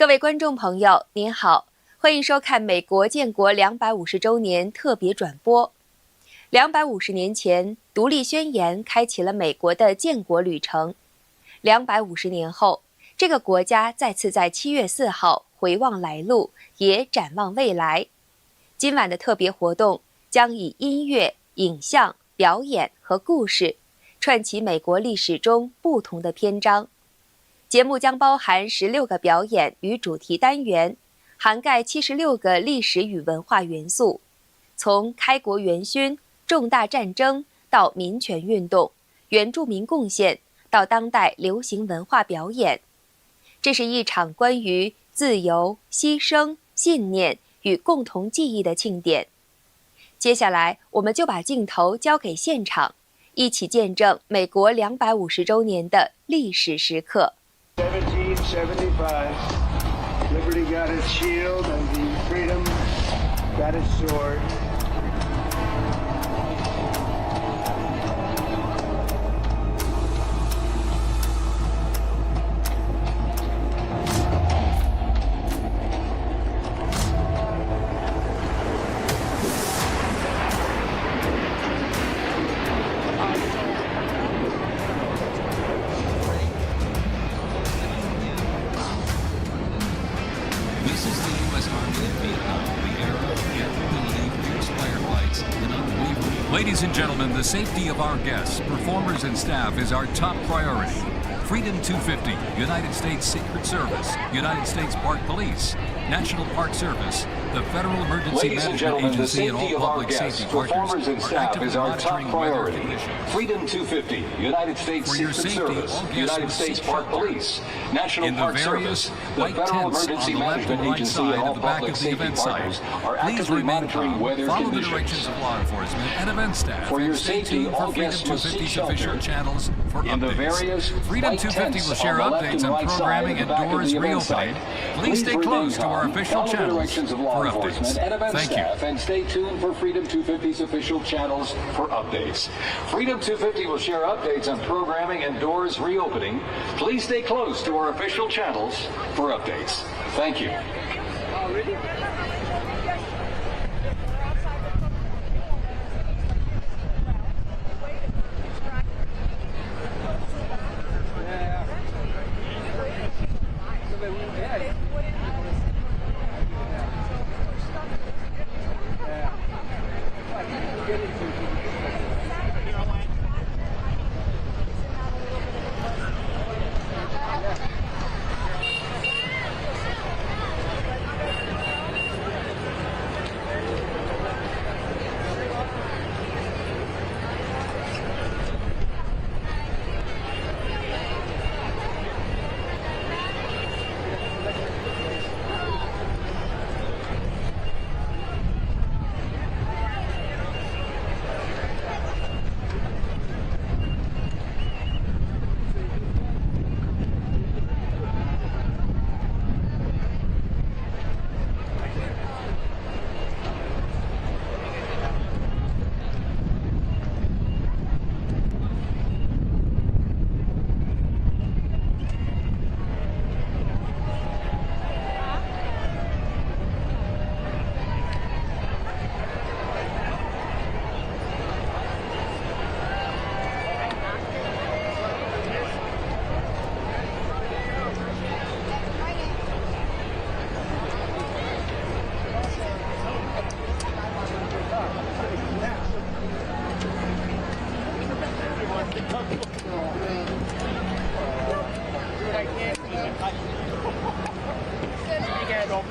各位观众朋友，您好，欢迎收看美国建国250周年特别转播。250年前，独立宣言开启了美国的建国旅程。250年后，这个国家再次在7月4号回望来路，也展望未来。今晚的特别活动将以音乐、影像、表演和故事，串起美国历史中不同的篇章。节目将包含16个表演与主题单元，涵盖76个历史与文化元素，从开国元勋、重大战争到民权运动、原住民贡献到当代流行文化表演。这是一场关于自由、牺牲、信念与共同记忆的庆典。接下来，我们就把镜头交给现场，一起见证美国250周年的历史时刻。1775, liberty got its shield and the freedom got its sword. This is the U.S. Army in Vietnam, the era of capability, fierce firefights, and unwavering. Ladies and gentlemen, the safety of our guests, performers, and staff is our top priority. Freedom 250, United States Secret Service, United States Park Police, National Park Service, the Federal Emergency Management Agency, and all public safety partners are actively monitoring weather conditions. Freedom 250, United States Secret Service, United States Park Police, National Park Service, the Federal Emergency Management Agency, and all public safety partners are actively monitoring weather conditions. Follow the directions of law enforcement and event staff. For your Stay safety, tuned all for Freedom guests must seek 250's shelter official channels for in the updates. various Freedom 250 will share updates on programming and doors reopening. Please stay close to our official channels for updates. Thank you. And stay tuned for Freedom 250's official channels for updates. Freedom 250 will share updates on programming and doors reopening. Please stay close to our official channels for updates. Thank you.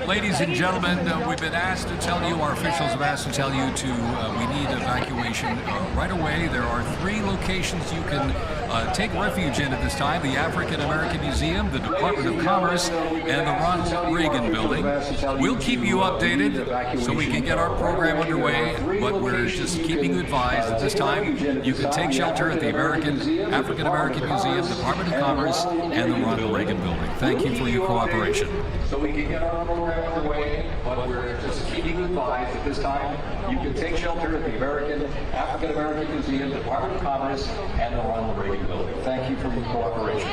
Ladies and gentlemen, we've been asked to tell you, our officials have asked to tell you we need evacuation right away. There are 3 locations you can take refuge in at this time: the African American Museum, the Department of Commerce, and the Ronald Reagan Building. We'll keep you updated so we can get our program underway, but we're just keeping you advised at this time you can take shelter at the African American Museum, Department of Commerce, and the Ronald Reagan Building. Thank you for your cooperation. So we can get our program underway, but we're just keeping you advised at this time you can take shelter at the African American Museum, Department of Commerce, and the Ronald Reagan Building. Thank you for your cooperation.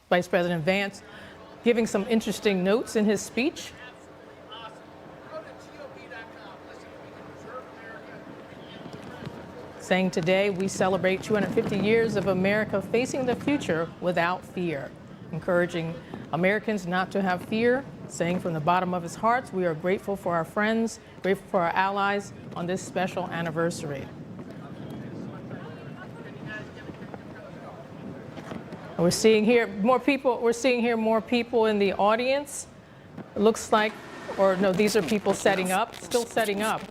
Vice President Vance giving some interesting notes in his speech. Saying today we celebrate 250 years of America facing the future without fear, encouraging Americans not to have fear, saying from the bottom of his heart, we are grateful for our friends, grateful for our allies on this special anniversary. We're seeing here more people. We're seeing here more people in the audience. It looks like, or no, these are people setting up, still setting up.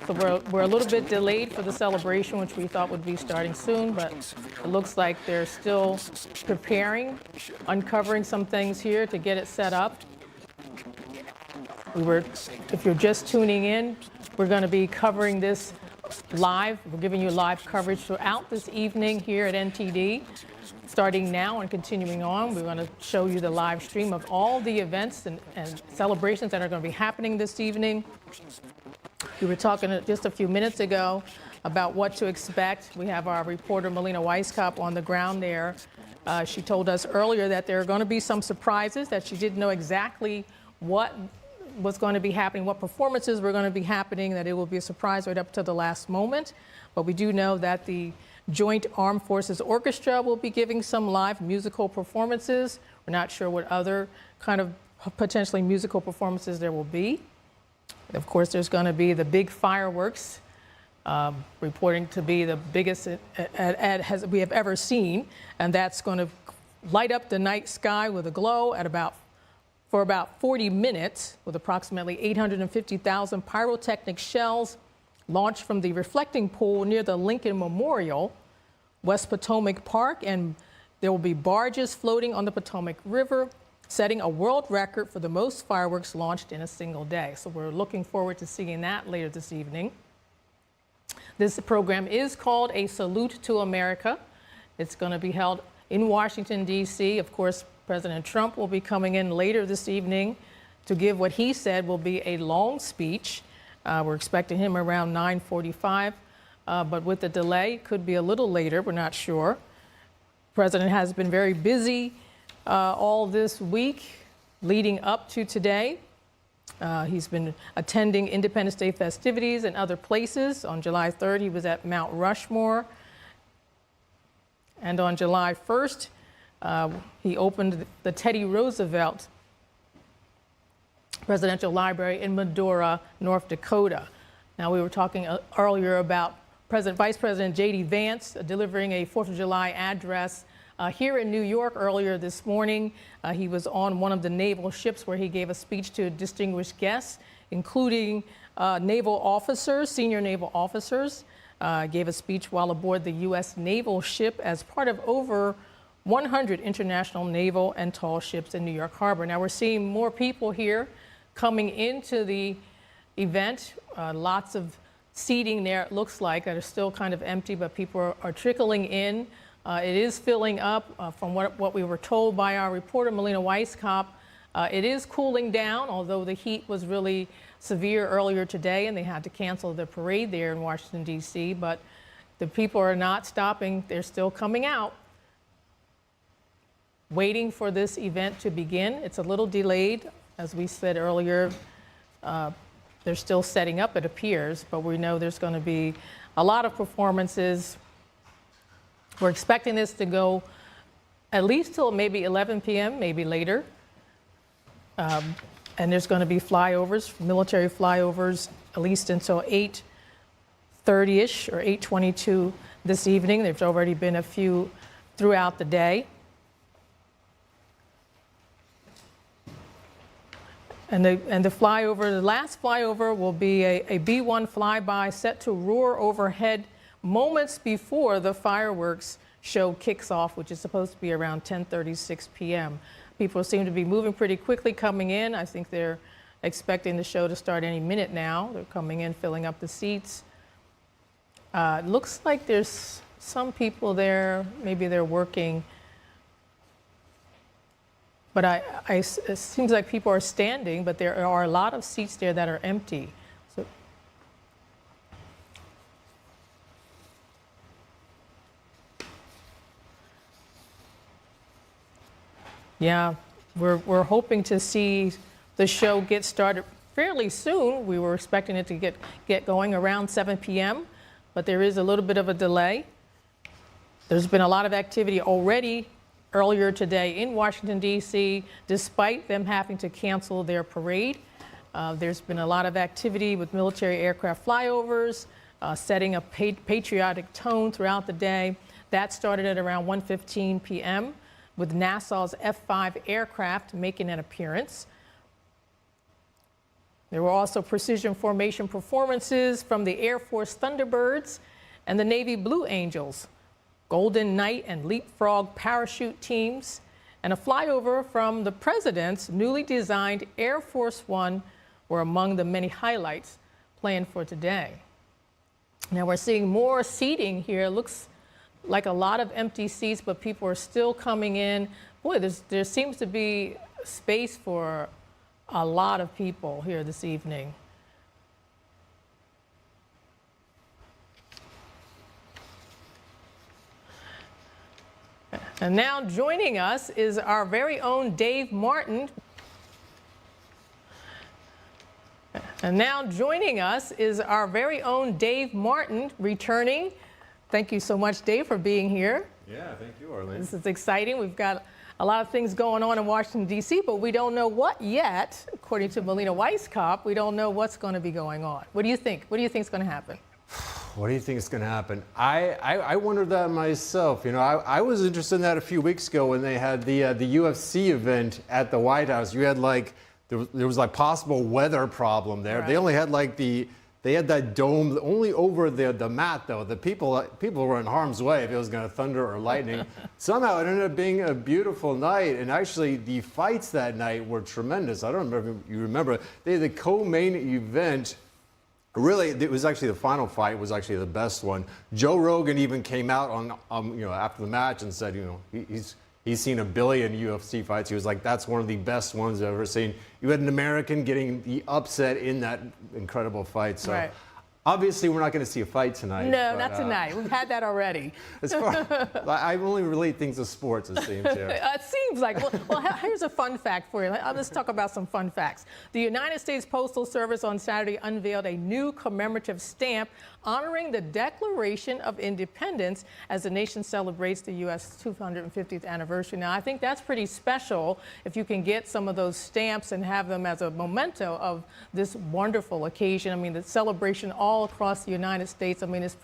So we're a little bit delayed for the celebration, which we thought would be starting soon, but it looks like they're still preparing, uncovering some things here to get it set up. If you're just tuning in, we're going to be covering this live. We're giving you live coverage throughout this evening here at NTD. Starting now and continuing on, we're going to show you the live stream of all the events and celebrations that are going to be happening this evening. We were talking just a few minutes ago about what to expect. We have our reporter, Melina Weisskopf, on the ground there. She told us earlier that there are going to be some surprises, that she didn't know exactly what was going to be happening, what performances were going to be happening, that it will be a surprise right up to the last moment. But we do know that the Joint Armed Forces Orchestra will be giving some live musical performances. We're not sure what other kind of potentially musical performances there will be. Of course, there's going to be the big fireworks, reporting to be the biggest we have ever seen, and that's going to light up the night sky with a glow for about 40 minutes, with approximately 850,000 pyrotechnic shells launched from the reflecting pool near the Lincoln Memorial, West Potomac Park, and there will be barges floating on the Potomac River, setting a world record for the most fireworks launched in a single day. So we're looking forward to seeing that later this evening. This program is called A Salute to America. It's going to be held in Washington, D.C. Of course, President Trump will be coming in later this evening to give what he said will be a long speech. We're expecting him around 9:45, but with the delay, it could be a little later. We're not sure. The President has been very busy all this week leading up to today. He's been attending Independence Day festivities in other places. On July 3rd, he was at Mount Rushmore. And on July 1st, he opened the Teddy Roosevelt Presidential Library in Medora, North Dakota. Now, we were talking earlier about Vice President J.D. Vance delivering a 4th of July address here in New York earlier this morning. He was on one of the naval ships where he gave a speech to distinguished guests, including naval officers, senior naval officers. Gave a speech while aboard the U.S. naval ship as part of over 100 international naval and tall ships in New York Harbor. Now, we're seeing more people here coming into the event. Lots of seating there, it looks like. They're still kind of empty, but people are trickling in. It is filling up from what we were told by our reporter, Melina Weisskopf. It is cooling down, although the heat was really severe earlier today, and they had to cancel the parade there in Washington, D.C., but the people are not stopping. They're still coming out, waiting for this event to begin. It's a little delayed. As we said earlier, they're still setting up, it appears, but we know there's going to be a lot of performances. We're expecting this to go at least till maybe 11 p.m., maybe later. And there's going to be flyovers, military flyovers, at least until 8:30-ish or 8:22 this evening. There's already been a few throughout the day. And the flyover, the last flyover will be a B-1 flyby set to roar overhead moments before the fireworks show kicks off, which is supposed to be around 10:36 p.m. People seem to be moving pretty quickly coming in. I think they're expecting the show to start any minute now. They're coming in, filling up the seats. It looks like there's some people there, maybe they're working. But it seems like people are standing, but there are a lot of seats there that are empty. So, yeah, we're hoping to see the show get started fairly soon. We were expecting it to get going around 7 p.m., but there is a little bit of a delay. There's been a lot of activity already earlier today in Washington, D.C., despite them having to cancel their parade. There's been a lot of activity with military aircraft flyovers, setting a patriotic tone throughout the day. That started at around 1:15 p.m. with NASA's F-5 aircraft making an appearance. There were also precision formation performances from the Air Force Thunderbirds and the Navy Blue Angels, Golden Knight and Leapfrog parachute teams, and a flyover from the president's newly designed Air Force One were among the many highlights planned for today. Now we're seeing more seating here. It looks like a lot of empty seats, but people are still coming in. Boy, there seems to be space for a lot of people here this evening. And now joining us is our very own Dave Martin. And now joining us is our very own Dave Martin, returning. Thank you so much, Dave, for being here. Yeah, thank you, Arlene. This is exciting. We've got a lot of things going on in Washington, D.C., but we don't know what yet. According to Melina Weisskopf, we don't know what's going to be going on. What do you think? What do you think is going to happen? What do you think is going to happen? I wondered that myself. You know, I was interested in that a few weeks ago when they had the UFC event at the White House. You had like, there was like possible weather problem there. Right. They only had like they had that dome only over the mat though. The people were in harm's way if it was going to thunder or lightning. Somehow it ended up being a beautiful night, and actually the fights that night were tremendous. I don't remember if you remember. They had the co-main event. Really, it was actually the final fight was actually the best one. Joe Rogan even came out on you know, after the match and said, you know, he's seen 1 billion UFC fights. He was like, that's one of the best ones I've ever seen. You had an American getting the upset in that incredible fight. So right. Obviously, we're not going to see a fight tonight. No, not tonight. We've had that already. As far, I only relate things to sports, it seems. Yeah. It seems like. Well, here's a fun fact for you. Let's talk about some fun facts. The United States Postal Service on Saturday unveiled a new commemorative stamp honoring the Declaration of Independence as the nation celebrates the U.S. 250th anniversary. Now, I think that's pretty special if you can get some of those stamps and have them as a memento of this wonderful occasion. I mean, the celebration all across the United States. I mean, it's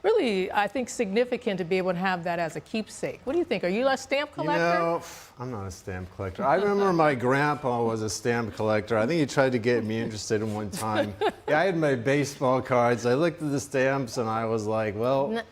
really, I think, significant to be able to have that as a keepsake. What do you think? Are you a stamp collector? You know, I'm not a stamp collector. I remember my grandpa was a stamp collector. I think he tried to get me interested in one time. Yeah, I had my baseball cards. I looked at the stamps and I was like, well,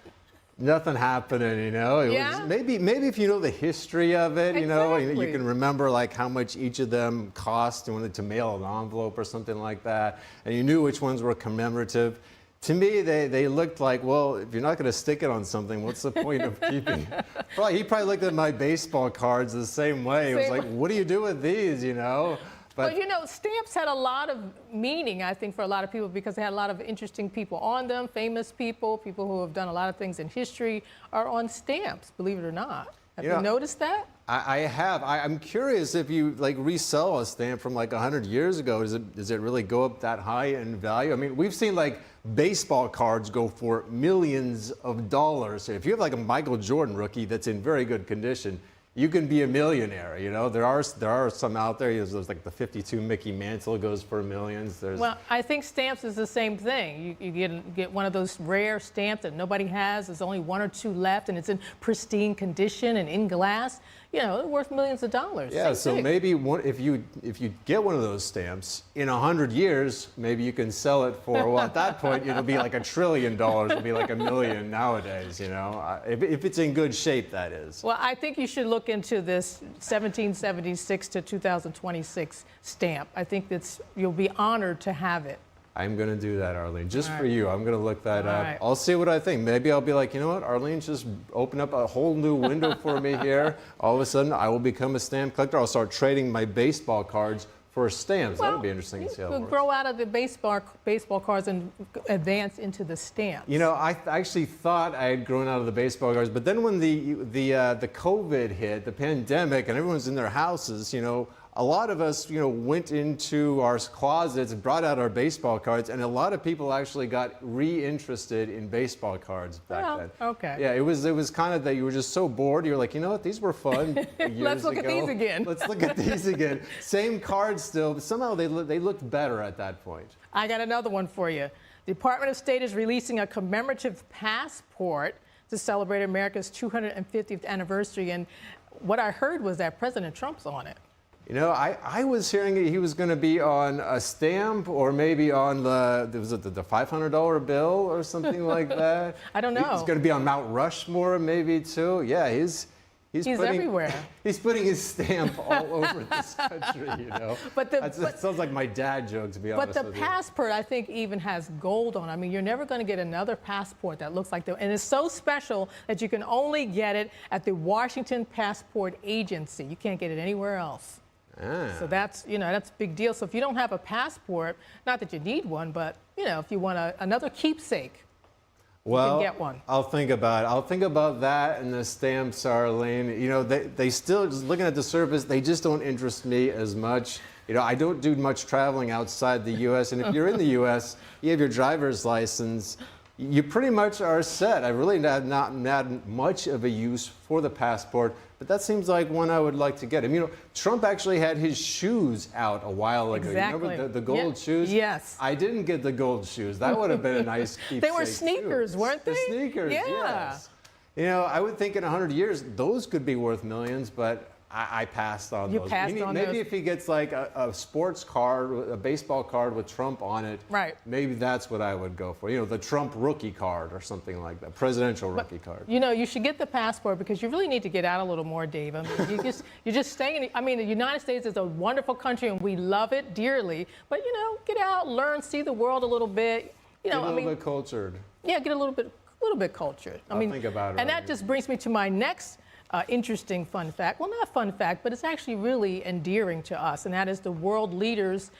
nothing happening, you know. It was maybe if you know the history of it, you know, you can remember like how much each of them cost. You wanted to mail an envelope or something like that, and you knew which ones were commemorative. To me, they looked like, well, if you're not going to stick it on something, what's the point of keeping it? He probably looked at my baseball cards the same way. It was like, what do you do with these, you know? But you know, stamps had a lot of meaning, I think, for a lot of people because they had a lot of interesting people on them, famous people, people who have done a lot of things in history are on stamps, believe it or not. Have you noticed that? I have. I'm curious if you like resell a stamp from like 100 years ago, does it really go up that high in value? I mean, we've seen like baseball cards go for millions of dollars. If you have like a Michael Jordan rookie that's in very good condition, you can be a millionaire, you know. There are some out there. There's like the 52 Mickey Mantle goes for millions. Well, I think stamps is the same thing. You get one of those rare stamps that nobody has. There's only 1 or 2 left, and it's in pristine condition and in glass. You know, they're worth millions of dollars. Yeah, so maybe if you get one of those stamps in 100 years, maybe you can sell it for, well, at that point it'll be like $1 trillion. It'll be like $1 million nowadays. You know, if it's in good shape, that is. Well, I think you should look into this 1776 to 2026 stamp. I think you'll be honored to have it. I'm going to do that, Arlene, just for you. I'm going to look that up. Right. I'll see what I think. Maybe I'll be like, you know what, Arlene's just opened up a whole new window for me here. All of a sudden, I will become a stamp collector. I'll start trading my baseball cards for stamps. Well, that would be interesting to see how it you works. grow out of the baseball cards and advance into the stamps. You know, I actually thought I had grown out of the baseball cards, but then when the COVID hit, the pandemic, and everyone's in their houses, you know, a lot of us, you know, went into our closets and brought out our baseball cards, and a lot of people actually got reinterested in baseball cards back then. Okay. Yeah, it was kind of that you were just so bored. You were like, you know what, these were fun years Let's look ago. at these again. Let's look at these again. Same cards still, but somehow they looked better at that point. I got another one for you. The Department of State is releasing a commemorative passport to celebrate America's 250th anniversary, and what I heard was that President Trump's on it. You know, I was hearing he was going to be on a stamp or maybe on the $500 bill or something like that. I don't know. He's going to be on Mount Rushmore maybe too. Yeah, he's everywhere. He's putting his stamp all over this country, you know. That sounds like my dad joke, to be honest with you. But the passport, I think, even has gold on it. I mean, you're never going to get another passport that looks like that. And it's so special that you can only get it at the Washington Passport Agency. You can't get it anywhere else. So that's, you know, that's a big deal. So if you don't have a passport, not that you need one, but, you know, if you want another keepsake, you can get one. I'll think about it. I'll think about that and the stamps, Arlene. You know, they still, just looking at the surface, they just don't interest me as much. You know, I don't do much traveling outside the U.S. And if you're in the U.S., you have your driver's license, you pretty much are set. I really have not had much of a use for the passport, but that seems like one I would like to get. I mean, you know, Trump actually had his shoes out a while ago. Exactly. You remember the gold shoes? Yes. I didn't get the gold shoes. That would have been a nice keepsake. They were sneakers, too. weren't they? The sneakers, yeah. Yes. You know, I would think in 100 years, those could be worth millions, but I passed on those. Maybe if he gets like a sports card, a baseball card with Trump on it, right? Maybe that's what I would go for. You know, the Trump rookie card or something like that, presidential rookie card. You know, you should get the passport because you really need to get out a little more, Dave. I mean, you're just staying. I mean, the United States is a wonderful country and we love it dearly. But you know, get out, learn, see the world a little bit. You know, get a little bit cultured. Yeah, get a little bit cultured. I'll think about it. And that just brings me to my next interesting fun fact. Well, not fun fact, but it's actually really endearing to us, and that is the world leaders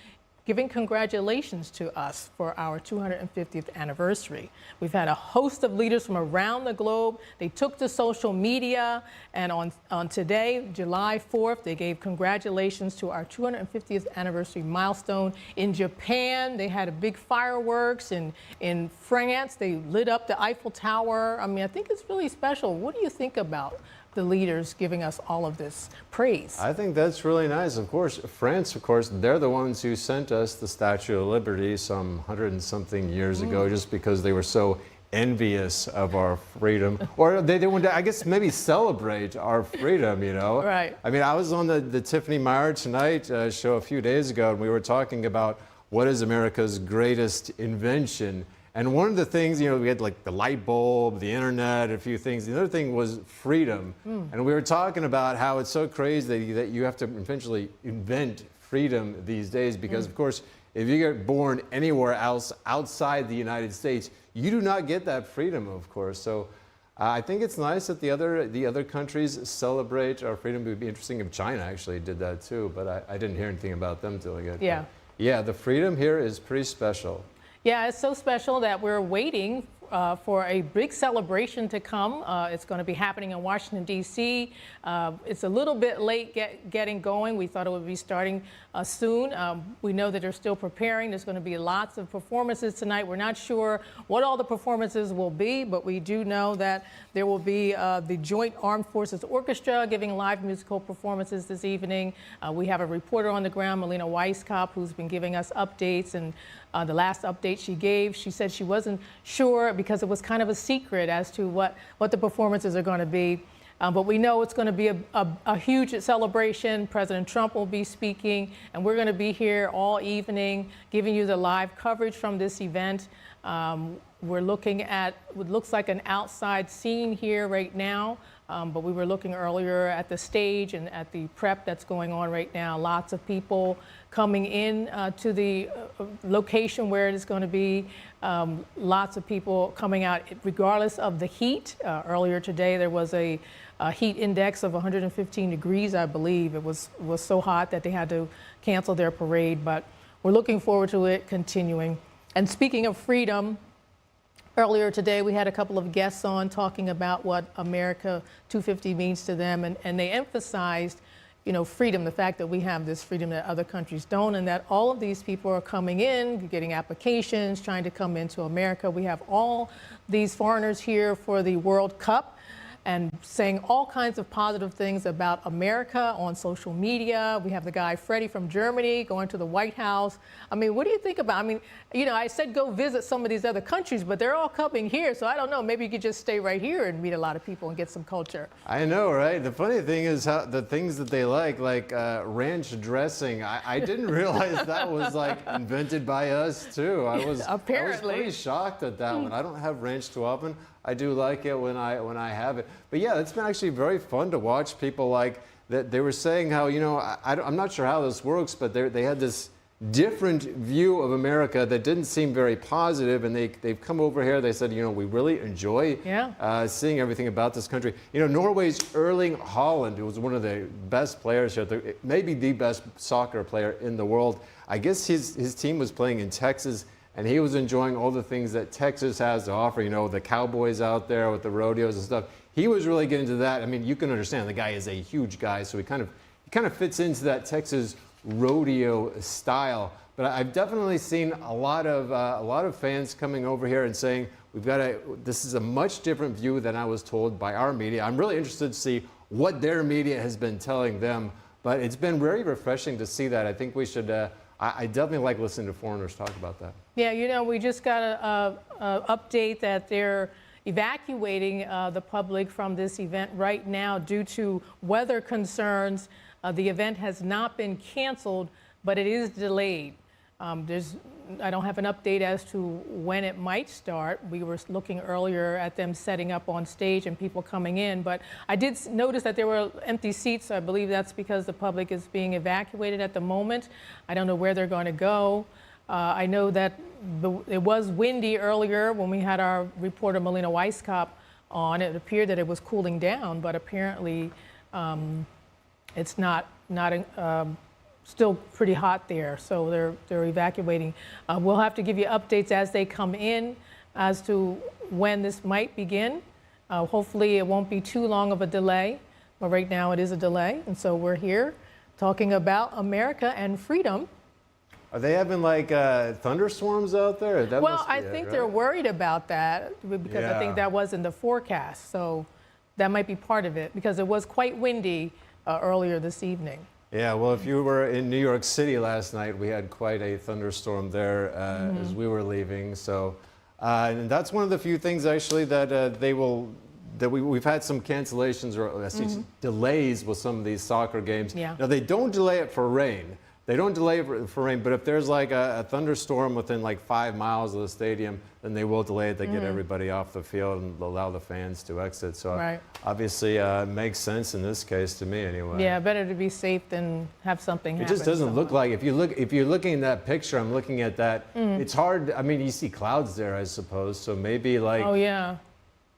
giving congratulations to us for our 250th anniversary. We've had a host of leaders from around the globe. They took to social media, and on today, July 4th, they gave congratulations to our 250th anniversary milestone. In Japan, they had a big fireworks. In France, they lit up the Eiffel Tower. I mean, I think it's really special. What do you think about the leaders giving us all of this praise? I think that's really nice. Of course, France, of course, they're the ones who sent us the Statue of Liberty some 100 and something years ago, just because they were so envious of our freedom. Or they wanted to, I guess, maybe celebrate our freedom, you know? Right. I mean, I was on the Tiffany Meyer Tonight show a few days ago, and we were talking about what is America's greatest invention. And one of the things, you know, we had like the light bulb, the internet, a few things. The other thing was freedom. And we were talking about how it's so crazy that you have to eventually invent freedom these days because, of course, if you get born anywhere else outside the United States, you do not get that freedom, of course. So I think it's nice that the other countries celebrate our freedom. It would be interesting if China actually did that too, but I didn't hear anything about them doing it. Yeah. But yeah, the freedom here is pretty special. Yeah, it's so special that we're waiting for a big celebration to come. It's going to be happening in Washington, D.C. It's a little bit late getting going. We thought it would be starting soon. We know that they're still preparing. There's going to be lots of performances tonight. We're not sure what all the performances will be, but we do know that there will be the Joint Armed Forces Orchestra giving live musical performances this evening. We have a reporter on the ground, Melina Weisskopf, who's been giving us updates. And the last update she gave, she said she wasn't sure because it was kind of a secret as to what the performances are going to be. But we know it's going to be a huge celebration. President Trump will be speaking, and we're going to be here all evening giving you the live coverage from this event. We're looking at what looks like an outside scene here right now. But we were looking earlier at the stage and at the prep that's going on right now. Lots of people coming in to the location where it is going to be. Lots of people coming out regardless of the heat. Earlier today there was a heat index of 115 degrees, I believe. It was so hot that they had to cancel their parade, but we're looking forward to it continuing. And speaking of freedom, earlier today we had a couple of guests on talking about what America 250 means to them, and they emphasized, you know, freedom, the fact that we have this freedom that other countries don't, and that all of these people are coming in, getting applications, trying to come into America. We have all these foreigners here for the World Cup and saying all kinds of positive things about America on social media. We have the guy Freddie from Germany going to the White House. I mean, what do you think about, I mean, you know, I said go visit some of these other countries, but they're all coming here, so I don't know, maybe you could just stay right here and meet a lot of people and get some culture. I know, right? The funny thing is how the things that they like ranch dressing. I didn't realize that was like invented by us too. Apparently. I was pretty shocked at that one. I don't have ranch too often. I do like it when I have it. But yeah, it's been actually very fun to watch people like that. They were saying how, you know, I'm not sure how this works, but they had this different view of America that didn't seem very positive, and they've come over here. They said, you know, we really enjoy seeing everything about this country. You know, Norway's Erling Haaland, who was one of the best players here, maybe the best soccer player in the world. I guess his team was playing in Texas, and he was enjoying all the things that Texas has to offer, you know, the cowboys out there with the rodeos and stuff. He was really getting into that. I mean, you can understand the guy is a huge guy, so he kind of fits into that Texas rodeo style. But I've definitely seen a lot of fans coming over here and saying this is a much different view than I was told by our media. I'm really interested to see what their media has been telling them, but it's been very refreshing to see that. I think we should. I definitely like listening to foreigners talk about that. Yeah, you know, we just got an update that they're evacuating the public from this event right now due to weather concerns. The event has not been canceled, but it is delayed. I don't have an update as to when it might start. We were looking earlier at them setting up on stage and people coming in, but I did notice that there were empty seats. So I believe that's because the public is being evacuated at the moment. I don't know where they're going to go. I know that it was windy earlier when we had our reporter Melina Weisskopf on. It appeared that it was cooling down, but apparently it's not still pretty hot there, so they're evacuating. We'll have to give you updates as they come in as to when this might begin. Hopefully it won't be too long of a delay, but right now it is a delay, and so we're here talking about America and freedom. Are they having like thunderstorms out there? Well, I think they're worried about that because I think that was in the forecast, so that might be part of it because it was quite windy earlier this evening. Yeah, well, if you were in New York City last night, we had quite a thunderstorm there as we were leaving. So, and that's one of the few things actually that we've had some cancellations or delays with some of these soccer games. Yeah. Now they don't delay it for rain. They don't delay it for rain, but if there's like a thunderstorm within like 5 miles of the stadium, then they will delay it to get everybody off the field and allow the fans to exit. So obviously it makes sense in this case to me anyway. Yeah, better to be safe than have something happen. It just doesn't look like, if you're looking at that picture, I'm looking at that, it's hard, I mean, you see clouds there, I suppose, so maybe like... Oh, yeah.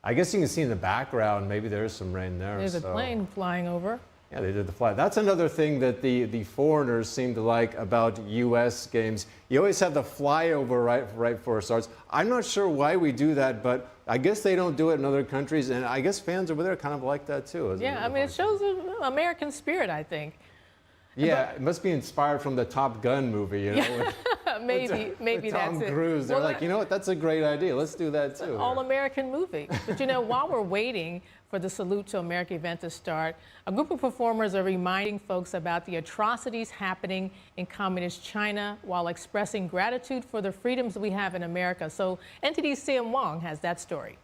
I guess you can see in the background, maybe there's some rain there. There's a plane flying over. Yeah, they did the fly. That's another thing that the foreigners seem to like about U.S. games. You always have the flyover right before it starts. I'm not sure why we do that, but I guess they don't do it in other countries, and I guess fans over there kind of like that too. Yeah, I mean, it shows an American spirit, I think. Yeah, it must be inspired from the Top Gun movie, you know. Maybe that's Tom it. Cruise. They're like, you know what, that's a great idea. Let's do that too. All-American movie. But you know, while we're waiting for the Salute to America event to start, a group of performers are reminding folks about the atrocities happening in communist China while expressing gratitude for the freedoms we have in America. So NTD's Sam Wong has that story.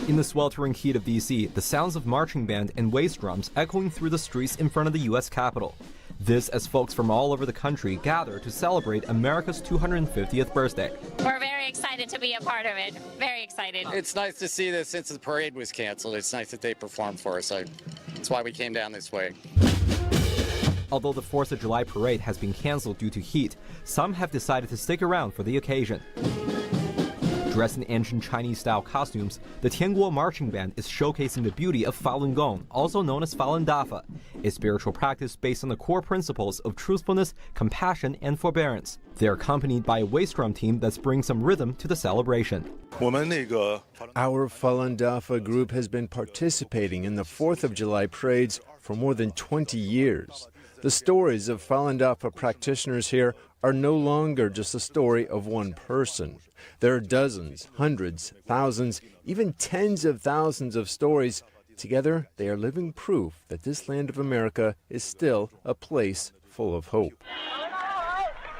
In the sweltering heat of D.C., the sounds of marching band and bass drums echoing through the streets in front of the U.S. Capitol. This as folks from all over the country gather to celebrate America's 250th birthday. We're very excited to be a part of it. Very excited. It's nice to see this since the parade was canceled. It's nice that they performed for us. That's why we came down this way. Although the 4th of July parade has been canceled due to heat, some have decided to stick around for the occasion. Dressed in ancient Chinese-style costumes, the Tianguo marching band is showcasing the beauty of Falun Gong, also known as Falun Dafa, a spiritual practice based on the core principles of truthfulness, compassion, and forbearance. They're accompanied by a waist drum team that's bringing some rhythm to the celebration. Our Falun Dafa group has been participating in the 4th of July parades for more than 20 years. The stories of Falun Dafa practitioners here are no longer just a story of one person. There are dozens, hundreds, thousands, even tens of thousands of stories. Together, they are living proof that this land of America is still a place full of hope.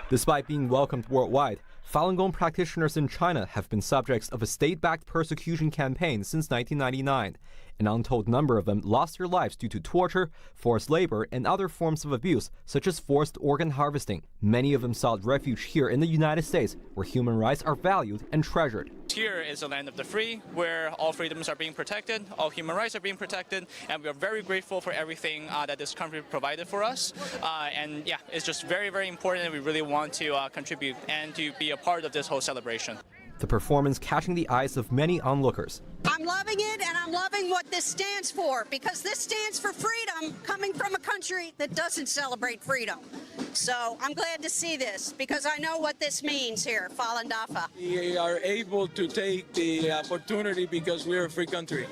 Despite being welcomed worldwide, Falun Gong practitioners in China have been subjects of a state-backed persecution campaign since 1999. An untold number of them lost their lives due to torture, forced labor, and other forms of abuse, such as forced organ harvesting. Many of them sought refuge here in the United States, where human rights are valued and treasured. Here is a land of the free, where all freedoms are being protected, all human rights are being protected, and we are very grateful for everything that this country provided for us. And yeah, it's just very, very important, and we really want to contribute and to be a part of this whole celebration. The performance catching the eyes of many onlookers. I'm loving it, and I'm loving what this stands for, because this stands for freedom coming from a country that doesn't celebrate freedom. So I'm glad to see this, because I know what this means here, Falun Dafa. We are able to take the opportunity because we're a free country.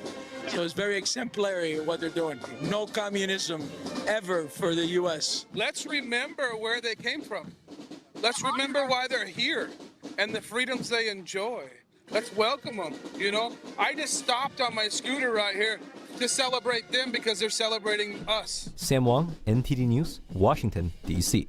So it's very exemplary what they're doing. No communism ever for the U.S. Let's remember where they came from. Let's remember why they're here and the freedoms they enjoy. Let's welcome them, you know. I just stopped on my scooter right here to celebrate them because they're celebrating us. Sam Wang, NTD News, Washington, D.C.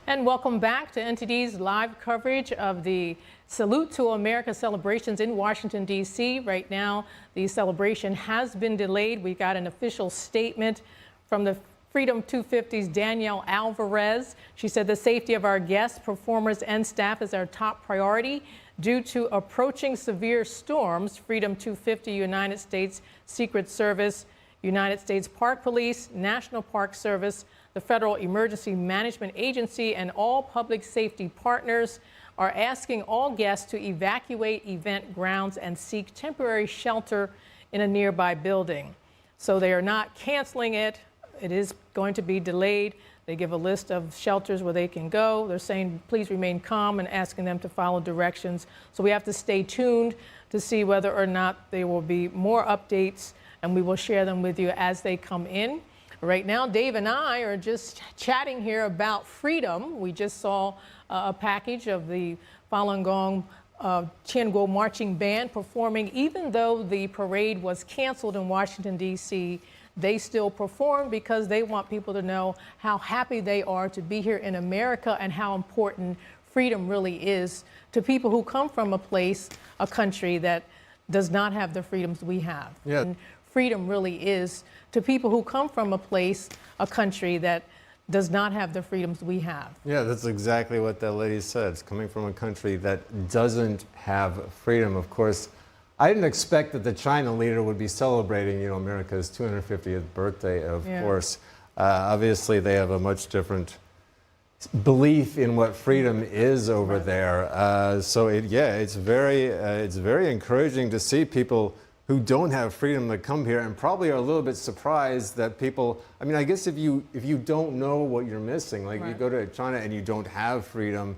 And welcome back to NTD's live coverage of the Salute to America celebrations in Washington, D.C. Right now, the celebration has been delayed. We got an official statement from the Freedom 250's Danielle Alvarez. She said the safety of our guests, performers, and staff is our top priority. Due to approaching severe storms, Freedom 250, United States Secret Service, United States Park Police, National Park Service, the Federal Emergency Management Agency, and all public safety partners are asking all guests to evacuate event grounds and seek temporary shelter in a nearby building. So they are not canceling it. It is going to be delayed. They give a list of shelters where they can go. They're saying, please remain calm, and asking them to follow directions. So we have to stay tuned to see whether or not there will be more updates, and we will share them with you as they come in. Right now, Dave and I are just chatting here about freedom. We just saw a package of the Falun Gong Tianguo marching band performing. Even though the parade was canceled in Washington, D.C., they still perform because they want people to know how happy they are to be here in America and how important freedom really is to people who come from a place, a country that does not have the freedoms we have. Yeah. And freedom really is to people who come from a place, a country that does not have the freedoms we have. Yeah, that's exactly what that lady said. It's coming from a country that doesn't have freedom. Of course, I didn't expect that the China leader would be celebrating, America's 250th birthday, of course. Obviously, they have a much different belief in what freedom is over there. So, it's very encouraging to see people who don't have freedom to come here, and probably are a little bit surprised that people, I guess if you don't know what you're missing, like you go to China and you don't have freedom,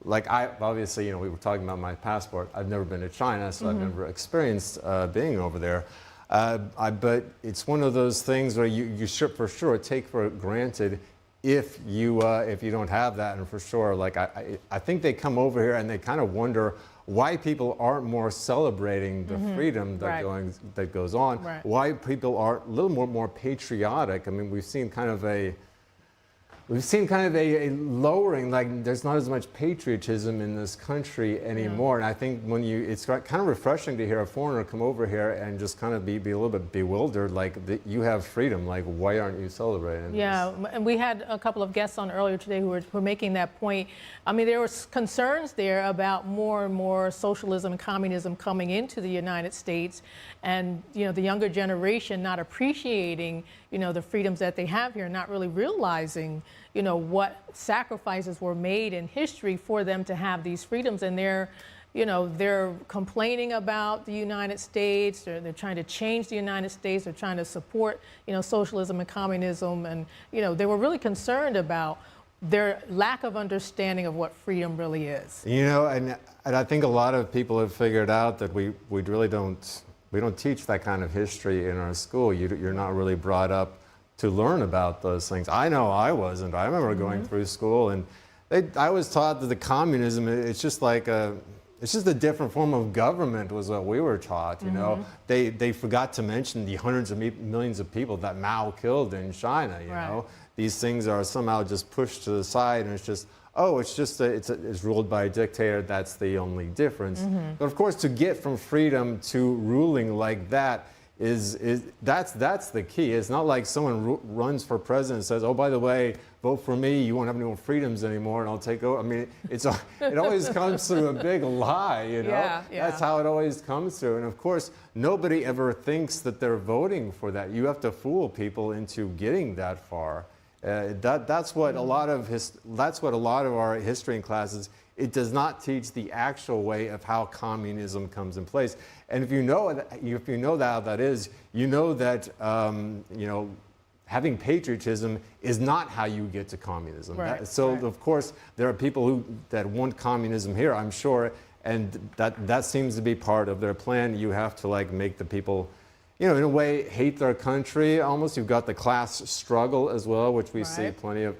like obviously, we were talking about my passport. I've never been to China, so I've never experienced being over there. But it's one of those things where you should for sure take for granted if you don't have that. And for sure, like I think they come over here and they kind of wonder why people aren't more celebrating the freedom that goes on. Why people are a little more patriotic. We've seen kind of we've seen kind of a lowering, like there's not as much patriotism in this country anymore. And I think when it's kind of refreshing to hear a foreigner come over here and just kind of be a little bit bewildered, like you have freedom, like why aren't you celebrating Yeah, this? and we had a couple of guests on earlier today who were making that point. I mean, there were concerns there about more and more socialism and communism coming into the United States, and the younger generation not appreciating the freedoms that they have here, not really realizing what sacrifices were made in history for them to have these freedoms. And they're complaining about the United States, they're trying to change the United States, they're trying to support socialism and communism, and they were really concerned about their lack of understanding of what freedom really is. And I think a lot of people have figured out that we really don't teach that kind of history in our school. You're not really brought up to learn about those things. I know I wasn't. I remember going through school, and I was taught that the communism, it's just a different form of government was what we were taught. They forgot to mention the hundreds of millions of people that Mao killed in China. You know, these things are somehow just pushed to the side, and it's just, it's ruled by a dictator. That's the only difference. But of course, to get from freedom to ruling like that that's the key. It's not like someone runs for president and says, "Oh, by the way, vote for me. You won't have any more freedoms anymore, and I'll take over." I mean, it always comes through a big lie. Yeah. That's how it always comes through. And of course, nobody ever thinks that they're voting for that. You have to fool people into getting that far. That's what a lot of our history in classes. It does not teach the actual way of how communism comes in place. And if you know how that is, you know that having patriotism is not how you get to communism. Of course, there are people that want communism here, I'm sure, and that seems to be part of their plan. You have to make the people, in a way, hate their country almost. You've got the class struggle as well, which we see plenty of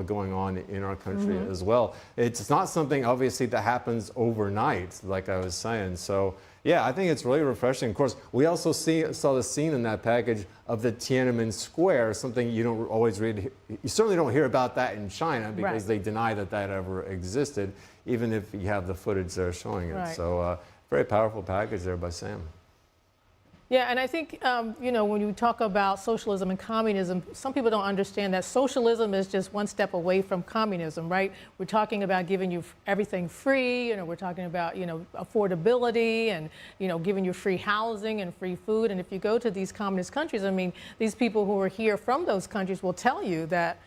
going on in our country as well. It's not something, obviously, that happens overnight, like I was saying. So, yeah, I think it's really refreshing. Of course, we also saw the scene in that package of the Tiananmen Square, something you don't always read. You certainly don't hear about that in China because they deny that ever existed, even if you have the footage there showing it. So, very powerful package there by Sam. Yeah, and I think, when you talk about socialism and communism, some people don't understand that socialism is just one step away from communism, right? We're talking about giving you everything free, we're talking about, affordability and, giving you free housing and free food. And if you go to these communist countries, I mean, these people who are here from those countries will tell you that,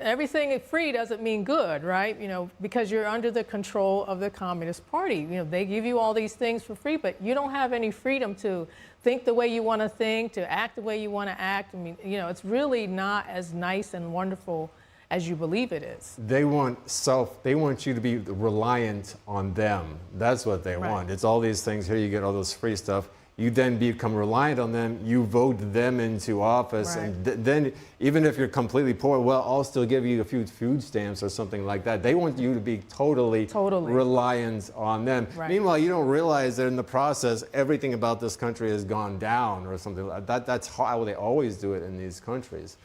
everything free doesn't mean good, right? Because you're under the control of the Communist Party. They give you all these things for free, but you don't have any freedom to think the way you want to think, to act the way you want to act. I mean, it's really not as nice and wonderful as you believe it is. They want you to be reliant on them. That's what they want. It's all these things. Here you get all this free stuff. You then become reliant on them, you vote them into office, and then even if you're completely poor, well, I'll still give you a few food stamps or something like that. They want you to be totally reliant on them. Meanwhile, you don't realize that in the process, everything about this country has gone down or something like that. That's how they always do it in these countries.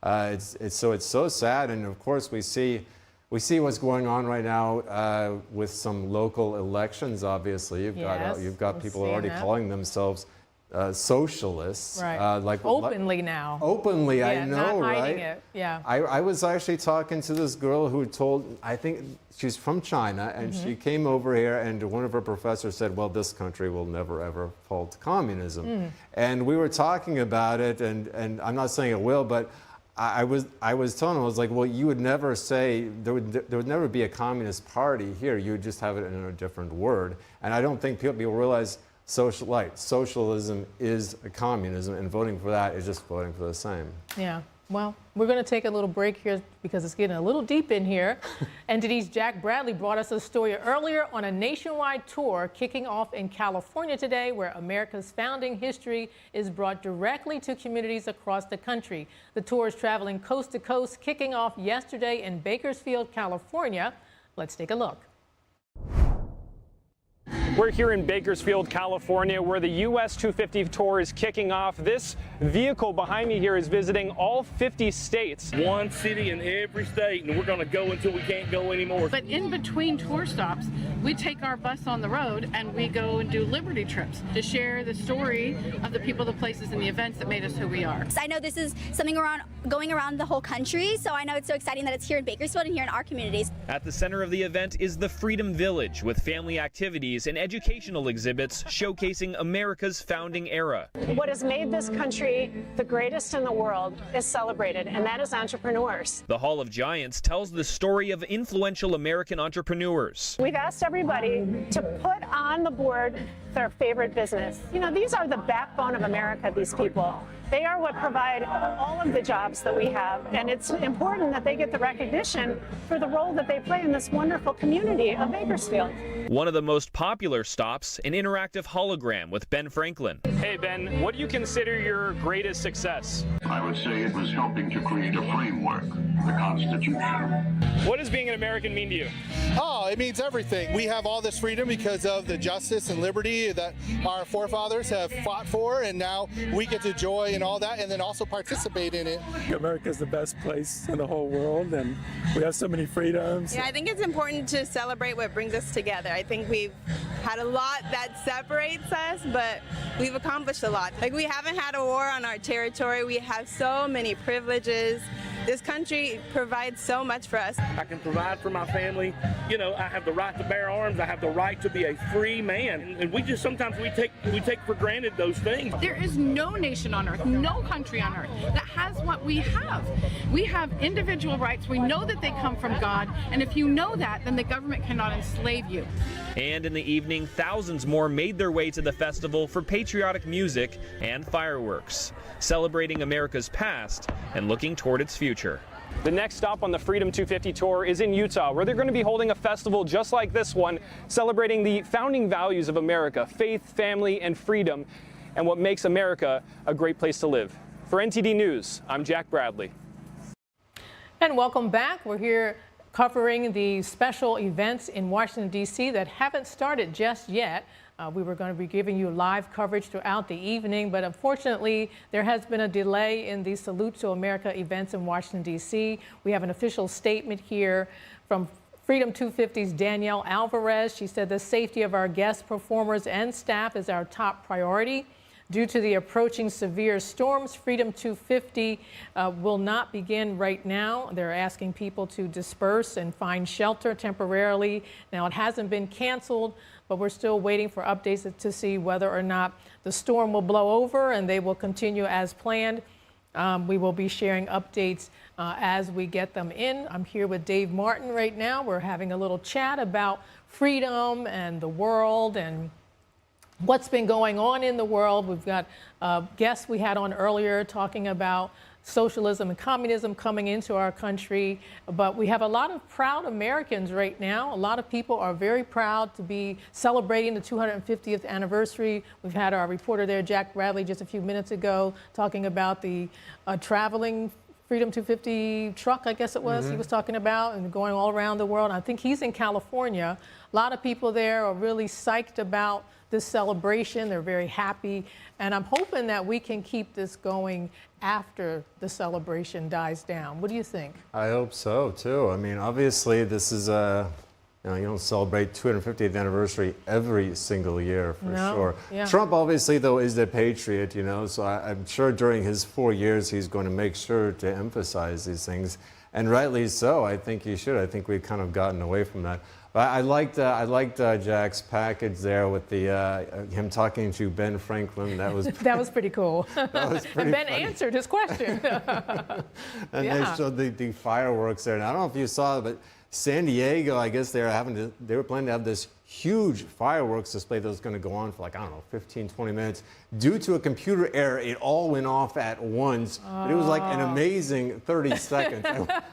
It's so sad, and of course we see what's going on right now with some local elections. Obviously, you've got people already calling themselves socialists, openly now. Openly, I know, not hiding right? It. Yeah. I was actually talking to this girl who I think she's from China, and she came over here, and one of her professors said, "Well, this country will never ever fall to communism." And we were talking about it, and I'm not saying it will, but I was telling him, I was like, well, you would never say, there would never be a communist party here. You would just have it in a different word. And I don't think people realize socialism is a communism, and voting for that is just voting for the same. Yeah. Well, we're going to take a little break here because it's getting a little deep in here. And Denise Jack Bradley brought us a story earlier on a nationwide tour kicking off in California today, where America's founding history is brought directly to communities across the country. The tour is traveling coast to coast, kicking off yesterday in Bakersfield, California. Let's take a look. We're here in Bakersfield, California, where the US 250 tour is kicking off. This vehicle behind me here is visiting all 50 states. One city in every state, and we're going to go until we can't go anymore. But in between tour stops, we take our bus on the road and we go and do Liberty trips to share the story of the people, the places, and the events that made us who we are. I know this is something going around the whole country, so I know it's so exciting that it's here in Bakersfield and here in our communities. At the center of the event is the Freedom Village, with family activities and educational exhibits showcasing America's founding era. What has made this country the greatest in the world is celebrated, and that is entrepreneurs. The Hall of Giants tells the story of influential American entrepreneurs. We've asked everybody to put on the board their favorite business. You know, these are the backbone of America, these people. They are what provide all of the jobs that we have, and it's important that they get the recognition for the role that they play in this wonderful community of Bakersfield. One of the most popular stops, an interactive hologram with Ben Franklin. Hey Ben, what do you consider your greatest success? I would say it was helping to create a framework, the Constitution. What does being an American mean to you? Oh, it means everything. We have all this freedom because of the justice and liberty that our forefathers have fought for, and now we get to enjoy and all that, and then also participate in it. America's the best place in the whole world, and we have so many freedoms. Yeah, I think it's important to celebrate what brings us together. I think we've had a lot that separates us, but we've accomplished a lot. Like, we haven't had a war on our territory. We have so many privileges. This country provides so much for us. I can provide for my family. You know, I have the right to bear arms. I have the right to be a free man. And we just sometimes we take for granted those things. There is no nation on earth, no country on earth that has what we have. We have individual rights. We know that they come from God. And if you know that, then the government cannot enslave you. And in the evening, thousands more made their way to the festival for patriotic music and fireworks, celebrating America's past and looking toward its future. The next stop on the Freedom 250 tour is in Utah, where they're going to be holding a festival just like this one, celebrating the founding values of America, faith, family, and freedom, and what makes America a great place to live. For NTD News, I'm Jack Bradley. And welcome back. We're here covering the special events in Washington, D.C. that haven't started just yet. We were going to be giving you live coverage throughout the evening, but unfortunately, there has been a delay in the Salute to America events in Washington, D.C. We have an official statement here from Freedom 250's Danielle Alvarez. She said the safety of our guests, performers, and staff is our top priority. Due to the approaching severe storms, Freedom 250 will not begin right now. They're asking people to disperse and find shelter temporarily. Now, it hasn't been canceled, but we're still waiting for updates to see whether or not the storm will blow over and they will continue as planned. We will be sharing updates as we get them in. I'm here with Dave Martin right now. We're having a little chat about freedom and the world and what's been going on in the world. We've got guests we had on earlier talking about socialism and communism coming into our country, but we have a lot of proud Americans right now. A lot of people are very proud to be celebrating the 250th anniversary. We've had our reporter there, Jack Bradley, just a few minutes ago talking about the traveling Freedom 250 truck, I guess it was, he was talking about, and going all around the world. I think he's in California. A lot of people there are really psyched about this celebration. They're very happy. And I'm hoping that we can keep this going after the celebration dies down. What do you think? I hope so, too. I mean, obviously, this is you don't celebrate 250th anniversary every single year, for sure. Yeah. Trump, obviously, though, is the patriot, you know, so I'm sure during his 4 years, he's going to make sure to emphasize these things. And rightly so. I think he should. I think we've kind of gotten away from that. But I liked Jack's package there with the him talking to Ben Franklin. That was that was pretty cool. That was pretty and Ben funny. answered his question. And they showed the fireworks there. And I don't know if you saw it, but San Diego, I guess they were planning to have this huge fireworks display that was going to go on for like, I don't know, 15, 20 minutes. Due to a computer error, it all went off at once. But it was like an amazing 30 seconds.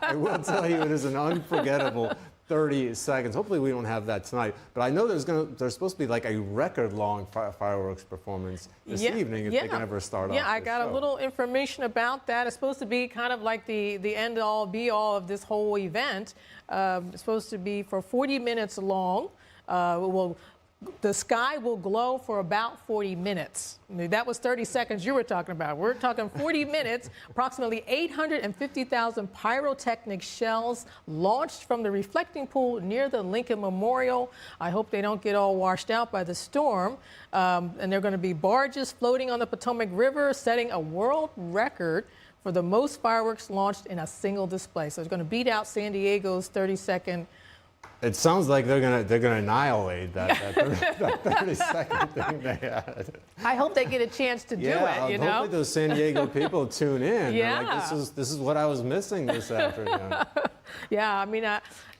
I will tell you, it is an unforgettable 30 seconds. Hopefully we don't have that tonight. But I know there's supposed to be like a record-long fireworks performance this evening if they can ever start off. Yeah, I got a little information about that. It's supposed to be kind of like the end-all, be-all of this whole event. It's supposed to be for 40 minutes long. It will the sky will glow for about 40 minutes. I mean, that was 30 seconds you were talking about. We're talking 40 minutes. Approximately 850,000 pyrotechnic shells launched from the reflecting pool near the Lincoln Memorial. I hope they don't get all washed out by the storm. And there are going to be barges floating on the Potomac River, setting a world record for the most fireworks launched in a single display. So it's going to beat out San Diego's 30-second. It sounds like they're gonna annihilate that 30-second thing they had. I hope they get a chance to do it. You know, hopefully those San Diego people tune in. Yeah, They're like, this is what I was missing this afternoon. Yeah, I mean,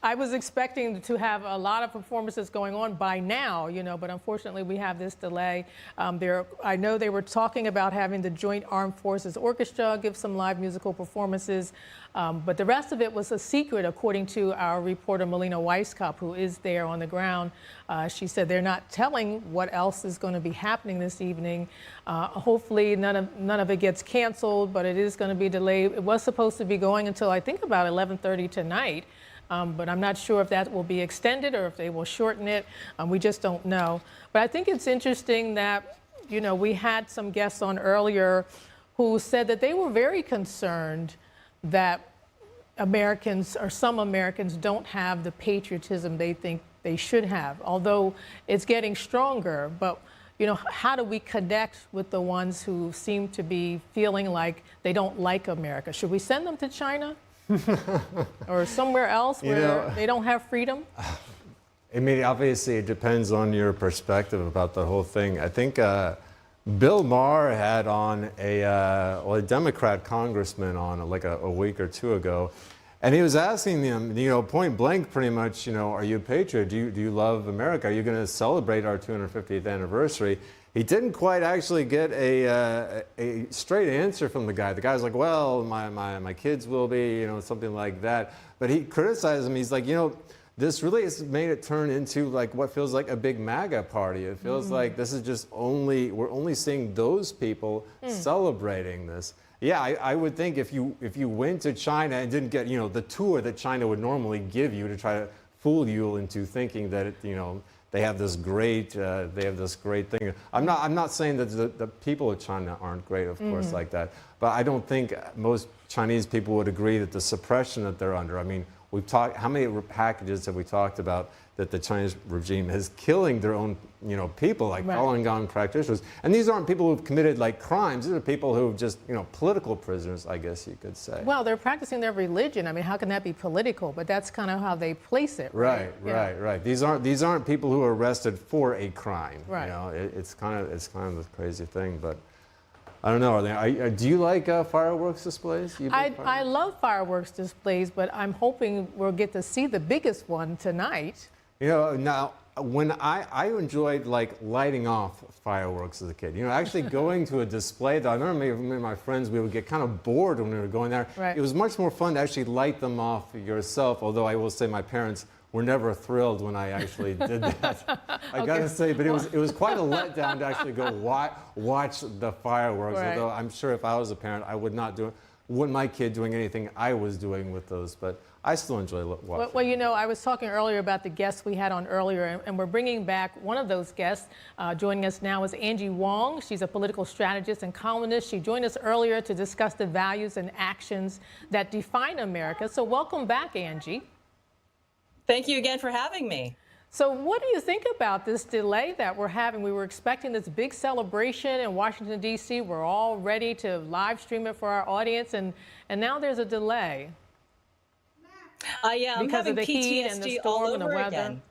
I was expecting to have a lot of performances going on by now, you know, but unfortunately we have this delay. I know they were talking about having the Joint Armed Forces Orchestra give some live musical performances, but the rest of it was a secret, according to our reporter Melina Weisskopf, who is there on the ground. She said they're not telling what else is going to be happening this evening. Hopefully none of it gets canceled, but it is going to be delayed. It was supposed to be going until I think about 11:30 tonight. But I'm not sure if that will be extended or if they will shorten it. We just don't know. But I think it's interesting that, you know, we had some guests on earlier who said that they were very concerned that Americans, or some Americans, don't have the patriotism they think they should have, although it's getting stronger. But, you know, how do we connect with the ones who seem to be feeling like they don't like America? Should we send them to China? Or somewhere else where they don't have freedom? I mean, obviously it depends on your perspective about the whole thing. I think Bill Maher had on a Democrat congressman on like a week or two ago, and he was asking them, you know, point blank pretty much, you know, are you a patriot? Do you love America? Are you going to celebrate our 250th anniversary? He didn't quite actually get a straight answer from the guy. The guy's like, well, my kids will be, you know, something like that. But he criticized him. He's like, you know, this really has made it turn into like what feels like a big MAGA party. It feels like this is just we're only seeing those people celebrating this. Yeah, I would think if you went to China and didn't get, you know, the tour that China would normally give you to try to fool you into thinking that, you know, they have this great thing. I'm not saying that the people of China aren't great, of course, like that. But I don't think most Chinese people would agree that the suppression that they're under. I mean, we've talked. How many packages have we talked about that the Chinese regime is killing their own, you know, people, like Falun Gong practitioners? And these aren't people who've committed like crimes. These are people who've just, you know, political prisoners, I guess you could say. Well, they're practicing their religion. I mean, how can that be political? But that's kind of how they place it. Right. These aren't people who are arrested for a crime. Right. You know, it's kind of a crazy thing, but. I don't know. Do you like fireworks displays? I love fireworks displays, but I'm hoping we'll get to see the biggest one tonight. You know, now when I enjoyed like lighting off fireworks as a kid. You know, actually going to a display. I remember me and my friends, we would get kind of bored when we were going there. Right. It was much more fun to actually light them off yourself. Although I will say my parents were never thrilled when I actually did that. I gotta say, but it was quite a letdown to actually go watch the fireworks. Right. Although I'm sure if I was a parent, I would not want my kid doing anything I was doing with those. But I still enjoy watching. Well, you know, I was talking earlier about the guests we had on earlier, and we're bringing back one of those guests. Joining us now is Angie Wong. She's a political strategist and columnist. She joined us earlier to discuss the values and actions that define America. So welcome back, Angie. Thank you again for having me. So what do you think about this delay that we're having? We were expecting this big celebration in Washington, D.C. We're all ready to live stream it for our audience, and now there's a delay. Yeah, I'm because having of the heat and the storm and the weather. Again.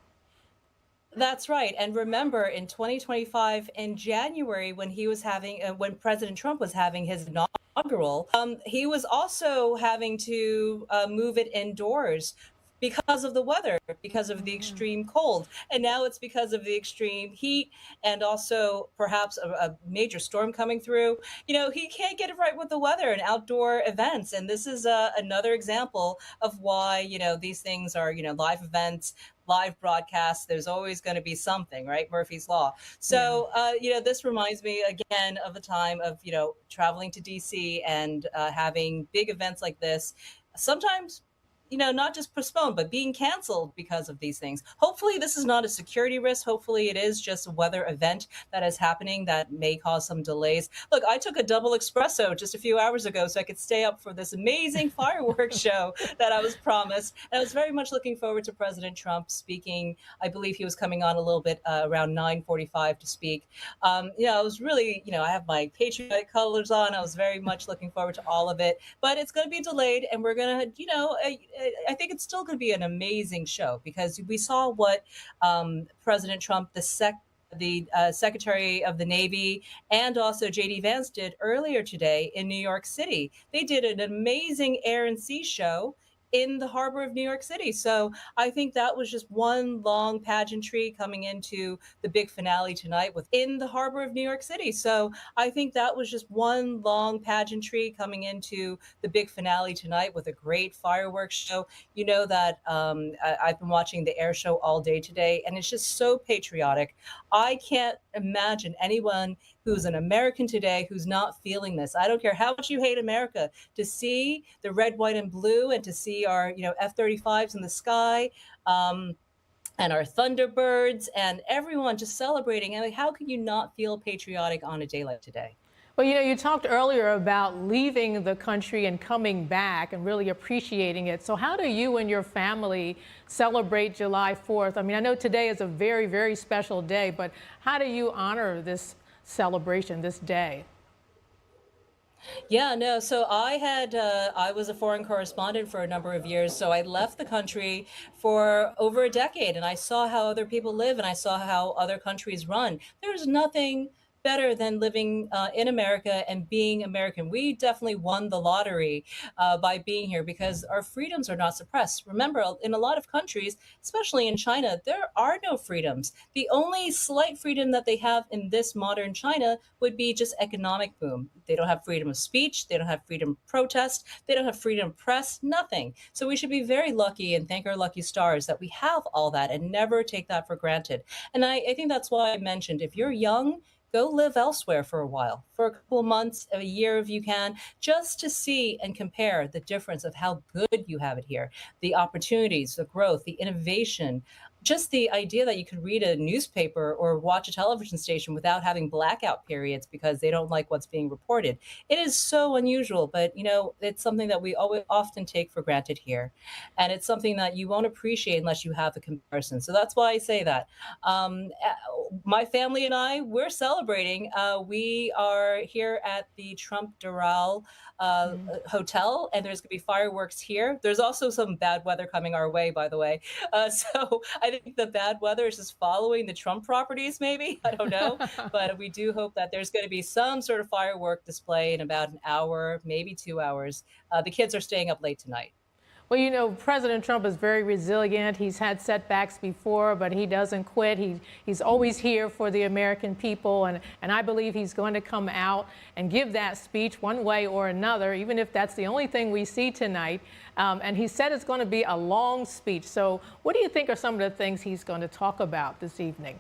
That's right. And remember, in 2025, in January, when he was having, when President Trump was having his inaugural, he was also having to move it indoors because of the weather, because of the extreme cold. And now it's because of the extreme heat and also perhaps a major storm coming through. You know, he can't get it right with the weather and outdoor events. And this is another example of why, you know, these things are, you know, live events, live broadcasts. There's always going to be something, right? Murphy's Law. So, you know, this reminds me again of a time of, you know, traveling to DC and having big events like this. Sometimes, not just postponed, but being canceled because of these things. Hopefully this is not a security risk. Hopefully it is just a weather event that is happening that may cause some delays. Look, I took a double espresso just a few hours ago so I could stay up for this amazing fireworks show that I was promised. And I was very much looking forward to President Trump speaking. I believe he was coming on a little bit around 9:45 to speak. I was really, I have my patriotic colors on. I was very much looking forward to all of it, but it's going to be delayed, and we're going to, I think it's still going to be an amazing show because we saw what President Trump, the Secretary of the Navy, and also J.D. Vance did earlier today in New York City. They did an amazing air and sea show in the harbor of New York City. So I think that was just one long pageantry coming into the big finale tonight within the harbor of New York City. So I think that was just one long pageantry coming into the big finale tonight with a great fireworks show. You know that I've been watching the air show all day today, and it's just so patriotic. I can't imagine anyone who's an American today who's not feeling this. I don't care how much you hate America, to see the red, white, and blue, and to see our F-35s in the sky, and our Thunderbirds, and everyone just celebrating. And how could you not feel patriotic on a day like today? Well, you talked earlier about leaving the country and coming back and really appreciating it. So how do you and your family celebrate July 4th? I mean, I know today is a very, very special day, but how do you honor this celebration, this day? Yeah, no. So I was a foreign correspondent for a number of years. So I left the country for over a decade, and I saw how other people live, and I saw how other countries run. There's nothing better than living in America and being American. We definitely won the lottery by being here because our freedoms are not suppressed. Remember, in a lot of countries, especially in China, there are no freedoms. The only slight freedom that they have in this modern China would be just economic boom. They don't have freedom of speech. They don't have freedom of protest. They don't have freedom of press, nothing. So we should be very lucky and thank our lucky stars that we have all that and never take that for granted. And I think that's why I mentioned, if you're young, go live elsewhere for a while, for a couple of months, a year if you can, just to see and compare the difference of how good you have it here, the opportunities, the growth, the innovation, just the idea that you could read a newspaper or watch a television station without having blackout periods because they don't like what's being reported. It is so unusual, but it's something that we often take for granted here. And it's something that you won't appreciate unless you have a comparison. So that's why I say that. My family and I, we're celebrating. We are here at the Trump Doral Hotel, and there's going to be fireworks here. There's also some bad weather coming our way, by the way. So I think the bad weather is just following the Trump properties, maybe. I don't know. But we do hope that there's going to be some sort of firework display in about an hour, maybe 2 hours. The kids are staying up late tonight. Well, President Trump is very resilient. He's had setbacks before, but he doesn't quit. He's always here for the American people, and I believe he's going to come out and give that speech one way or another, even if that's the only thing we see tonight. And he said it's going to be a long speech. So what do you think are some of the things he's going to talk about this evening?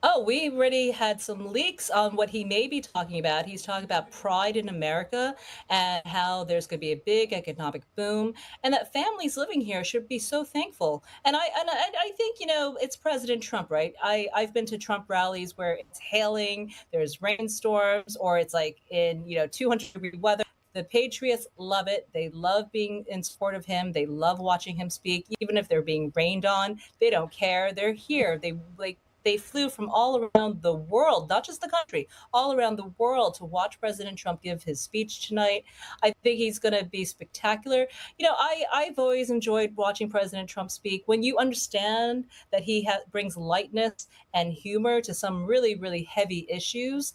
Oh, we already had some leaks on what he may be talking about. He's talking about pride in America and how there's going to be a big economic boom and that families living here should be so thankful. And I think, it's President Trump, right? I've been to Trump rallies where it's hailing, there's rainstorms, or it's like in, 200-degree weather. The Patriots love it. They love being in support of him. They love watching him speak, even if they're being rained on. They don't care. They're here. They flew from all around the world, not just the country, all around the world to watch President Trump give his speech tonight. I think he's going to be spectacular. I've always enjoyed watching President Trump speak. When you understand that he brings lightness and humor to some really, really heavy issues,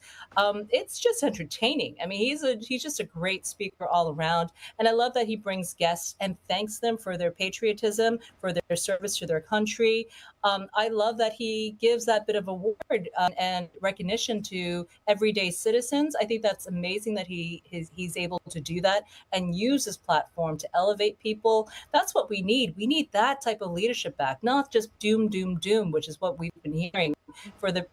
it's just entertaining. I mean, he's just a great speaker all around. And I love that he brings guests and thanks them for their patriotism, for their service to their country. I love that he gives gives that bit of award and recognition to everyday citizens. I think that's amazing that he's able to do that and use his platform to elevate people. That's what we need. We need that type of leadership back, not just doom, doom, doom, which is what we've been hearing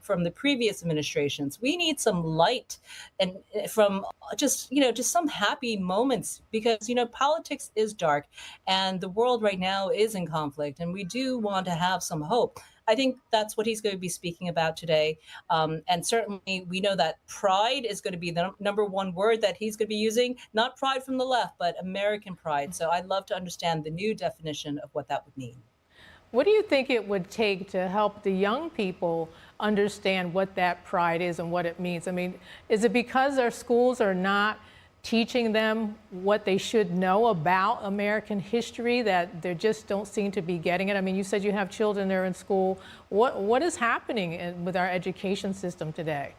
from the previous administrations. We need some light and from just some happy moments, because politics is dark and the world right now is in conflict, and we do want to have some hope. I think that's what he's going to be speaking about today. And certainly we know that pride is going to be the number one word that he's going to be using, not pride from the left, but American pride. So I'd love to understand the new definition of what that would mean. What do you think it would take to help the young people understand what that pride is and what it means? I mean, is it because our schools are not teaching them what they should know about American history that they just don't seem to be getting it? I mean, you said you have children there in school. What is happening with our education system today?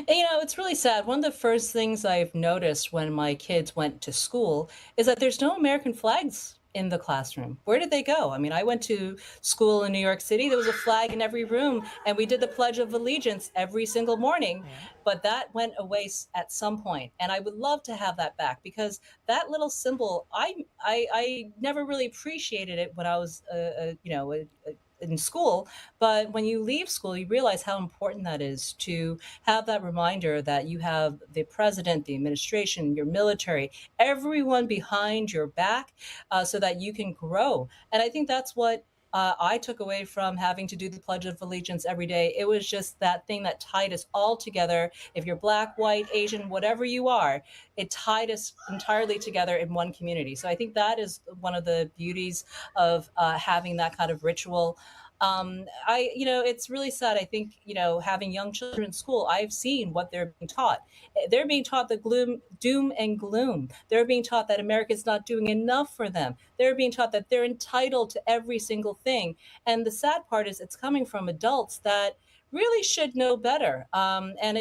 It's really sad. One of the first things I've noticed when my kids went to school is that there's no American flags in the classroom. Where did they go? I mean, I went to school in New York City. There was a flag in every room, and we did the Pledge of Allegiance every single morning. But that went away at some point, and I would love to have that back, because that little symbol, I never really appreciated it when I was, in school. But when you leave school, you realize how important that is, to have that reminder that you have the president, the administration, your military, everyone behind your back, so that you can grow. And I think that's what I took away from having to do the Pledge of Allegiance every day. It was just that thing that tied us all together. If you're Black, white, Asian, whatever you are, it tied us entirely together in one community. So I think that is one of the beauties of having that kind of ritual. It's really sad. I think, having young children in school, I've seen what they're being taught. They're being taught the doom and gloom. They're being taught that America's not doing enough for them. They're being taught that they're entitled to every single thing. And the sad part is it's coming from adults that really should know better. And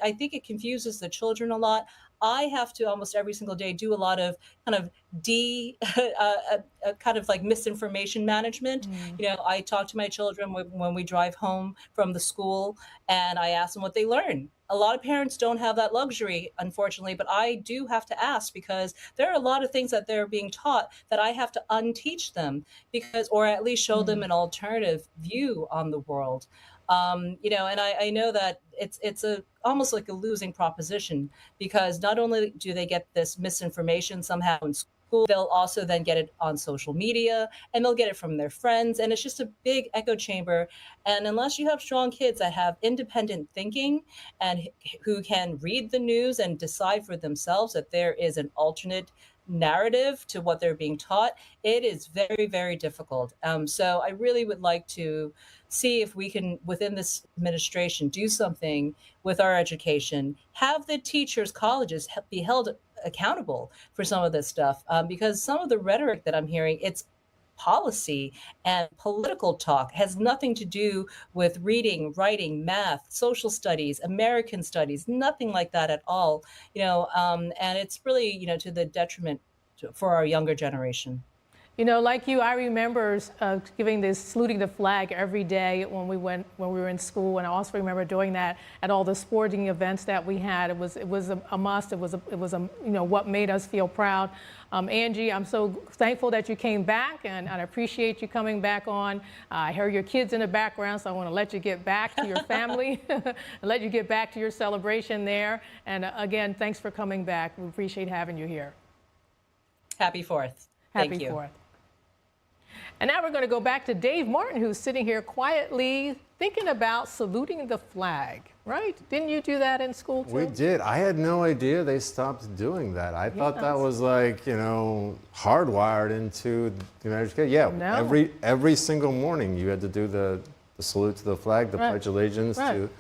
I think it confuses the children a lot. I have to almost every single day do a lot of kind of kind of like misinformation management. I talk to my children when we drive home from the school, and I ask them what they learn. A lot of parents don't have that luxury, unfortunately, but I do have to ask, because there are a lot of things that they're being taught that I have to unteach them, or at least show them an alternative view on the world. And I know that it's almost like a losing proposition, because not only do they get this misinformation somehow in school, they'll also then get it on social media, and they'll get it from their friends. And it's just a big echo chamber. And unless you have strong kids that have independent thinking and who can read the news and decide for themselves that there is an alternate narrative to what they're being taught, it is very, very difficult. So I really would like to see if we can, within this administration, do something with our education, have the teachers, colleges be held accountable for some of this stuff, because some of the rhetoric that I'm hearing, it's policy and political talk, has nothing to do with reading, writing, math, social studies, American studies, nothing like that at all. And it's really, to the detriment for our younger generation. Like you, I remember saluting the flag every day when we were in school, and I also remember doing that at all the sporting events that we had. It was a must. It was what made us feel proud. Angie, I'm so thankful that you came back, and I appreciate you coming back on. I hear your kids in the background, so I want to let you get back to your family and let you get back to your celebration there. And again, thanks for coming back. We appreciate having you here. Happy 4th. Thank you. Happy 4th. And now we're going to go back to Dave Martin, who's sitting here quietly thinking about saluting the flag, right? Didn't you do that in school too? We did. I had no idea they stopped doing that. I thought that was like, hardwired into the United States. Yeah, no. Every single morning you had to do the salute to the flag, the Pledge of Allegiance to.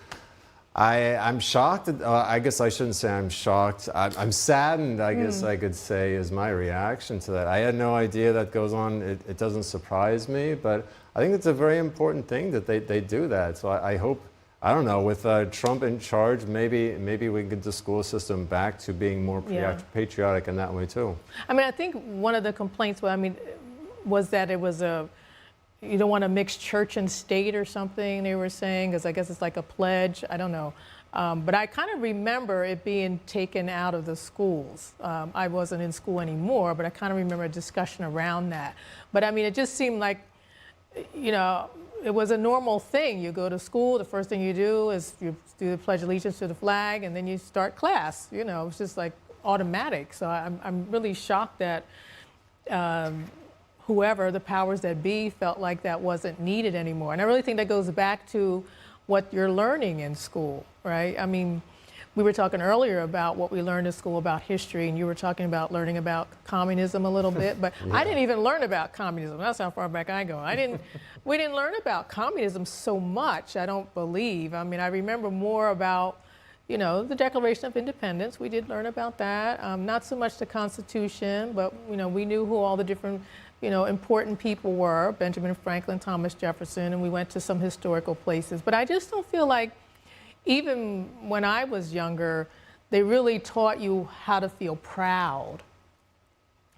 I'm shocked. I guess I shouldn't say I'm shocked. I'm saddened, I guess I could say, is my reaction to that. I had no idea that goes on. It doesn't surprise me, but I think it's a very important thing that they do that. So I hope, I don't know, with Trump in charge, maybe we can get the school system back to being more patriotic in that way too. I mean, I think one of the complaints, was that it was you don't want to mix church and state or something, they were saying, because I guess it's like a pledge. I don't know. But I kind of remember it being taken out of the schools. I wasn't in school anymore, but I kind of remember a discussion around that. But I mean, it just seemed like, you know, it was a normal thing. You go to school, the first thing you do is you do the Pledge of Allegiance to the flag, and then you start class. You know, it's just like automatic. So I'm really shocked that whoever, the powers that be, felt like that wasn't needed anymore. And I really think that goes back to what you're learning in school, right? I mean, we were talking earlier about what we learned in school about history, and you were talking about learning about communism a little bit, but yeah. I didn't even learn about communism. That's how far back I go. We didn't learn about communism so much, I don't believe. I mean, I remember more about, you know, the Declaration of Independence. We did learn about that. Not so much the Constitution, but, you know, we knew who all the different, you know, important people were, Benjamin Franklin, Thomas Jefferson, and we went to some historical places. But I just don't feel like, even when I was younger, they really taught you how to feel proud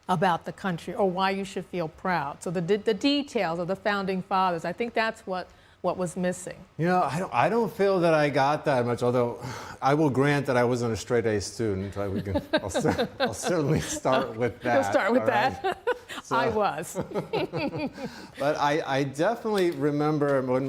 about the country or why you should feel proud. So the details of the founding fathers, I think that's what was missing. You know, I don't feel that I got that much, although I will grant that I wasn't a straight A student. I'll certainly start with that. You'll start with that. Right? So, I was. But I definitely remember when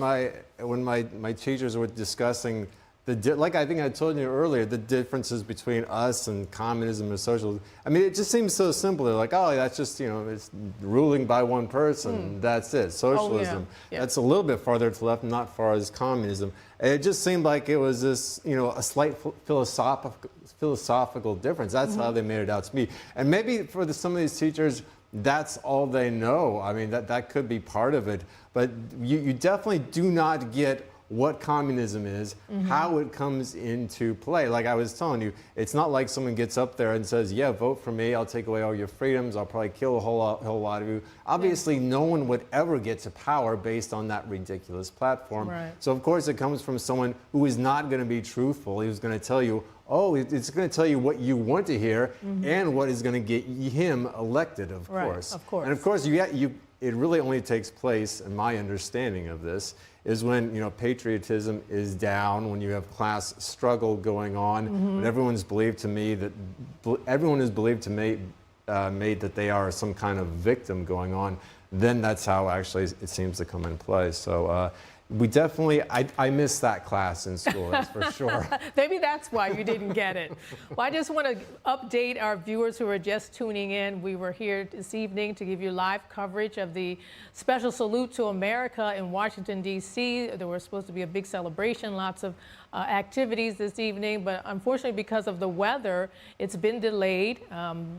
my teachers were discussing like I think I told you earlier, the differences between us and communism and socialism. I mean, it just seems so simple. They're like, oh, that's just, you know, it's ruling by one person. That's it. Socialism. Oh, yeah. That's a little bit farther to the left, not far as communism. And it just seemed like it was this, you know, a slight philosophical difference. That's how they made it out to me. And maybe for some of these teachers, that's all they know. I mean, that could be part of it. But you definitely do not get what communism is, how it comes into play. Like I was telling you, it's not like someone gets up there and says, yeah, vote for me, I'll take away all your freedoms, I'll probably kill a whole lot of you. Obviously, no one would ever get to power based on that ridiculous platform. Right. So of course it comes from someone who is not going to be truthful. He was going to tell you, oh, it's going to tell you what you want to hear and what is going to get him elected, of course. Of course. And of course, it really only takes place, in my understanding of this, is when, you know, patriotism is down, when you have class struggle going on, when everyone is believed to made that they are some kind of victim going on, then that's how actually it seems to come in play. So we definitely, I missed that class in school, that's for sure. Maybe that's why you didn't get it. Well, I just want to update our viewers who are just tuning in. We were here this evening to give you live coverage of the special salute to America in Washington, D.C. There was supposed to be a big celebration, lots of activities this evening, but unfortunately because of the weather, it's been delayed.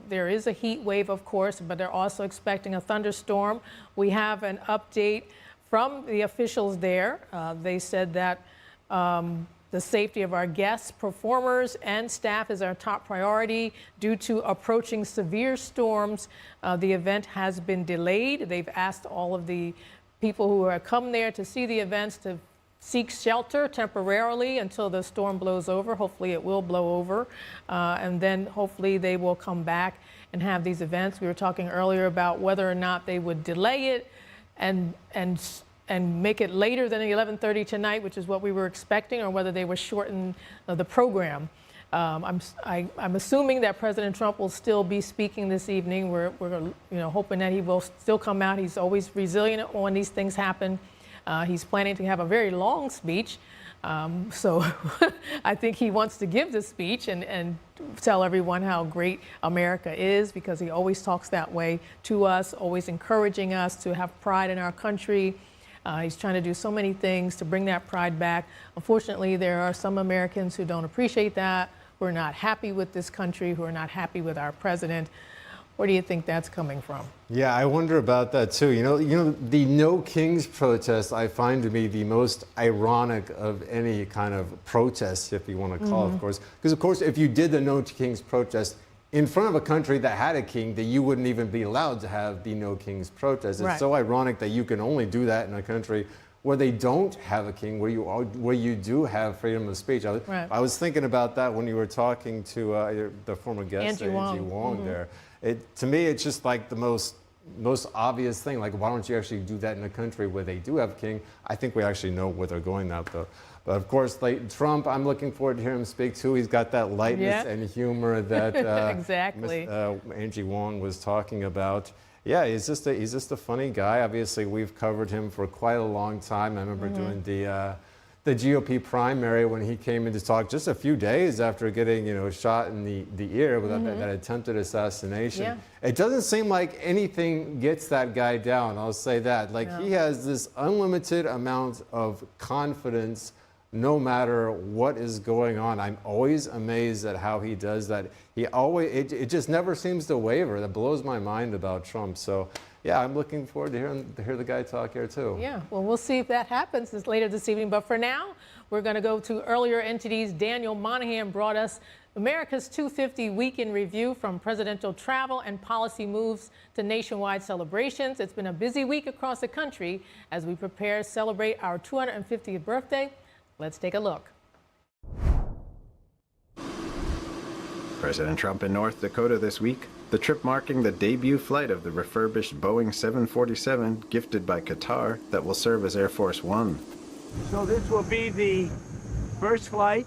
There is a heat wave, of course, but they're also expecting a thunderstorm. We have an update from the officials there. They said that the safety of our guests, performers, and staff is our top priority. Due to approaching severe storms, the event has been delayed. They've asked all of the people who are come there to see the events to seek shelter temporarily until the storm blows over. Hopefully it will blow over. And then hopefully they will come back and have these events. We were talking earlier about whether or not they would delay it and make it later than 11:30 tonight, which is what we were expecting, or whether they would shorten the program. I'm assuming that President Trump will still be speaking this evening. We're hoping that he will still come out. He's always resilient when these things happen. He's planning to have a very long speech. So I think he wants to give this speech and tell everyone how great America is, because he always talks that way to us, always encouraging us to have pride in our country. He's trying to do so many things to bring that pride back. Unfortunately, there are some Americans who don't appreciate that, who are not happy with this country, who are not happy with our president. Where do you think that's coming from? Yeah, I wonder about that too. You know, the No Kings protest I find to be the most ironic of any kind of protest, if you want to call it, of course. Because of course, if you did the No Kings protest in front of a country that had a king, that you wouldn't even be allowed to have the No Kings protest. It's so ironic that you can only do that in a country where they don't have a king, where you do have freedom of speech. I was thinking about that when you were talking to the former guest, Angie Wong there. To me, it's just like the most most obvious thing. Like, why don't you actually do that in a country where they do have a king? I think we actually know where they're going now, though. But of course, like Trump, I'm looking forward to hearing him speak too. He's got that lightness and humor that exactly. Angie Wong was talking about. Yeah, he's just a funny guy. Obviously, we've covered him for quite a long time. I remember doing the GOP primary when he came in to talk just a few days after getting, shot in the ear with that attempted assassination. Yeah. It doesn't seem like anything gets that guy down, I'll say that. Like, he has this unlimited amount of confidence no matter what is going on. I'm always amazed at how he does that. It just never seems to waver. That blows my mind about Trump. So yeah, I'm looking forward to hear the guy talk here too. Yeah, well, we'll see if that happens later this evening. But for now, we're going to go to earlier NTD's Daniel Monahan brought us America's 250 Week in Review, from presidential travel and policy moves to nationwide celebrations. It's been a busy week across the country as we prepare to celebrate our 250th birthday. Let's take a look. President Trump in North Dakota this week, the trip marking the debut flight of the refurbished Boeing 747 gifted by Qatar that will serve as Air Force One. So this will be the first flight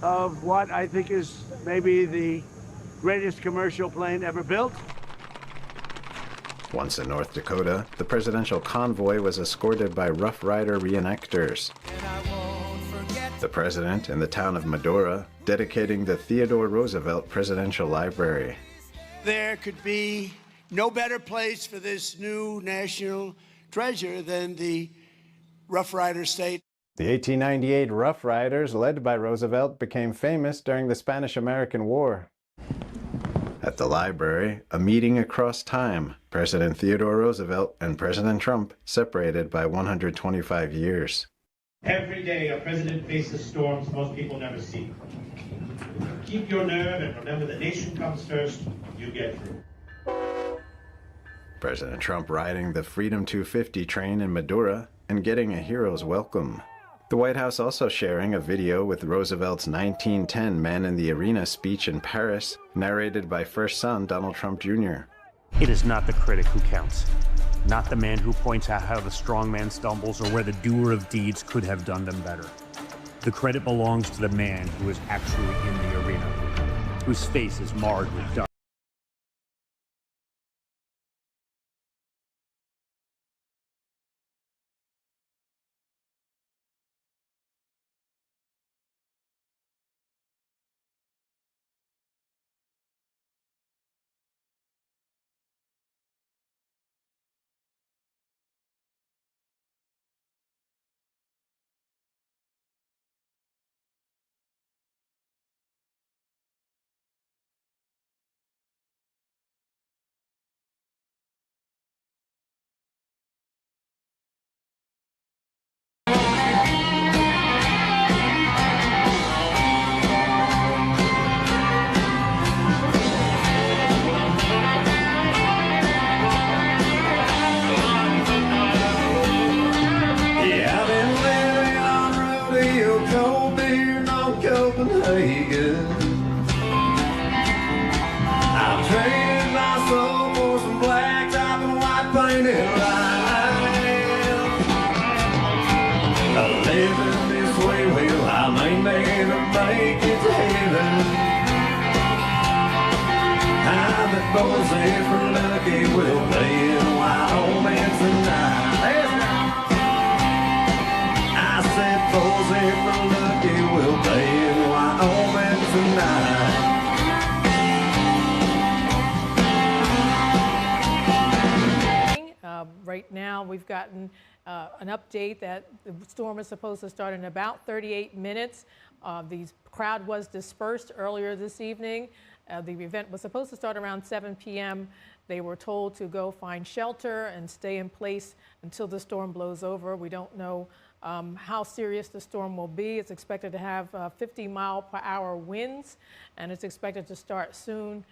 of what I think is maybe the greatest commercial plane ever built. Once in North Dakota, the presidential convoy was escorted by Rough Rider reenactors. The president in the town of Medora dedicating the Theodore Roosevelt Presidential Library. There could be no better place for this new national treasure than the Rough Rider state. The 1898 Rough Riders, led by Roosevelt, became famous during the Spanish-American War. At the library, a meeting across time, President Theodore Roosevelt and President Trump separated by 125 years. Every day our president faces storms most people never see. Keep your nerve and remember the nation comes first. You get through. President Trump riding the Freedom 250 train in Medora and getting a hero's welcome. The White House also sharing a video with Roosevelt's 1910 Man in the Arena speech in Paris, narrated by first son Donald Trump Jr. It is not the critic who counts, not the man who points out how the strong man stumbles or where the doer of deeds could have done them better. The credit belongs to the man who is actually in the arena, whose face is marred with dust. Right now, we've gotten an update that the storm is supposed to start in about 38 minutes. The crowd was dispersed earlier this evening. The event was supposed to start around 7 p.m. They were told to go find shelter and stay in place until the storm blows over. We don't know how serious the storm will be. It's expected to have 50-mile-per-hour winds, and it's expected to start soon.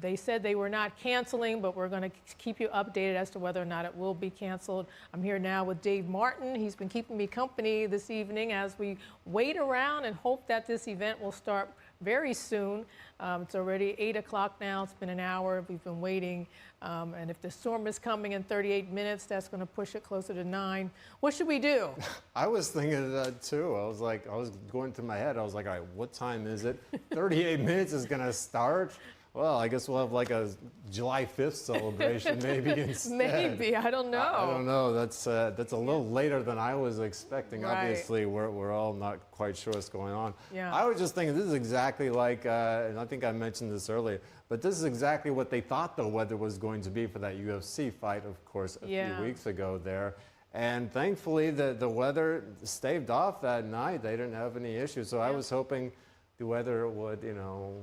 They said they were not canceling, but we're going to keep you updated as to whether or not it will be canceled. I'm here now with Dave Martin. He's been keeping me company this evening as we wait around and hope that this event will start very soon. It's already 8 o'clock now. It's been an hour. We've been waiting. And if the storm is coming in 38 minutes, that's going to push it closer to 9. What should we do? I was thinking of that too. I was going through my head. I was like, all right, what time is it? 38 minutes is going to start. Well, I guess we'll have like a July 5th celebration maybe instead. Maybe, I don't know. I don't know. That's a little later than I was expecting. Right. Obviously, we're all not quite sure what's going on. Yeah. I was just thinking this is exactly like, and I think I mentioned this earlier, but this is exactly what they thought the weather was going to be for that UFC fight, of course, a few weeks ago there. And thankfully, the weather staved off that night. They didn't have any issues. So I was hoping the weather would, you know,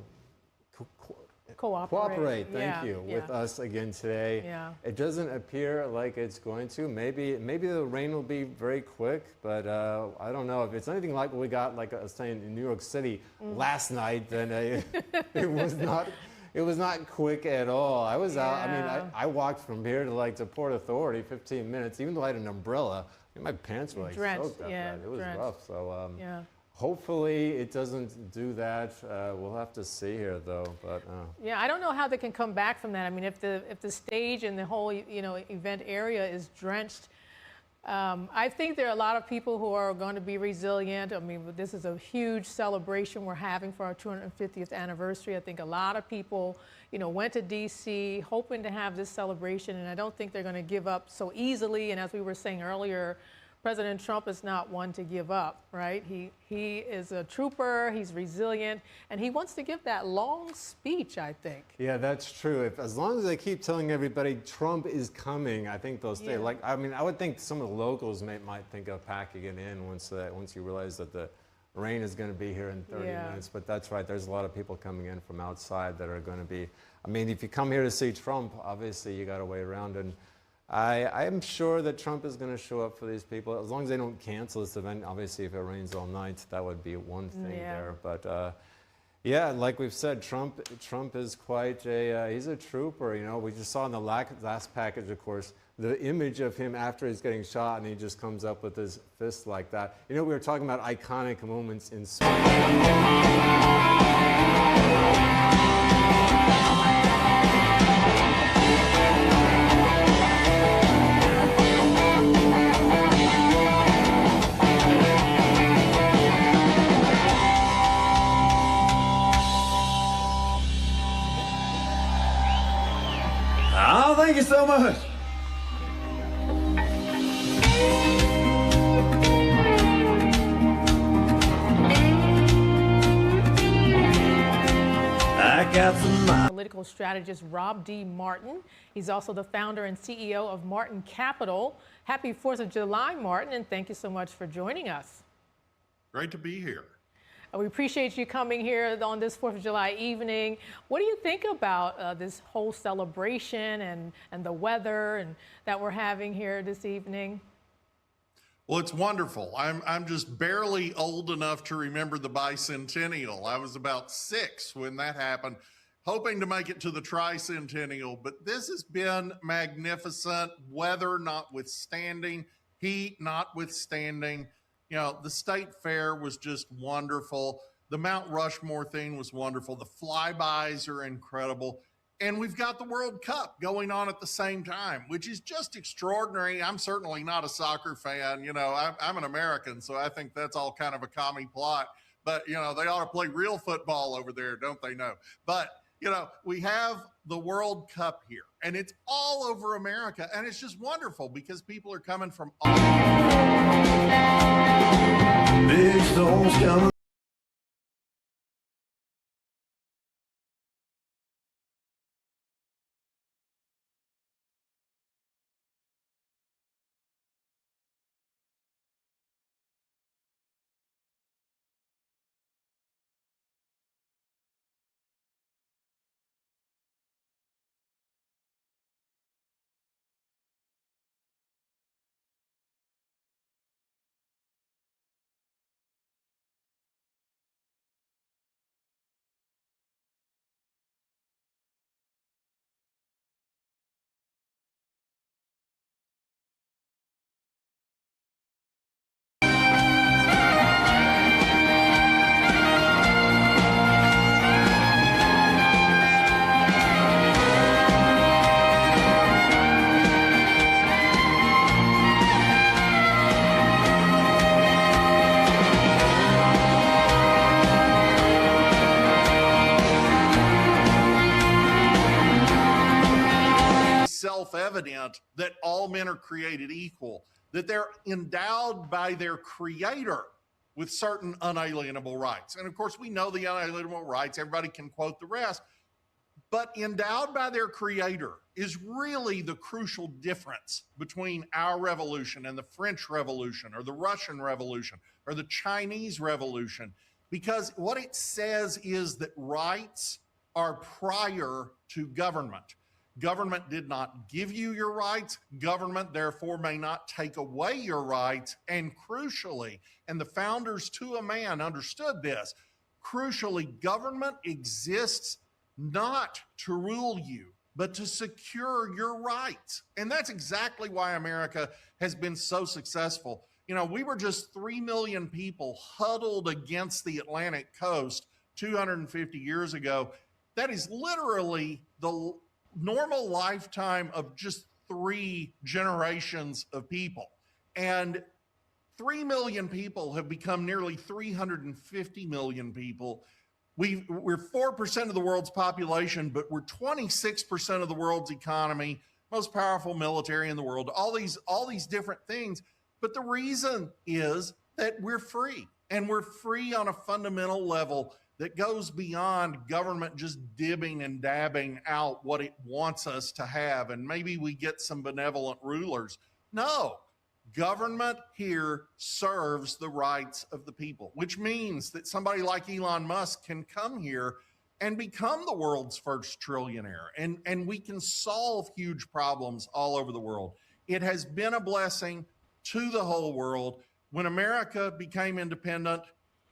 cooperate, thank you, with us again today. Yeah. It doesn't appear like it's going to. Maybe the rain will be very quick, but I don't know. If it's anything like what we got, like I was saying, in New York City last night, then it was not quick at all. I was out. I mean, I walked from here to Port Authority, 15 minutes, even though I had an umbrella. My pants were like soaked up. It was rough. So hopefully it doesn't do that. We'll have to see here, though. But yeah, I don't know how they can come back from that. I mean, if the stage and the whole event area is drenched, I think there are a lot of people who are going to be resilient. I mean, this is a huge celebration we're having for our 250th anniversary. I think a lot of people, went to D.C. hoping to have this celebration, and I don't think they're going to give up so easily. And as we were saying earlier, President Trump is not one to give up, right? He is a trooper, he's resilient, and he wants to give that long speech, I think. Yeah, that's true. As long as they keep telling everybody Trump is coming, I think they'll stay. Yeah. I would think some of the locals might think of packing it in once you realize that the rain is going to be here in 30 minutes. But that's right. There's a lot of people coming in from outside that are going to be. I mean, if you come here to see Trump, obviously you got to wait around. And I am sure that Trump is going to show up for these people, as long as they don't cancel this event. Obviously, if it rains all night, that would be one thing there. But yeah, like we've said, Trump is quite he's a trooper. We just saw in the last package, of course, the image of him after he's getting shot, and he just comes up with his fist like that. We were talking about iconic moments in sports. Oh, thank you so much. I got some Political strategist Rob D. Martin. He's also the founder and CEO of Martin Capital. Happy 4th of July, Martin, and thank you so much for joining us. Great to be here. We appreciate you coming here on this 4th of July evening. What do you think about this whole celebration and the weather and that we're having here this evening? Well, it's wonderful. I'm just barely old enough to remember the bicentennial. I was about 6 when that happened, hoping to make it to the tricentennial. But this has been magnificent, weather notwithstanding, heat notwithstanding. The state fair was just wonderful. The Mount Rushmore thing was wonderful. The flybys are incredible. And we've got the World Cup going on at the same time, which is just extraordinary. I'm certainly not a soccer fan. I'm an American, so I think that's all kind of a commie plot. But, they ought to play real football over there, don't they know? But, we have the World Cup here, and it's all over America. And it's just wonderful because people are coming from all big storms coming. evident that all men are created equal, that they're endowed by their creator with certain unalienable rights. And of course, we know the unalienable rights, everybody can quote the rest, but endowed by their creator is really the crucial difference between our revolution and the French Revolution or the Russian Revolution or the Chinese Revolution, because what it says is that rights are prior to government. Government did not give you your rights. Government, therefore, may not take away your rights. And crucially, and the founders to a man understood this, crucially, government exists not to rule you, but to secure your rights. And that's exactly why America has been so successful. You know, we were just 3 million people huddled against the Atlantic coast 250 years ago. That is literally the normal lifetime of just 3 generations of people. And 3 million people have become nearly 350 million people. We're 4% of the world's population, but we're 26% of the world's economy, most powerful military in the world, all these different things. But the reason is that we're free, and we're free on a fundamental level that goes beyond government just dibbing and dabbing out what it wants us to have. And maybe we get some benevolent rulers. No, government here serves the rights of the people, which means that somebody like Elon Musk can come here and become the world's first trillionaire. And we can solve huge problems all over the world. It has been a blessing to the whole world. When America became independent,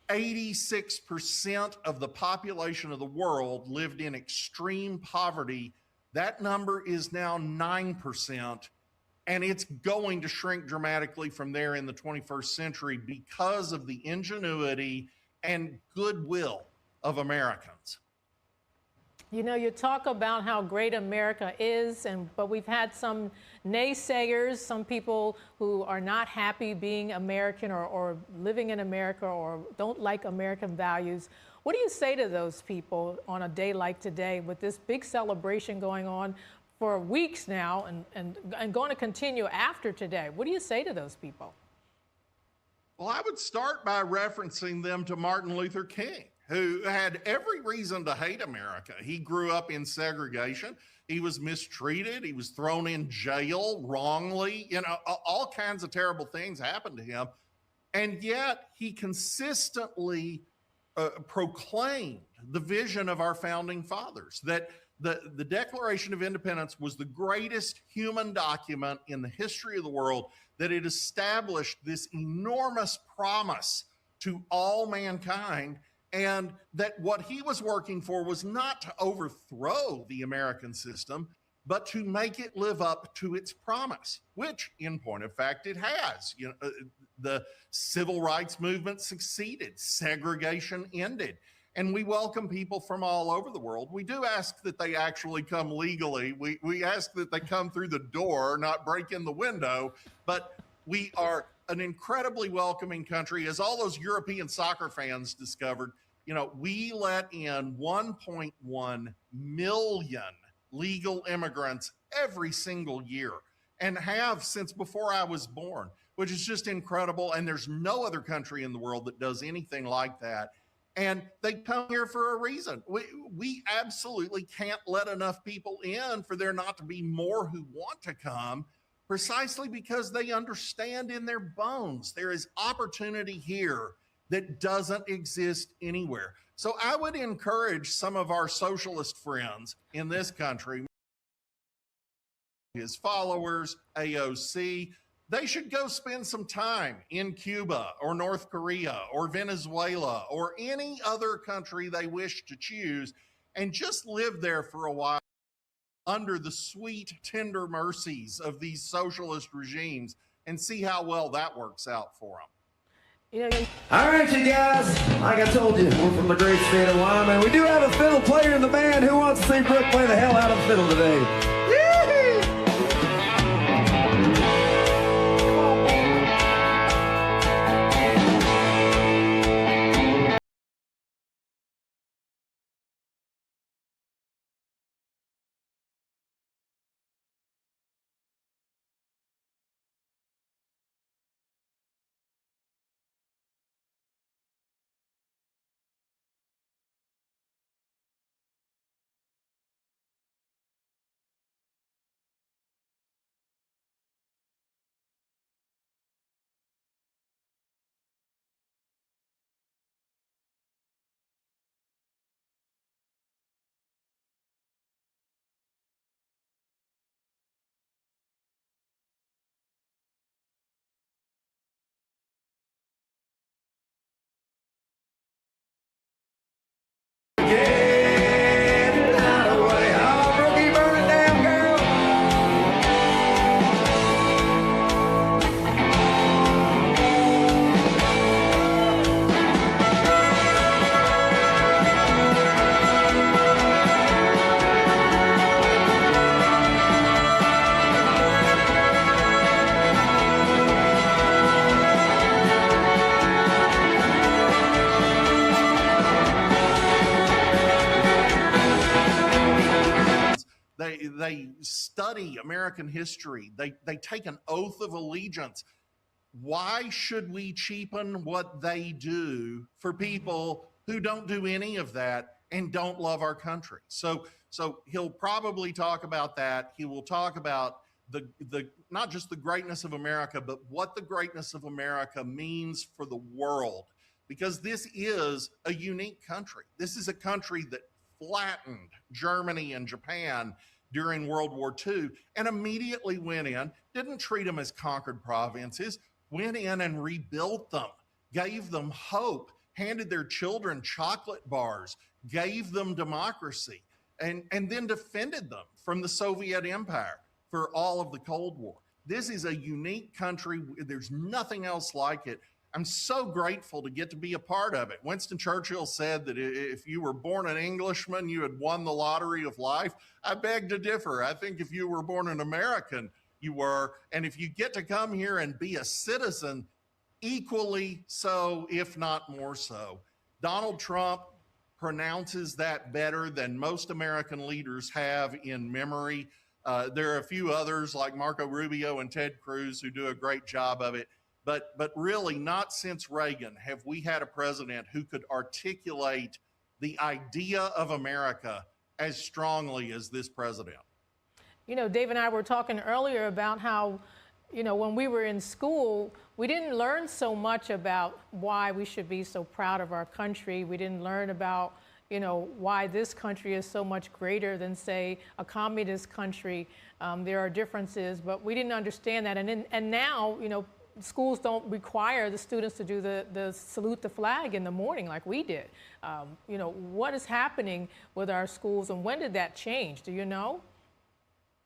86% of the population of the world lived in extreme poverty. That number is now 9%, and it's going to shrink dramatically from there in the 21st century because of the ingenuity and goodwill of Americans. You know, you talk about how great America is, but we've had some naysayers, some people who are not happy being American or living in America or don't like American values. What do you say to those people on a day like today with this big celebration going on for weeks now and going to continue after today? What do you say to those people? Well, I would start by referencing them to Martin Luther King, who had every reason to hate America. He grew up in segregation. He was mistreated. He was thrown in jail wrongly. You know, all kinds of terrible things happened to him. And yet he consistently proclaimed the vision of our founding fathers, that the Declaration of Independence was the greatest human document in the history of the world, that it established this enormous promise to all mankind, and that what he was working for was not to overthrow the American system, but to make it live up to its promise, which in point of fact, it has. You know, the civil rights movement succeeded, segregation ended, and we welcome people from all over the world. We do ask that they actually come legally. We ask that they come through the door, not break in the window, but we are an incredibly welcoming country. As all those European soccer fans discovered, you know, we let in 1.1 million legal immigrants every single year, and have since before I was born, which is just incredible. And there's no other country in the world that does anything like that. And they come here for a reason. We absolutely can't let enough people in for there not to be more who want to come, precisely because they understand in their bones there is opportunity here that doesn't exist anywhere. So I would encourage some of our socialist friends in this country, his followers, AOC, they should go spend some time in Cuba or North Korea or Venezuela or any other country they wish to choose, and just live there for a while under the sweet, tender mercies of these socialist regimes and see how well that works out for them. All right, you guys, like I told you, we're from the great state of Wyoming. We do have a fiddle player in the band. Who wants to see Brooke play the hell out of the fiddle today? they study American history. They take an oath of allegiance. Why should we cheapen what they do for people who don't do any of that and don't love our country? So he'll probably talk about that. He will talk about the not just the greatness of America, but what the greatness of America means for the world. Because this is a unique country. This is a country that flattened Germany and Japan during World War II and immediately went in, didn't treat them as conquered provinces, went in and rebuilt them, gave them hope, handed their children chocolate bars, gave them democracy, and then defended them from the Soviet Empire for all of the Cold War. This is a unique country. There's nothing else like it. I'm so grateful to get to be a part of it. Winston Churchill said that if you were born an Englishman, you had won the lottery of life. I beg to differ. I think if you were born an American, you were. And if you get to come here and be a citizen, equally so, if not more so. Donald Trump pronounces that better than most American leaders have in memory. There are a few others like Marco Rubio and Ted Cruz who do a great job of it. But really, not since Reagan have we had a president who could articulate the idea of America as strongly as this president. You know, Dave and I were talking earlier about how, you know, when we were in school, we didn't learn so much about why we should be so proud of our country. We didn't learn about, you know, why this country is so much greater than, say, a communist country. There are differences, but we didn't understand that. And now, you know, schools don't require the students to do the salute the flag in the morning like we did. You know, what is happening with our schools and when did that change? Do you know?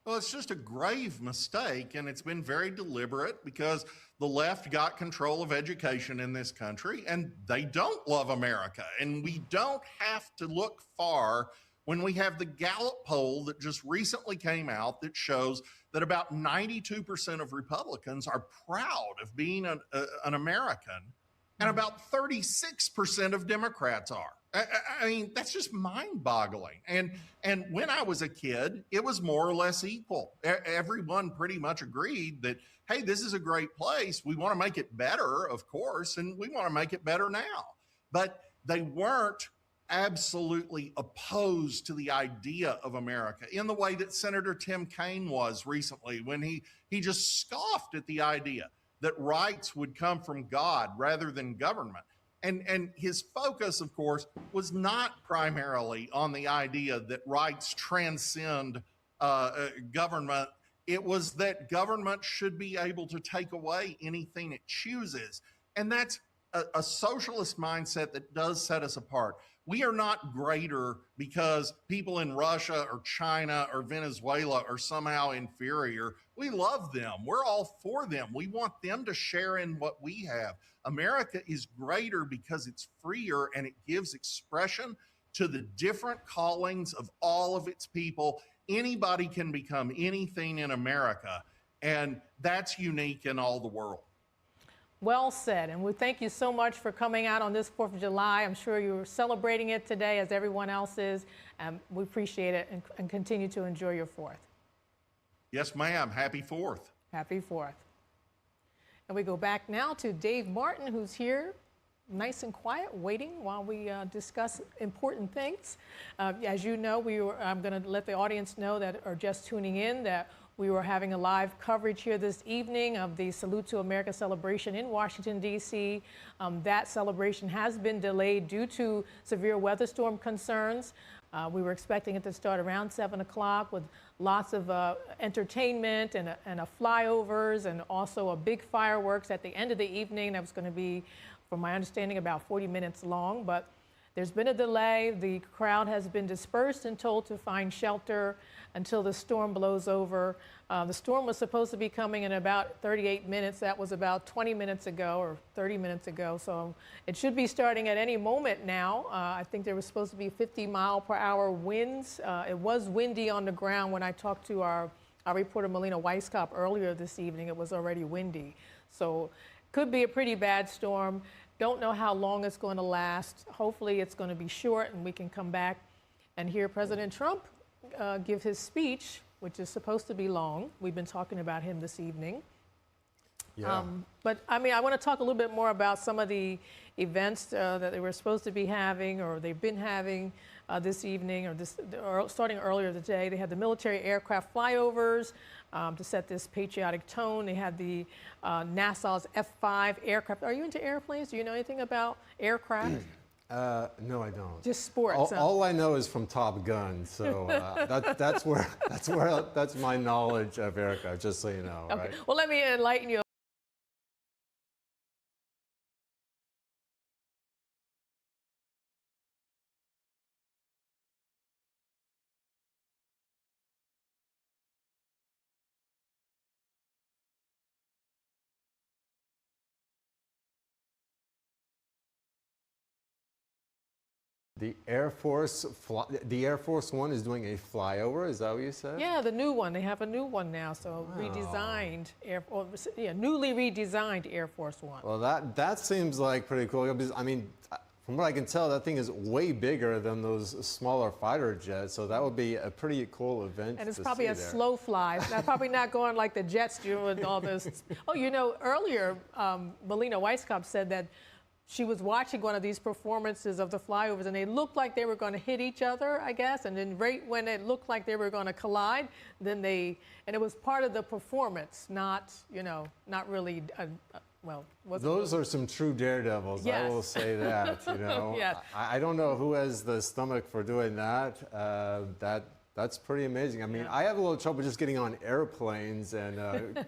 Well, it's just a grave mistake, and it's been very deliberate because the left got control of education in this country, and they don't love America. And we don't have to look far when we have the Gallup poll that just recently came out that shows that about 92% of Republicans are proud of being an American, and about 36% of Democrats are. I mean, that's just mind-boggling. And when I was a kid, it was more or less equal. Everyone pretty much agreed that, hey, this is a great place. We want to make it better, of course, and we want to make it better now. But they weren't absolutely opposed to the idea of America in the way that Senator Tim Kaine was recently when he just scoffed at the idea that rights would come from God rather than government. And his focus, of course, was not primarily on the idea that rights transcend government. It was that government should be able to take away anything it chooses. And that's a socialist mindset that does set us apart. We are not greater because people in Russia or China or Venezuela are somehow inferior. We love them. We're all for them. We want them to share in what we have. America is greater because it's freer and it gives expression to the different callings of all of its people. Anybody can become anything in America, and that's unique in all the world. Well said, and we thank you so much for coming out on this 4th of July. I'm sure you're celebrating it today as everyone else is. We appreciate it and continue to enjoy your 4th. Yes, ma'am. Happy 4th. Happy 4th. And we go back now to Dave Martin, who's here, nice and quiet, waiting while we discuss important things. As you know, I'm going to let the audience know that are just tuning in that we were having a live coverage here this evening of the Salute to America celebration in Washington, D.C. That celebration has been delayed due to severe weather storm concerns. We were expecting it to start around 7 o'clock with lots of entertainment and a flyovers and also a big fireworks at the end of the evening. That was going to be, from my understanding, about 40 minutes long. But there's been a delay. The crowd has been dispersed and told to find shelter until the storm blows over. The storm was supposed to be coming in about 38 minutes. That was about 20 minutes ago or 30 minutes ago. So it should be starting at any moment now. I think there was supposed to be 50-mile-per-hour winds. It was windy on the ground when I talked to our reporter Melina Weisskopf earlier this evening. It was already windy. So could be a pretty bad storm. Don't know how long it's going to last. Hopefully it's going to be short and we can come back and hear President Trump give his speech which is supposed to be long. We've been talking about him this evening. Yeah. But I mean, I want to talk a little bit more about some of the events that they were supposed to be having, or they've been having this evening, or starting earlier today. They had the military aircraft flyovers to set this patriotic tone. They had the NASA's F-5 aircraft. Are you into airplanes? Do you know anything about aircraft? No, I don't. Just sports. All I know is from Top Gun, so that's my knowledge of aircraft. Just so you know. Okay. Right? Well, let me enlighten you. The Air Force One is doing a flyover. Is that what you said? Yeah, the new one. They have a new one now, so redesigned newly redesigned Air Force One. Well, that seems like pretty cool. Because, I mean, from what I can tell, that thing is way bigger than those smaller fighter jets. So that would be a pretty cool event. And it's probably a slow fly. It's probably not going like the jets do with all this. Oh, you know, earlier, Melina Weisskopf said that she was watching one of these performances of the flyovers, and they looked like they were going to hit each other, I guess. And then right when it looked like they were going to collide, and it was part of the performance, not really. Those are some true daredevils. Yes. I will say that. You know, Yes. I don't know who has the stomach for doing that. That's pretty amazing. I mean, I have a little trouble just getting on airplanes and, the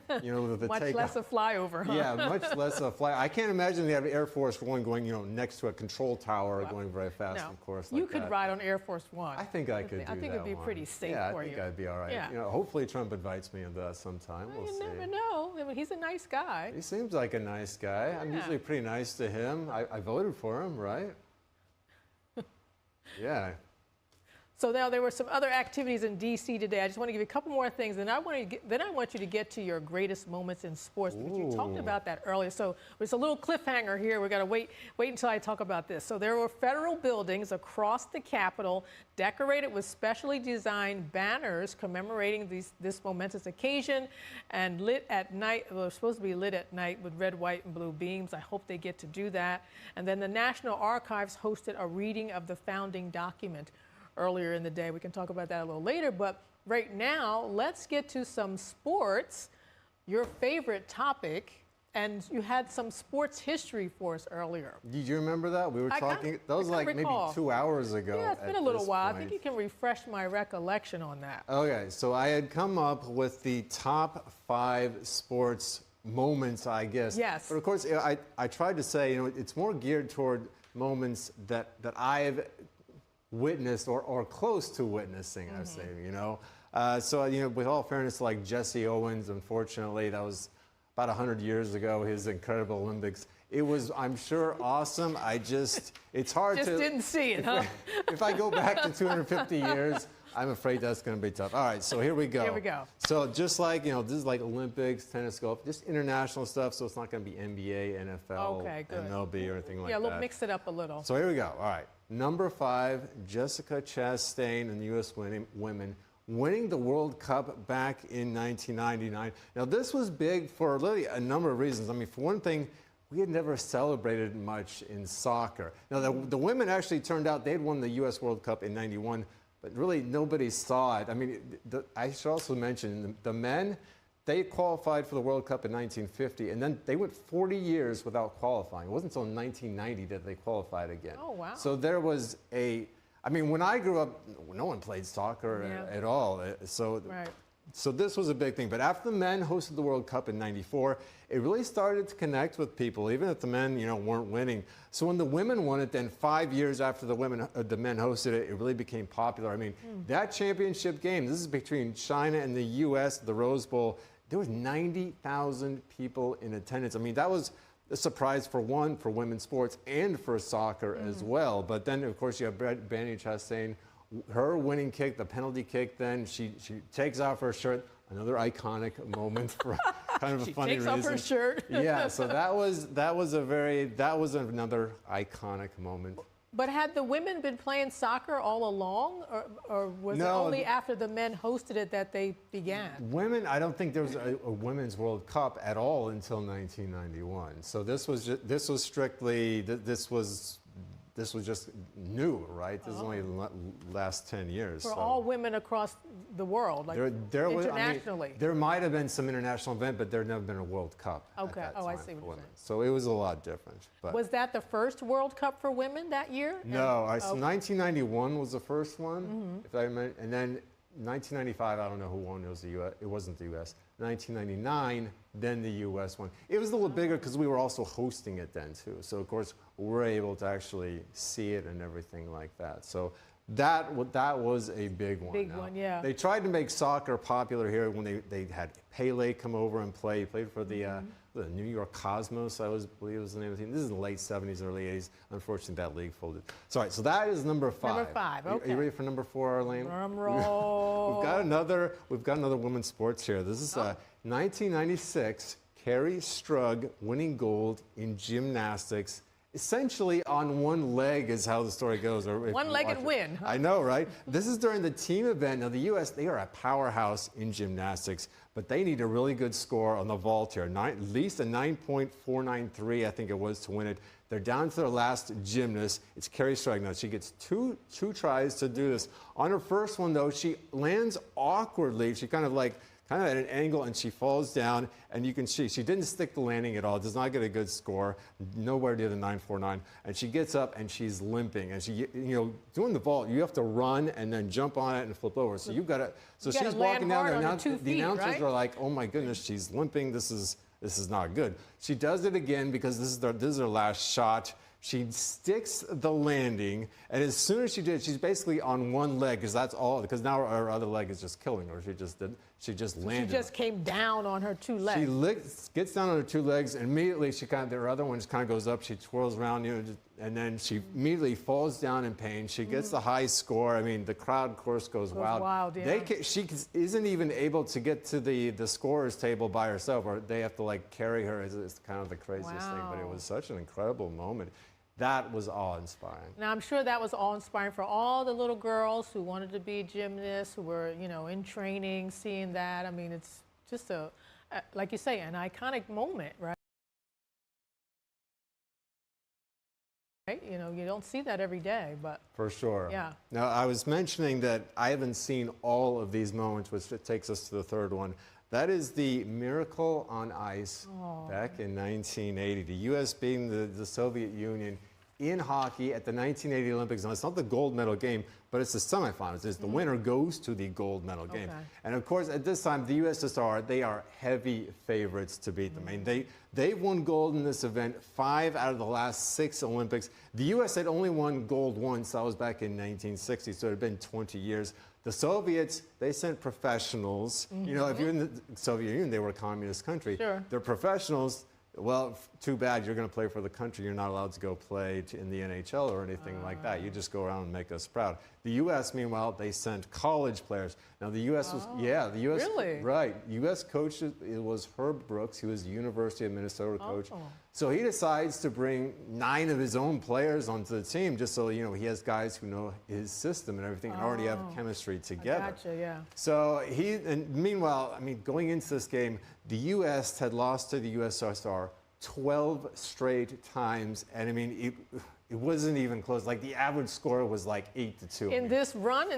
much takeoff. less a flyover, huh? Yeah, much less a fly. I can't imagine they have Air Force One going, next to a control tower going very fast, No. of course. You like could that. ride on Air Force One. I think I could do that. I think it'd be pretty safe for you. I think I'd be all right. Yeah. Hopefully Trump invites me into that sometime. We'll see. You never know. I mean, he's a nice guy. He seems like a nice guy. Yeah. I'm usually pretty nice to him. I voted for him, right? Yeah. So now there were some other activities in D.C. today. I just want to give you a couple more things, and then I want you to get to your greatest moments in sports, because you talked about that earlier. So there's a little cliffhanger here. We've got to wait until I talk about this. So there were federal buildings across the Capitol decorated with specially designed banners commemorating this momentous occasion, and lit at night. Well, they're supposed to be lit at night with red, white, and blue beams. I hope they get to do that. And then the National Archives hosted a reading of the founding document earlier in the day. We can talk about that a little later, but right now, let's get to some sports, your favorite topic, and you had some sports history for us earlier. Did you remember that? We were talking, that was like maybe 2 hours ago. Yeah, it's been a little while. I think you can refresh my recollection on that. Okay, so I had come up with the top 5 sports moments, I guess. Yes. But of course, I tried to say, it's more geared toward moments that I've witnessed or close to witnessing, I say, So, with all fairness, like Jesse Owens, unfortunately, that was about 100 years ago, his incredible Olympics. It was, I'm sure, awesome. It's hard to... Just didn't see it, huh? If I go back to 250 years, I'm afraid that's going to be tough. All right, so here we go. Here we go. So just like, this is like Olympics, tennis, golf, just international stuff, so it's not going to be NBA, NFL, MLB, or anything like that. Yeah, mix it up a little. So here we go. All right. Number 5, Jessica Chastain and the U.S. women winning the World Cup back in 1999. Now, this was big for really a number of reasons. I mean, for one thing, we had never celebrated much in soccer. Now, the women actually turned out, they had won the U.S. World Cup in 91, but really nobody saw it. I mean, I should also mention the men, they qualified for the World Cup in 1950, and then they went 40 years without qualifying. It wasn't until 1990 that they qualified again. Oh, wow. So there was when I grew up, no one played soccer at all. So this was a big thing. But after the men hosted the World Cup in '94, it really started to connect with people, even if the men, weren't winning. So when the women won it, then 5 years after the men hosted it, it really became popular. I mean, that championship game, this is between China and the U.S., the Rose Bowl, there was 90,000 people in attendance. I mean, that was a surprise for women's sports and for soccer as well. But then, of course, you have Brandi Chastain, her winning kick, the penalty kick, then she takes off her shirt, another iconic moment for kind of a funny reason. She takes off her shirt. Yeah, so that was another iconic moment. But had the women been playing soccer all along, or was it only after the men hosted it that they began? Women, I don't think there was a Women's World Cup at all until 1991. So this was strictly, this was just new, right? This is only the last 10 years. For all women across the world, like internationally. There might have been some international event, but there never been a World Cup. Okay. At that I time see what for you're women. saying. So it was a lot different. But Was that the first World Cup for women that year? no, 1991 was the first one. If I remember, and then 1995, I don't know who won. It was the U.S. It wasn't the U.S. 1999, then the U.S. won. It was a little bigger because we were also hosting it then too. So of course we're able to actually see it and everything like that. So that was a big one. Big one, yeah. They tried to make soccer popular here when they had Pele come over and play. He played for the New York Cosmos, I believe was the name of the team. This is in the late 70s, early 80s. Unfortunately, that league folded. Sorry, so that is number 5. Number 5, okay. Are you ready for number 4, Arlene? Drum roll. We've got another women's sports here. This is 1996, Carrie Strug winning gold in gymnastics. Essentially on one leg is how the story goes. One-legged win. Huh? I know, right? This is during the team event. Now, the U.S., they are a powerhouse in gymnastics, but they need a really good score on the vault here. At least a 9.493, I think it was, to win it. They're down to their last gymnast. It's Carrie Strug. Now, she gets two tries to do this. On her first one, though, she lands awkwardly. She kind of at an angle, and she falls down, and you can see she didn't stick the landing at all, does not get a good score, nowhere near the 9.49, and she gets up and she's limping, and she, doing the vault, you have to run and then jump on it and flip over, so you've got to, so she's walking down there, now the announcers are like, oh my goodness, she's limping, this is not good. She does it again because this is her last shot. She sticks the landing, and as soon as she did, she's basically on one leg, because now her other leg is just killing her. She just landed. She just came down on her 2 legs. She gets down on her 2 legs, and immediately her other one just kind of goes up. She twirls around, and then she immediately falls down in pain. She gets the high score. I mean, the crowd, of course, goes wild. Yeah. She isn't even able to get to the scorer's table by herself, or they have to carry her. It's kind of the craziest thing, but it was such an incredible moment. That was awe-inspiring. Now, I'm sure that was awe-inspiring for all the little girls who wanted to be gymnasts, who were, in training, seeing that. I mean, it's just like you say, an iconic moment, right? You don't see that every day, but... For sure. Yeah. Now, I was mentioning that I haven't seen all of these moments, which takes us to the third one. That is the Miracle on Ice back in 1980. The U.S. beating the Soviet Union in hockey at the 1980 Olympics. Now, it's not the gold medal game, but it's the semifinals. The winner goes to the gold medal game. And, of course, at this time, the USSR, they are heavy favorites to beat them. I mean, they've won gold in this event 5 out of the last 6 Olympics. The U.S. had only won gold once. That was back in 1960, so it had been 20 years. The Soviets, they sent professionals. If you're in the Soviet Union, they were a communist country. Sure. They're professionals. Well, too bad, you're going to play for the country. You're not allowed to go play in the NHL or anything like that. You just go around and make us proud. The U.S., meanwhile, they sent college players. Now, the U.S. was, the U.S. Really? Right. U.S. coach, it was Herb Brooks. He was the University of Minnesota coach. So he decides to bring 9 of his own players onto the team just so, he has guys who know his system and everything and already have chemistry together. Gotcha, yeah. So meanwhile, going into this game, the U.S. had lost to the USSR 12 straight times, and it wasn't even close. The average score was 8-2. In this run,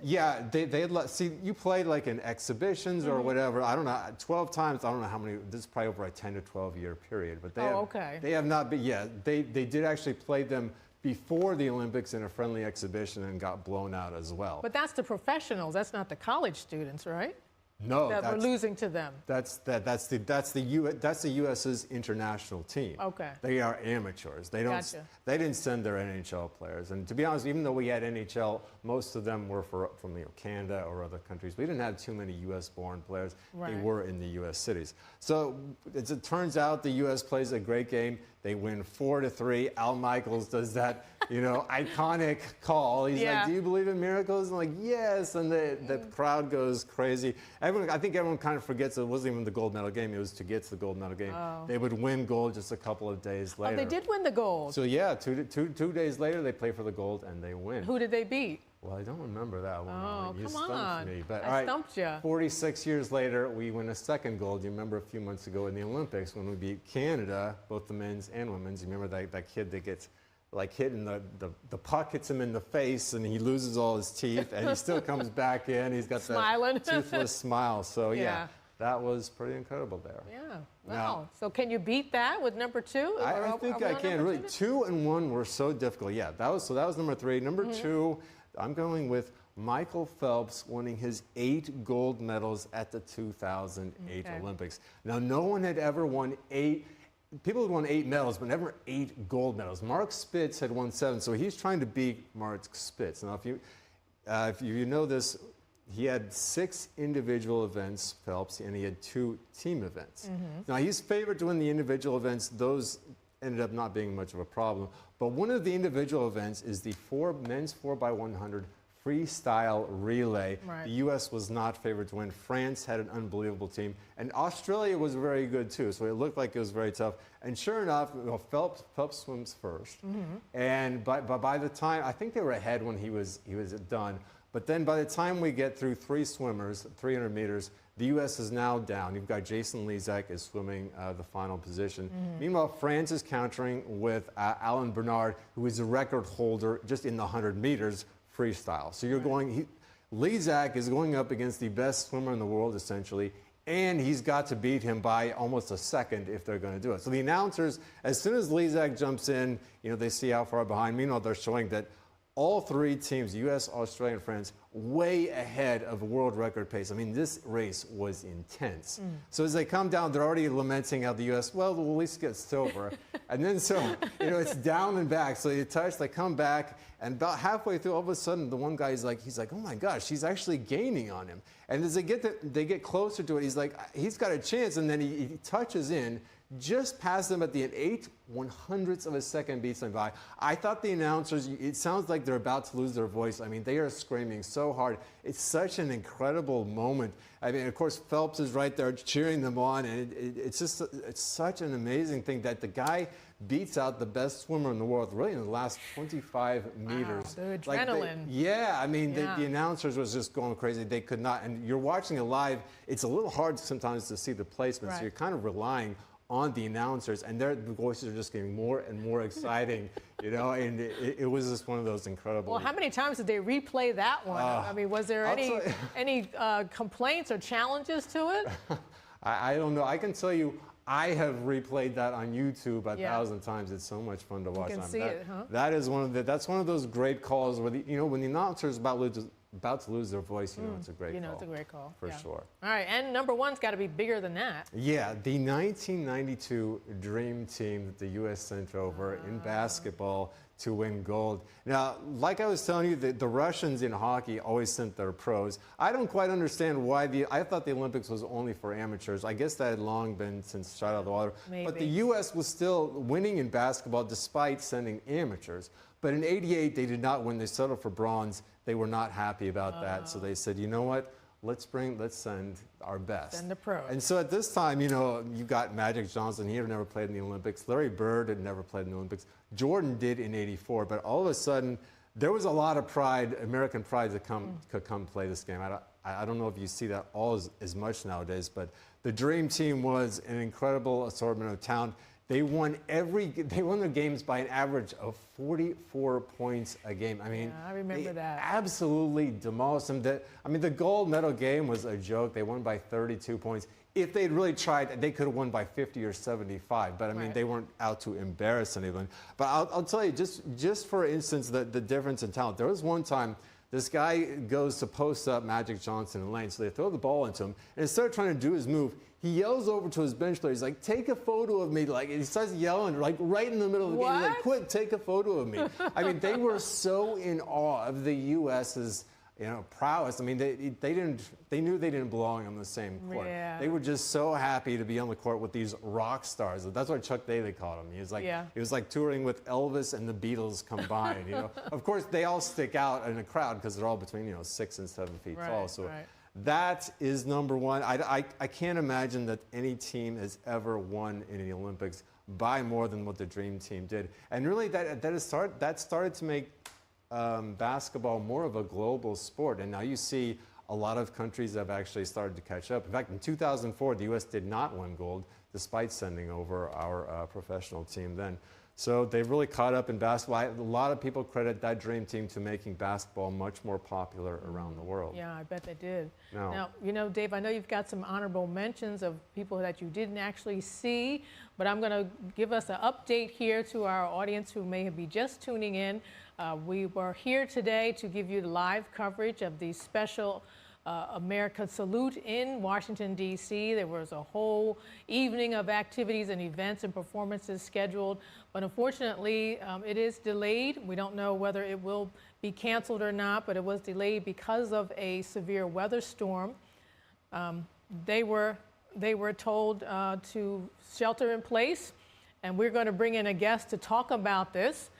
Yeah, they had. See, you played in exhibitions or whatever. I don't know, 12 times. I don't know how many. This is probably over a 10 to 12 year period. But they have not been. Yeah, they did actually play them before the Olympics in a friendly exhibition and got blown out as well. But that's the professionals. That's not the college students, right? No, that we're losing to them. That's the U.S.'s international team. Okay. They are amateurs. They didn't send their NHL players. And to be honest, even though we had NHL, most of them were from Canada or other countries. We didn't have too many U.S.-born players. They were in the U.S. cities. So as it turns out, the U.S. plays a great game. They win 4-3. Al Michaels does that, iconic call. He's like, "Do you believe in miracles?" And I'm like, "Yes." And the crowd goes crazy. I think everyone kind of forgets it wasn't even the gold medal game. It was to get to the gold medal game. Oh. They would win gold just a couple of days later. Oh, they did win the gold. So yeah, two days later they play for the gold and they win. Who did they beat? Well, I don't remember that one. Oh, You come stumped on. me. But, I stumped you. 46 years later, we win a second gold. You remember a few months ago in the Olympics when we beat Canada, both the men's and women's. You remember that kid that gets hit in the puck hits him in the face and he loses all his teeth and he still comes back in. He's got that toothless smile. So yeah, that was pretty incredible there. Yeah. Wow. So can you beat that with number 2? I think I can. Really, 2 and 1 were so difficult. Yeah, that was number 3. Number 2, I'm going with Michael Phelps winning his 8 gold medals at the 2008 Olympics. Now, no one had ever won 8. People had won 8 medals, but never 8 gold medals. Mark Spitz had won 7, so he's trying to beat Mark Spitz. Now, if you know this, he had 6 individual events, Phelps, and he had 2 team events. Now, he's favored to win the individual events. Those ended up not being much of a problem. But one of the individual events is the men's 4x100 freestyle relay. Right. The U.S. was not favored to win. France had an unbelievable team. And Australia was very good, too. So it looked like it was very tough. And sure enough, Phelps swims first. And by the time, I think they were ahead when he was done. But then by the time we get through 3 swimmers, 300 meters, the U.S. is now down. You've got Jason Lezak is swimming the final position. Meanwhile, France is countering with Alan Bernard, who is a record holder just in the 100 meters freestyle. So you're Lezak is going up against the best swimmer in the world, essentially, and he's got to beat him by almost a second if they're going to do it. So the announcers, as soon as Lezak jumps in, they see how far behind. Meanwhile, they're showing that all 3 teams, U.S., Australia, and France, way ahead of world record pace. I mean, this race was intense. So as they come down, they're already lamenting how the U.S., well, at least get silver. And then it's down and back. So they come back, and about halfway through, all of a sudden, the one guy he's like, oh my gosh, he's actually gaining on him. And as they get closer to it, he's got a chance, and then he touches in, just past them at the 8/100ths of a second beats them by. I thought the announcers, it sounds like they're about to lose their voice. I mean, they are screaming so hard. It's such an incredible moment. I mean, of course, Phelps is right there cheering them on, and it's such an amazing thing that the guy beats out the best swimmer in the world, really in the last 25 meters. The adrenaline. The announcers was just going crazy. They could not, and you're watching it live, it's a little hard sometimes to see the placement, so you're kind of relying on the announcers, and their voices are just getting more and more exciting, and it was just one of those incredible. Well, how many times did they replay that one? I mean, was there any complaints or challenges to it? I don't know. I can tell you, I have replayed that on YouTube 1,000 times. It's so much fun to watch. You can see it, huh? That's one of those great calls where when the announcer's about to lose their voice, it's a great call. It's a great call. For sure. All right, and number 1's got to be bigger than that. Yeah, the 1992 Dream Team that the U.S. sent over in basketball to win gold. Now, like I was telling you, the Russians in hockey always sent their pros. I don't quite understand why I thought the Olympics was only for amateurs. I guess that had long been since shot out of the water. Maybe. But the U.S. was still winning in basketball despite sending amateurs. But in '88, they did not win. They settled for bronze. They were not happy about that. So they said, you know what? Let's send our best. Send the pros. And so at this time, you've got Magic Johnson. He had never played in the Olympics. Larry Bird had never played in the Olympics. Jordan did in '84. But all of a sudden, there was a lot of pride, American pride, that could come play this game. I don't know if you see that all as much nowadays, but the Dream Team was an incredible assortment of talent. They won their games by an average of 44 points a game. I mean, I remember that. Absolutely demolished them. The gold medal game was a joke. They won by 32 points. If they'd really tried, they could have won by 50 or 75. But I mean, they weren't out to embarrass anyone. But I'll tell you, just for instance, the difference in talent. There was one time, this guy goes to post up Magic Johnson in the lane, so they throw the ball into him, and instead of trying to do his move, he yells over to his bench player. He's like, "Take a photo of me!" Like, he starts yelling, like right in the middle of the game. He's like, "Quick, take a photo of me!" I mean, they were so in awe of the U.S.'s prowess. I mean, they knew they didn't belong on the same court. Yeah. They were just so happy to be on the court with these rock stars. That's what Chuck Daly called them. He was like, it was like touring with Elvis and the Beatles combined. Of course, they all stick out in a crowd because they're all between 6 and 7 feet tall. So that is number one. I can't imagine that any team has ever won in the Olympics by more than what the Dream Team did. And really, that started to make basketball more of a global sport, and now you see a lot of countries have actually started to catch up. In fact, in 2004, the U.S. did not win gold, despite sending over our professional team then. So they've really caught up in basketball. A lot of people credit that Dream Team to making basketball much more popular around the world. Yeah, I bet they did. Now, Dave, I know you've got some honorable mentions of people that you didn't actually see, but I'm going to give us an update here to our audience who may be just tuning in. We were here today to give you live coverage of the special America Salute in Washington, D.C. There was a whole evening of activities and events and performances scheduled, but unfortunately, it is delayed. We don't know whether it will be canceled or not, but it was delayed because of a severe weather storm. They were told to shelter in place, and we're going to bring in a guest to talk about this.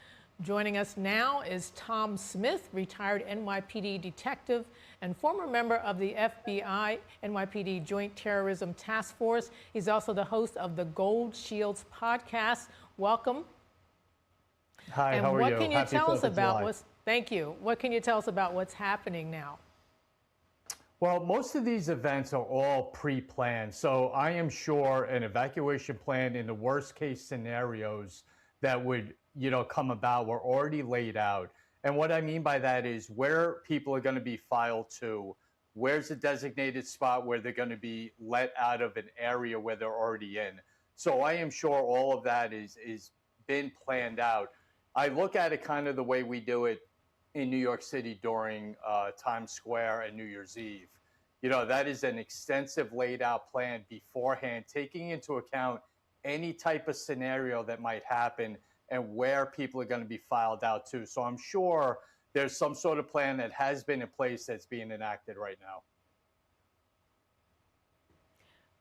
Joining us now is Tom Smith, retired NYPD detective and former member of the FBI NYPD Joint Terrorism Task Force. He's also the host of the Gold Shields podcast. Welcome. Hi, and how are you? What can you Happy tell us 4th of about July. Thank you. What can you tell us about what's happening now? Well, most of these events are all pre-planned. So I am sure an evacuation plan in the worst case scenarios that would come about were already laid out. And what I mean by that is where people are going to be filed to, where's the designated spot where they're going to be let out of an area where they're already in. So I am sure all of that is been planned out. I look at it kind of the way we do it in New York City during Times Square and New Year's Eve. That is an extensive laid out plan beforehand, taking into account any type of scenario that might happen and where people are going to be filed out to. So I'm sure there's some sort of plan that has been in place that's being enacted right now.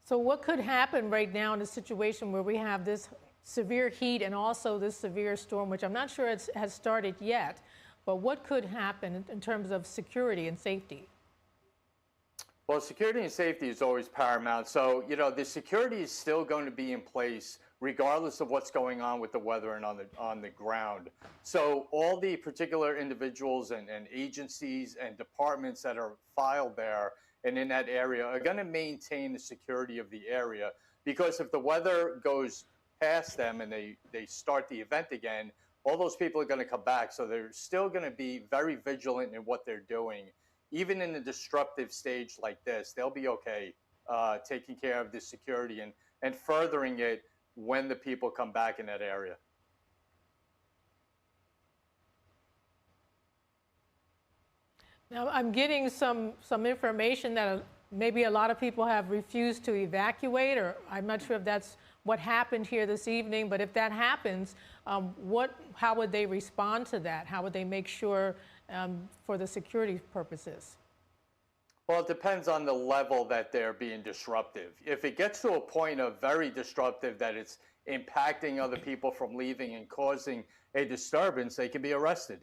So what could happen right now in a situation where we have this severe heat and also this severe storm, which I'm not sure it has started yet, but what could happen in terms of security and safety? Well, security and safety is always paramount. So, the security is still going to be in place regardless of what's going on with the weather and on the ground. So all the particular individuals and agencies and departments that are filed there and in that area are going to maintain the security of the area, because if the weather goes past them and they start the event again, all those people are going to come back. So they're still going to be very vigilant in what they're doing. Even in a disruptive stage like this, they'll be okay taking care of the security and furthering it when the people come back in that area. Now, I'm getting some information that maybe a lot of people have refused to evacuate, or I'm not sure if that's what happened here this evening, but if that happens, how would they respond to that? How would they make sure for the security purposes? Well, it depends on the level that they're being disruptive. If it gets to a point of very disruptive that it's impacting other people from leaving and causing a disturbance, they can be arrested.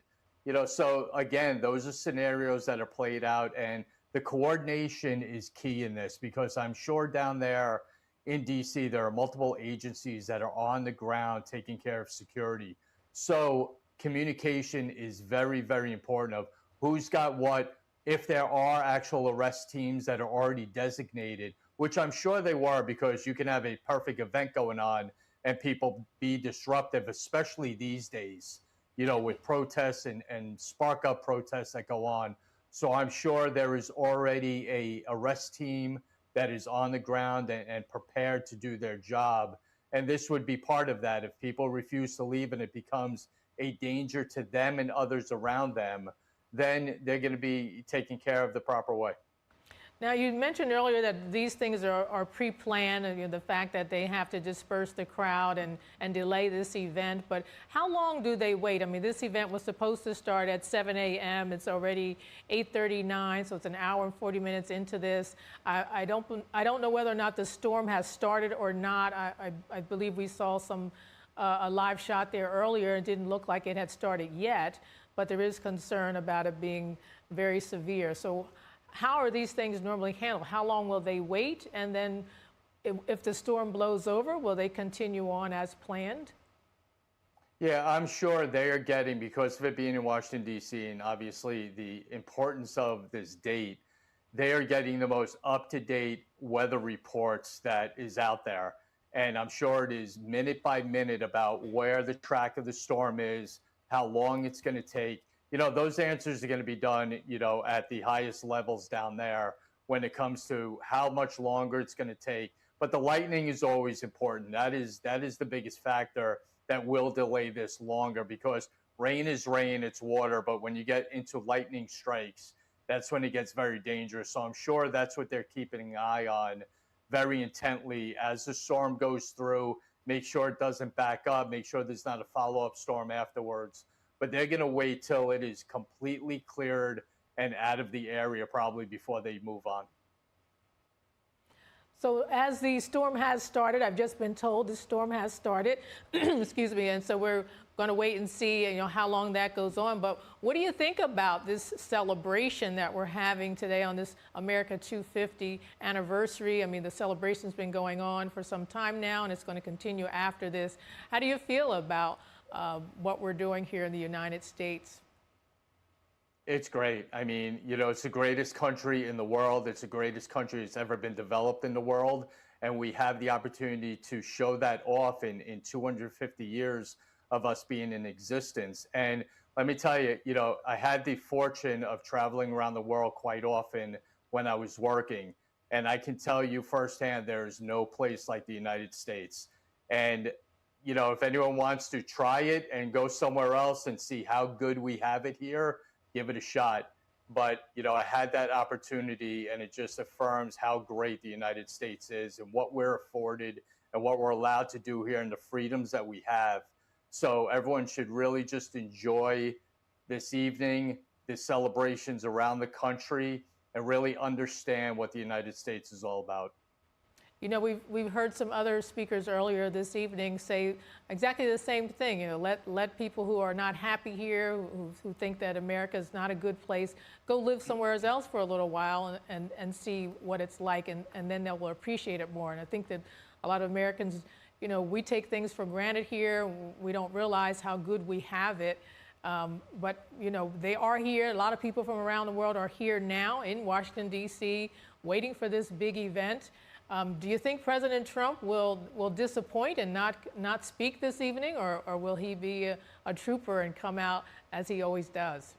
So again, those are scenarios that are played out, and the coordination is key in this, because I'm sure down there in DC, there are multiple agencies that are on the ground taking care of security. So communication is very, very important of who's got what. If there are actual arrest teams that are already designated, which I'm sure they were, because you can have a perfect event going on and people be disruptive, especially these days, with protests and spark up protests that go on. So I'm sure there is already a arrest team that is on the ground and prepared to do their job. And this would be part of that. If people refuse to leave and it becomes a danger to them and others around them, then they're going to be taken care of the proper way. Now, you mentioned earlier that these things are pre-planned, and the fact that they have to disperse the crowd and delay this event. But how long do they wait? I mean, this event was supposed to start at 7 a.m. It's already 8:39, so it's an hour and 40 minutes into this. I don't know whether or not the storm has started or not. I believe we saw a live shot there earlier. It didn't look like it had started yet, but there is concern about it being very severe. So how are these things normally handled? How long will they wait? And then if the storm blows over, will they continue on as planned? Yeah, I'm sure they are getting, because of it being in Washington, D.C., and obviously the importance of this date, they are getting the most up-to-date weather reports that is out there. And I'm sure it is minute by minute about where the track of the storm is, how long it's going to take. You know, those answers are going to be done, you know, at the highest levels down there when it comes to how much longer it's going to take. But the lightning is always important. That is the biggest factor that will delay this longer, because rain is rain, it's water. But when you get into lightning strikes, that's when it gets very dangerous. So I'm sure that's what they're keeping an eye on very intently as the storm goes through. Make sure it doesn't back up. Make sure there's not a follow-up storm afterwards. But they're going to wait till it is completely cleared and out of the area probably before they move on. So as the storm has started, I've just been told the storm has started, excuse me, and so we're going to wait and see, you know, how long that goes on. But what do you think about this celebration that we're having today on this America 250 anniversary? I mean, the celebration's been going on for some time now, and it's going to continue after this. How do you feel about what we're doing here in the United States? It's great. I mean, you know, it's the greatest country in the world. It's the greatest country that's ever been developed in the world. And we have the opportunity to show that off in 250 years of us being in existence. And let me tell you, you know, I had the fortune of traveling around the world quite often when I was working. And I can tell you firsthand, there's no place like the United States. And you know, if anyone wants to try it and go somewhere else and see how good we have it here, give it a shot. But, you know, I had that opportunity, and it just affirms how great the United States is and what we're afforded and what we're allowed to do here and the freedoms that we have. So everyone should really just enjoy this evening, the celebrations around the country, and really understand what the United States is all about. You know, we've heard some other speakers earlier this evening say exactly the same thing. You know, let people who are not happy here, who think that America is not a good place, go live somewhere else for a little while and see what it's like, and then they will appreciate it more. And I think that a lot of Americans, you know, we take things for granted here. We don't realize how good we have it. But, you know, they are here. A lot of people from around the world are here now in Washington, D.C., waiting for this big event. Do you think President Trump will disappoint and not speak this evening, or will he be a trooper and come out as he always does?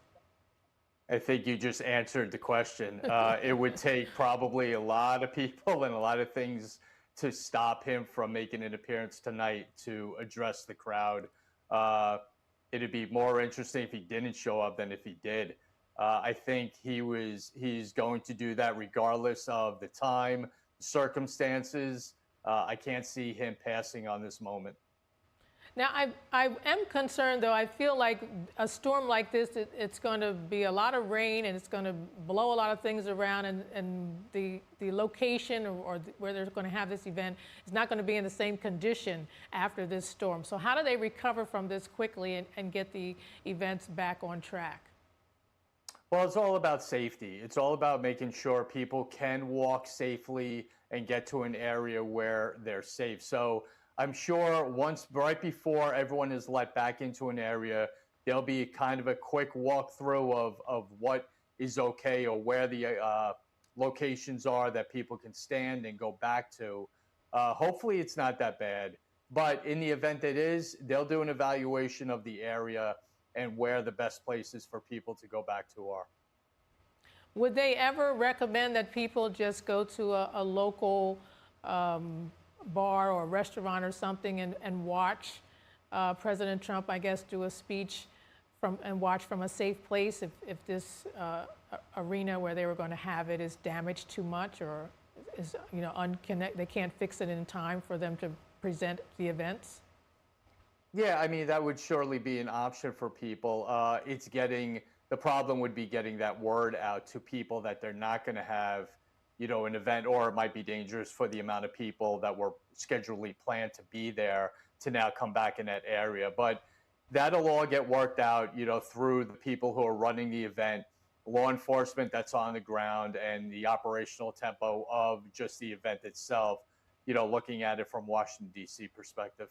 I think you just answered the question. It would take probably a lot of people and a lot of things to stop him from making an appearance tonight to address the crowd. It'd be more interesting if he didn't show up than if he did. I think he's going to do that regardless of the time, circumstances. I can't see him passing on this moment. Now, I am concerned, though. I feel like a storm like this, it's going to be a lot of rain, and it's going to blow a lot of things around, and the location or where they're going to have this event is not going to be in the same condition after this storm. So how do they recover from this quickly and get the events back on track? Well, it's all about safety. It's all about making sure people can walk safely and get to an area where they're safe. So I'm sure right before everyone is let back into an area, there'll be kind of a quick walkthrough of what is okay or where the locations are that people can stand and go back to. Hopefully it's not that bad. But in the event that it is, they'll do an evaluation of the area and where the best places for people to go back to are. Would they ever recommend that people just go to a local bar or restaurant or something and watch President Trump, I guess, do a speech and watch from a safe place if this arena where they were going to have it is damaged too much or is they can't fix it in time for them to present the events? Yeah, I mean, that would surely be an option for people. The problem would be getting that word out to people that they're not going to have, an event, or it might be dangerous for the amount of people that were scheduled planned to be there to now come back in that area. But that'll all get worked out, through the people who are running the event, law enforcement that's on the ground, and the operational tempo of just the event itself, looking at it from Washington, D.C. perspective.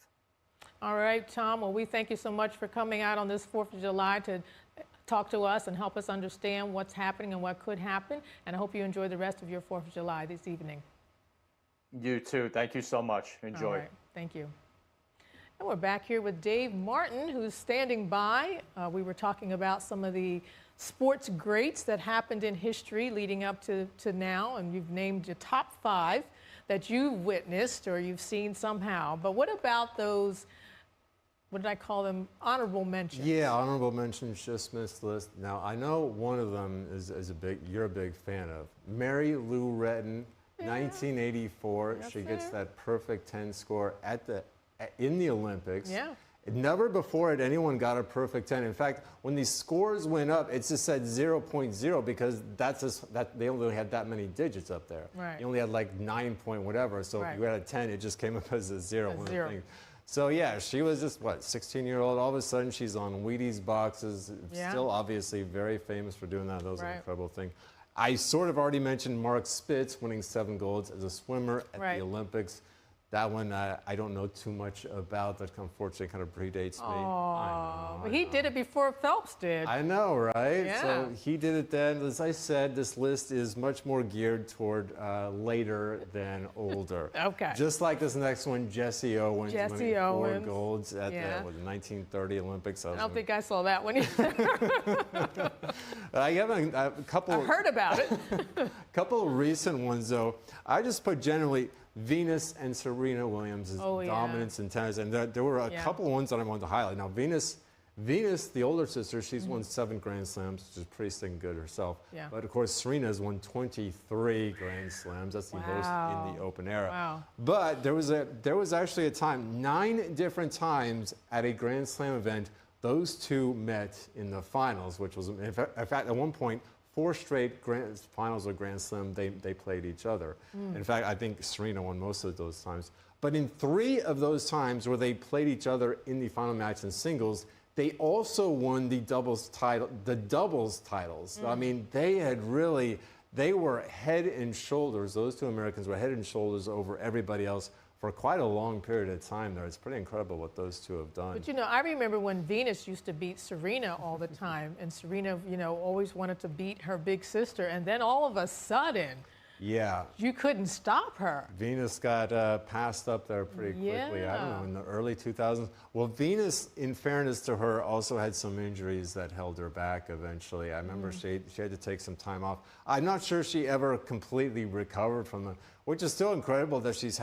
All right, Tom. Well, we thank you so much for coming out on this 4th of July to talk to us and help us understand what's happening and what could happen. And I hope you enjoy the rest of your 4th of July this evening. You too. Thank you so much. Enjoy. All right. Thank you. And we're back here with Dave Martin, who's standing by. We were talking about some of the sports greats that happened in history leading up to now, and you've named your top 5 that you've witnessed or you've seen somehow. But what about those, what did I call them, honorable mentions? Yeah, honorable mentions just missed the list. Now, I know one of them is you're a big fan of. Mary Lou Retton, 1984. She gets that perfect 10 score in the Olympics. Yeah. Never before had anyone got a perfect 10. In fact, when these scores went up, it just said 0.0 because they only had that many digits up there. Right. You only had like 9 point whatever. So if you had a 10, it just came up as a 0. So yeah, she was just 16-year-old. All of a sudden, she's on Wheaties boxes. Yeah. Still, obviously, very famous for doing that. That was an incredible thing. I sort of already mentioned Mark Spitz winning 7 golds as a swimmer at the Olympics. That one I don't know too much about. That unfortunately kind of predates me. Oh, but he did it before Phelps did. I know, right? Yeah. So he did it then. As I said, this list is much more geared toward later than older. Okay. Just like this next one, Jesse Owens winning 4 golds at the 1930 Olympics. I don't think I saw that one either. I have a couple. I heard about it. A couple of recent ones, though. I just put generally Venus and Serena Williams' dominance in tennis, and there were a couple of ones that I wanted to highlight. Now, Venus, the older sister, she's won 7 Grand Slams, which is pretty stinking good herself. Yeah. But of course, Serena's won 23 Grand Slams. That's the most in the Open era. Wow. But there was actually a time, 9 different times at a Grand Slam event, those two met in the finals, which was, in fact, at one point, 4 straight finals of Grand Slam, they played each other. In fact, I think Serena won most of those times. But in 3 of those times where they played each other in the final match in singles, they also won the doubles titles. I mean, they were head and shoulders, those 2 Americans were head and shoulders over everybody else for quite a long period of time there. It's pretty incredible what those 2 have done. But I remember when Venus used to beat Serena all the time, and Serena, always wanted to beat her big sister, and then all of a sudden, you couldn't stop her. Venus got passed up there pretty quickly. I don't know, in the early 2000s. Well, Venus, in fairness to her, also had some injuries that held her back eventually. I remember she had to take some time off. I'm not sure she ever completely recovered from them, which is still incredible that she's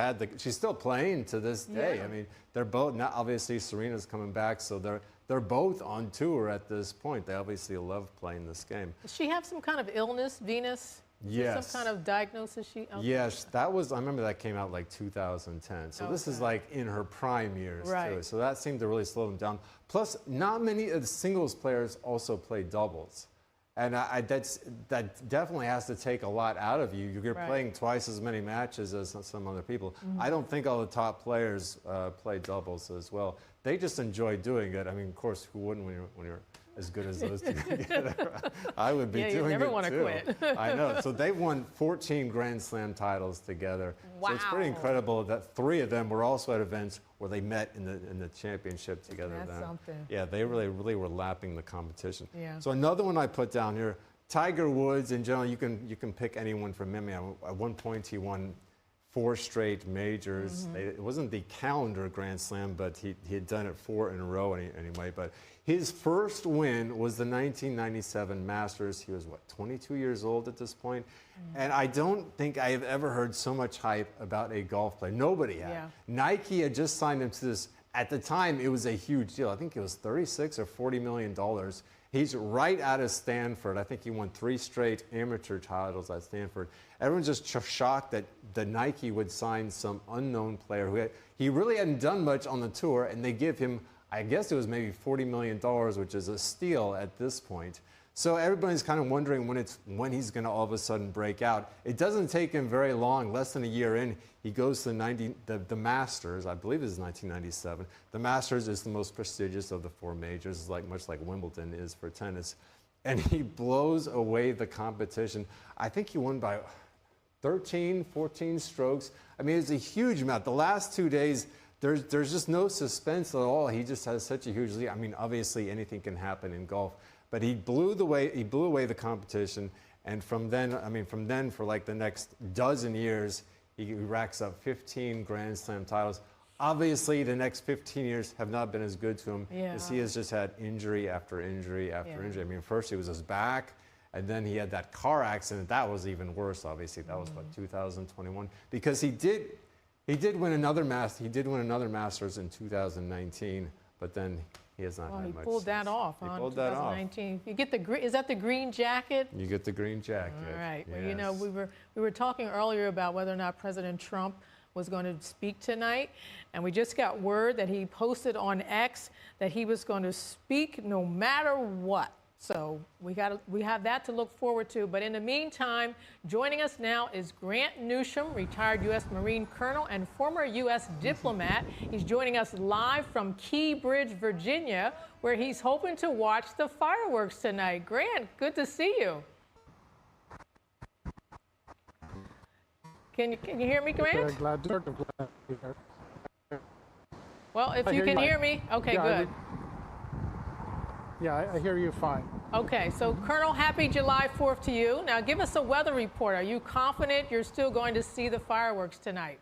still playing to this day. Yeah. I mean, they're both, now obviously Serena's coming back, so they're both on tour at this point. They obviously love playing this game. Does she have some kind of illness, Venus? Yes. Some kind of diagnosis? Yes, I remember that came out like 2010. So this is like in her prime years too. So that seemed to really slow them down. Plus, not many of the singles players also play doubles. And that definitely has to take a lot out of you. You're playing twice as many matches as some other people. I don't think all the top players play doubles as well. They just enjoy doing it. I mean, of course, who wouldn't when you're as good as those 2 together? I would be doing it too. You never want to quit. I know. So they've won 14 Grand Slam titles together. Wow. So it's pretty incredible that 3 of them were also at events where they met in the championship together. That's something. Yeah, they really were lapping the competition. Yeah. So another one I put down here, Tiger Woods. In general, you can pick anyone from him. At one point, he won 4 straight majors. It wasn't the calendar Grand Slam, but he had done it 4 in a row anyway. But his first win was the 1997 Masters. He was, 22 years old at this point? And I don't think I have ever heard so much hype about a golf player. Nobody had. Yeah. Nike had just signed him to this At the time, it was a huge deal. I think it was $36 or $40 million. He's right out of Stanford. I think he won 3 straight amateur titles at Stanford. Everyone's just shocked that the Nike would sign some unknown player he really hadn't done much on the tour, and they give him, I guess it was maybe $40 million, which is a steal at this point. So everybody's kind of wondering when he's going to all of a sudden break out. It doesn't take him very long. Less than a year in, he goes to the Masters. I believe this is 1997. The Masters is the most prestigious of the 4 majors. It's much like Wimbledon is for tennis. And he blows away the competition. I think he won by 13, 14 strokes. I mean, it's a huge amount. The last 2 days, there's just no suspense at all. He just has such a huge lead. I mean, obviously anything can happen in golf. But he blew away the competition, and from then for like the next dozen years, he racks up 15 Grand Slam titles. Obviously, the next 15 years have not been as good to him, as he has just had injury after injury after injury. I mean, first it was his back, and then he had that car accident. That was even worse, obviously. That was, 2021? Because he did win another Masters. He did win another Masters in 2019, but then he has not had much. He pulled that off in 2019. You get is that the green jacket? You get the green jacket. All right. Yes. Well, you know, we were talking earlier about whether or not President Trump was going to speak tonight, and we just got word that he posted on X that he was going to speak no matter what. So we have that to look forward to. But in the meantime, joining us now is Grant Newsham, retired U.S. Marine Colonel and former U.S. diplomat. He's joining us live from Key Bridge, Virginia, where he's hoping to watch the fireworks tonight. Grant, good to see you. Can you hear me, Grant? Glad to be here. Well, if you can hear me, okay, good. Yeah, I hear you fine. Okay, so Colonel, happy July 4th to you. Now give us a weather report. Are you confident you're still going to see the fireworks tonight?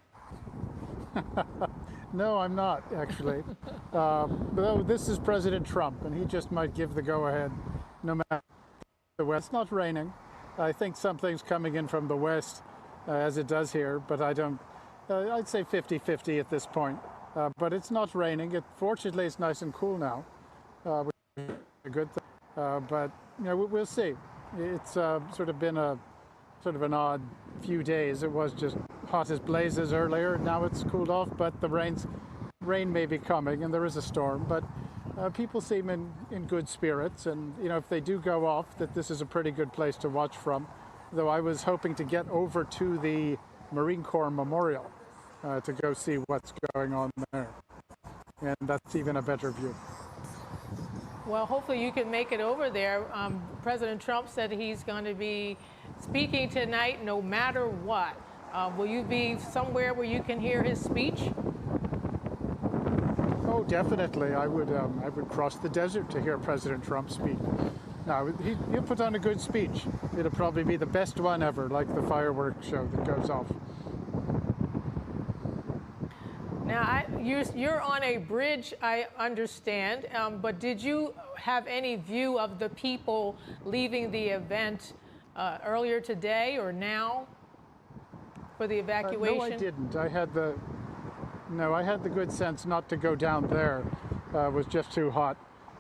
No, I'm not, actually. But this is President Trump, and he just might give the go-ahead no matter the weather. It's not raining. I think something's coming in from the west, as it does here, but I don't, I'd say 50-50 at this point. But it's not raining. Fortunately, it's nice and cool now. A good thing, but you know, we'll see. It's sort of been an odd few days. It was just hot as blazes earlier. Now it's cooled off, but the rain may be coming, and there is a storm. But people seem in good spirits, and you know, if they do go off, that this is a pretty good place to watch from. Though I was hoping to get over to the Marine Corps Memorial to go see what's going on there, and that's even a better view. Well, hopefully you can make it over there. President Trump said he's going to be speaking tonight no matter what. Will you be somewhere where you can hear his speech? Oh, definitely. I would cross the desert to hear President Trump speak. No, he'll put on a good speech. It'll probably be the best one ever, like the fireworks show that goes off. Now, you're on a bridge, I understand, but did you have any view of the people leaving the event earlier today or now for the evacuation? No, I didn't. I had the good sense not to go down there. It was just too hot.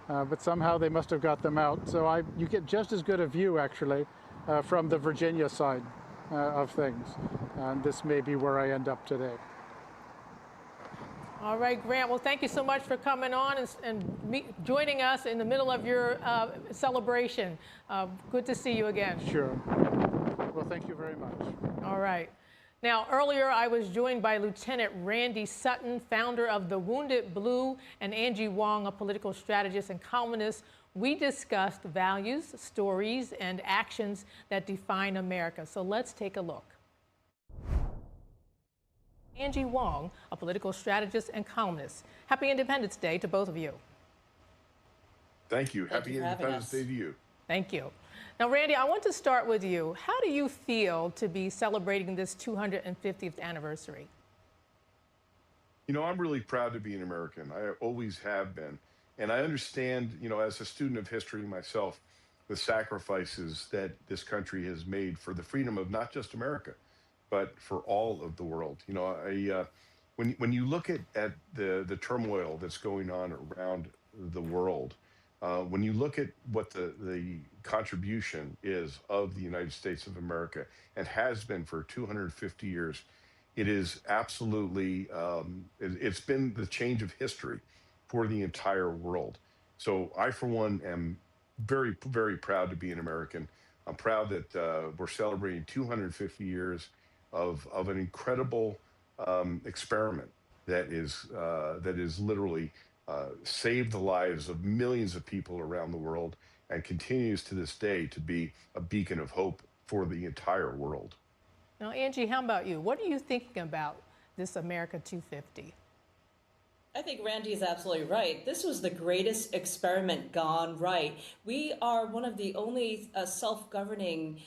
But somehow they must have got them out. So you get just as good a view, actually, from the Virginia side of things. And this may be where I end up today. All right, Grant. Well, thank you so much for coming on and joining us in the middle of your celebration. Good to see you again. Sure. Well, thank you very much. All right. Now, earlier I was joined by Lieutenant Randy Sutton, founder of The Wounded Blue, and Angie Wong, a political strategist and columnist. We discussed values, stories, and actions that define America. So let's take a look. Angie Wong, a political strategist and columnist. Happy Independence Day to both of you. Thank you. Happy Independence Day to you. Thank you. Now, Randy, I want to start with you. How do you feel to be celebrating this 250th anniversary? You know, I'm really proud to be an American. I always have been. And I understand, you know, as a student of history myself, the sacrifices that this country has made for the freedom of not just America, but for all of the world. You know, when you look at the turmoil that's going on around the world, when you look at what the contribution is of the United States of America and has been for 250 years, it is absolutely, it's been the change of history for the entire world. So I, for one, am very, very proud to be an American. I'm proud that we're celebrating 250 years of an incredible experiment that is literally saved the lives of millions of people around the world and continues to this day to be a beacon of hope for the entire world. Now, Angie, how about you? What are you thinking about this America 250? I think Randy is absolutely right. This was the greatest experiment gone right. We are one of the only self-governing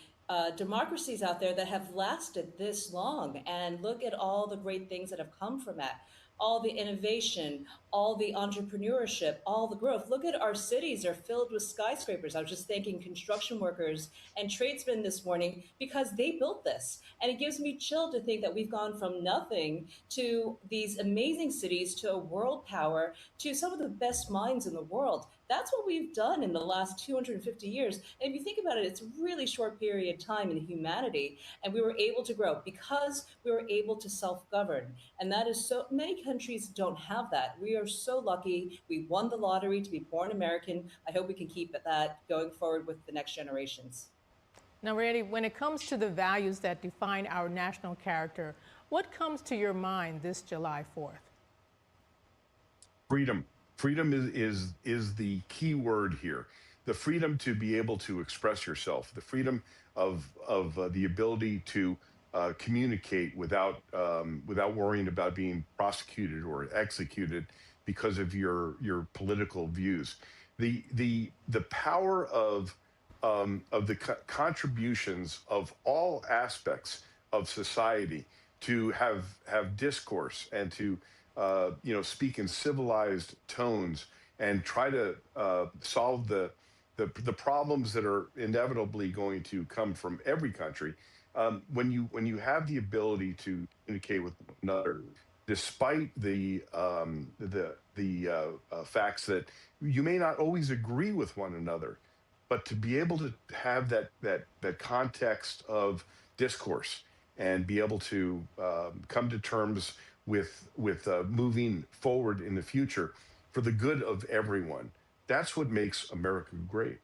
democracies out there that have lasted this long. And look at all the great things that have come from that. All the innovation, all the entrepreneurship, all the growth. Look at our cities are filled with skyscrapers. I was just thanking construction workers and tradesmen this morning because they built this. And it gives me chill to think that we've gone from nothing to these amazing cities, to a world power, to some of the best minds in the world. That's what we've done in the last 250 years. And if you think about it, it's a really short period of time in humanity. And we were able to grow because we were able to self-govern. And that is so many countries don't have that. We are so lucky. We won the lottery to be born American. I hope we can keep that going forward with the next generations. Now, Randy, when it comes to the values that define our national character, what comes to your mind this July 4th? Freedom. Freedom is the key word here. The freedom to be able to express yourself, the freedom of the ability to communicate without worrying about being prosecuted or executed because of your political views. The power of the contributions of all aspects of society to have discourse and to speak in civilized tones and try to solve the problems that are inevitably going to come from every country. When you have the ability to communicate with one another, despite the facts that you may not always agree with one another, but to be able to have that context of discourse and be able to come to terms with moving forward in the future for the good of everyone. That's what makes America great.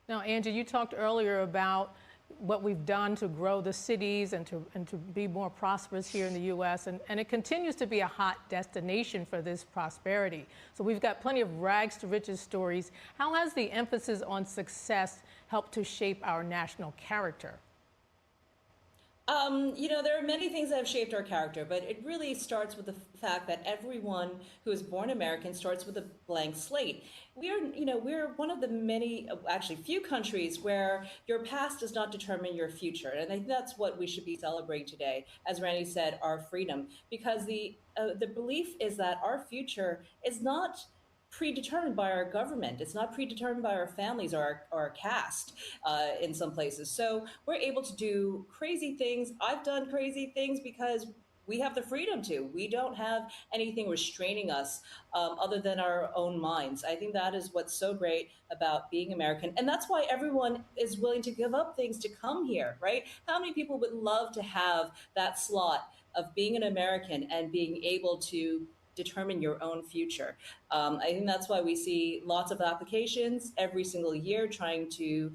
Now, Angie, you talked earlier about what we've done to grow the cities and to be more prosperous here in the U.S., and it continues to be a hot destination for this prosperity. So we've got plenty of rags to riches stories. How has the emphasis on success helped to shape our national character? There are many things that have shaped our character, but it really starts with the fact that everyone who is born American starts with a blank slate. We're one of the many, actually few countries where your past does not determine your future. And I think that's what we should be celebrating today, as Randy said, our freedom, because the belief is that our future is not predetermined by our government. It's not predetermined by our families or our caste in some places. So we're able to do crazy things. I've done crazy things because we have the freedom to. We don't have anything restraining us other than our own minds. I think that is what's so great about being American. And that's why everyone is willing to give up things to come here, right? How many people would love to have that slot of being an American and being able to determine your own future? I think that's why we see lots of applications every single year trying to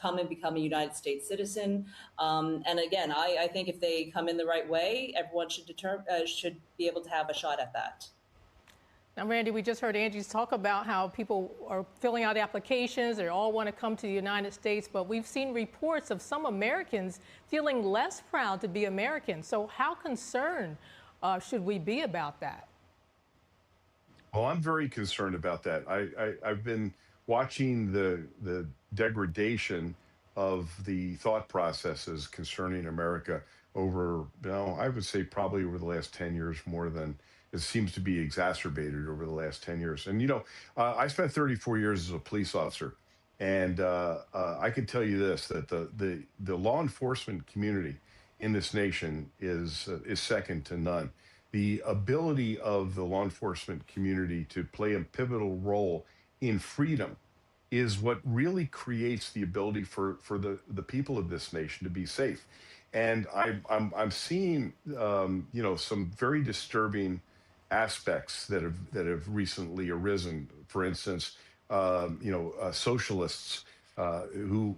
come and become a United States citizen. And again, I think if they come in the right way, everyone should be able to have a shot at that. Now, Randy, we just heard Angie talk about how people are filling out applications. They all want to come to the United States, but we've seen reports of some Americans feeling less proud to be American. So how concerned should we be about that? Well, I'm very concerned about that. I've been watching the degradation of the thought processes concerning America over, I would say probably over the last 10 years more than it seems to be exacerbated over the last 10 years. And, I spent 34 years as a police officer. And I can tell you this, that the law enforcement community in this nation is second to none. the ability of the law enforcement community to play a pivotal role in freedom is what really creates the ability for the people of this nation to be safe. And I'm seeing some very disturbing aspects that have recently arisen. For instance, socialists who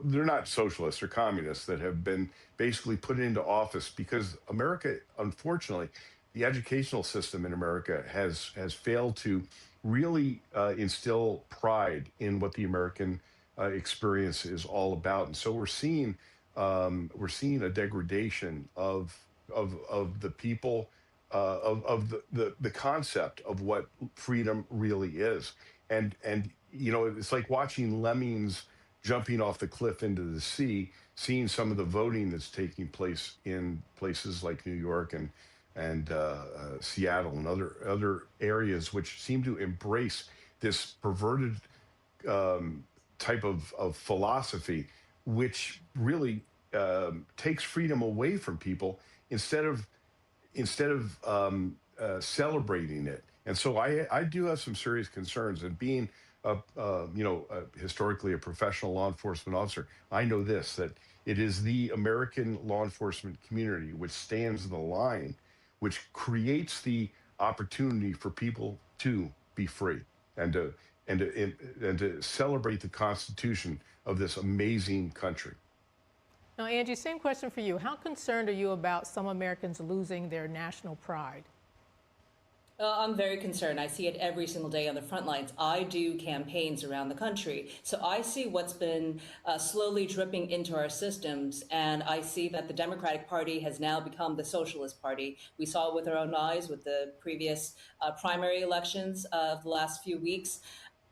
they're not socialists or communists that have been basically put into office because America, unfortunately, the educational system in America has failed to really instill pride in what the American experience is all about. And so we're seeing a degradation of the people, of the concept of what freedom really is. And it's like watching lemmings jumping off the cliff into the sea, seeing some of the voting that's taking place in places like New York and Seattle and other areas which seem to embrace this perverted type of philosophy, which really takes freedom away from people instead of celebrating it. And so I do have some serious concerns. And being historically a professional law enforcement officer, I know this, that it is the American law enforcement community which stands the line, which creates the opportunity for people to be free and to celebrate the Constitution of this amazing country. Now, Angie, same question for you. How concerned are you about some Americans losing their national pride? I'm very concerned. I see it every single day on the front lines. I do campaigns around the country, so I see what's been slowly dripping into our systems, and I see that the Democratic Party has now become the Socialist Party. We saw it with our own eyes with the previous primary elections of the last few weeks.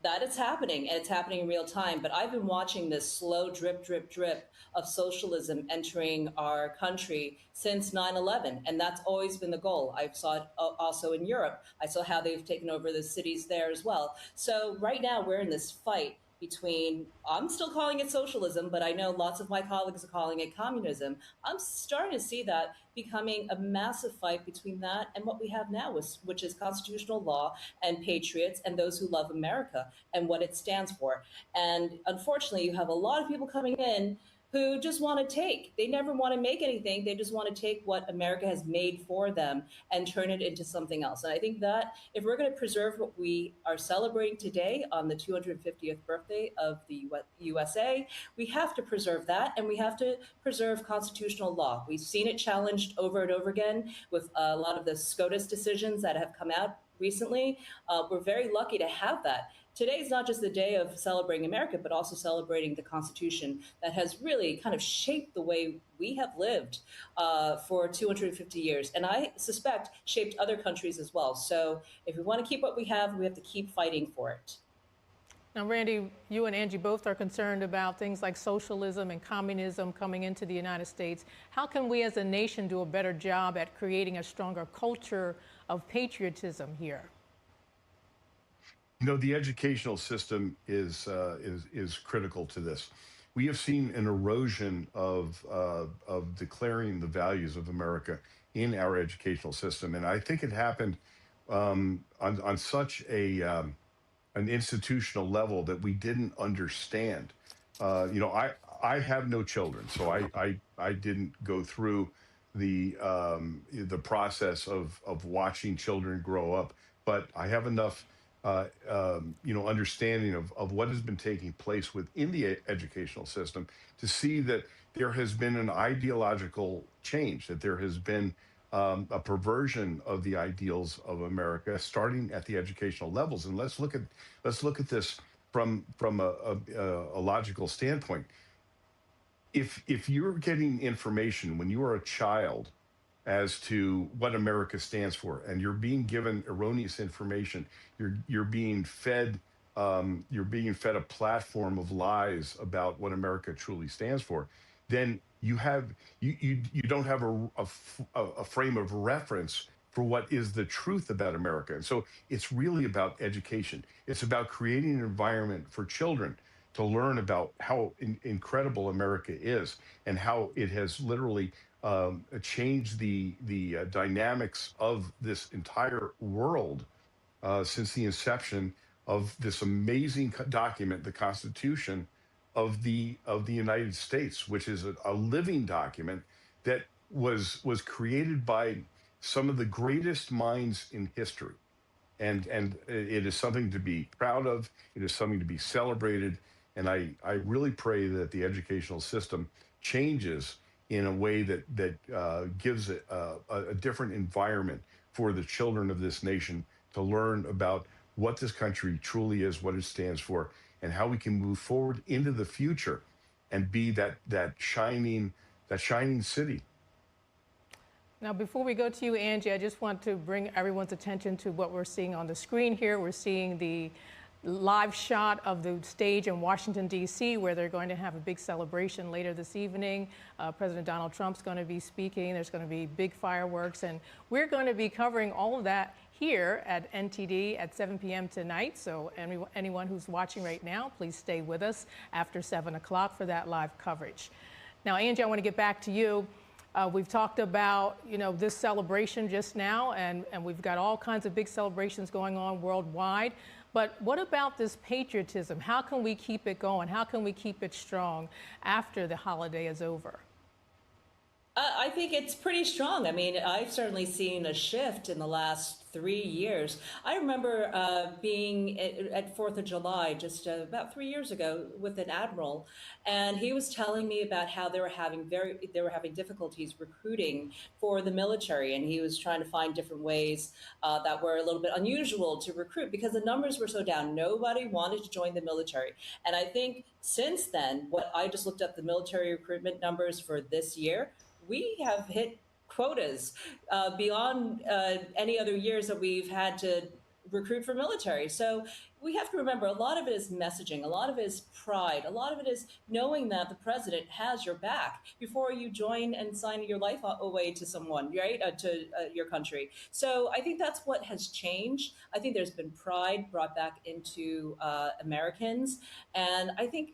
That it's happening, and it's happening in real time. But I've been watching this slow drip, drip, drip of socialism entering our country since 9/11, and that's always been the goal. I saw it also in Europe. I saw how they've taken over the cities there as well. So right now we're in this fight between, I'm still calling it socialism, but I know lots of my colleagues are calling it communism. I'm starting to see that becoming a massive fight between that and what we have now, which is constitutional law and patriots and those who love America and what it stands for. And unfortunately, you have a lot of people coming in who just want to take. They never want to make anything. They just want to take what America has made for them and turn it into something else. And I think that if we're going to preserve what we are celebrating today on the 250th birthday of the USA, we have to preserve that, and we have to preserve constitutional law. We've seen it challenged over and over again with a lot of the SCOTUS decisions that have come out recently. We're very lucky to have that. Today is not just the day of celebrating America, but also celebrating the Constitution that has really kind of shaped the way we have lived for 250 years, and I suspect shaped other countries as well. So if we want to keep what we have to keep fighting for it. Now, Randy, you and Angie both are concerned about things like socialism and communism coming into the United States. How can we as a nation do a better job at creating a stronger culture of patriotism here? The educational system is critical to this. We have seen an erosion of declaring the values of America in our educational system, and I think it happened on such an institutional level that we didn't understand. I have no children, so I didn't go through the process of watching children grow up, but I have enough understanding of what has been taking place within the educational system to see that there has been an ideological change, that there has been a perversion of the ideals of America, starting at the educational levels. And let's look at this from a logical standpoint. If you're getting information when you are a child as to what America stands for, and you're being given erroneous information, you're being fed a platform of lies about what America truly stands for, then you don't have a frame of reference for what is the truth about America. And so it's really about education. It's about creating an environment for children to learn about how incredible America is and how it has literally changed the dynamics of this entire world since the inception of this amazing document, the Constitution of the United States, which is a living document that was created by some of the greatest minds in history. And it is something to be proud of. It is something to be celebrated. And I really pray that the educational system changes in a way that gives a different environment for the children of this nation to learn about what this country truly is, what it stands for, and how we can move forward into the future and be that shining city. Now, before we go to you, Angie, I just want to bring everyone's attention to what we're seeing on the screen here. We're seeing the live shot of the stage in Washington, D.C., where they're going to have a big celebration later this evening. President Donald Trump's going to be speaking. There's going to be big fireworks, and we're going to be covering all of that here at NTD at 7 p.m. tonight. So anyone who's watching right now, please stay with us after 7 o'clock for that live coverage. Now, Angie, I want to get back to you. We've talked about, this celebration just now, and we've got all kinds of big celebrations going on worldwide. But what about this patriotism? How can we keep it going? How can we keep it strong after the holiday is over? I think it's pretty strong. I mean, I've certainly seen a shift in the last 3 years. I remember being at 4th of July just about 3 years ago with an admiral, and he was telling me about how they were having difficulties recruiting for the military, and he was trying to find different ways that were a little bit unusual to recruit because the numbers were so down. Nobody wanted to join the military. And I think since then, what I just looked up the military recruitment numbers for this year, we have hit quotas beyond any other years that we've had to recruit for military. So we have to remember a lot of it is messaging, a lot of it is pride, a lot of it is knowing that the president has your back before you join and sign your life away to someone, right, to your country. So I think that's what has changed. I think there's been pride brought back into Americans. And I think,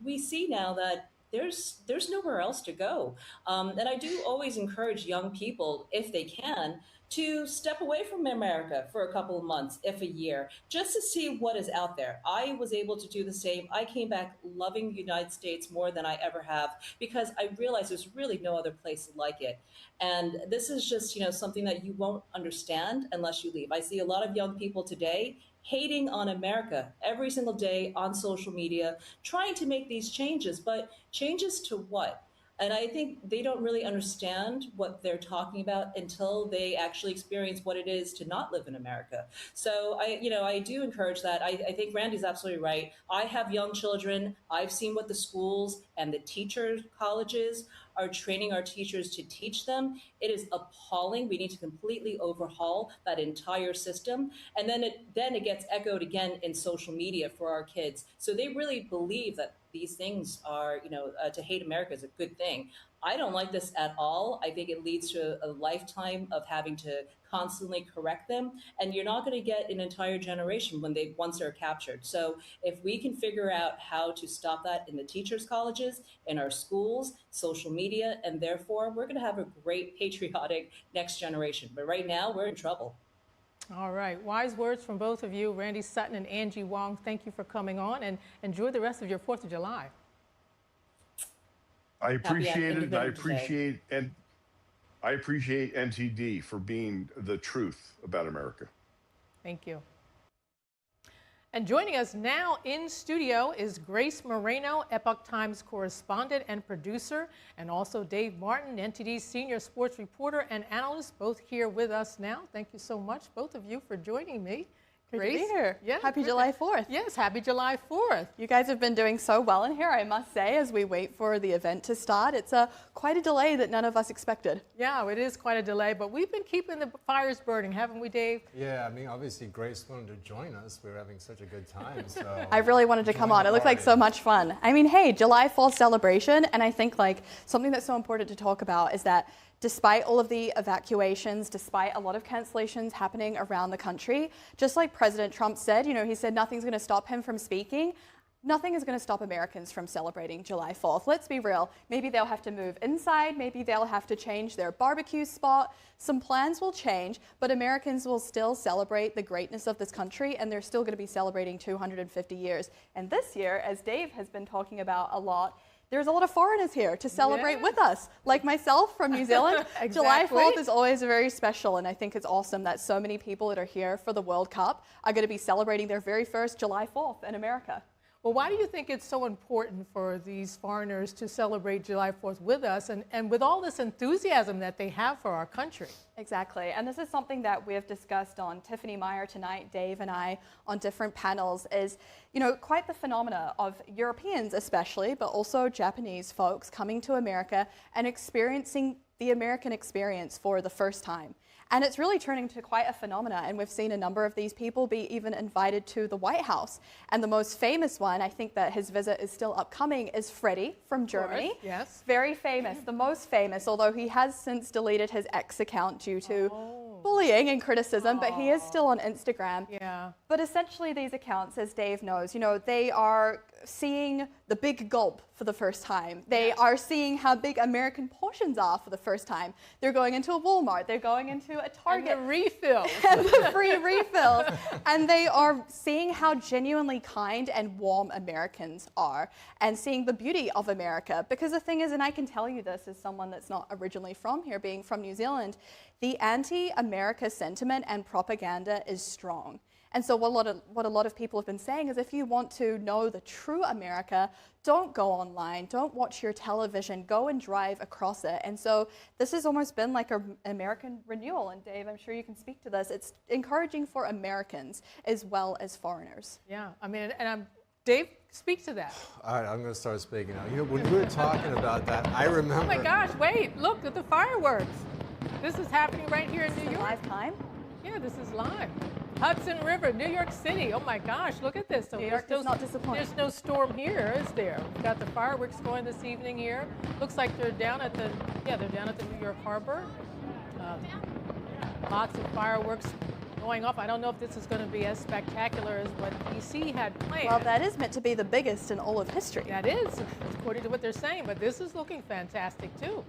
we see now that there's nowhere else to go. And I do always encourage young people, if they can, to step away from America for a couple of months, if a year, just to see what is out there. I was able to do the same. I came back loving the United States more than I ever have because I realized there's really no other place like it. And this is just, something that you won't understand unless you leave. I see a lot of young people today hating on America every single day on social media, trying to make these changes, but changes to what? And I think they don't really understand what they're talking about until they actually experience what it is to not live in America. So I do encourage that. I think Randy's absolutely right. I have young children. I've seen what the schools and the teachers, colleges are training our teachers to teach them. It is appalling. We need to completely overhaul that entire system. And then it gets echoed again in social media for our kids. So they really believe that these things are, to hate America is a good thing. I don't like this at all. I think it leads to a lifetime of having to constantly correct them. And you're not going to get an entire generation once they're captured. So if we can figure out how to stop that in the teachers' colleges, in our schools, social media, and therefore we're going to have a great patriotic next generation. But right now we're in trouble. All right. Wise words from both of you, Randy Sutton and Angie Wong. Thank you for coming on, and enjoy the rest of your 4th of July. I appreciate it. I appreciate NTD for being the truth about America. Thank you. And joining us now in studio is Grace Moreno, Epoch Times correspondent and producer, and also Dave Martin, NTD's senior sports reporter and analyst, both here with us now. Thank you so much, both of you, for joining me. Great to be here. Yeah, happy July 4th. Yes, happy July 4th. You guys have been doing so well in here, I must say, as we wait for the event to start. It's quite a delay that none of us expected. Yeah, it is quite a delay, but we've been keeping the fires burning, haven't we, Dave? Yeah, I mean, obviously Grace wanted to join us. We were having such a good time, so. I really wanted to come on. It looked like so much fun. I mean, hey, July 4th celebration, and I think something that's so important to talk about is that despite all of the evacuations, despite a lot of cancellations happening around the country, just like President Trump said, he said nothing's going to stop him from speaking. nothing is going to stop Americans from celebrating July 4th. Let's be real. Maybe they'll have to move inside. Maybe they'll have to change their barbecue spot. Some plans will change, but Americans will still celebrate the greatness of this country, and they're still going to be celebrating 250 years. And this year, as Dave has been talking about a lot, there's a lot of foreigners here to celebrate with us, like myself from New Zealand. Exactly. July 4th is always very special, and I think it's awesome that so many people that are here for the World Cup are going to be celebrating their very first July 4th in America. Well, why do you think it's so important for these foreigners to celebrate July 4th with us and with all this enthusiasm that they have for our country? Exactly. And this is something that we have discussed on Tiffany Meyer tonight, Dave and I, on different panels, is, you know, quite the phenomena of Europeans especially, but also Japanese folks coming to America and experiencing the American experience for the first time. And it's really turning to quite a phenomena, and we've seen a number of these people be even invited to the White House. And the most famous one, I think that his visit is still upcoming, is Freddie from Germany. Of course, yes. Very famous, the most famous, although he has since deleted his X account due to bullying and criticism, but he is still on Instagram. Yeah. But essentially these accounts, as Dave knows, you know, they are seeing the big gulp for the first time. They are seeing how big American portions are for the first time. They're going into a Walmart, they're going into a Target. And the refills. And the free refills. And they are seeing how genuinely kind and warm Americans are and seeing the beauty of America. Because the thing is, and I can tell you this as someone that's not originally from here, being from New Zealand, the anti-America sentiment and propaganda is strong. And so what a lot of people have been saying is if you want to know the true America, don't go online, don't watch your television, go and drive across it. And so this has almost been like an American renewal. And Dave, I'm sure you can speak to this. It's encouraging for Americans as well as foreigners. Yeah, I mean, and Dave, speak to that. All right, I'm going to start speaking now. You know, when we were talking about that, I remember... Oh my gosh, wait, look at the fireworks. This is happening right here in New York. Live time? Yeah, this is live. Hudson River, New York City. Oh my gosh, look at this. So New York does not disappoint. There's no storm here, is there? We've got the fireworks going this evening here. Looks like they're down at the, they're down at the New York Harbor. Lots of fireworks going off. I don't know if this is going to be as spectacular as what DC had planned. Well, that is meant to be the biggest in all of history. That is, according to what they're saying, but this is looking fantastic too.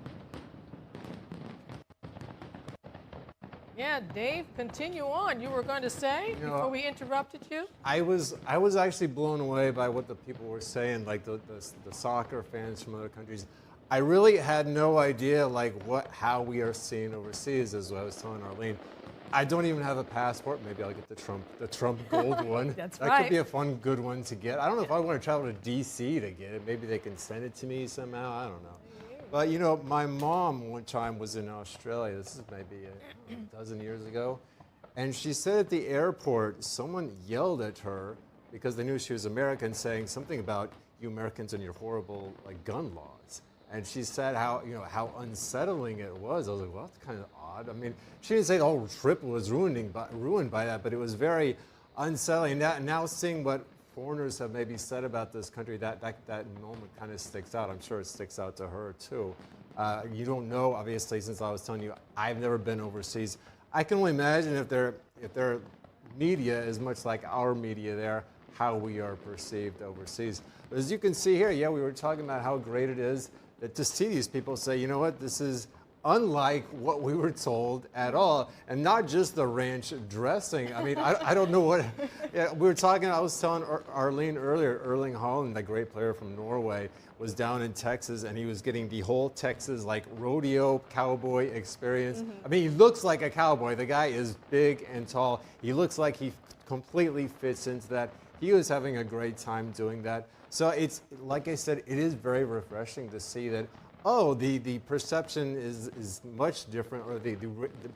Yeah, Dave, continue on. You were going to say before we interrupted you? I was actually blown away by what the people were saying, like the soccer fans from other countries. I really had no idea like how we are seen overseas, as I was telling Arlene. I don't even have a passport. Maybe I'll get the Trump gold one. That's that right. could be a fun, good one to get. I don't know if I want to travel to D.C. to get it. Maybe they can send it to me somehow. I don't know. But, you know, my mom one time was in Australia. This is maybe a dozen years ago. And she said at the airport, someone yelled at her because they knew she was American, saying something about you Americans and your horrible like gun laws. And she said how unsettling it was. I was like, well, that's kind of odd. I mean, she didn't say the whole trip was ruined by that, but it was very unsettling. Now seeing what foreigners have maybe said about this country, that moment kind of sticks out. I'm sure it sticks out to her too. You don't know, obviously, since I was telling you, I've never been overseas. I can only imagine if their media is much like our media there, how we are perceived overseas. But as you can see here, yeah, we were talking about how great it is that to see these people say, you know what, this is unlike what we were told at all, and not just the ranch dressing. I mean, I don't know what. Yeah, we were talking. I was telling Arlene earlier. Erling Haaland, the great player from Norway, was down in Texas, and he was getting the whole Texas like rodeo cowboy experience. Mm-hmm. I mean, he looks like a cowboy. The guy is big and tall. He looks like he completely fits into that. He was having a great time doing that. So it's like I said, it is very refreshing to see that. Oh, the perception is much different, or the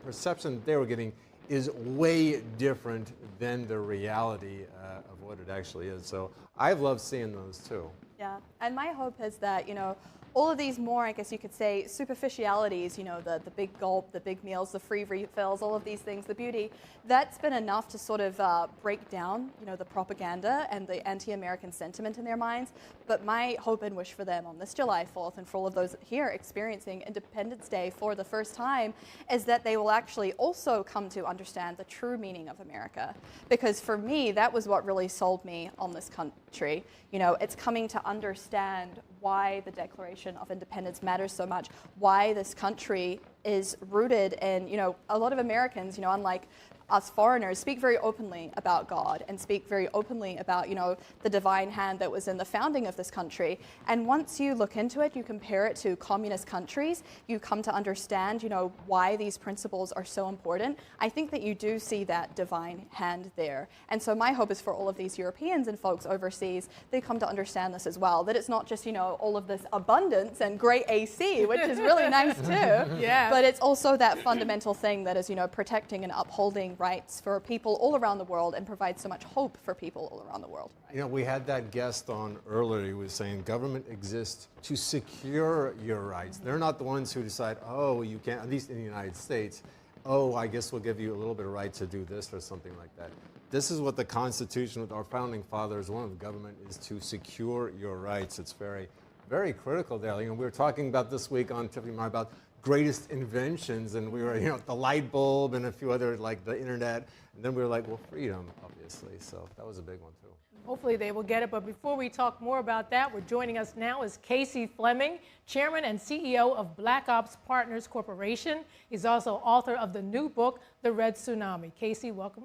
perception they were getting is way different than the reality of what it actually is. So I've loved seeing those too. Yeah, and my hope is that, you know, all of these more, I guess you could say, superficialities, you know, the big gulp, the big meals, the free refills, all of these things, the beauty, that's been enough to sort of break down, you know, the propaganda and the anti-American sentiment in their minds. But my hope and wish for them on this July 4th and for all of those here experiencing Independence Day for the first time is that they will actually also come to understand the true meaning of America. Because for me, that was what really sold me on this country. You know, it's coming to understand why the Declaration of Independence matters so much, why this country is rooted in, you know, a lot of Americans, you know, unlike us foreigners, speak very openly about God and speak very openly about, you know, the divine hand that was in the founding of this country. And once you look into it, you compare it to communist countries, you come to understand, you know, why these principles are so important. I think that you do see that divine hand there. And so my hope is for all of these Europeans and folks overseas, they come to understand this as well, that it's not just, you know, all of this abundance and great AC, which is really nice too, yeah. But it's also that fundamental thing that is, you know, protecting and upholding rights for people all around the world and provides so much hope for people all around the world. You know, we had that guest on earlier. He was saying government exists to secure your rights. They're not the ones who decide, oh, you can't, at least in the United States, oh, I guess we'll give you a little bit of right to do this or something like that. This is what the Constitution with our founding fathers, one of the government is to secure your rights. It's very, very critical there. You know, we were talking about this week on Tiffany Mar about greatest inventions, and we were, you know, the light bulb and a few other, like the internet, and then we were like, well, freedom, obviously, so that was a big one too. Hopefully they will get it, but before we talk more about that, we're joining us now is Casey Fleming, Chairman and CEO of Black Ops Partners Corporation. He's also author of the new book, The Red Tsunami. Casey, welcome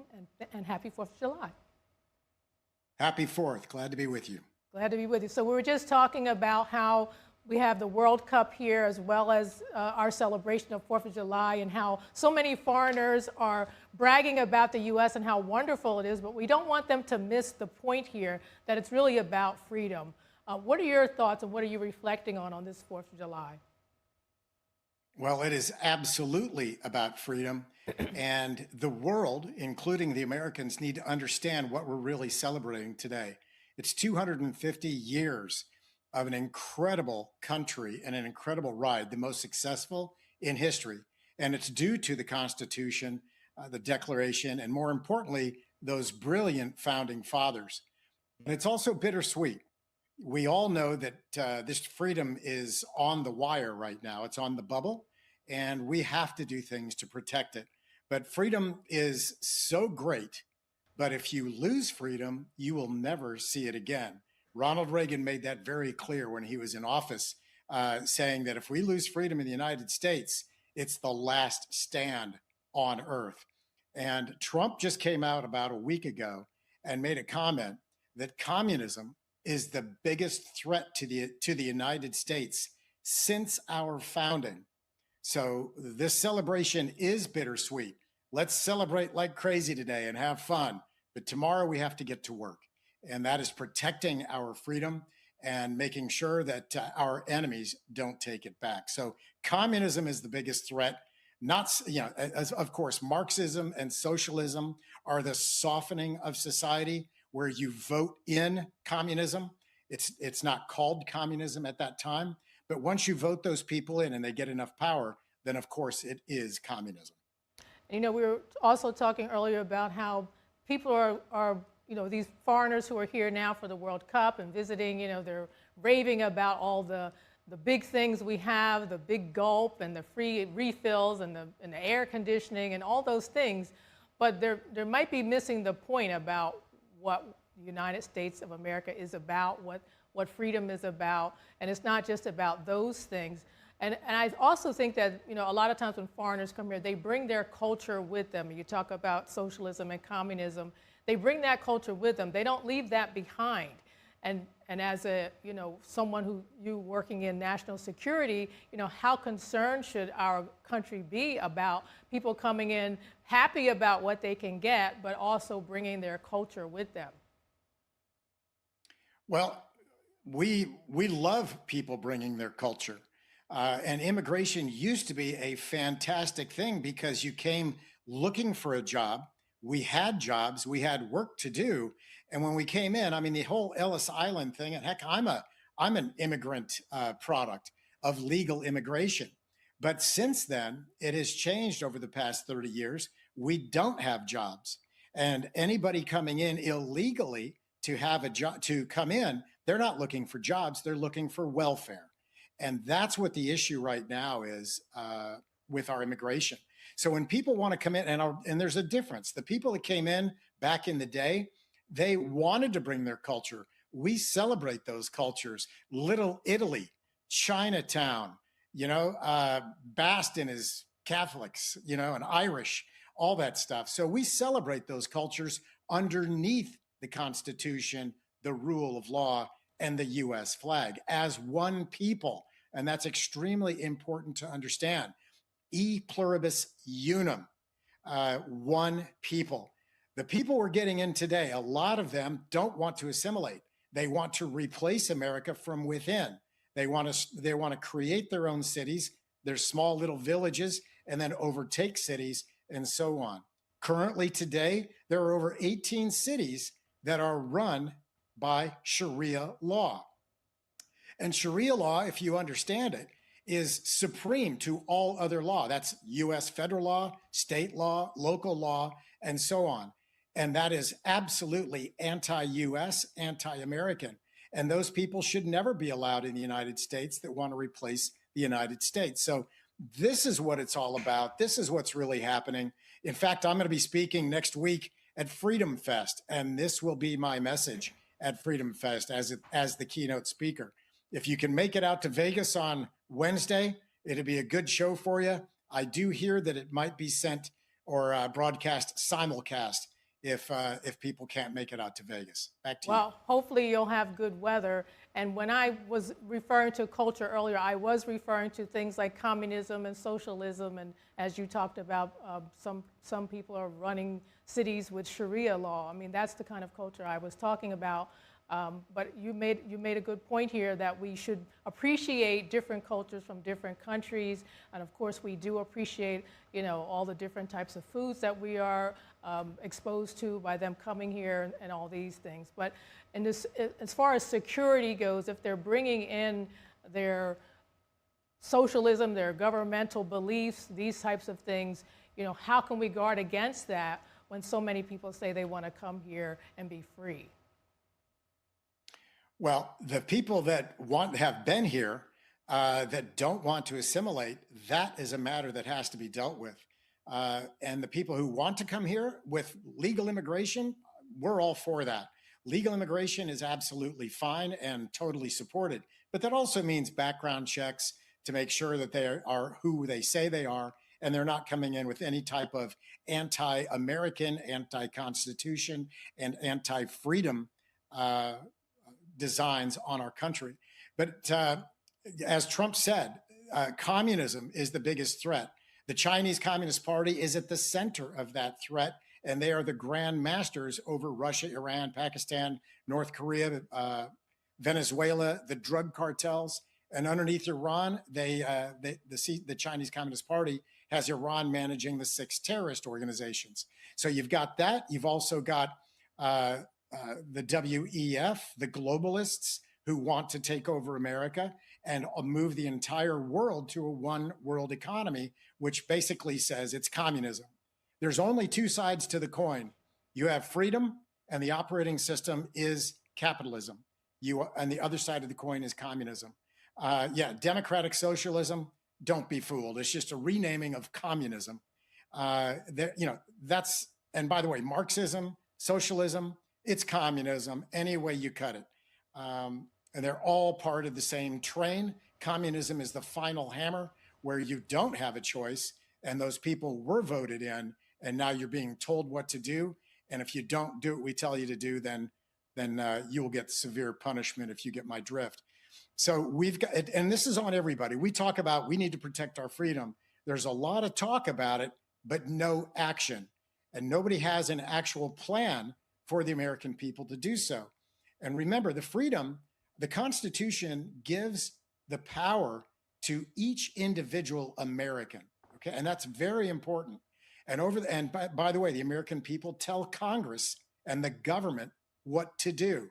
and happy 4th of July. Happy 4th, glad to be with you. Glad to be with you. So we were just talking about how we have the World Cup here as well as our celebration of 4th of July and how so many foreigners are bragging about the U.S. and how wonderful it is, but we don't want them to miss the point here that it's really about freedom. What are your thoughts and what are you reflecting on this 4th of July? Well, it is absolutely about freedom, and the world, including the Americans, need to understand what we're really celebrating today. It's 250 years of an incredible country and an incredible ride, the most successful in history. And it's due to the Constitution, the Declaration, and more importantly, those brilliant founding fathers. And it's also bittersweet. We all know that this freedom is on the wire right now. It's on the bubble, and we have to do things to protect it. But freedom is so great, but if you lose freedom, you will never see it again. Ronald Reagan made that very clear when he was in office, saying that if we lose freedom in the United States, it's the last stand on earth. And Trump just came out about a week ago and made a comment that communism is the biggest threat to the United States since our founding. So this celebration is bittersweet. Let's celebrate like crazy today and have fun. But tomorrow we have to get to work. And that is protecting our freedom and making sure that our enemies don't take it back. So communism is the biggest threat. Not, you know, as, of course, Marxism and socialism are the softening of society where you vote in communism. It's not called communism at that time. But once you vote those people in and they get enough power, then, of course, it is communism. You know, we were also talking earlier about how people are you know, these foreigners who are here now for the World Cup and visiting, you know, they're raving about all the big things we have, the big gulp and the free refills and the air conditioning and all those things. But there might be missing the point about what the United States of America is about, what freedom is about. And it's not just about those things. And I also think that, you know, a lot of times when foreigners come here, they bring their culture with them. You talk about socialism and communism. They bring that culture with them. They don't leave that behind. And as a, you know, someone you working in national security, you know, how concerned should our country be about people coming in happy about what they can get, but also bringing their culture with them? Well, we love people bringing their culture. And immigration used to be a fantastic thing because you came looking for a job. We had jobs, we had work to do. And when we came in, I mean, the whole Ellis Island thing, and heck, I'm an immigrant product. of legal immigration. But since then, it has changed over the past 30 years. We don't have jobs. And anybody coming in illegally to have a job, to come in, they're not looking for jobs, they're looking for welfare. And that's what the issue right now is with our immigration. So when people want to come in, and there's a difference. The people that came in back in the day, they wanted to bring their culture. We celebrate those cultures. Little Italy, Chinatown, Boston is Catholics, and Irish, all that stuff. So we celebrate those cultures underneath the Constitution, the rule of law, and the U.S. flag as one people. And that's extremely important to understand. E pluribus unum, one people. The people we're getting in today, a lot of them don't want to assimilate. They want to replace America from within. They want to create their own cities, their small little villages, and then overtake cities and so on. Currently today, there are over 18 cities that are run by Sharia law. And Sharia law, if you understand it, is supreme to all other law. That's U.S. federal law, state law, local law, and so on. And that is absolutely anti-U.S., anti-American. And those people should never be allowed in the United States that want to replace the United States. So this is what it's all about. This is what's really happening. In fact, I'm going to be speaking next week at Freedom Fest, and this will be my message at Freedom Fest as the keynote speaker. If you can make it out to Vegas on Wednesday, it'll be a good show for you. I do hear that it might be sent or broadcast simulcast if people can't make it out to Vegas. Back to you. Well, hopefully you'll have good weather. And when I was referring to culture earlier, I was referring to things like communism and socialism. And as you talked about, some people are running cities with Sharia law. I mean, that's the kind of culture I was talking about. But you made a good point here that we should appreciate different cultures from different countries, and of course we do appreciate all the different types of foods that we are exposed to by them coming here and all these things. But as far as security goes, if they're bringing in their socialism, their governmental beliefs, these types of things, how can we guard against that when so many people say they want to come here and be free? Well, the people that have been here that don't want to assimilate, that is a matter that has to be dealt with. And the people who want to come here with legal immigration, we're all for that. Legal immigration is absolutely fine and totally supported. But that also means background checks to make sure that they are who they say they are, and they're not coming in with any type of anti-American, anti-Constitution, and anti-freedom designs on our country. But as Trump said, communism is the biggest threat. The Chinese Communist Party is at the center of that threat, and they are the grand masters over Russia, Iran, Pakistan, North Korea, Venezuela, the drug cartels. And underneath Iran, the Chinese Communist Party has Iran managing the 6 terrorist organizations. So you've got that. You've also got the WEF, the globalists who want to take over America and move the entire world to a one world economy, which basically says it's communism. There's only 2 sides to the coin. You have freedom, and the operating system is capitalism. And the other side of the coin is communism. Democratic socialism, don't be fooled. It's just a renaming of communism. That's, and by the way, Marxism, socialism, it's communism, any way you cut it. And they're all part of the same train. Communism is the final hammer where you don't have a choice, and those people were voted in, and now you're being told what to do. And if you don't do what we tell you to do, then you will get severe punishment, if you get my drift. So we've got, and this is on everybody. We talk about we need to protect our freedom. There's a lot of talk about it, but no action. And nobody has an actual plan for the American people to do so. And remember, the freedom, the Constitution gives the power to each individual American, okay? And that's very important. And by the way, the American people tell Congress and the government what to do.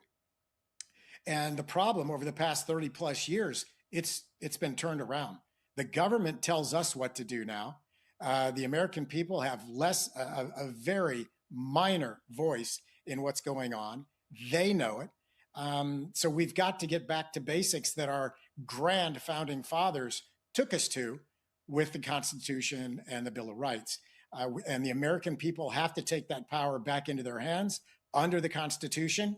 And the problem over the past 30 plus years It's been turned around. The government tells us what to do now. The American people have a very minor voice in what's going on. They know it. So we've got to get back to basics that our grand founding fathers took us to with the Constitution and the Bill of Rights. And the American people have to take that power back into their hands under the Constitution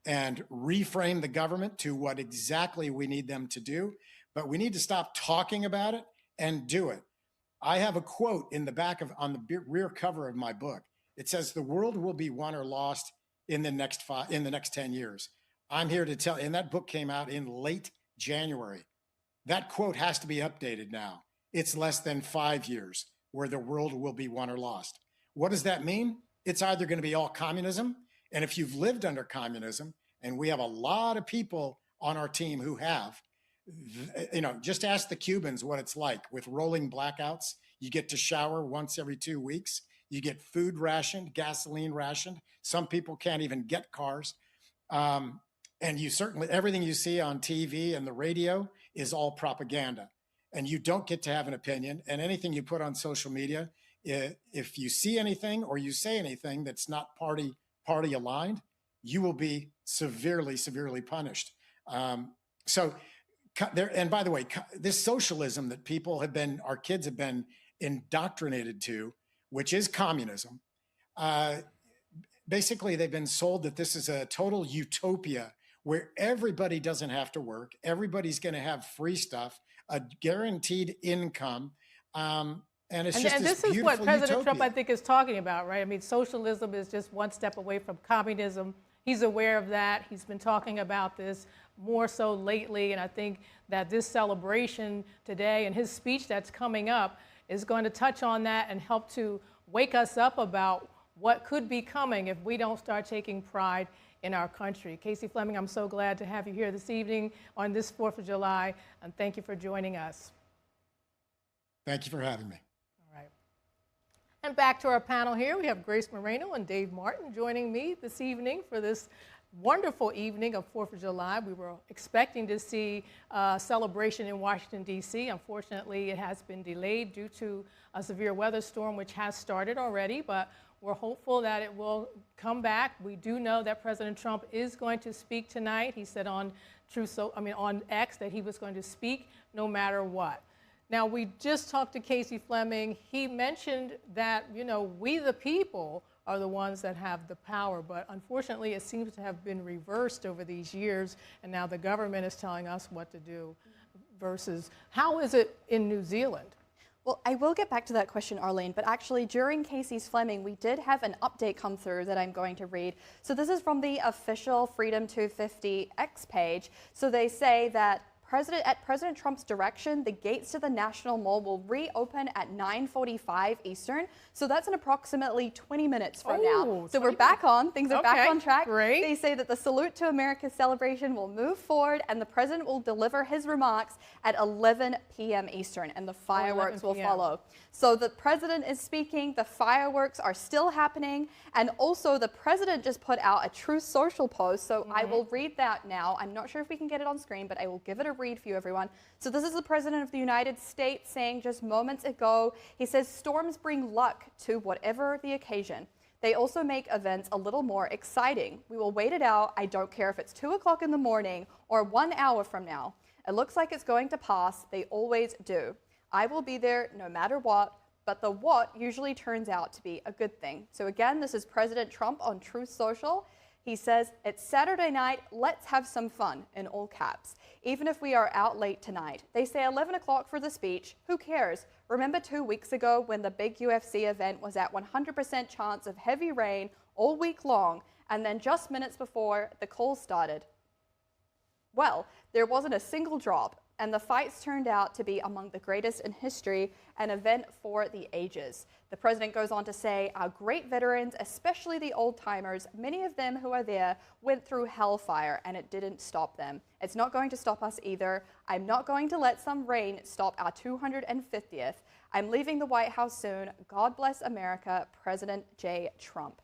and reframe the government to what exactly we need them to do. But we need to stop talking about it and do it. I have a quote in the back on the rear cover of my book. It says, "The world will be won or lost in the next 10 years." I'm here to tell, and that book came out in late January. That quote has to be updated now. It's less than 5 years where the world will be won or lost. What does that mean? It's either going to be all communism, and if you've lived under communism, and we have a lot of people on our team who have, just ask the Cubans what it's like with rolling blackouts. You get to shower once every 2 weeks. You get food rationed, gasoline rationed. Some people can't even get cars. And you certainly, everything you see on TV and the radio is all propaganda. And you don't get to have an opinion. And anything you put on social media, if you see anything or you say anything that's not party aligned, you will be severely, severely punished. So there, and by the way, this socialism that our kids have been indoctrinated to, which is communism, basically they've been sold that this is a total utopia where everybody doesn't have to work, everybody's going to have free stuff, a guaranteed income, and it's just and this is what President utopia. Trump, I think, is talking about, right? I mean, socialism is just one step away from communism. He's aware of that. He's been talking about this more so lately, and I think that this celebration today and his speech that's coming up is going to touch on that and help to wake us up about what could be coming if we don't start taking pride in our country. Casey Fleming, I'm so glad to have you here this evening on this 4th of July, and thank you for joining us. Thank you for having me. All right. And back to our panel here, we have Grace Moreno and Dave Martin joining me this evening for this wonderful evening of 4th of July. We were expecting to see a celebration in Washington, D.C. Unfortunately, it has been delayed due to a severe weather storm, which has started already, but we're hopeful that it will come back. We do know that President Trump is going to speak tonight. He said on X that he was going to speak no matter what. Now, we just talked to Casey Fleming. He mentioned that, we the people are the ones that have the power, but unfortunately it seems to have been reversed over these years, and now the government is telling us what to do versus how is it in New Zealand? Well, I will get back to that question, Arlene, but actually during Casey's Fleming, we did have an update come through that I'm going to read. So this is from the official Freedom 250 X page. So they say that at President Trump's direction, the gates to the National Mall will reopen at 9:45 Eastern. So that's in approximately 20 minutes from now. So we're back on. Things are back on track. Great. They say that the Salute to America celebration will move forward and the president will deliver his remarks at 11 p.m. Eastern and the fireworks will follow. So the president is speaking, the fireworks are still happening, and also the president just put out a Truth Social post. So I will read that now. I'm not sure if we can get it on screen, but I will give it a read for you, everyone. So this is the President of the United States saying just moments ago, he says, storms bring luck to whatever the occasion. They also make events a little more exciting. We will wait it out. I don't care if it's 2 o'clock in the morning or 1 hour from now. It looks like it's going to pass. They always do. I will be there no matter what, but the what usually turns out to be a good thing. So again, this is President Trump on Truth Social. He says, it's Saturday night, let's have some fun, in all caps. Even if we are out late tonight. They say 11 o'clock for the speech, who cares? Remember 2 weeks ago when the big UFC event was at 100% chance of heavy rain all week long, and then just minutes before the call started? Well, there wasn't a single drop, and the fights turned out to be among the greatest in history, an event for the ages. The president goes on to say, our great veterans, especially the old-timers, many of them who are there, went through hellfire, and it didn't stop them. It's not going to stop us either. I'm not going to let some rain stop our 250th. I'm leaving the White House soon. God bless America, President J. Trump.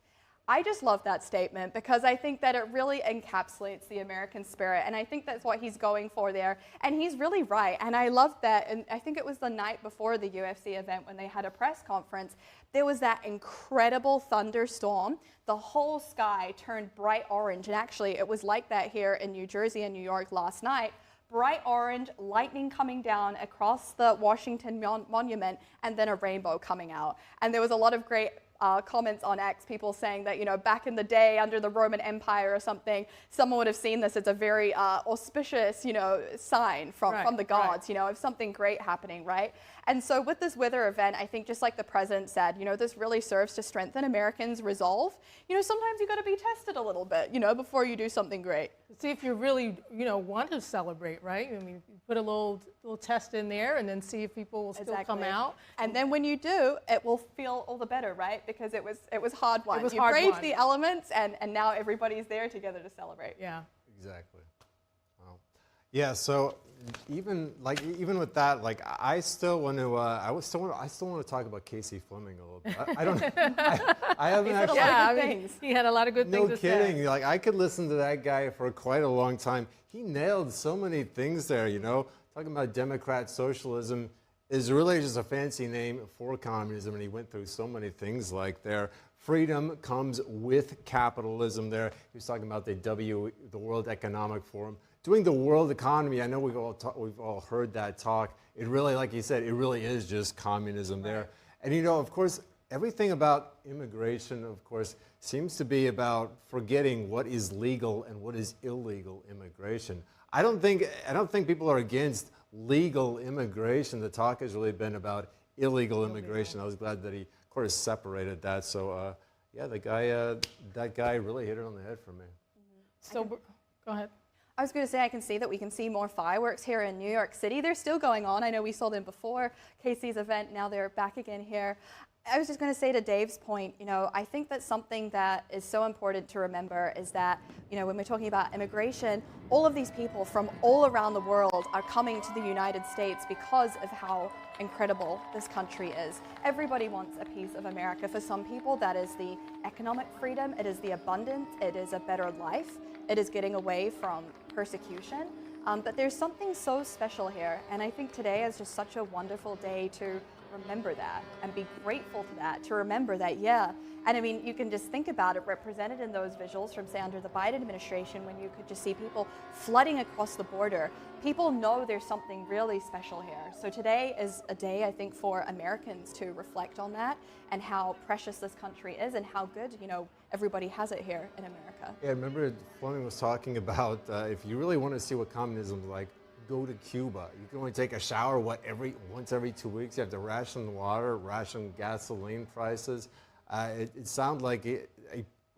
I just love that statement because I think that it really encapsulates the American spirit, and I think that's what he's going for there, and he's really right, and I love that. And I think it was the night before the UFC event when they had a press conference, there was that incredible thunderstorm. The whole sky turned bright orange, and actually it was like that here in New Jersey and New York last night. Bright orange, lightning coming down across the Washington Monument, and then a rainbow coming out. And there was a lot of great comments on X, people saying that, you know, back in the day under the Roman Empire or something, someone would have seen this as a very auspicious, you know, sign from the gods, you know, of something great happening, right? And so with this weather event, I think just like the president said, you know, this really serves to strengthen Americans' resolve. You know, sometimes you got to be tested a little bit, you know, before you do something great. See if you really, you know, want to celebrate, right? I mean, you put a little test in there and then see if people will still come out. And then when you do, it will feel all the better, right? Because it was hard won. It was you hard braved won. the elements, and now everybody's there together to celebrate. Yeah. Exactly. Wow. Yeah. So even with that, like I still want to. I still want to talk about Casey Fleming a little bit. I don't. I haven't actually. Yeah, I mean, he had a lot of good things to say. No kidding. Like I could listen to that guy for quite a long time. He nailed so many things there. You know, talking about Democrat socialism is really just a fancy name for communism, and he went through so many things like there. Freedom comes with capitalism there. He was talking about the World Economic Forum. Doing the world economy, I know we've all heard that talk. It really, like you said, it really is just communism there. And you know, of course, everything about immigration, of course, seems to be about forgetting what is legal and what is illegal immigration. I don't think people are against legal immigration. The talk has really been about illegal immigration. I was glad that he, of course, separated that. So, yeah, that guy really hit it on the head for me. So, go ahead. I was going to say, I can see that we can see more fireworks here in New York City. They're still going on. I know we saw them before Casey's event. Now they're back again here. I was just going to say to Dave's point, you know, I think that something that is so important to remember is that, you know, when we're talking about immigration, all of these people from all around the world are coming to the United States because of how incredible this country is. Everybody wants a piece of America. For some people, that is the economic freedom, it is the abundance, it is a better life, it is getting away from persecution. But there's something so special here, and I think today is just such a wonderful day to remember that and be grateful to that, to remember that, yeah. And I mean, you can just think about it represented in those visuals from, say, under the Biden administration, when you could just see people flooding across the border. People know there's something really special here. So today is a day, I think, for Americans to reflect on that and how precious this country is and how good, you know, everybody has it here in America. Yeah, I remember Fleming was talking about if you really want to see what communism is like, go to Cuba. You can only take a shower, once every 2 weeks. You have to ration water, ration gasoline prices. It sounds like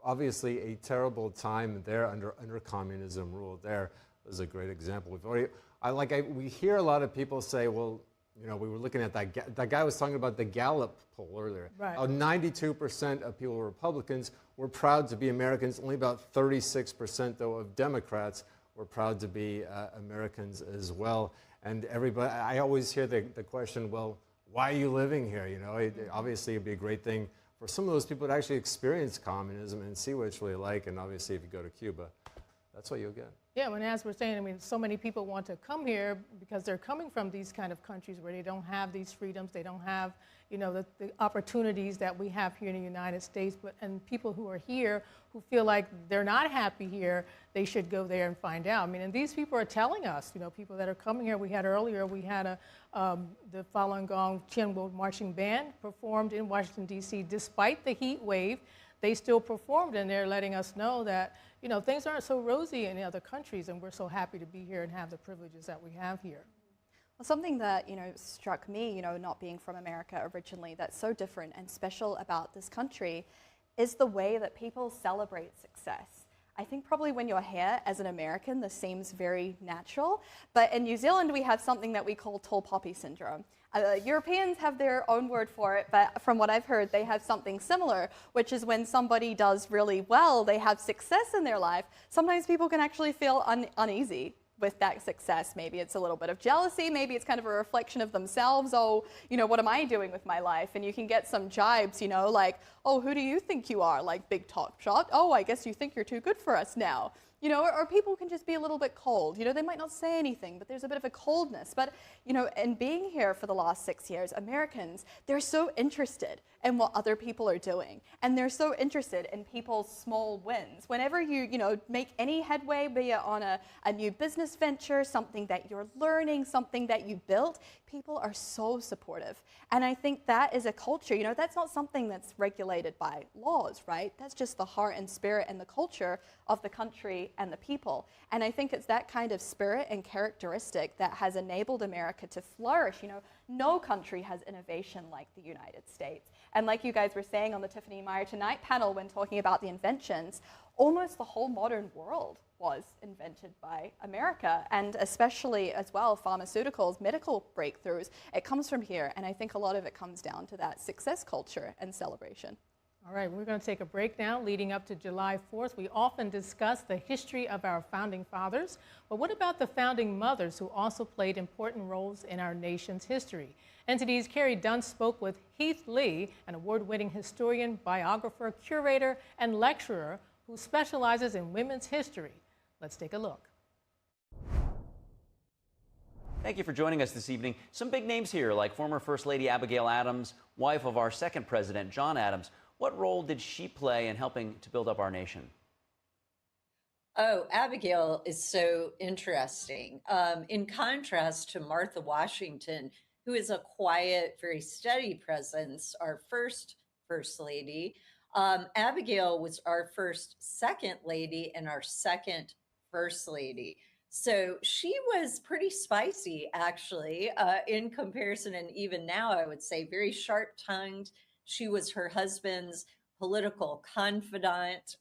obviously a terrible time there under communism rule. There is a great example. We hear a lot of people say, well, you know, we were looking at that guy was talking about the Gallup poll earlier. Right. 92% of people who are Republicans were proud to be Americans. Only about 36%, though, of Democrats were proud to be Americans as well. And everybody, I always hear the question, well, why are you living here? You know, obviously it'd be a great thing for some of those people to actually experience communism and see what it's really like. And obviously if you go to Cuba, that's what you'll get. Yeah, and as we're saying, I mean, so many people want to come here because they're coming from these kind of countries where they don't have these freedoms, they don't have, you know, the opportunities that we have here in the United States. And people who are here who feel like they're not happy here, they should go there and find out. I mean, and these people are telling us, you know, people that are coming here. We had the Falun Gong Chinwo marching band performed in Washington, D.C. Despite the heat wave, they still performed, and they're letting us know that, you know, things aren't so rosy in other countries, and we're so happy to be here and have the privileges that we have here. Well, something that, you know, struck me, you know, not being from America originally, that's so different and special about this country is the way that people celebrate success. I think probably when you're here as an American, this seems very natural, but in New Zealand we have something that we call tall poppy syndrome. Europeans have their own word for it, but from what I've heard, they have something similar, which is when somebody does really well, they have success in their life, sometimes people can actually feel uneasy. with that success, maybe it's a little bit of jealousy, maybe it's kind of a reflection of themselves. Oh, what am I doing with my life? And you can get some jibes, like, oh, who do you think you are? Like big talk shot. Oh, I guess you think you're too good for us now. Or people can just be a little bit cold. They might not say anything, but there's a bit of a coldness. But, in being here for the last 6 years, Americans, they're so interested in what other people are doing. And they're so interested in people's small wins. Whenever you, make any headway, be it on a new business venture, something that you're learning, something that you built, people are so supportive. And I think that is a culture, that's not something that's regulated by laws, right? That's just the heart and spirit and the culture of the country and the people. And I think it's that kind of spirit and characteristic that has enabled America to flourish. No country has innovation like the United States. And like you guys were saying on the Tiffany Meyer Tonight panel when talking about the inventions, almost the whole modern world was invented by America, and especially as well pharmaceuticals, medical breakthroughs. It comes from here, and I think a lot of it comes down to that success culture and celebration. All right, we're going to take a break now. Leading up to July 4th, we often discuss the history of our founding fathers, but what about the founding mothers who also played important roles in our nation's history? NTD's Carrie Dunn spoke with Heath Lee, an award-winning historian, biographer, curator, and lecturer who specializes in women's history. Let's take a look. Thank you for joining us this evening. Some big names here, like former First Lady Abigail Adams, wife of our second president, John Adams. What role did she play in helping to build up our nation? Oh, Abigail is so interesting. In contrast to Martha Washington, who is a quiet, very steady presence, our first lady, Abigail was our first second lady and our second first lady. So she was pretty spicy, actually, in comparison. And even now, I would say very sharp-tongued. She was her husband's political confidant.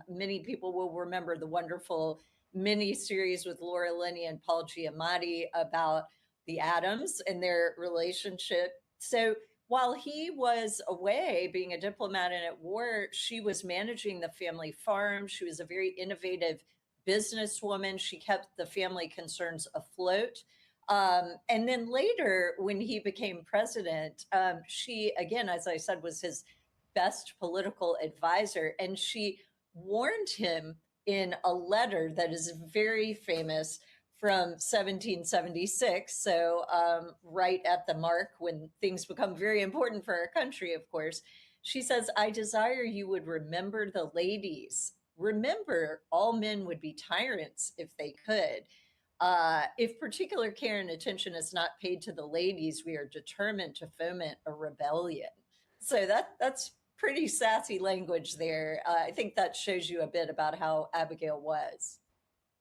Many people will remember the wonderful mini-series with Laura Linney and Paul Giamatti about the Adams and their relationship. So while he was away being a diplomat and at war, she was managing the family farm. She was a very innovative businesswoman. She kept the family concerns afloat. And then later, when he became president, she, again, as I said, was his best political advisor. And she warned him in a letter that is very famous from 1776. So right at the mark when things become very important for our country, of course. She says, "I desire you would remember the ladies. Remember, all men would be tyrants if they could. If particular care and attention is not paid to the ladies, we are determined to foment a rebellion." So that's pretty sassy language there. I think that shows you a bit about how Abigail was.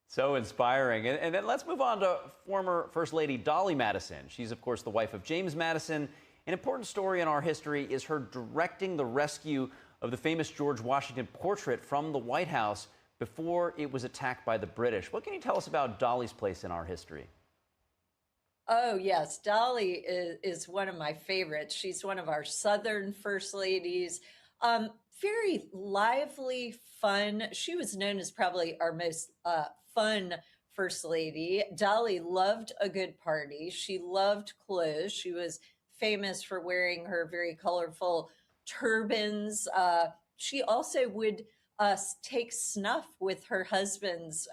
So inspiring. And then let's move on to former First Lady Dolly Madison. She's, of course, the wife of James Madison. An important story in our history is her directing the rescue of the famous George Washington portrait from the White House before it was attacked by the British. What can you tell us about Dolly's place in our history? Oh, yes. Dolly is one of my favorites. She's one of our Southern First Ladies. Very lively, fun. She was known as probably our most fun First Lady. Dolly loved a good party. She loved clothes. She was famous for wearing her very colorful turbans. She also would take snuff with her husband's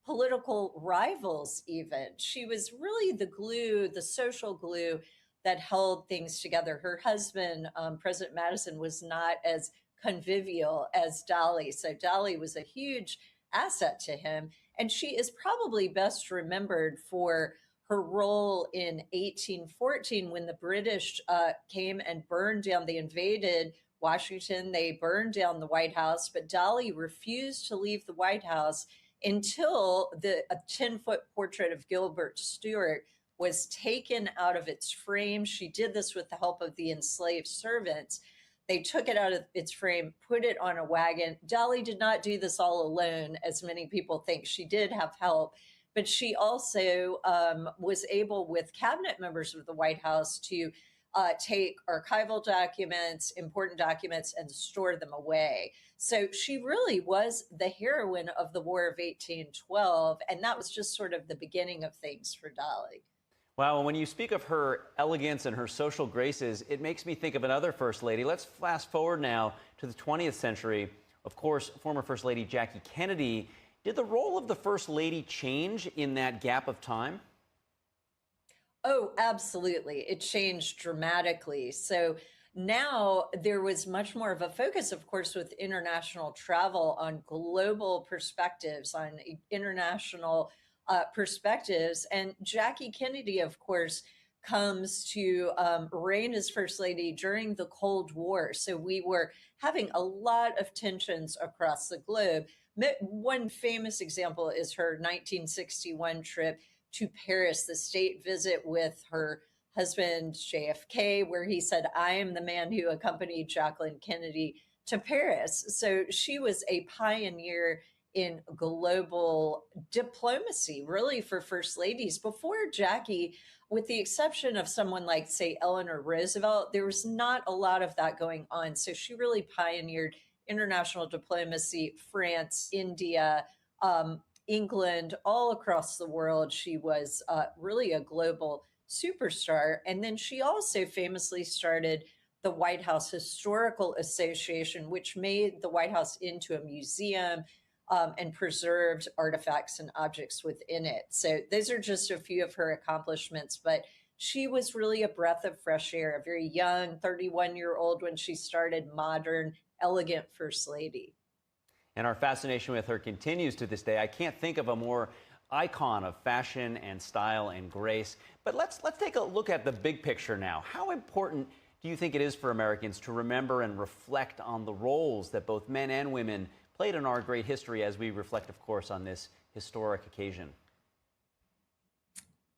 political rivals even. She was really the glue, the social glue that held things together. Her husband, President Madison, was not as convivial as Dolly. So Dolly was a huge asset to him. And she is probably best remembered for her role in 1814 when the British came and burned down, they invaded Washington, they burned down the White House, but Dolly refused to leave the White House until a 10-foot portrait of Gilbert Stuart was taken out of its frame. She did this with the help of the enslaved servants. They took it out of its frame, put it on a wagon. Dolly did not do this all alone, as many people think. She did have help, but she also was able, with cabinet members of the White House, to take archival documents, important documents, and store them away. So she really was the heroine of the War of 1812, and that was just sort of the beginning of things for Dolly. Wow, and when you speak of her elegance and her social graces, it makes me think of another First Lady. Let's fast forward now to the 20th century. Of course, former First Lady Jackie Kennedy. Did the role of the First Lady change in that gap of time? Oh, absolutely. It changed dramatically. So now there was much more of a focus, of course, with international travel on global perspectives, on international perspectives. And Jackie Kennedy, of course, comes to reign as First Lady during the Cold War. So we were having a lot of tensions across the globe. One famous example is her 1961 trip to Paris, the state visit with her husband, JFK, where he said, "I am the man who accompanied Jacqueline Kennedy to Paris." So she was a pioneer in global diplomacy, really, for First Ladies. Before Jackie, with the exception of someone like, say, Eleanor Roosevelt, there was not a lot of that going on. So she really pioneered international diplomacy, France, India, England, all across the world. She was really a global superstar. And then she also famously started the White House Historical Association, which made the White House into a museum and preserved artifacts and objects within it. So those are just a few of her accomplishments, but she was really a breath of fresh air, a very young 31-year-old when she started, modern, elegant First Lady. And our fascination with her continues to this day. I can't think of a more icon of fashion and style and grace. But let's take a look at the big picture now. How important do you think it is for Americans to remember and reflect on the roles that both men and women played in our great history as we reflect, of course, on this historic occasion?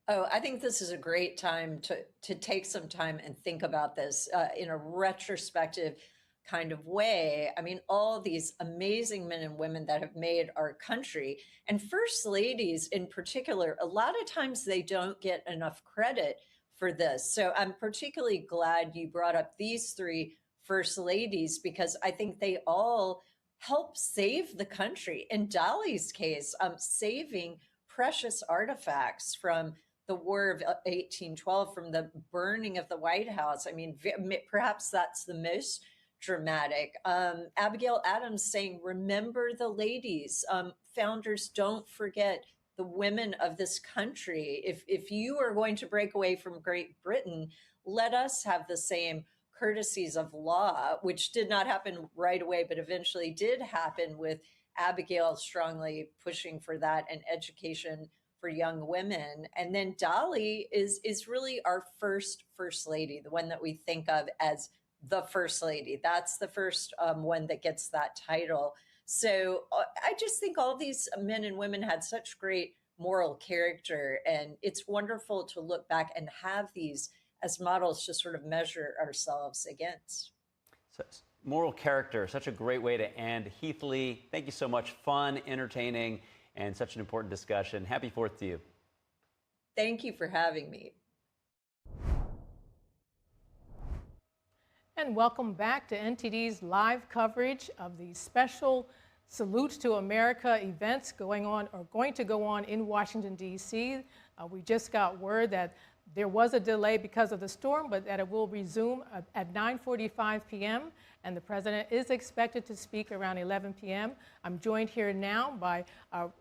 Oh, I think this is a great time to take some time and think about this in a retrospective kind of way. I mean, all these amazing men and women that have made our country, and First Ladies in particular, a lot of times they don't get enough credit for this. So I'm particularly glad you brought up these three First Ladies, because I think they all help save the country. In Dolly's case, saving precious artifacts from the War of 1812, from the burning of the White House. I mean, perhaps that's the most dramatic. Abigail Adams saying, "Remember the ladies." Founders, don't forget the women of this country. If you are going to break away from Great Britain, let us have the same courtesies of law, which did not happen right away, but eventually did happen with Abigail strongly pushing for that and education for young women. And then Dolly is really our First Lady, the one that we think of as the First Lady. That's the first one that gets that title. So I just think all these men and women had such great moral character, and it's wonderful to look back and have these as models to sort of measure ourselves against. So, moral character, such a great way to end. Heath Lee, thank you so much. Fun, entertaining, and such an important discussion. Happy 4th to you. Thank you for having me. And welcome back to NTD's live coverage of the special Salute to America events going to go on in Washington, D.C. We just got word that there was a delay because of the storm, but that it will resume at 9:45 p.m. and the president is expected to speak around 11 p.m. I'm joined here now by our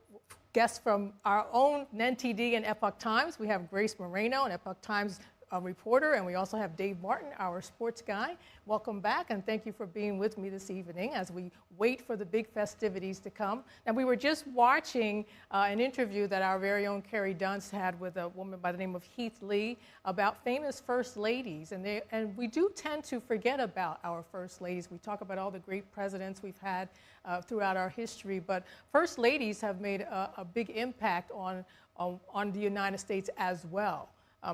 guests from our own NTD and Epoch Times. We have Grace Moreno, an Epoch Times reporter, and we also have Dave Martin, our sports guy. Welcome back, and thank you for being with me this evening as we wait for the big festivities to come. Now, we were just watching an interview that our very own Carrie Dunst had with a woman by the name of Heath Lee about famous First Ladies, and we do tend to forget about our First Ladies. We talk about all the great presidents we've had throughout our history, but First Ladies have made a big impact on the United States as well.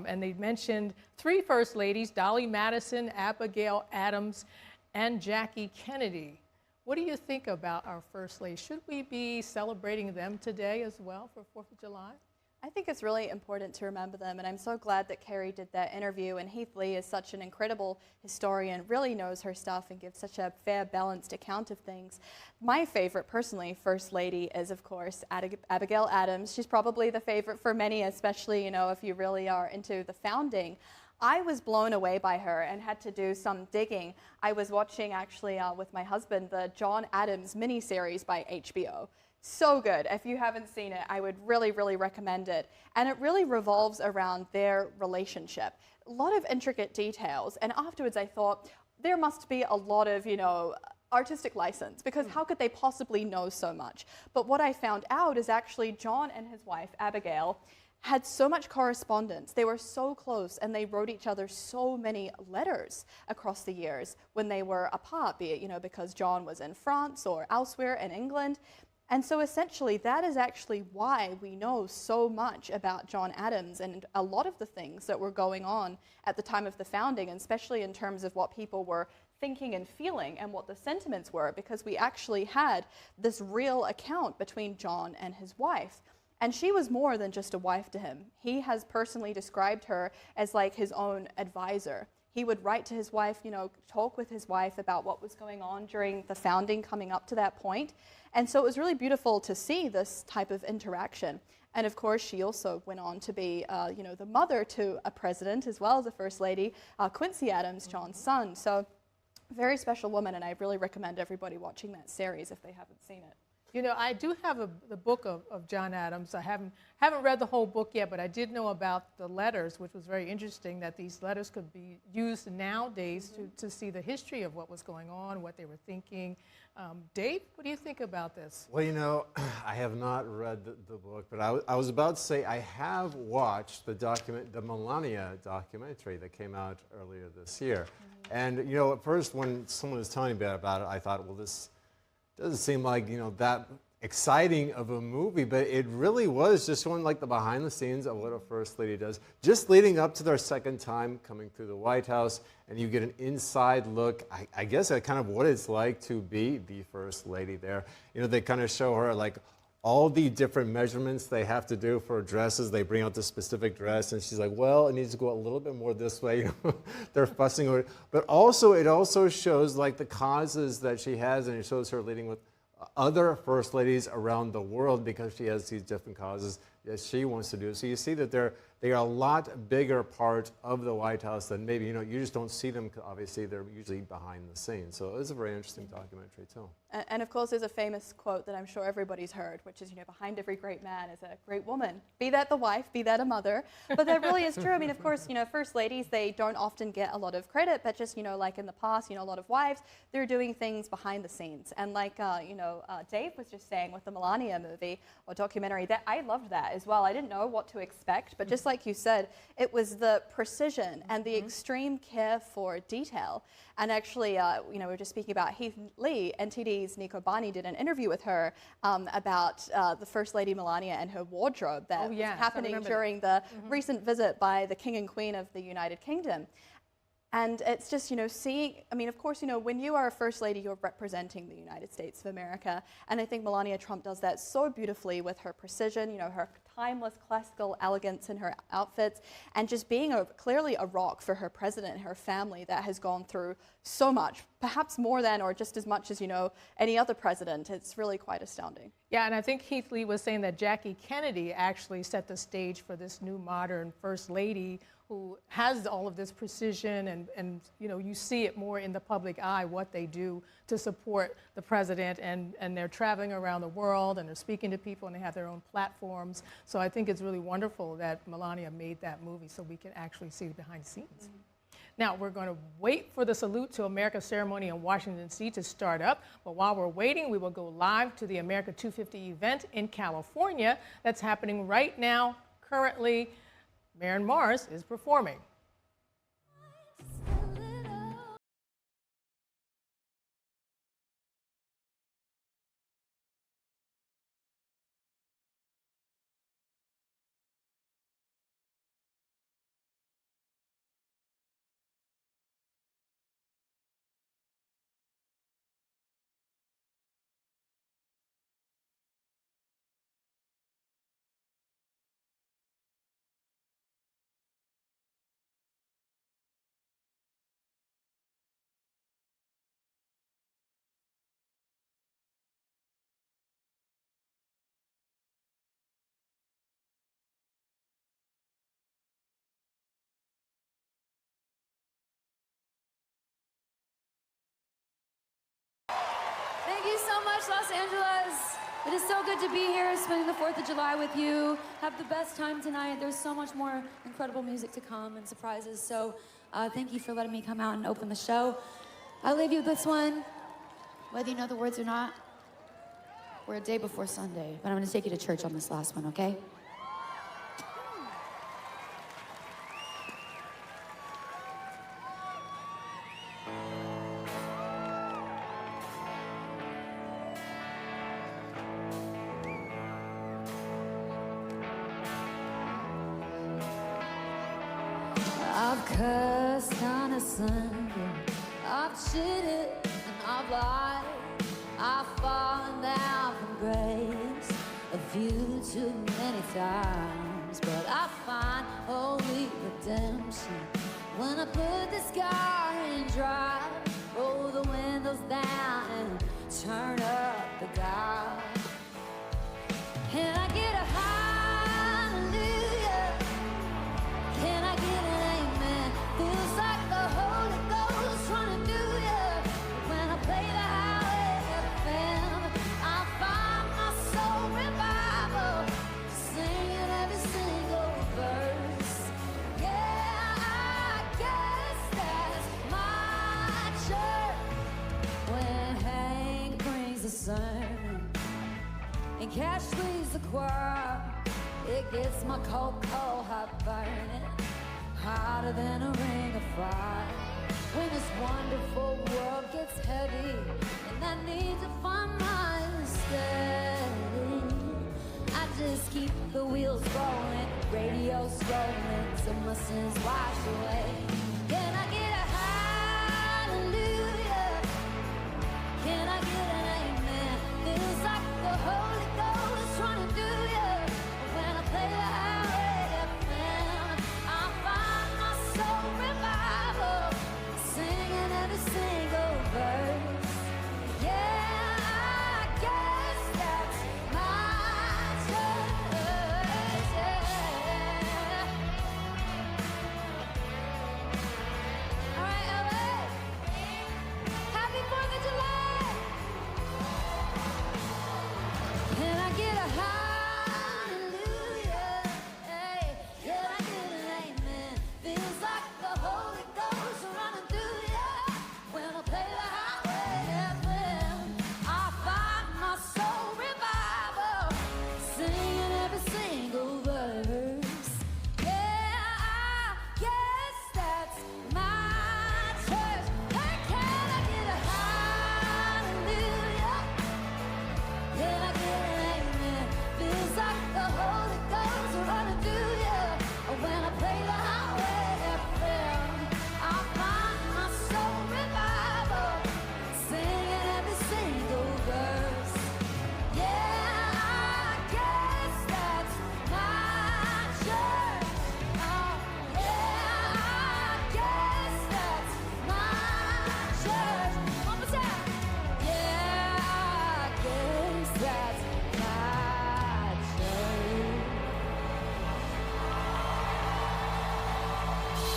And they mentioned three First Ladies, Dolly Madison, Abigail Adams, and Jackie Kennedy. What do you think about our First Ladies? Should we be celebrating them today as well for 4th of July? I think it's really important to remember them, and I'm so glad that Carrie did that interview, and Heath Lee is such an incredible historian, really knows her stuff and gives such a fair, balanced account of things. My favorite, personally, First Lady is, of course, Abigail Adams. She's probably the favorite for many, especially, you know, if you really are into the founding. I was blown away by her and had to do some digging. I was watching, actually, with my husband, the John Adams miniseries by HBO. So good. If you haven't seen it, I would really, really recommend it. And it really revolves around their relationship. A lot of intricate details. And afterwards I thought, there must be a lot of, you know, artistic license, because how could they possibly know so much? But what I found out is actually John and his wife, Abigail, had so much correspondence. They were so close, and they wrote each other so many letters across the years when they were apart, be it, you know, because John was in France or elsewhere in England. And so essentially that is actually why we know so much about John Adams and a lot of the things that were going on at the time of the founding, and especially in terms of what people were thinking and feeling and what the sentiments were, because we actually had this real account between John and his wife. And she was more than just a wife to him. He has personally described her as like his own advisor. He would write to his wife, you know, talk with his wife about what was going on during the founding coming up to that point. And so it was really beautiful to see this type of interaction. And of course, she also went on to be, you know, the mother to a president as well as a first lady, Quincy Adams, John's son. So very special woman, and I really recommend everybody watching that series if they haven't seen it. You know, I do have the book of John Adams. I haven't read the whole book yet, but I did know about the letters, which was very interesting, that these letters could be used nowadays to see the history of what was going on, what they were thinking. Dave, what do you think about this? Well, you know, I have not read the book, but I was about to say I have watched the Melania documentary that came out earlier this year. And, you know, at first when someone was telling me about it, I thought, well, this doesn't seem like, you know, that exciting of a movie, but it really was just showing like the behind the scenes of what a first lady does, just leading up to their second time coming through the White House, and you get an inside look, I guess, at kind of what it's like to be the first lady there. You know, they kind of show her like all the different measurements they have to do for dresses. They bring out the specific dress, and she's like, well, it needs to go a little bit more this way. They're fussing over it. But also, it also shows like the causes that she has, and it shows her leading with other first ladies around the world because she has these different causes that she wants to do. So you see that they are a lot bigger part of the White House than maybe, you know, you just don't see them, obviously they're usually behind the scenes. So it was a very interesting documentary too. And of course there's a famous quote that I'm sure everybody's heard, which is, you know, behind every great man is a great woman. Be that the wife, be that a mother. But that really is true. I mean, of course, you know, first ladies, they don't often get a lot of credit, but just, you know, like in the past, you know, a lot of wives, they're doing things behind the scenes. And like, you know, Dave was just saying with the Melania movie or documentary, that I loved that as well. I didn't know what to expect, but just like you said, it was the precision and the extreme care for detail. And actually, you know, we were just speaking about Heath Lee. NTD's Nico Bani did an interview with her about the First Lady Melania and her wardrobe that was happening during the recent visit by the King and Queen of the United Kingdom. And it's just, you know, seeing, I mean, of course, you know, when you are a first lady, you're representing the United States of America. And I think Melania Trump does that so beautifully with her precision, you know, her timeless classical elegance in her outfits, and just being clearly a rock for her president and her family that has gone through so much, perhaps more than or just as much as, you know, any other president. It's really quite astounding. Yeah, and I think Heath Lee was saying that Jackie Kennedy actually set the stage for this new modern first lady who has all of this precision, and you know, you see it more in the public eye, what they do to support the president, and they're traveling around the world, and they're speaking to people, and they have their own platforms. So I think it's really wonderful that Melania made that movie so we can actually see behind the scenes. Now, we're going to wait for the Salute to America ceremony in Washington, D.C. to start up. But while we're waiting, we will go live to the America 250 event in California that's happening right now, currently. Maren Morris is performing. you so much, Los Angeles. It is so good to be here, spending the 4th of July with you. Have the best time tonight. There's so much more incredible music to come and surprises. So thank you for letting me come out and open the show. I'll leave you with this one. Whether you know the words or not, we're a day before Sunday, but I'm going to take you to church on this last one, okay? I've cursed on a Sunday, I've cheated and I've lied, I've fallen down from grace a few too many times, but I find holy redemption when I put the sky in drive, roll the windows down and turn up the dial. Can I get a hallelujah? Can I get an amen? Feels like the Holy Ghost running through you. When I play the highway FM, I find my soul revival, singing every single verse. Yeah, I guess that's my church. When Hank brings the sermon and Cash leads the choir, it gets my cold heart burning, hotter than a ring of fire. When this wonderful world gets heavy and I need to find my steady, I just keep the wheels rolling, radio scrolling till my sins wash away. Can I get a hallelujah? Can I get an amen? Feels like the Holy Ghost running through you. When I play the highway FM, I find my soul revival, singing every single verse. Yeah, I guess that's my church. Yeah. All right, LA. Happy 4th of July. Can I get a hallelujah? Hey, can I get an amen? Feels like the Holy Ghost running through you. When I play the highway FM, I find my soul revival, singing every single verse. Yeah, I guess that's my church. Hey, can I get a hallelujah? Can I get an amen? Feels like the Holy Ghost running through you. When I play the highway FM, I find my soul revival, singing every single verse. Yeah, I guess that's my church. Oh, yeah, I guess that's my church. One more time. Yeah, I guess that's my church.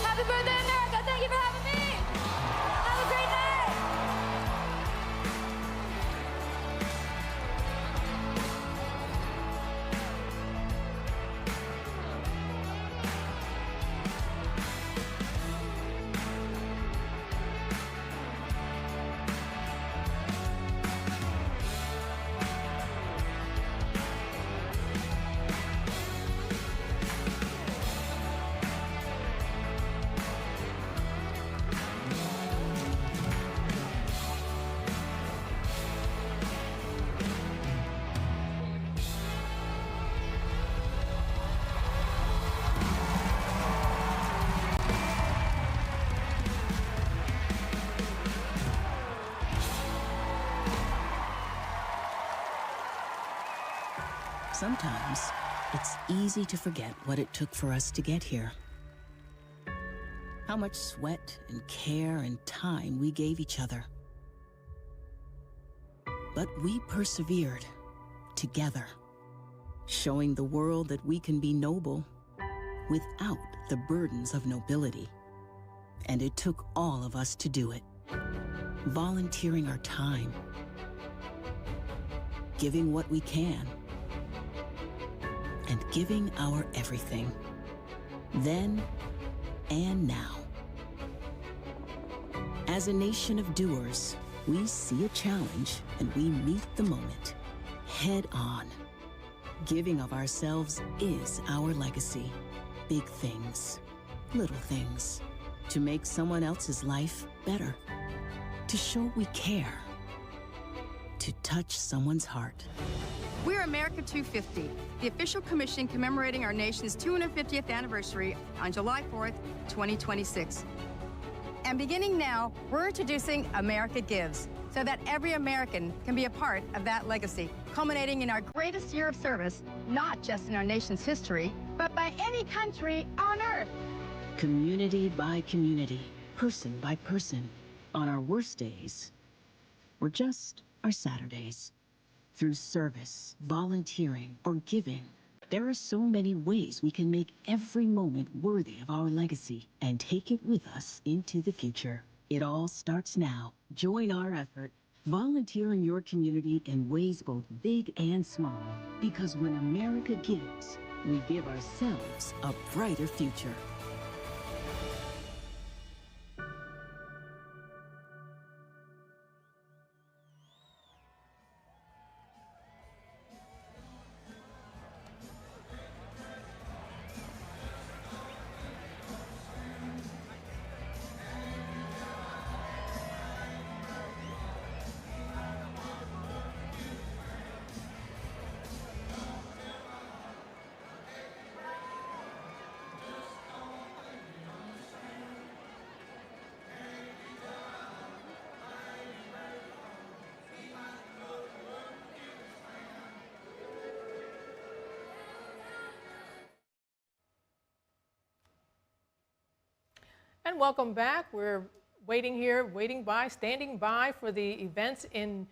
Happy birthday, America. Thank you for having me. Have a great night. Sometimes it's easy to forget what it took for us to get here. How much sweat and care and time we gave each other. But we persevered together, showing the world that we can be noble without the burdens of nobility. And it took all of us to do it, volunteering our time, giving what we can, and giving our everything, then and now. As a nation of doers, we see a challenge and we meet the moment head on. Giving of ourselves is our legacy. Big things, little things, to make someone else's life better, to show we care, to touch someone's heart. We're America 250, the official commission commemorating our nation's 250th anniversary on July 4th, 2026. And beginning now, we're introducing America Gives, so that every American can be a part of that legacy, culminating in our greatest year of service, not just in our nation's history, but by any country on earth. Community by community, person by person, on our worst days, or just our Saturdays. Through service, volunteering, or giving, there are so many ways we can make every moment worthy of our legacy and take it with us into the future. It all starts now. Join our effort. Volunteer in your community in ways both big and small. Because when America gives, we give ourselves a brighter future. And welcome back. We're standing by for the events in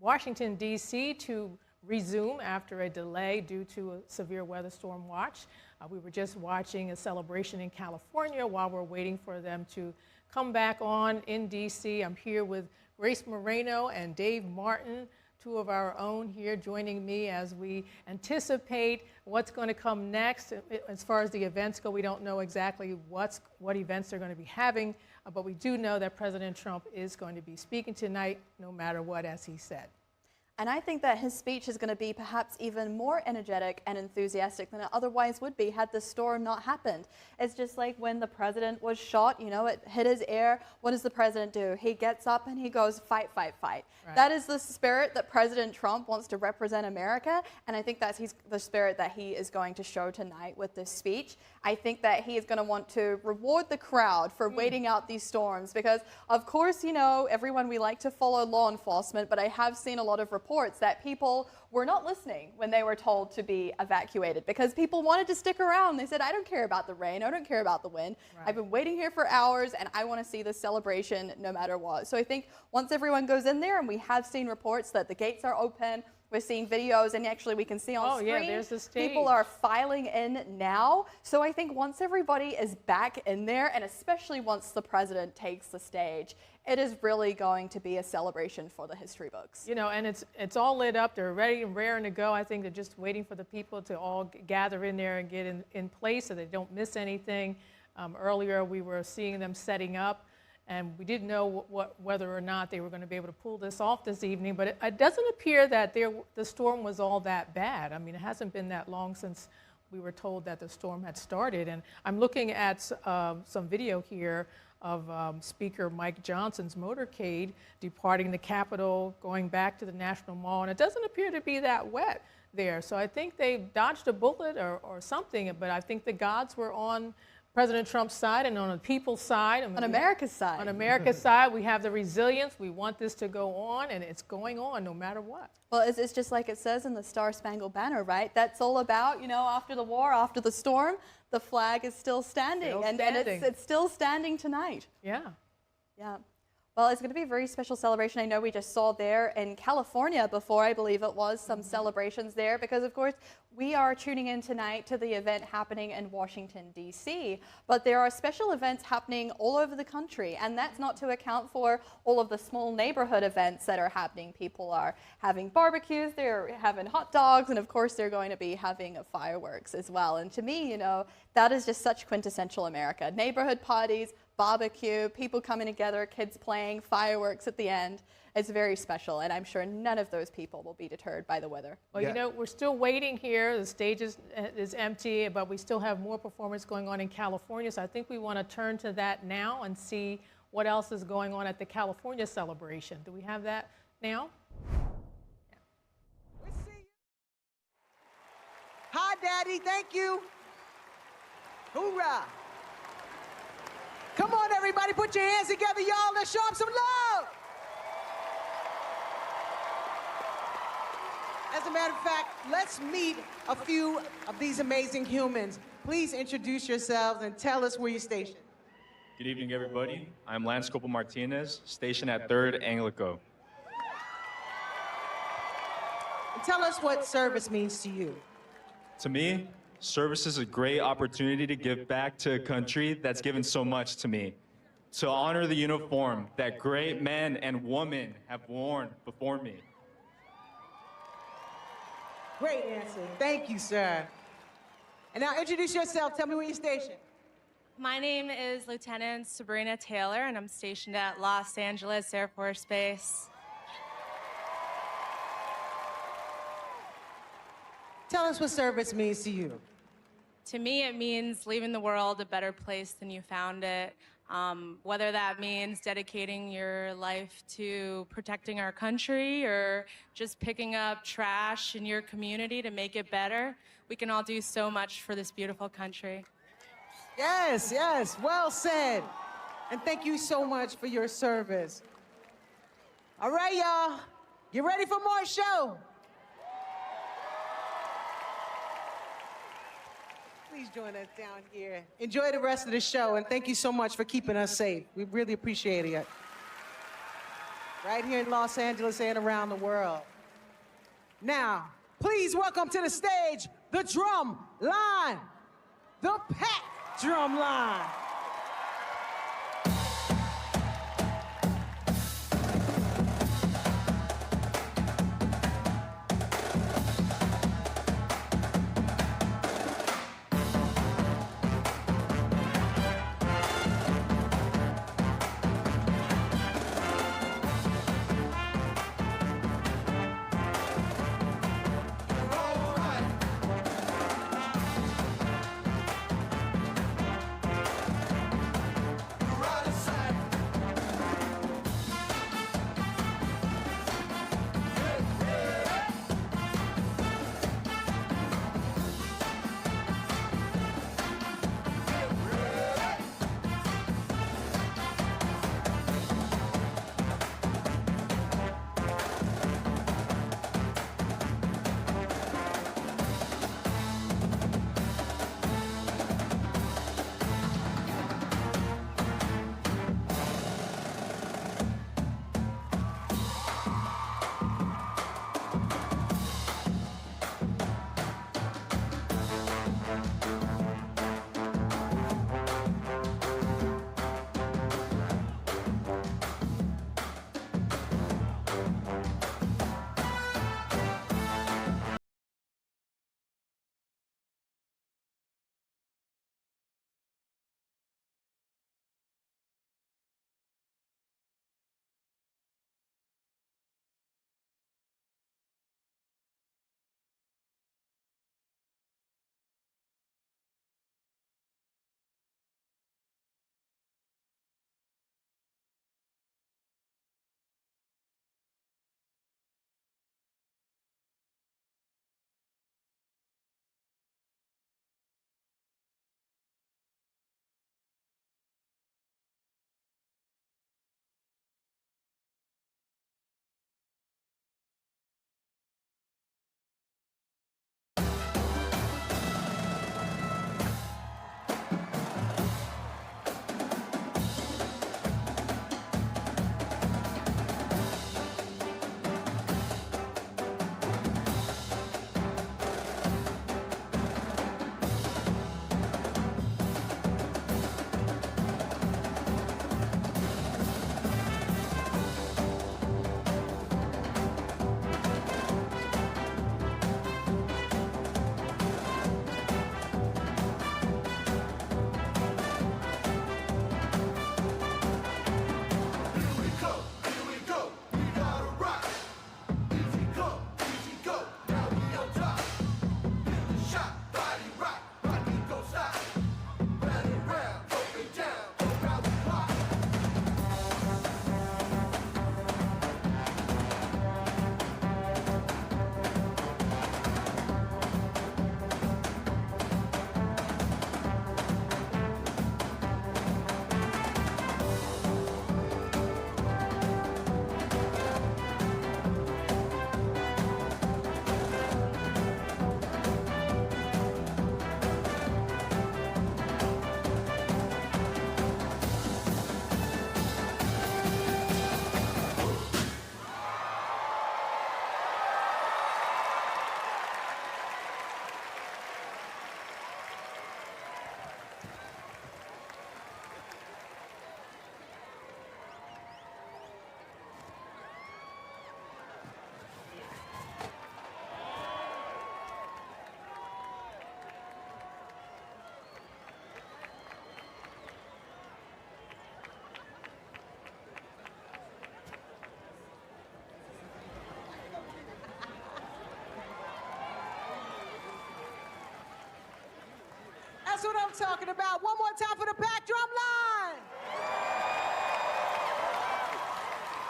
Washington, D.C. to resume after a delay due to a severe weather storm watch. We were just watching a celebration in California while we're waiting for them to come back on in D.C. I'm here with Grace Moreno and Dave Martin, two of our own here joining me as we anticipate what's going to come next. As far as the events go, we don't know exactly what events they're going to be having, but we do know that President Trump is going to be speaking tonight, no matter what, as he said. And I think that his speech is going to be perhaps even more energetic and enthusiastic than it otherwise would be had the storm not happened. It's just like when the president was shot, you know, it hit his ear. What does the president do? He gets up and he goes, fight, fight, fight. Right. That is the spirit that President Trump wants to represent America. And I think that's the spirit that he is going to show tonight with this speech. I think that he is going to want to reward the crowd for waiting out these storms because, of course, you know, everyone, we like to follow law enforcement, but I have seen a lot of reports that people were not listening when they were told to be evacuated because people wanted to stick around. They said, I don't care about the rain, I don't care about the wind. Right. I've been waiting here for hours and I want to see this celebration no matter what. So I think once everyone goes in there, and we have seen reports that the gates are open, we're seeing videos, and actually we can see on screen, there's the stage. People are filing in now. So I think once everybody is back in there, and especially once the president takes the stage, it is really going to be a celebration for the history books. You know, and it's all lit up. They're ready and raring to go. I think they're just waiting for the people to all gather in there and get in place so they don't miss anything. Earlier, we were seeing them setting up, and we didn't know whether or not they were going to be able to pull this off this evening, but it doesn't appear that the storm was all that bad. I mean, it hasn't been that long since we were told that the storm had started, and I'm looking at some video here of Speaker Mike Johnson's motorcade departing the Capitol, going back to the National Mall, and it doesn't appear to be that wet there. So I think they dodged a bullet or something, but I think the gods were on President Trump's side and on the people's side. On America's side. On America's side, we have the resilience. We want this to go on, and it's going on no matter what. Well, it's just like it says in the Star-Spangled Banner, right? That's all about, you know, after the war, after the storm, the flag is still standing. And it's still standing tonight. Yeah. Yeah. Well, it's going to be a very special celebration. I know we just saw there in California before, I believe it was, some celebrations there because, of course, we are tuning in tonight to the event happening in Washington, D.C. But there are special events happening all over the country, and that's not to account for all of the small neighborhood events that are happening. People are having barbecues, they're having hot dogs, and of course, they're going to be having fireworks as well. And to me, you know, that is just such quintessential America. Neighborhood parties, barbecue, people coming together, kids playing, fireworks at the end. It's very special, and I'm sure none of those people will be deterred by the weather. Well, you know, we're still waiting here. The stage is empty, but we still have more performance going on in California, so I think we want to turn to that now and see what else is going on at the California celebration. Do we have that now? Hi, Daddy. Thank you. Hoorah. Come on, everybody. Put your hands together, y'all. Let's show them some love. As a matter of fact, let's meet a few of these amazing humans. Please introduce yourselves and tell us where you're stationed. Good evening, everybody. I'm Lance Copel Martinez, stationed at 3rd Anglico. And tell us what service means to you. To me, service is a great opportunity to give back to a country that's given so much to me. To honor the uniform that great men and women have worn before me. Great answer. Thank you, sir. And now introduce yourself. Tell me where you're stationed. My name is Lieutenant Sabrina Taylor, and I'm stationed at Los Angeles Air Force Base. Tell us what service means to you. To me, it means leaving the world a better place than you found it. Whether that means dedicating your life to protecting our country or just picking up trash in your community to make it better, we can all do so much for this beautiful country. Yes, yes, well said. And thank you so much for your service. All right, y'all, you ready for more show? Please join us down here. Enjoy the rest of the show, and thank you so much for keeping us safe. We really appreciate it. Right here in Los Angeles and around the world. Now, please welcome to the stage the drum line, the pack drum line. That's what I'm talking about. One more time for the packed drum line.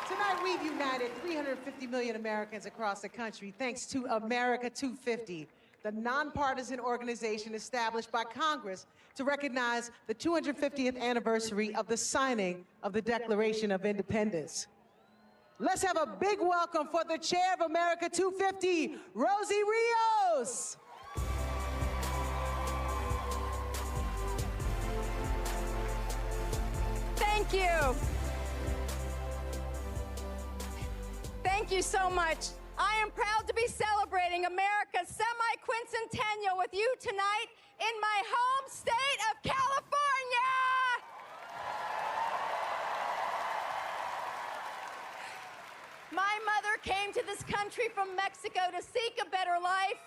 Tonight, we've united 350 million Americans across the country thanks to America 250, the nonpartisan organization established by Congress to recognize the 250th anniversary of the signing of the Declaration of Independence. Let's have a big welcome for the chair of America 250, Rosie Rios. Thank you. Thank you so much. I am proud to be celebrating America's semi-quincentennial with you tonight in my home state of California. My mother came to this country from Mexico to seek a better life.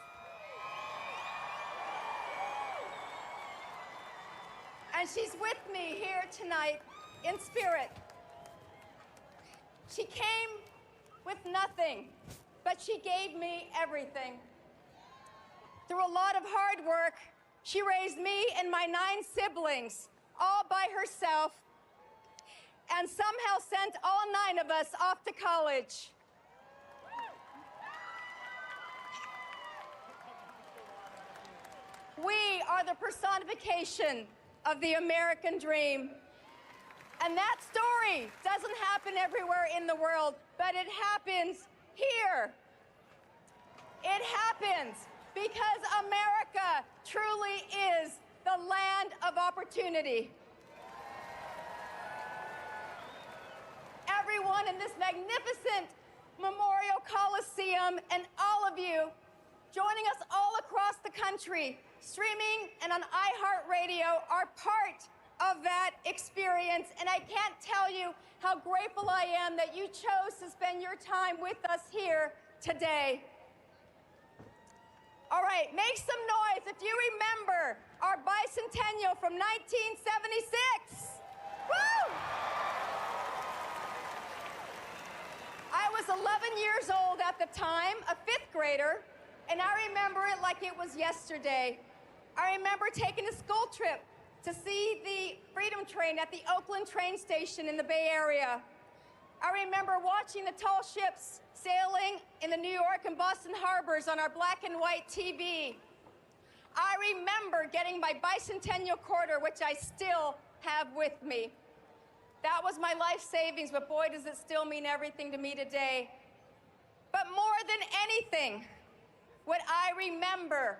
And she's with me here tonight in spirit. She came with nothing, but she gave me everything. Through a lot of hard work, she raised me and my 9 siblings all by herself and somehow sent all 9 of us off to college. We are the personification of the American dream. And that story doesn't happen everywhere in the world, but it happens here. It happens because America truly is the land of opportunity. Everyone in this magnificent Memorial Coliseum and all of you joining us all across the country, streaming and on iHeartRadio are part of that experience, and I can't tell you how grateful I am that you chose to spend your time with us here today. All right, make some noise if you remember our bicentennial from 1976. Woo! I was 11 years old at the time, a 5th grader, and I remember it like it was yesterday. I remember taking a school trip to see the Freedom Train at the Oakland train station in the Bay Area. I remember watching the tall ships sailing in the New York and Boston harbors on our black and white TV. I remember getting my bicentennial quarter, which I still have with me. That was my life savings, but boy, does it still mean everything to me today. But more than anything, what I remember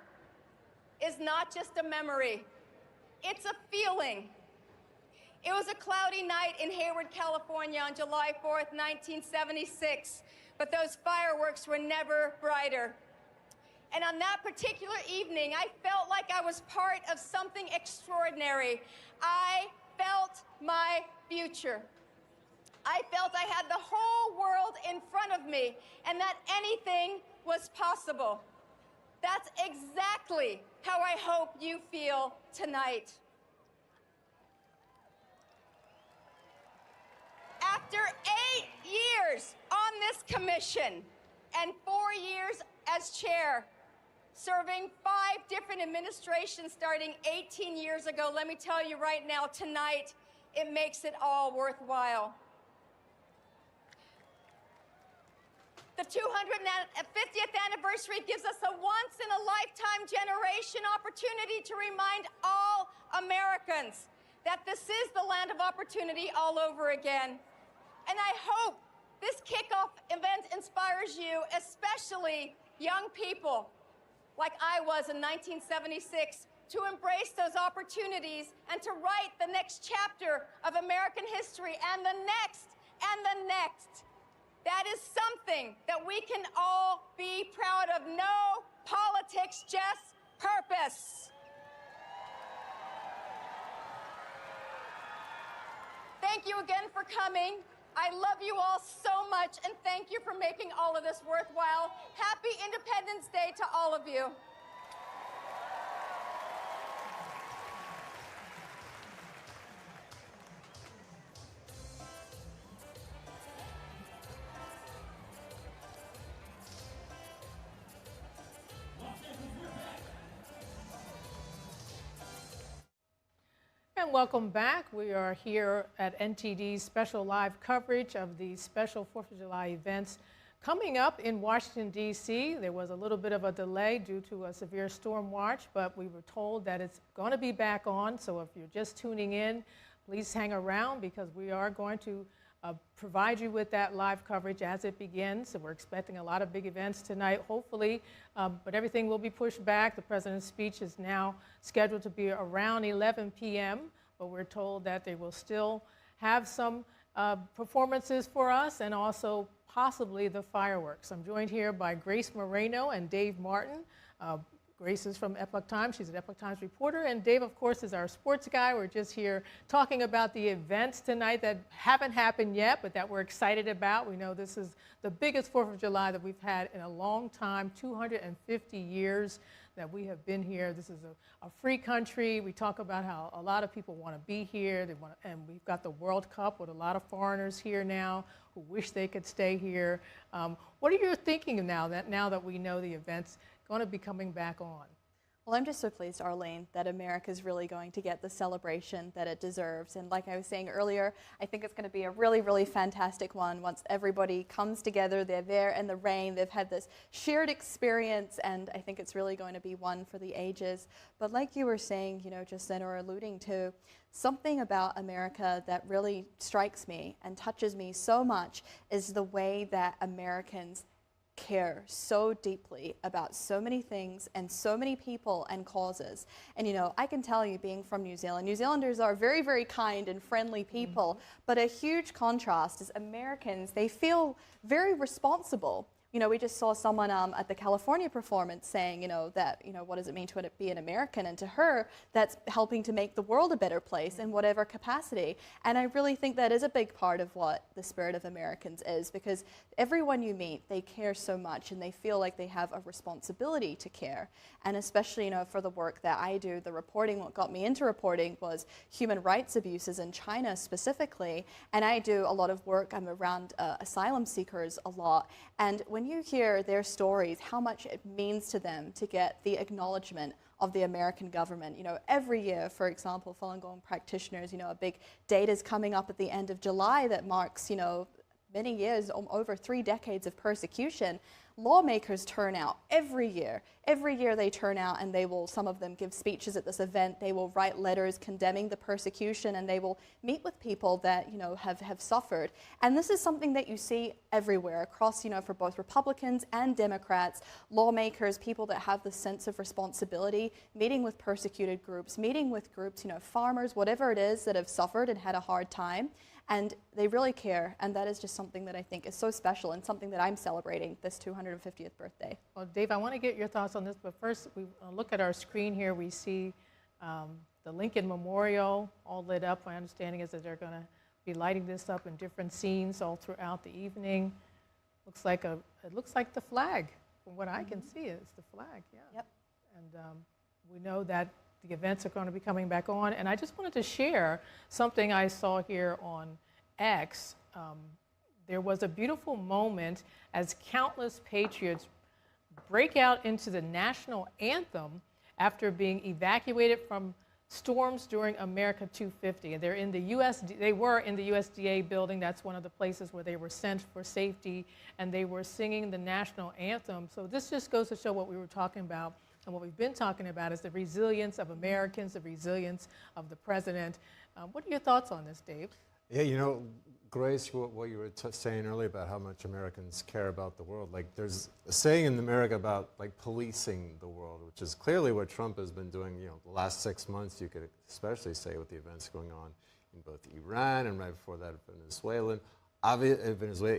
is not just a memory. It's a feeling. It was a cloudy night in Hayward, California on July 4th, 1976, but those fireworks were never brighter. And on that particular evening, I felt like I was part of something extraordinary. I felt my future. I felt I had the whole world in front of me and that anything was possible. That's exactly how I hope you feel tonight. After 8 years on this commission and 4 years as chair, serving 5 different administrations starting 18 years ago, let me tell you right now, tonight, it makes it all worthwhile. The 250th anniversary gives us a once-in-a-lifetime generation opportunity to remind all Americans that this is the land of opportunity all over again. And I hope this kickoff event inspires you, especially young people like I was in 1976, to embrace those opportunities and to write the next chapter of American history and the next and the next. That is something that we can all be proud of. No politics, just purpose. Thank you again for coming. I love you all so much, and thank you for making all of this worthwhile. Happy Independence Day to all of you. And welcome back. We are here at NTD's special live coverage of the special 4th of July events coming up in Washington, D.C. There was a little bit of a delay due to a severe storm watch, but we were told that it's going to be back on. So if you're just tuning in, please hang around because we are going to provide you with that live coverage as it begins. So we're expecting a lot of big events tonight, hopefully, but everything will be pushed back. The president's speech is now scheduled to be around 11 p.m., but we're told that they will still have some performances for us and also possibly the fireworks. I'm joined here by Grace Moreno and Dave Martin. Grace is from Epoch Times. She's an Epoch Times reporter. And Dave, of course, is our sports guy. We're just here talking about the events tonight that haven't happened yet, but that we're excited about. We know this is the biggest 4th of July that we've had in a long time, 250 years that we have been here. This is a free country. We talk about how a lot of people want to be here. And we've got the World Cup with a lot of foreigners here now who wish they could stay here. What are you thinking now that we know the events going to be coming back on? Well, I'm just so pleased, Arlene, that America's really going to get the celebration that it deserves. And like I was saying earlier, I think it's going to be a really, really fantastic one once everybody comes together. They're there in the rain. They've had this shared experience, and I think it's really going to be one for the ages. But like you were saying, just then or alluding to, something about America that really strikes me and touches me so much is the way that Americans care so deeply about so many things and so many people and causes. And I can tell you, being from New Zealand, New Zealanders are very, very kind and friendly people, but a huge contrast is Americans, they feel very responsible. We just saw someone at the California performance saying, that, what does it mean to be an American? And to her, that's helping to make the world a better place in whatever capacity. And I really think that is a big part of what the spirit of Americans is, because everyone you meet, they care so much and they feel like they have a responsibility to care. And especially, for the work that I do, the reporting, what got me into reporting was human rights abuses in China specifically. And I do a lot of work, I'm around asylum seekers a lot. And when you hear their stories, how much it means to them to get the acknowledgement of the American government. Every year, for example, Falun Gong practitioners, a big date is coming up at the end of July that marks, many years, over 3 decades of persecution. Lawmakers turn out every year. Every year they turn out and some of them give speeches at this event. They will write letters condemning the persecution and they will meet with people that, have suffered. And this is something that you see everywhere across, for both Republicans and Democrats, lawmakers, people that have the sense of responsibility, meeting with persecuted groups, meeting with groups, farmers, whatever it is that have suffered and had a hard time. And they really care, and that is just something that I think is so special and something that I'm celebrating this 250th birthday. Well, Dave, I want to get your thoughts on this, but first, we look at our screen here. We see the Lincoln Memorial all lit up. My understanding is that they're going to be lighting this up in different scenes all throughout the evening. It looks like the flag. From what I can see, it's the flag. Yeah. Yep. And we know that the events are going to be coming back on. And I just wanted to share something I saw here on X. There was a beautiful moment as countless patriots break out into the national anthem after being evacuated from storms during America 250. And they were in the USDA building. That's one of the places where they were sent for safety. And they were singing the national anthem. So this just goes to show what we were talking about. And what we've been talking about is the resilience of Americans, the resilience of the president. What are your thoughts on this, Dave? Yeah, Grace, what you were saying earlier about how much Americans care about the world. Like, there's a saying in America about policing the world, which is clearly what Trump has been doing. The last 6 months, you could especially say with the events going on in both Iran and right before that Venezuela.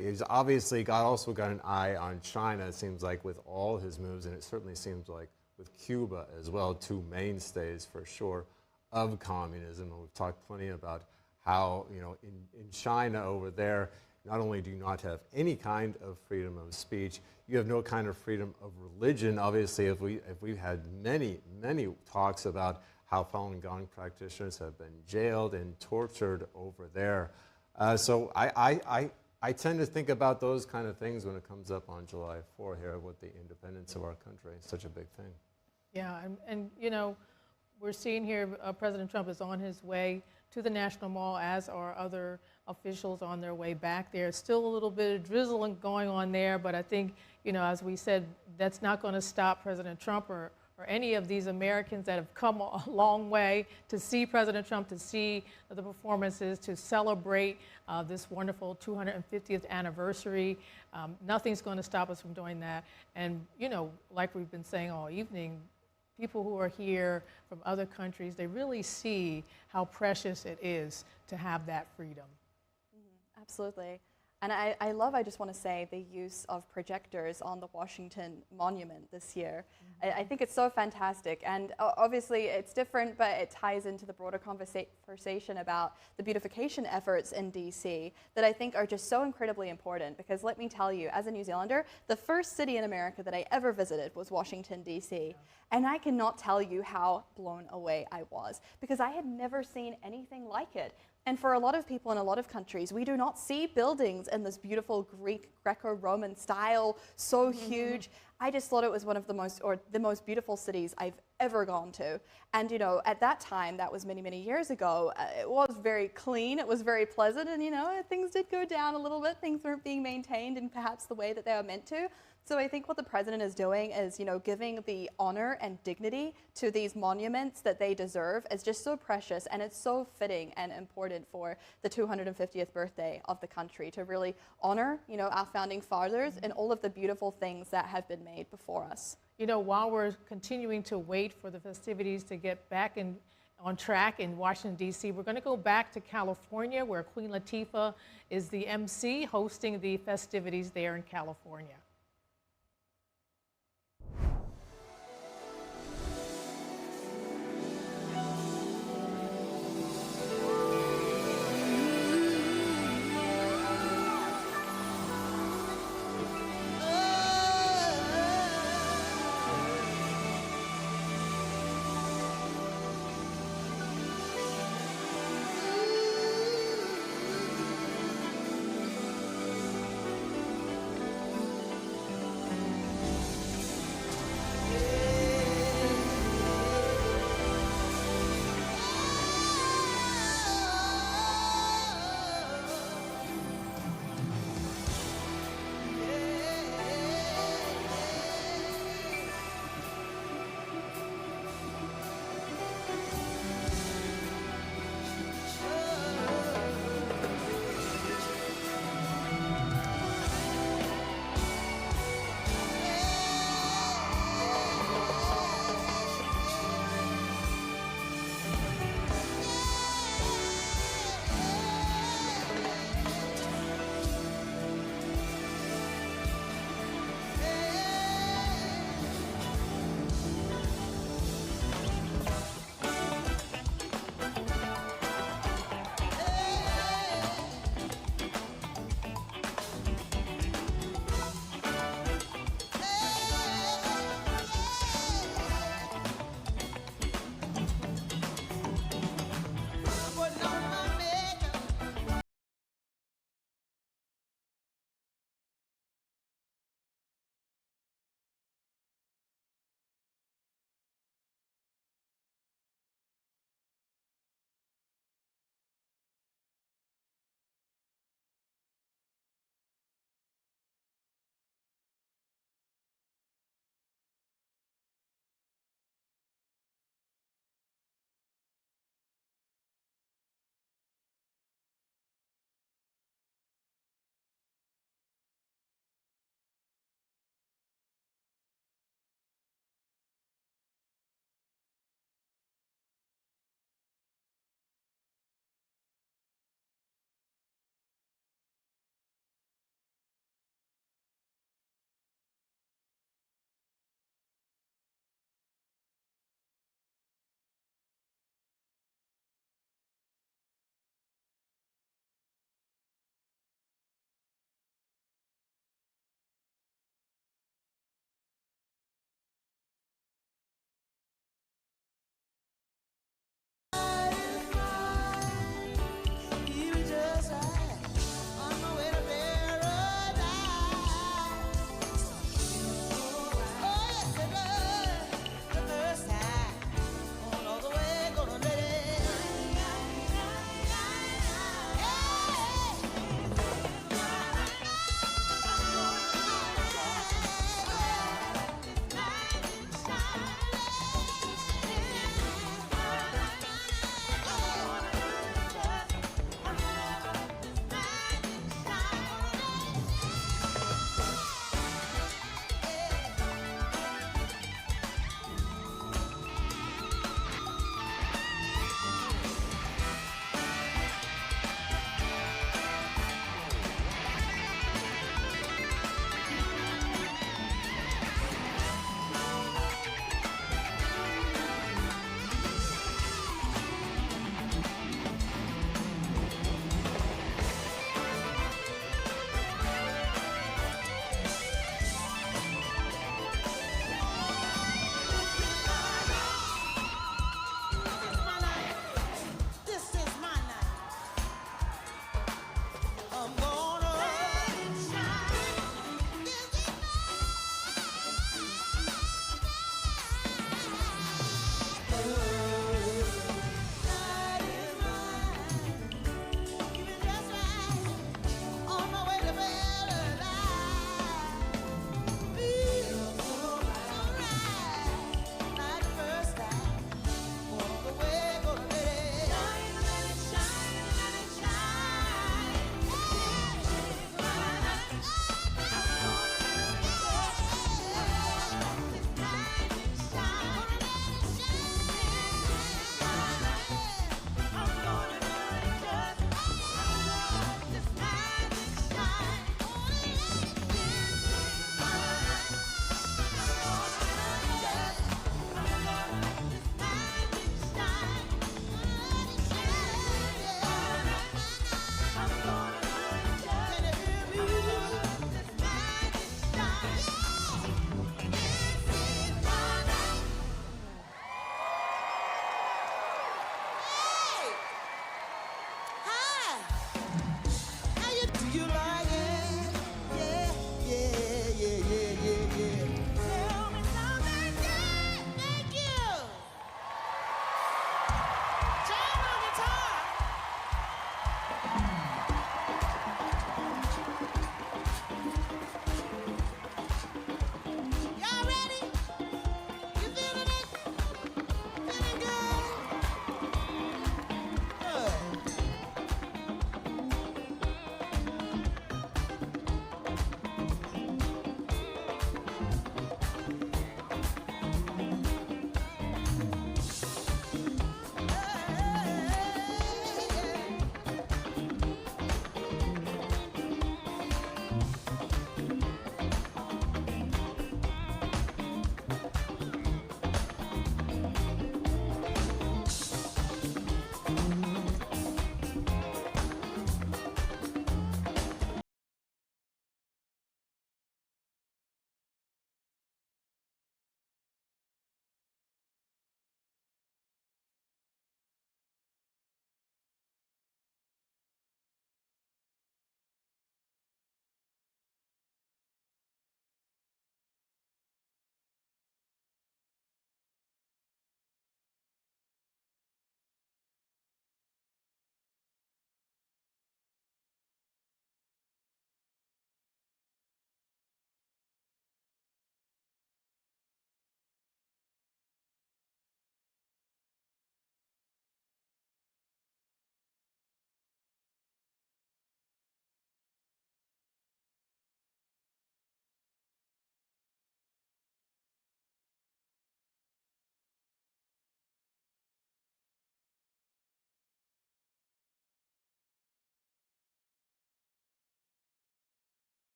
He's obviously also got an eye on China. It seems like with all his moves, and it certainly seems like with Cuba as well, 2 mainstays for sure of communism. And we've talked plenty about how, in China over there, not only do you not have any kind of freedom of speech, you have no kind of freedom of religion. Obviously, if we've had many talks about how Falun Gong practitioners have been jailed and tortured over there. So I tend to think about those kind of things when it comes up on July 4 here with the independence of our country. It's such a big thing. Yeah, and we're seeing here President Trump is on his way to the National Mall, as are other officials on their way back there. Still a little bit of drizzling going on there, but I think, as we said, that's not going to stop President Trump or any of these Americans that have come a long way to see President Trump, to see the performances, to celebrate this wonderful 250th anniversary. Nothing's going to stop us from doing that. And, like we've been saying all evening, people who are here from other countries, they really see how precious it is to have that freedom. Absolutely. And I just want to say, the use of projectors on the Washington Monument this year. I think it's so fantastic. And obviously it's different, but it ties into the broader conversation about the beautification efforts in D.C. that I think are just so incredibly important. Because let me tell you, as a New Zealander, the first city in America that I ever visited was Washington, D.C. And I cannot tell you how blown away I was, because I had never seen anything like it. And for a lot of people in a lot of countries, we do not see buildings in this beautiful Greek, Greco-Roman style, so huge. I just thought it was one of the most beautiful cities I've ever gone to. And at that time, that was many, many years ago, it was very clean, it was very pleasant, and things did go down a little bit. Things weren't being maintained in perhaps the way that they were meant to. So I think what the president is doing is, giving the honor and dignity to these monuments that they deserve is just so precious, and it's so fitting and important for the 250th birthday of the country to really honor, our founding fathers and all of the beautiful things that have been made before us. While we're continuing to wait for the festivities to get back on track in Washington, D.C., we're going to go back to California, where Queen Latifah is the MC hosting the festivities there in California.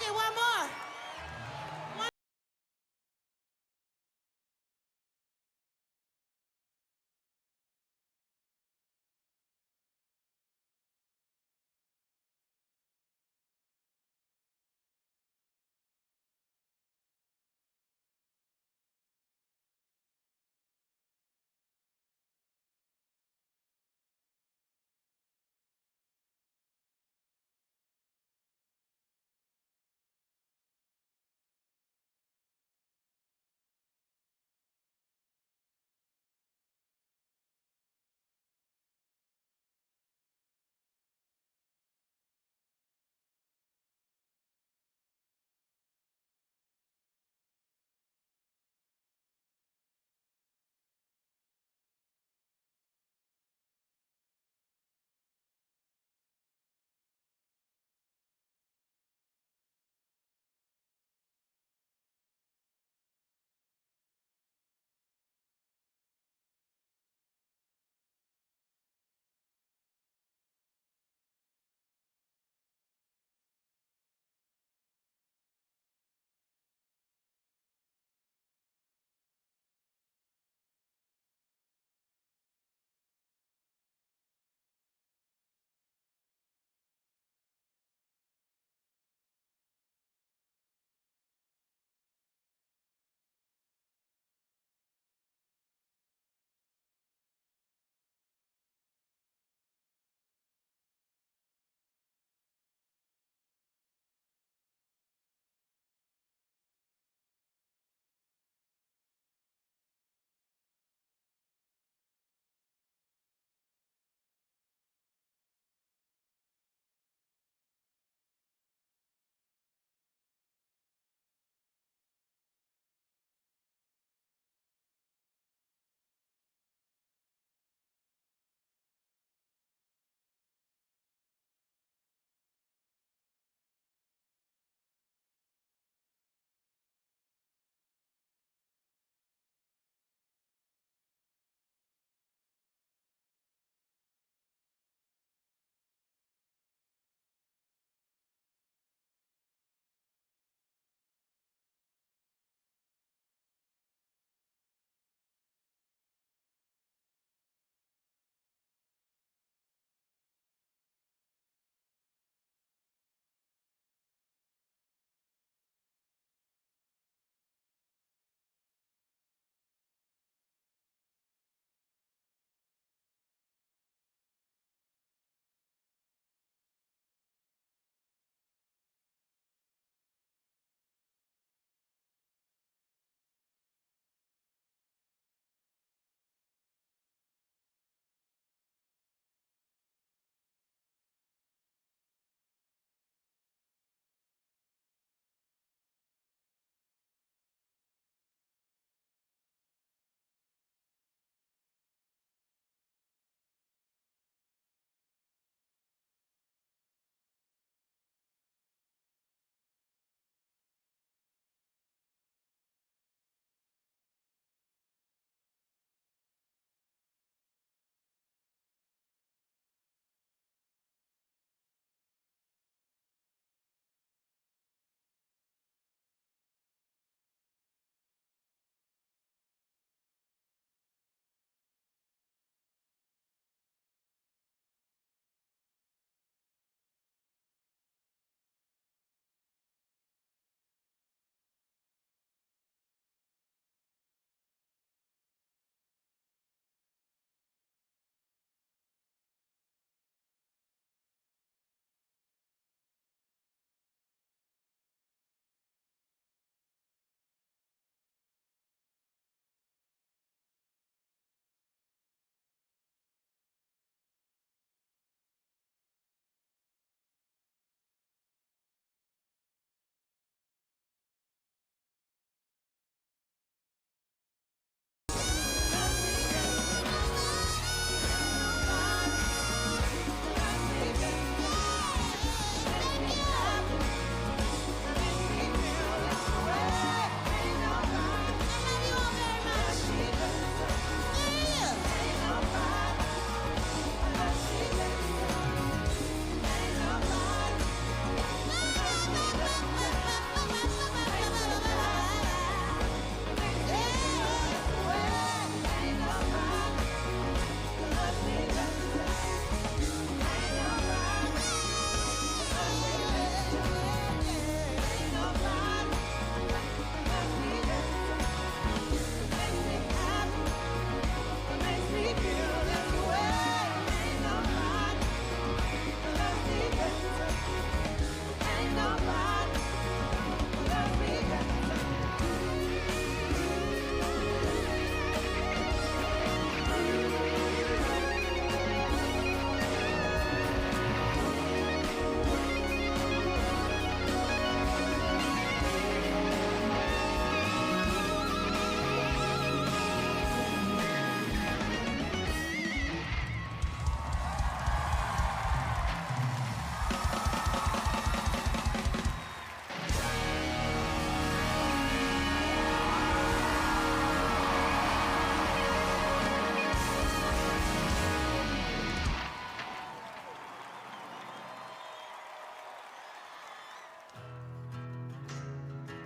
Okay, one more.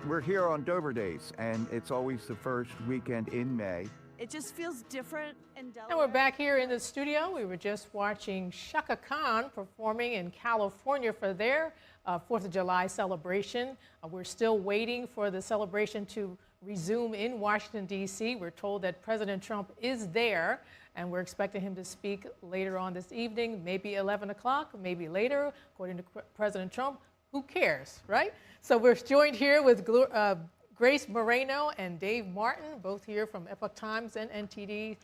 We're here on Dover Days, and it's always the first weekend in May. It just feels different in Delaware. And we're back here in the studio. We were just watching Chaka Khan performing in California for their 4th of July celebration. We're still waiting for the celebration to resume in Washington, D.C. We're told that President Trump is there, and we're expecting him to speak later on this evening, maybe 11 o'clock, maybe later, according to President Trump. Who cares, right? So we're joined here with Grace Moreno and Dave Martin, both here from Epoch Times and NTD.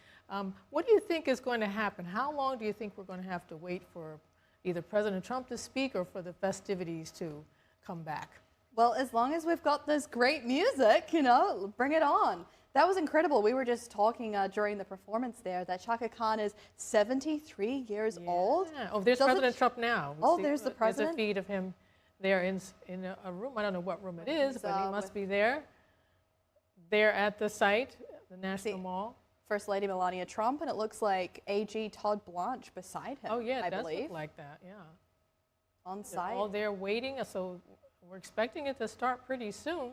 What do you think is going to happen? How long do you think we're going to have to wait for either President Trump to speak or for the festivities to come back? Well, as long as we've got this great music, you know, bring it on. That was incredible. We were just talking during the performance there that Chaka Khan is 73 years old. Oh, there's President Trump now. There's the president. There's a feed of him there in a room. I don't know what room it is, but he must be there. There at the site, the National Mall. First Lady Melania Trump, and it looks like AG Todd Blanche beside him. Oh, yeah, I it does believe. look like that, yeah. On site. All there waiting, so we're expecting it to start pretty soon.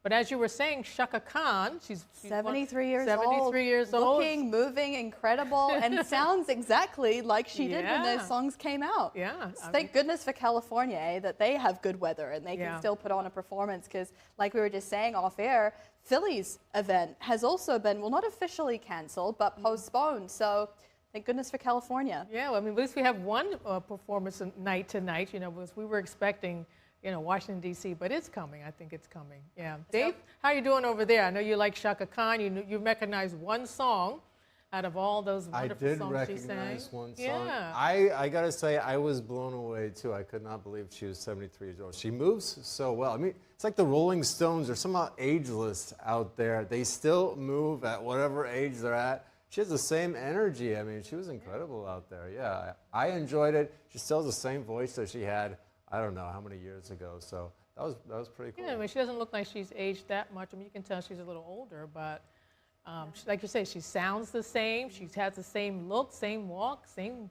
But as you were saying, Chaka Khan, she's 73 years 73 old. years old. Looking, moving, incredible, and sounds exactly like she did when those songs came out. Yeah. Thank goodness for California, that they have good weather and they can still put on a performance, because like we were just saying off air, Philly's event has also been, well, not officially canceled, but postponed. So thank goodness for California. Yeah, well, I mean, at least we have one performance night tonight, you know, because we were expecting, you know, Washington, D.C., but it's coming. I think it's coming. Yeah. Dave, how are you doing over there? I know you like Chaka Khan. You recognize one song out of all those wonderful songs she sang. I did recognize one song. Yeah. I got to say, I was blown away, too. I could not believe she was 73 years old. She moves so well. I mean, it's like the Rolling Stones are somehow ageless out there. They still move at whatever age they're at. She has the same energy. I mean, she was incredible out there. Yeah, I enjoyed it. She still has the same voice that she had, I don't know how many years ago. So that was pretty cool. Yeah, I mean, she doesn't look like she's aged that much. I mean, you can tell she's a little older, but like you say, she sounds the same. She has the same look, same walk, same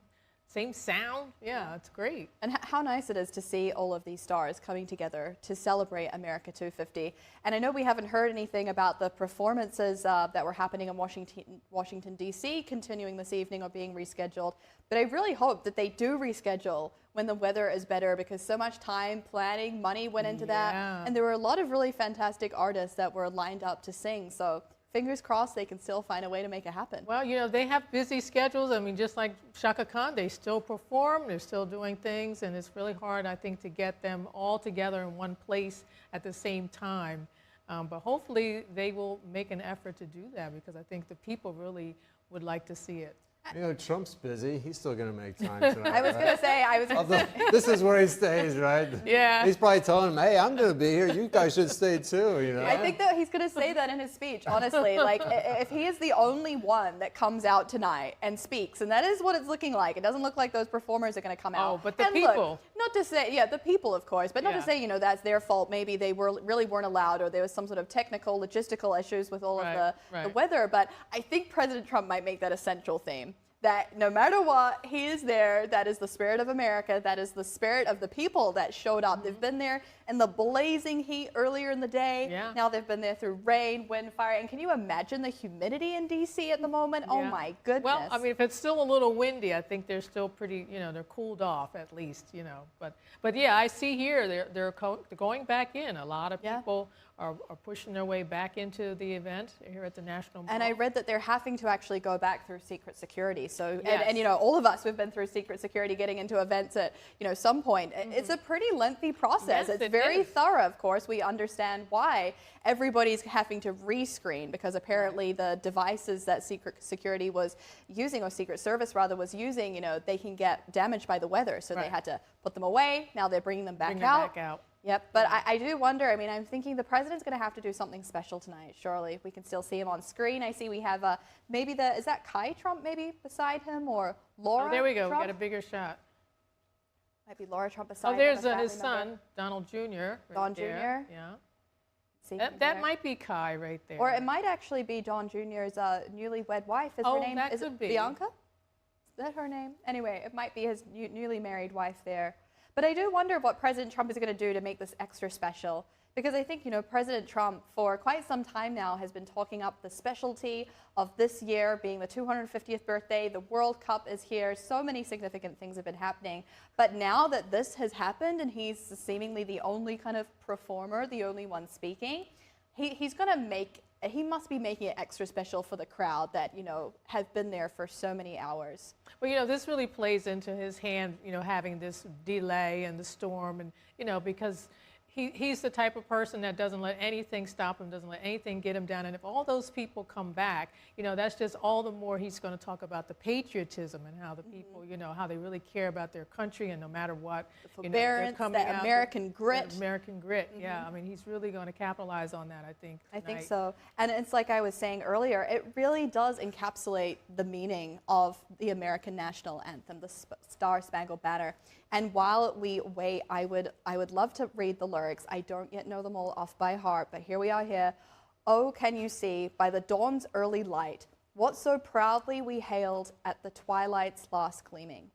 sound. Yeah, it's great. And how nice it is to see all of these stars coming together to celebrate America 250. And I know we haven't heard anything about the performances that were happening in Washington, D.C., continuing this evening or being rescheduled. But I really hope that they do reschedule when the weather is better, because so much time, planning, money went into that. And there were a lot of really fantastic artists that were lined up to sing. So fingers crossed they can still find a way to make it happen. Well, you know, they have busy schedules. I mean, just like Chaka Khan, they still perform, they're still doing things, and it's really hard, I think, to get them all together in one place at the same time. But hopefully they will make an effort to do that, because I think the people really would like to see it. You know, Trump's busy. He's still going to make time tonight. I was going to say, this is where he stays, right? Yeah. He's probably telling him, hey, I'm going to be here. You guys should stay too, you know? I think that he's going to say that in his speech, honestly. Like, if he is the only one that comes out tonight and speaks, and that is what it's looking like. It doesn't look like those performers are going to come out. Oh, but the and people. Look, not to say, yeah, the people, of course, but not to say, you know, that's their fault. Maybe they really weren't allowed, or there was some sort of technical, logistical issues with all of the weather. But I think President Trump might make that a central theme. That no matter what, he is there. That is the spirit of America. That is the spirit of the people that showed up. They've been there in the blazing heat earlier in the day. Yeah. Now they've been there through rain, wind, fire. And can you imagine the humidity in D.C. at the moment? Yeah. Oh, my goodness. Well, I mean, if it's still a little windy, I think they're still pretty, you know, they're cooled off at least, you know. But yeah, I see here they're going back in. A lot of people are pushing their way back into the event here at the National Mall. And I read that they're having to actually go back through secret security. So, and you know, all of us, we've been through secret security getting into events at, you know, some point. It's a pretty lengthy process. Yes, it's very thorough, of course. We understand why everybody's having to rescreen, because apparently the devices that secret security was using, or Secret Service rather was using, you know, they can get damaged by the weather. So they had to put them away. Now they're bringing them back out. Yep, but I do wonder, I mean, I'm thinking the president's going to have to do something special tonight, surely. We can still see him on screen. I see we have maybe is that Kai Trump maybe beside him, or Laura Oh, there we go. Trump? We got a bigger shot. Might be Laura Trump beside him. Oh, there's a family his son, member. Donald Jr. right Don there. Jr.? Yeah. See That might be Kai right there. Or it might actually be Don Jr.'s newlywed wife. Is her name? that Is could it be. Bianca? Is that her name? Anyway, it might be his newly married wife there. But I do wonder what President Trump is going to do to make this extra special. Because I think, President Trump for quite some time now has been talking up the specialty of this year being the 250th birthday. The World Cup is here. So many significant things have been happening. But now that this has happened and he's seemingly the only kind of performer, the only one speaking, he's going to he must be making it extra special for the crowd that, have been there for so many hours. Well, this really plays into his hand, having this delay and the storm and, because he's the type of person that doesn't let anything stop him, doesn't let anything get him down. And if all those people come back, that's just all the more he's going to talk about the patriotism and how the people, how they really care about their country and no matter what, the forbearance, the American grit. The American grit, yeah. I mean, he's really going to capitalize on that, I think. I think so. And it's like I was saying earlier, it really does encapsulate the meaning of the American national anthem, the Star-Spangled Banner. And while we wait, I would love to read the lyrics. I don't yet know them all off by heart, but here we are here. Oh, can you see by the dawn's early light what so proudly we hailed at the twilight's last gleaming,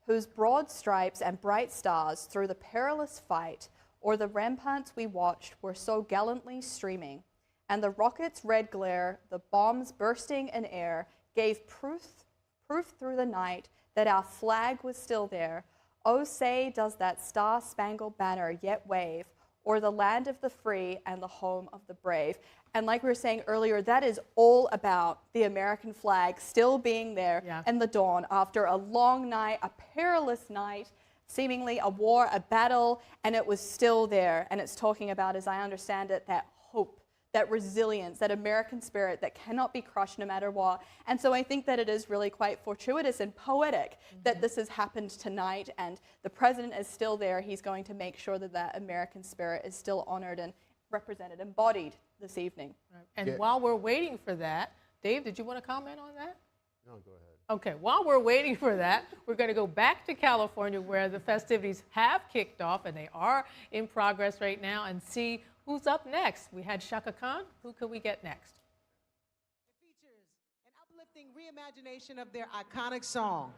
whose broad stripes and bright stars through the perilous fight o'er the ramparts we watched were so gallantly streaming, and the rocket's red glare, the bombs bursting in air, gave proof through the night that our flag was still there. Oh, say, does that star-spangled banner yet wave o'er the land of the free and the home of the brave? And like we were saying earlier, that is all about the American flag still being there in the dawn after a long night, a perilous night, seemingly a war, a battle, and it was still there. And it's talking about, as I understand it, that hope, that resilience, that American spirit that cannot be crushed no matter what. And so I think that it is really quite fortuitous and poetic that this has happened tonight and the president is still there. He's going to make sure that that American spirit is still honored and represented, embodied this evening. And while we're waiting for that, Dave, did you want to comment on that? No, go ahead. Okay, while we're waiting for that, we're going to go back to California where the festivities have kicked off and they are in progress right now and see who's up next. We had Shaka Khan. Who could we get next? It features an uplifting reimagination of their iconic song.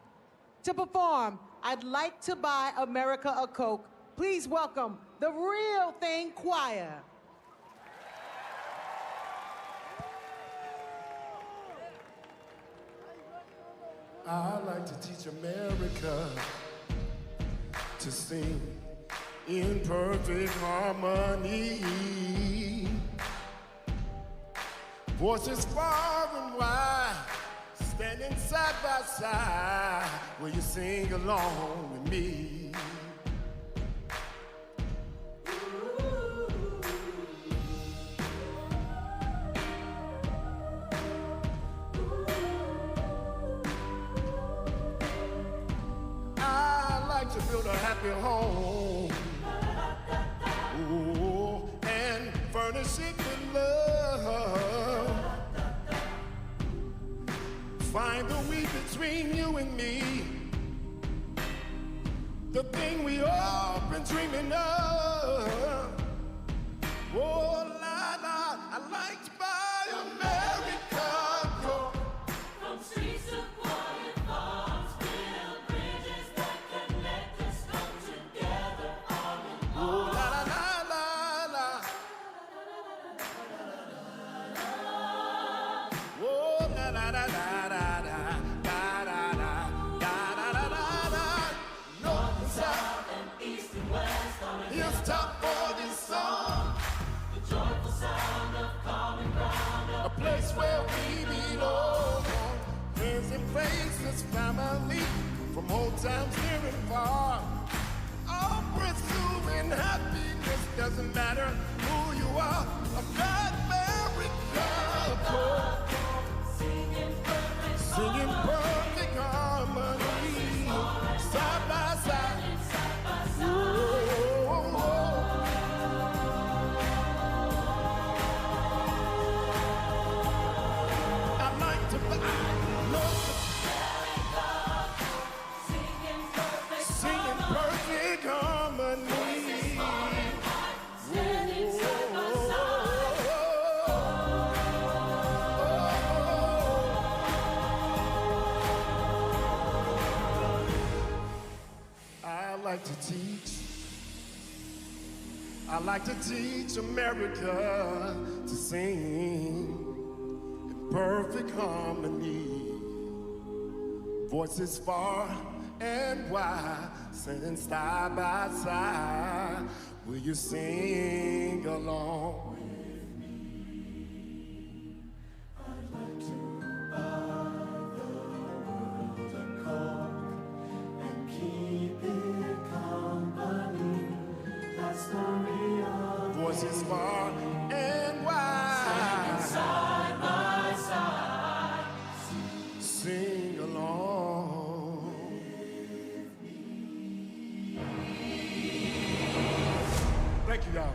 To perform, I'd Like to Buy America a Coke. Please welcome the Real Thing Choir. I like to teach America to sing in perfect harmony. Voices far and wide, standing side by side. Will you sing along with me? To build a happy home, ooh, and furnish it with love. Find the we between you and me, the thing we all been dreaming of. Oh, la la, I like to buy America Coke. From streets to quiet farms, build bridges that connect us come together all in all. Oh, la la la la la. Oh, la la la la la la la la la la la la. North and south and east and west. Here's top for this song. The joyful sound of common ground, a place where we belong. Friends and faces, family, from old times near and far. All pursuing happiness, doesn't matter who you are. I've got America, singing perfect harmony, side by side. I'd like to buy singing perfect harmony. I like to teach I like to teach America to sing in perfect harmony. Voices far and wide, singing side by side. Will you sing along with me? I'd like to buy the world a Coke and keep it company. That's the real voices far and wide, singing side by side. Sing along with me. Thank you, y'all.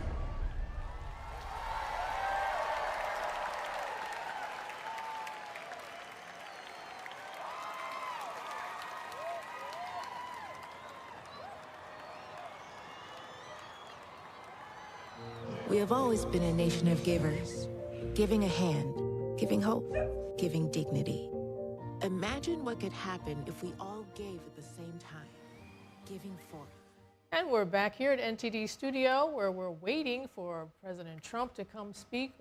We have always been a nation of givers, giving a hand, giving hope, giving dignity. Imagine what could happen if we all gave at the same time, giving forth. And we're back here at NTD Studio where we're waiting for President Trump to come speak.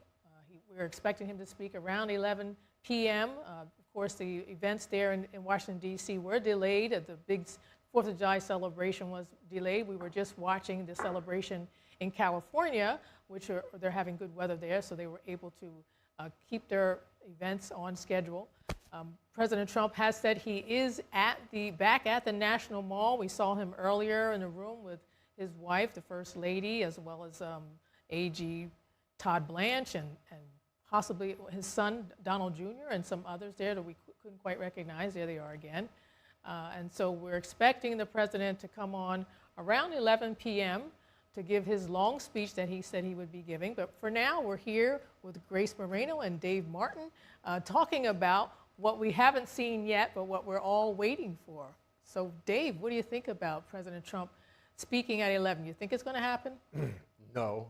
We're expecting him to speak around 11 p.m. Of course, the events there in Washington, D.C. were delayed. The big 4th of July celebration was delayed. We were just watching the celebration in California, which they're having good weather there, so they were able to keep their events on schedule. President Trump has said he is back at the National Mall. We saw him earlier in the room with his wife, the First Lady, as well as AG Todd Blanche and possibly his son, Donald Jr., and some others there that we couldn't quite recognize. There they are again. And so we're expecting the president to come on around 11 p.m. to give his long speech that he said he would be giving. But for now, we're here with Grace Moreno and Dave Martin talking about what we haven't seen yet, but what we're all waiting for. So, Dave, what do you think about President Trump speaking at 11? You think it's going to happen? No.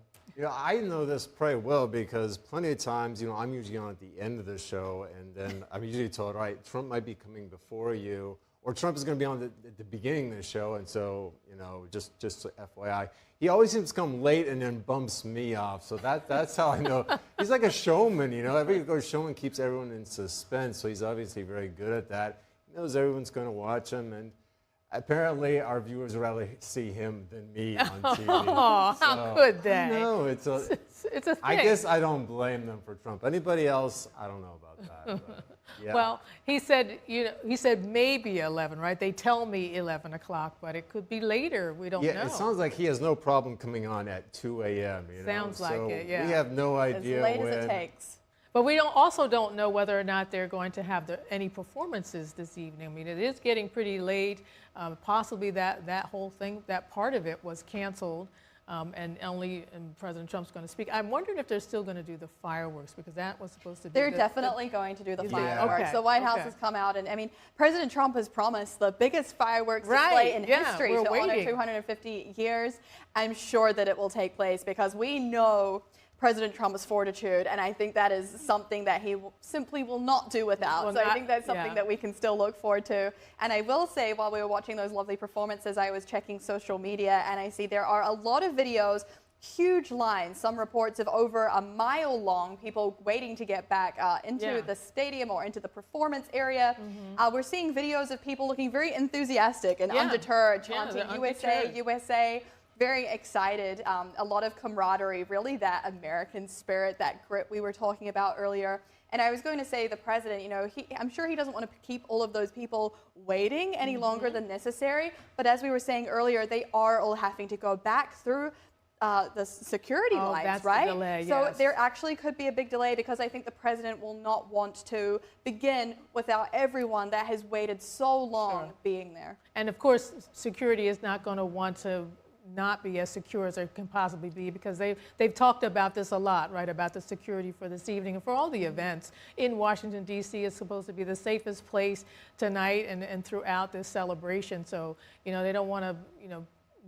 I know this pretty well because plenty of times, I'm usually on at the end of the show, and then I'm usually told, all right, Trump might be coming before you, or Trump is going to be on at the beginning of the show, and so, just FYI. He always seems to come late and then bumps me off, so that's how I know. He's like a showman, Every good showman keeps everyone in suspense, so he's obviously very good at that. He knows everyone's going to watch him, and apparently our viewers would rather see him than me on TV. Oh, how could they? No, it's a thing. I guess I don't blame them for Trump. Anybody else, I don't know about that. But, yeah. Well, he said maybe 11, right? They tell me 11 o'clock, but it could be later. We don't know. Yeah, it sounds like he has no problem coming on at 2 a.m. Sounds like it, yeah. We have no idea as late when. as it takes. But we also don't know whether or not they're going to have any performances this evening. I mean, it is getting pretty late. Possibly that whole thing, that part of it was canceled, and President Trump's going to speak. I'm wondering if they're still going to do the fireworks, because that was supposed to be. They're definitely going to do the fireworks. Okay. The White House has come out, and President Trump has promised the biggest fireworks display in history to honor 250 years. I'm sure that it will take place because we know President Trump's fortitude, and I think that is something that he simply will not do without. I think that's something that we can still look forward to. And I will say, while we were watching those lovely performances, I was checking social media, and I see there are a lot of videos, huge lines, some reports of over a mile long, people waiting to get back into the stadium or into the performance area. We're seeing videos of people looking very enthusiastic and undeterred, chanting USA, USA. Very excited, a lot of camaraderie, really that American spirit, that grit we were talking about earlier. And I was going to say the president, I'm sure he doesn't want to keep all of those people waiting any longer than necessary. But as we were saying earlier, they are all having to go back through the security lines, right? The delay, so there actually could be a big delay because I think the president will not want to begin without everyone that has waited so long being there. And of course, security is not going to want to not be as secure as it can possibly be, because they've talked about this a lot, right, about the security for this evening and for all the events in Washington, D.C. is supposed to be the safest place tonight and throughout this celebration. So, they don't want to,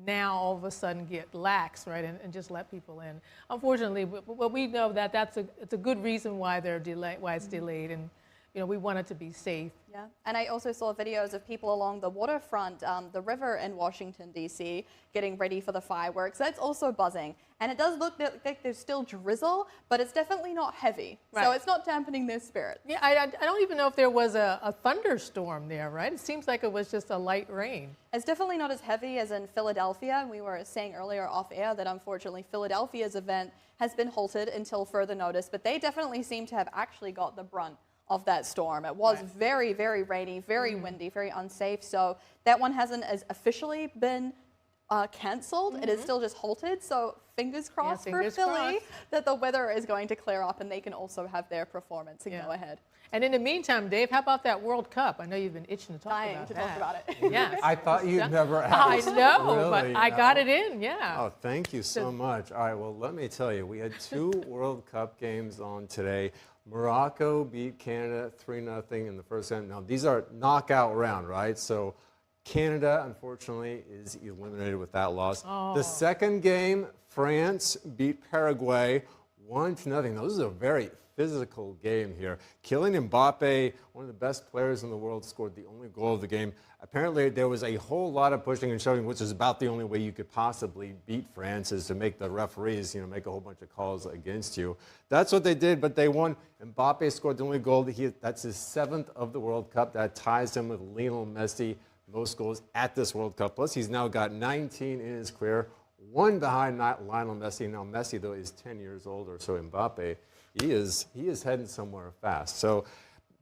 now all of a sudden get lax, right, and just let people in. Unfortunately, well, we know that it's a good reason why it's delayed, and we want it to be safe. Yeah, and I also saw videos of people along the waterfront, the river in Washington, D.C., getting ready for the fireworks. That's also buzzing. And it does look like there's still drizzle, but it's definitely not heavy. Right. So it's not dampening their spirit. Yeah, I don't even know if there was a thunderstorm there, right? It seems like it was just a light rain. It's definitely not as heavy as in Philadelphia. We were saying earlier off air that unfortunately Philadelphia's event has been halted until further notice, but they definitely seem to have actually got the brunt of that storm. It was very, very rainy, very windy, very unsafe. So that one hasn't as officially been canceled. It is still just halted. So fingers crossed for Philly that the weather is going to clear up and they can also have their performance and go ahead. And in the meantime, Dave, how about that World Cup? I know you've been itching to talk about that. talk about it. Yes. I thought you'd never ask. I know, Really? but I got it in, yeah. Oh, thank you so much. All right, well, let me tell you, we had 2 World Cup games on today. Morocco beat Canada 3-0 in the first game. Now, these are knockout round, right? So Canada, unfortunately, is eliminated with that loss. The second game, France beat Paraguay 1-0. This is a very physical game here. Kylian Mbappe, one of the best players in the world, scored the only goal of the game. Apparently, there was a whole lot of pushing and shoving, which is about the only way you could possibly beat France, is to make the referees, make a whole bunch of calls against you. That's what they did, but they won. Mbappe scored the only goal. That's his 7th of the World Cup. That ties him with Lionel Messi, most goals at this World Cup. Plus, he's now got 19 in his career, 1 behind Lionel Messi. Now, Messi, though, is 10 years older, so Mbappe, he is heading somewhere fast. So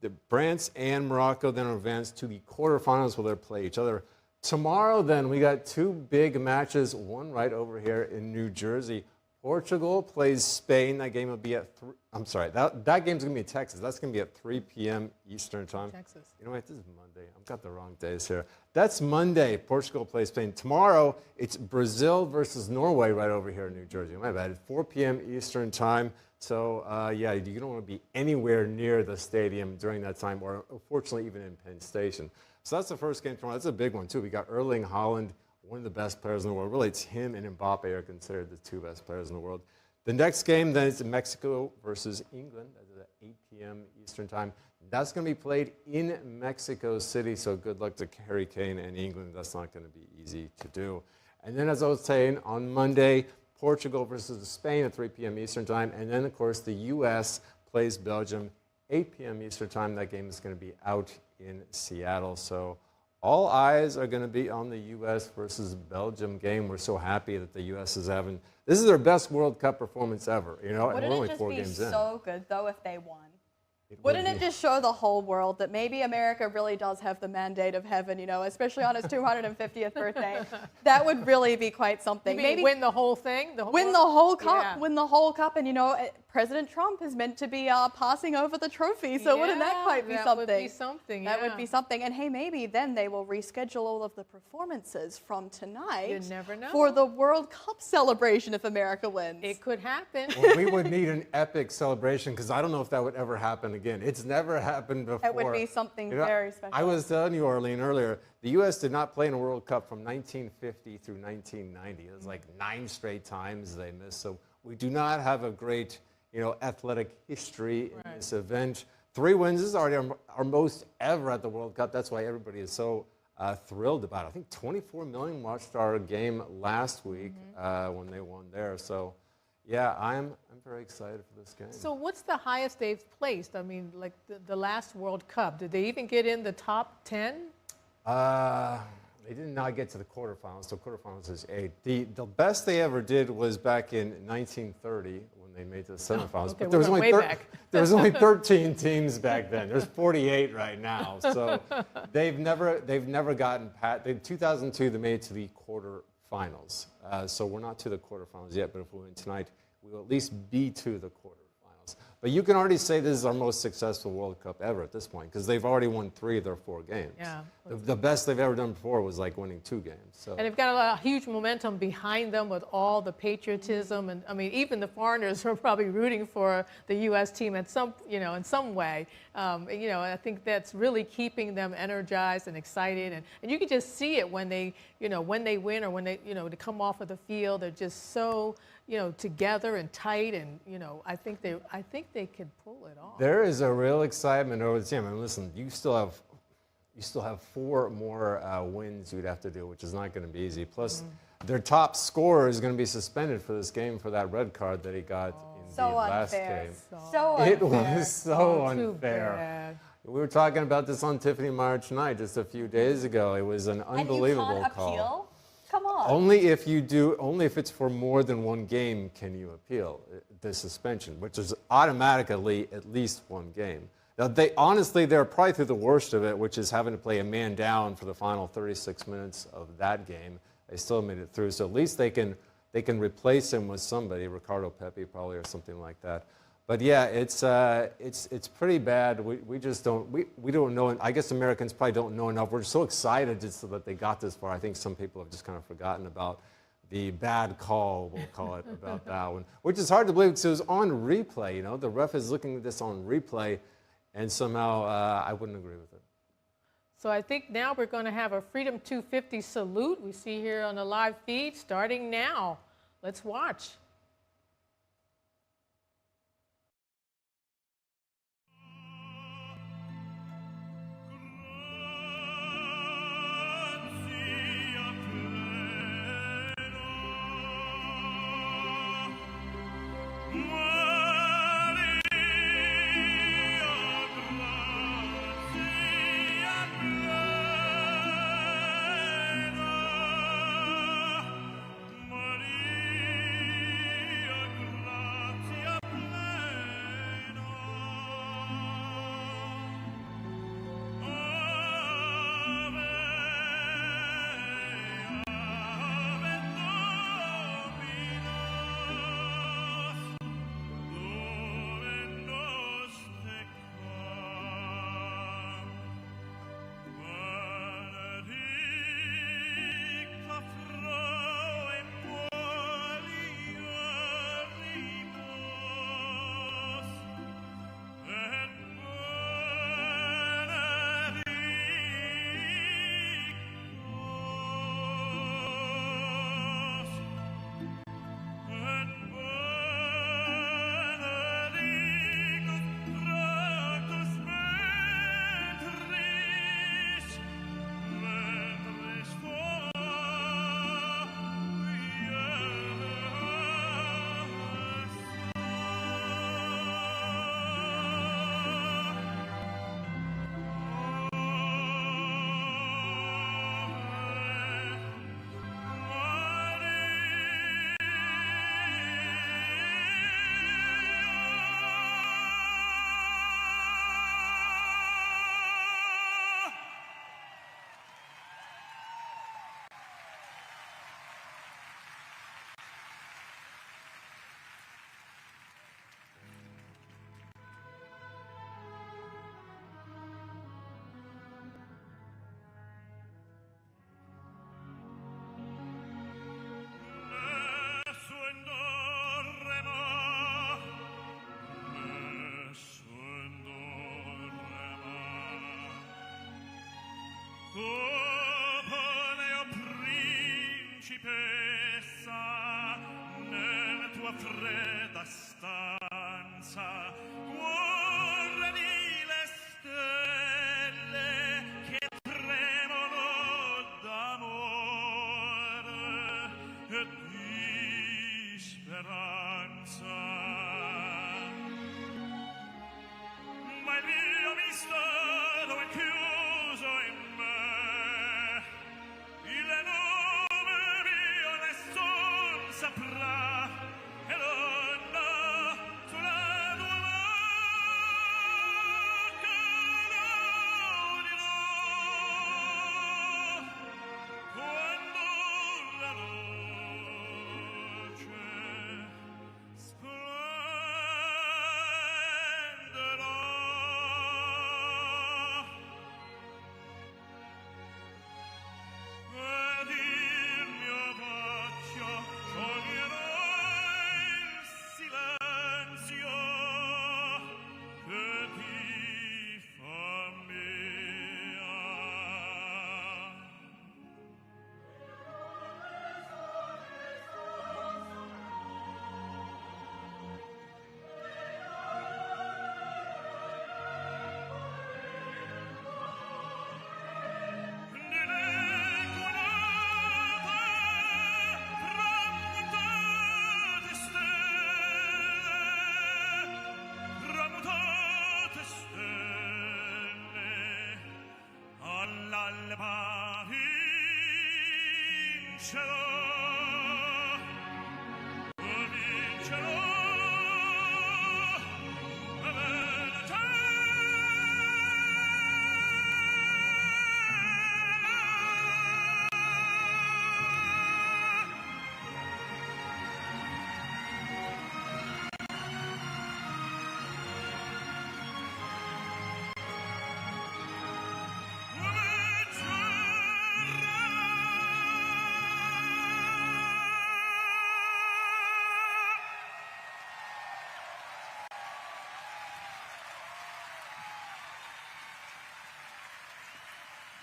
the France and Morocco then advance to the quarterfinals where they'll play each other. Tomorrow, then, we got 2 big matches, one right over here in New Jersey. Portugal plays Spain. That game will be at that game's going to be in Texas. That's going to be at 3 p.m. Eastern time. Texas. You know what? This is Monday. I've got the wrong days here. That's Monday. Portugal plays Spain. Tomorrow, it's Brazil versus Norway right over here in New Jersey. My bad. At 4 p.m. Eastern time. So, yeah, you don't want to be anywhere near the stadium during that time, or unfortunately even in Penn Station. So that's the first game tomorrow. That's a big one, too. We got Erling Haaland, one of the best players in the world. Really, it's him and Mbappe are considered the 2 best players in the world. The next game, then, is Mexico versus England. That's at 8 p.m. Eastern time. That's going to be played in Mexico City, so good luck to Harry Kane and England. That's not going to be easy to do. And then, as I was saying, on Monday, Portugal versus Spain at 3 p.m. Eastern time. And then, of course, the U.S. plays Belgium 8 p.m. Eastern time. That game is going to be out in Seattle. So all eyes are going to be on the U.S. versus Belgium game. We're so happy that the U.S. is having – this is their best World Cup performance ever. And we're only 4 games in. Wouldn't it just be so good, though, if they won? Wouldn't it just show the whole world that maybe America really does have the mandate of heaven, especially on its 250th birthday? That would really be quite something. Maybe win the whole thing? Win the whole cup. Win the whole cup. And, President Trump is meant to be passing over the trophy. So wouldn't that quite be something? That would be something, That would be something. And, hey, maybe then they will reschedule all of the performances from tonight. You never know. For the World Cup celebration if America wins. It could happen. Well, we would need an epic celebration because I don't know if that would ever happen again. It's never happened before. It would be something very special. I was telling you, Arlene, earlier, the U.S. did not play in a World Cup from 1950 through 1990. It was like 9 straight times they missed. So we do not have a great, athletic history in this event. 3 wins is already our most ever at the World Cup. That's why everybody is so thrilled about it. I think 24 million watched our game last week when they won there. So, yeah, I'm very excited for this game. So what's the highest they've placed? I mean, like the last World Cup, did they even get in the top 10? They did not get to the quarterfinals. So quarterfinals is 8. The best they ever did was back in 1930 when they made the semifinals. Okay, but there was only there was only 13 teams back then. There's 48 right now. So they've never gotten past. In 2002 they made it to the quarterfinals. So we're not to the quarterfinals yet. But if we win tonight, we will at least be to the quarterfinals. But you can already say this is our most successful World Cup ever at this point because they've already won 3 of their 4 games. Yeah. The best they've ever done before was like winning 2 games. So. And they've got a huge momentum behind them with all the patriotism, and I mean, even the foreigners are probably rooting for the U.S. team at some, in some way. I think that's really keeping them energized and excited, and you can just see it when they, when they win or when they, they come off of the field. They're just so, together and tight, and I think they could pull it off. There is a real excitement over the team. And listen, you still have 4 more wins you'd have to do, which is not going to be easy. Plus, their top scorer is going to be suspended for this game for that red card that he got in the last game. So unfair. It was so Too unfair. bad. We were talking about this on Tiffany March Night just a few days ago. It was an unbelievable and you can't call. appeal? Come on. Only if it's for more than 1 game can you appeal the suspension, which is automatically at least 1 game. Now, they're probably through the worst of it, which is having to play a man down for the final 36 minutes of that game. They still made it through, so at least they can replace him with somebody, Ricardo Pepi probably or something like that. But yeah, it's pretty bad. We just don't know. I guess Americans probably don't know enough. We're so excited just that they got this far. I think some people have just kind of forgotten about the bad call, we'll call it, about that one, which is hard to believe because it was on replay. The ref is looking at this on replay, and somehow I wouldn't agree with it. So I think now we're going to have a Freedom 250 salute we see here on the live feed starting now. Let's watch. fredda stanza, guardali le stelle che tremano d'amore e di speranza. Ma il mio mistero è chiuso in me, il nome mio nessun saprà, e l'onda sulla nuova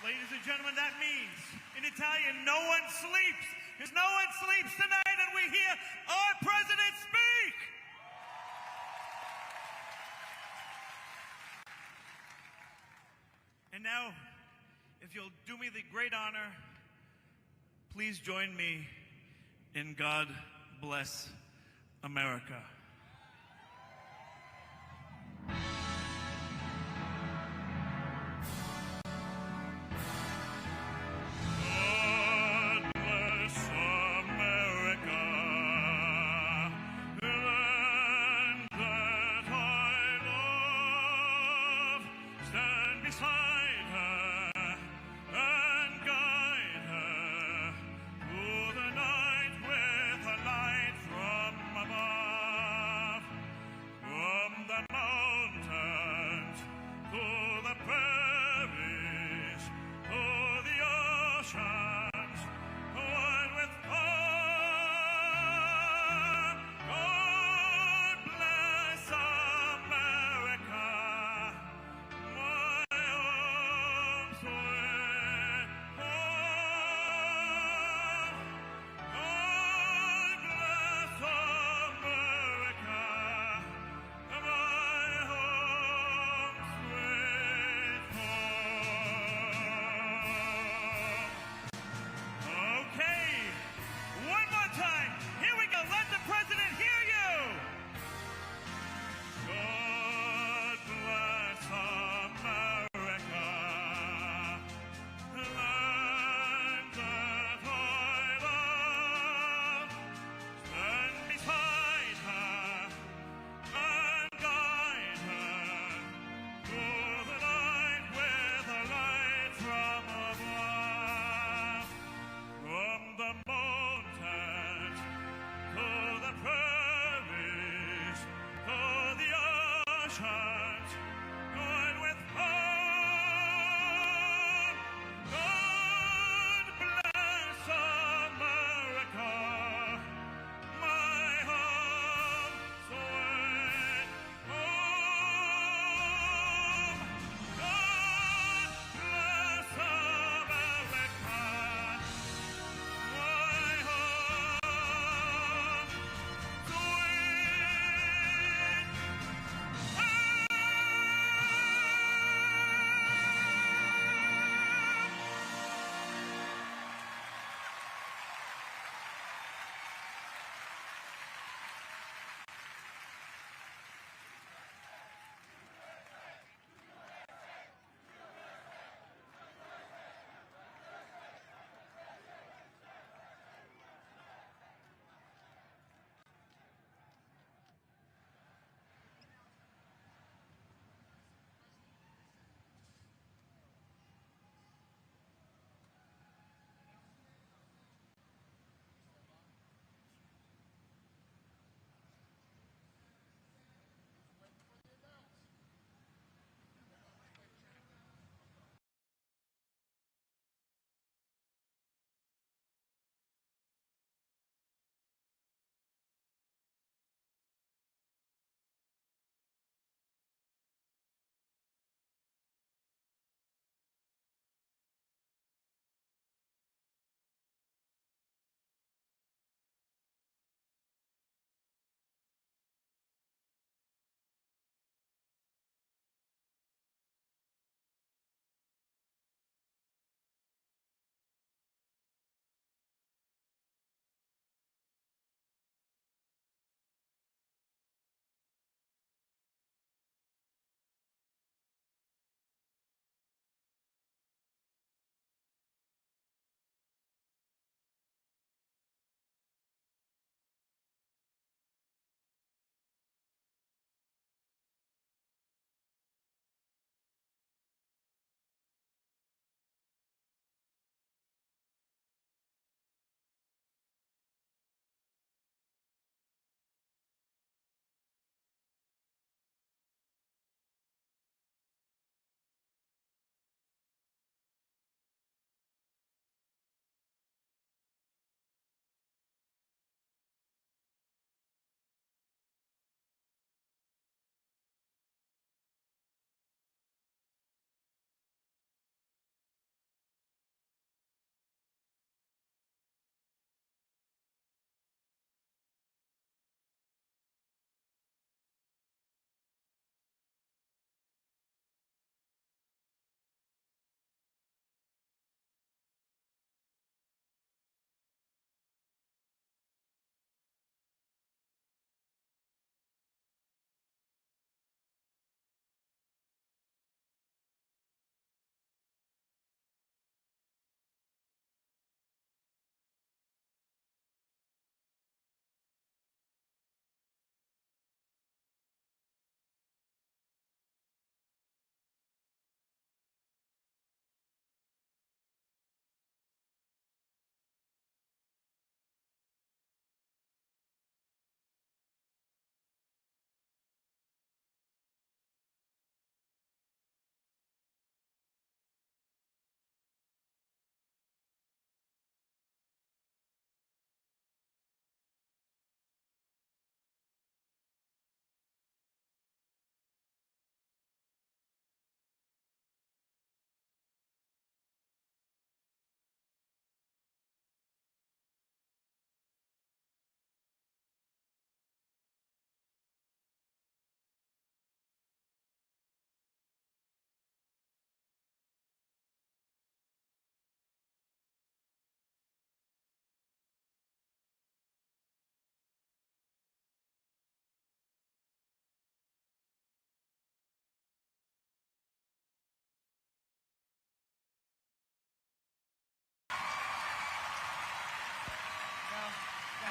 Ladies and gentlemen, that means in Italian, no one sleeps. Because no one sleeps tonight and we hear our president speak. And now, if you'll do me the great honor, please join me in God Bless America. Above.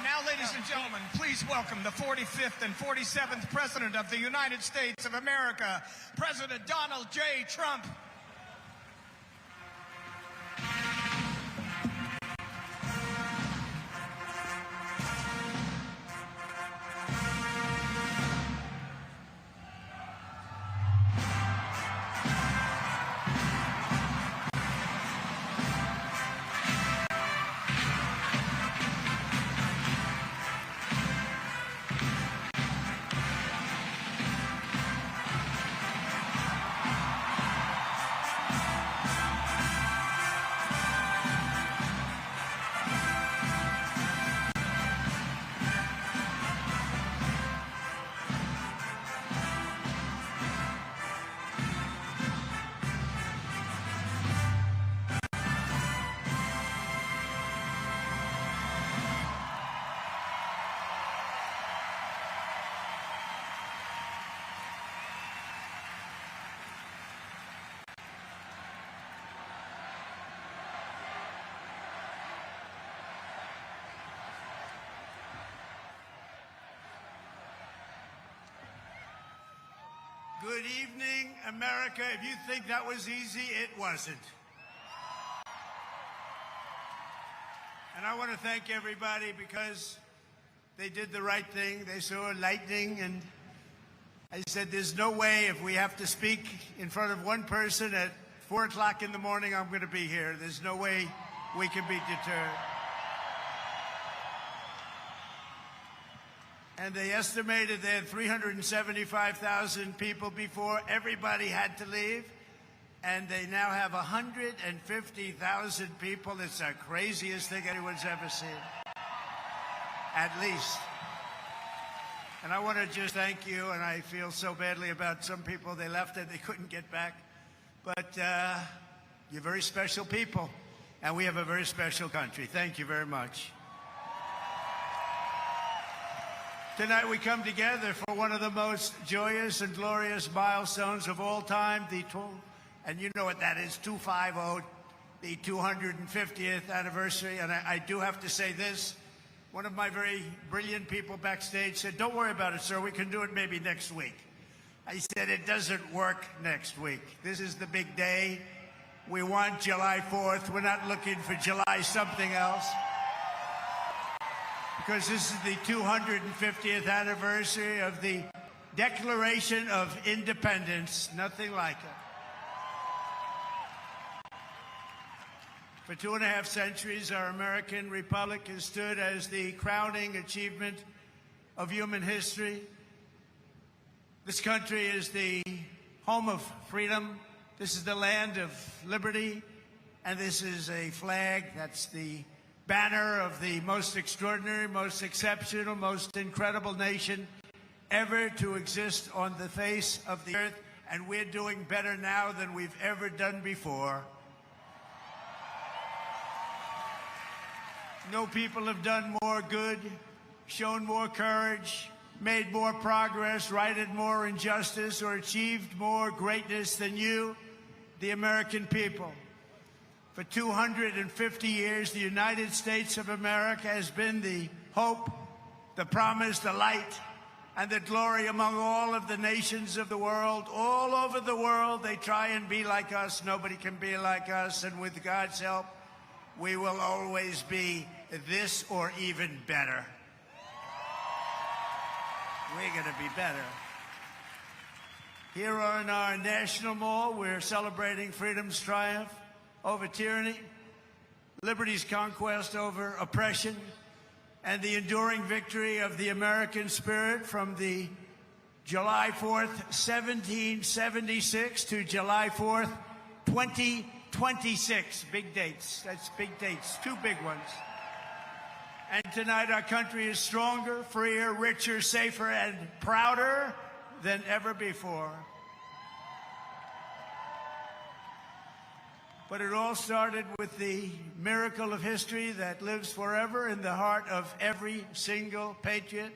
And now, ladies and gentlemen, please welcome the 45th and 47th President of the United States of America, President Donald J. Trump. Good evening, America. If you think that was easy, it wasn't. And I want to thank everybody because they did the right thing. They saw lightning, and I said, there's no way if we have to speak in front of one person at 4 o'clock in the morning, I'm going to be here. There's no way we can be deterred. And they estimated they had 375,000 people before. Everybody had to leave. And they now have 150,000 people. It's the craziest thing anyone's ever seen. At least. And I want to just thank you. And I feel so badly about some people. They left and they couldn't get back. But you're very special people. And we have a very special country. Thank you very much. Tonight we come together for one of the most joyous and glorious milestones of all time, and you know what that is, 250, the 250th anniversary. And I do have to say this. One of my very brilliant people backstage said, don't worry about it, sir. We can do it maybe next week. I said, it doesn't work next week. This is the big day. We want July 4th. We're not looking for July something else. Because this is the 250th anniversary of the Declaration of Independence. Nothing like it. For 2.5 centuries, our American republic has stood as the crowning achievement of human history. This country is the home of freedom. This is the land of liberty. And this is a flag that's the banner of the most extraordinary, most exceptional, most incredible nation ever to exist on the face of the earth. And we're doing better now than we've ever done before. No people have done more good, shown more courage, made more progress, righted more injustice, or achieved more greatness than you, the American people. For 250 years, the United States of America has been the hope, the promise, the light, and the glory among all of the nations of the world. All over the world, they try and be like us. Nobody can be like us. And with God's help, we will always be this or even better. We're going to be better. Here on our National Mall, we're celebrating freedom's triumph over tyranny, liberty's conquest over oppression, and the enduring victory of the American spirit from the July 4th, 1776 to July 4th, 2026. Big dates. That's big dates. Two big ones. And tonight our country is stronger, freer, richer, safer, and prouder than ever before. But it all started with the miracle of history that lives forever in the heart of every single patriot.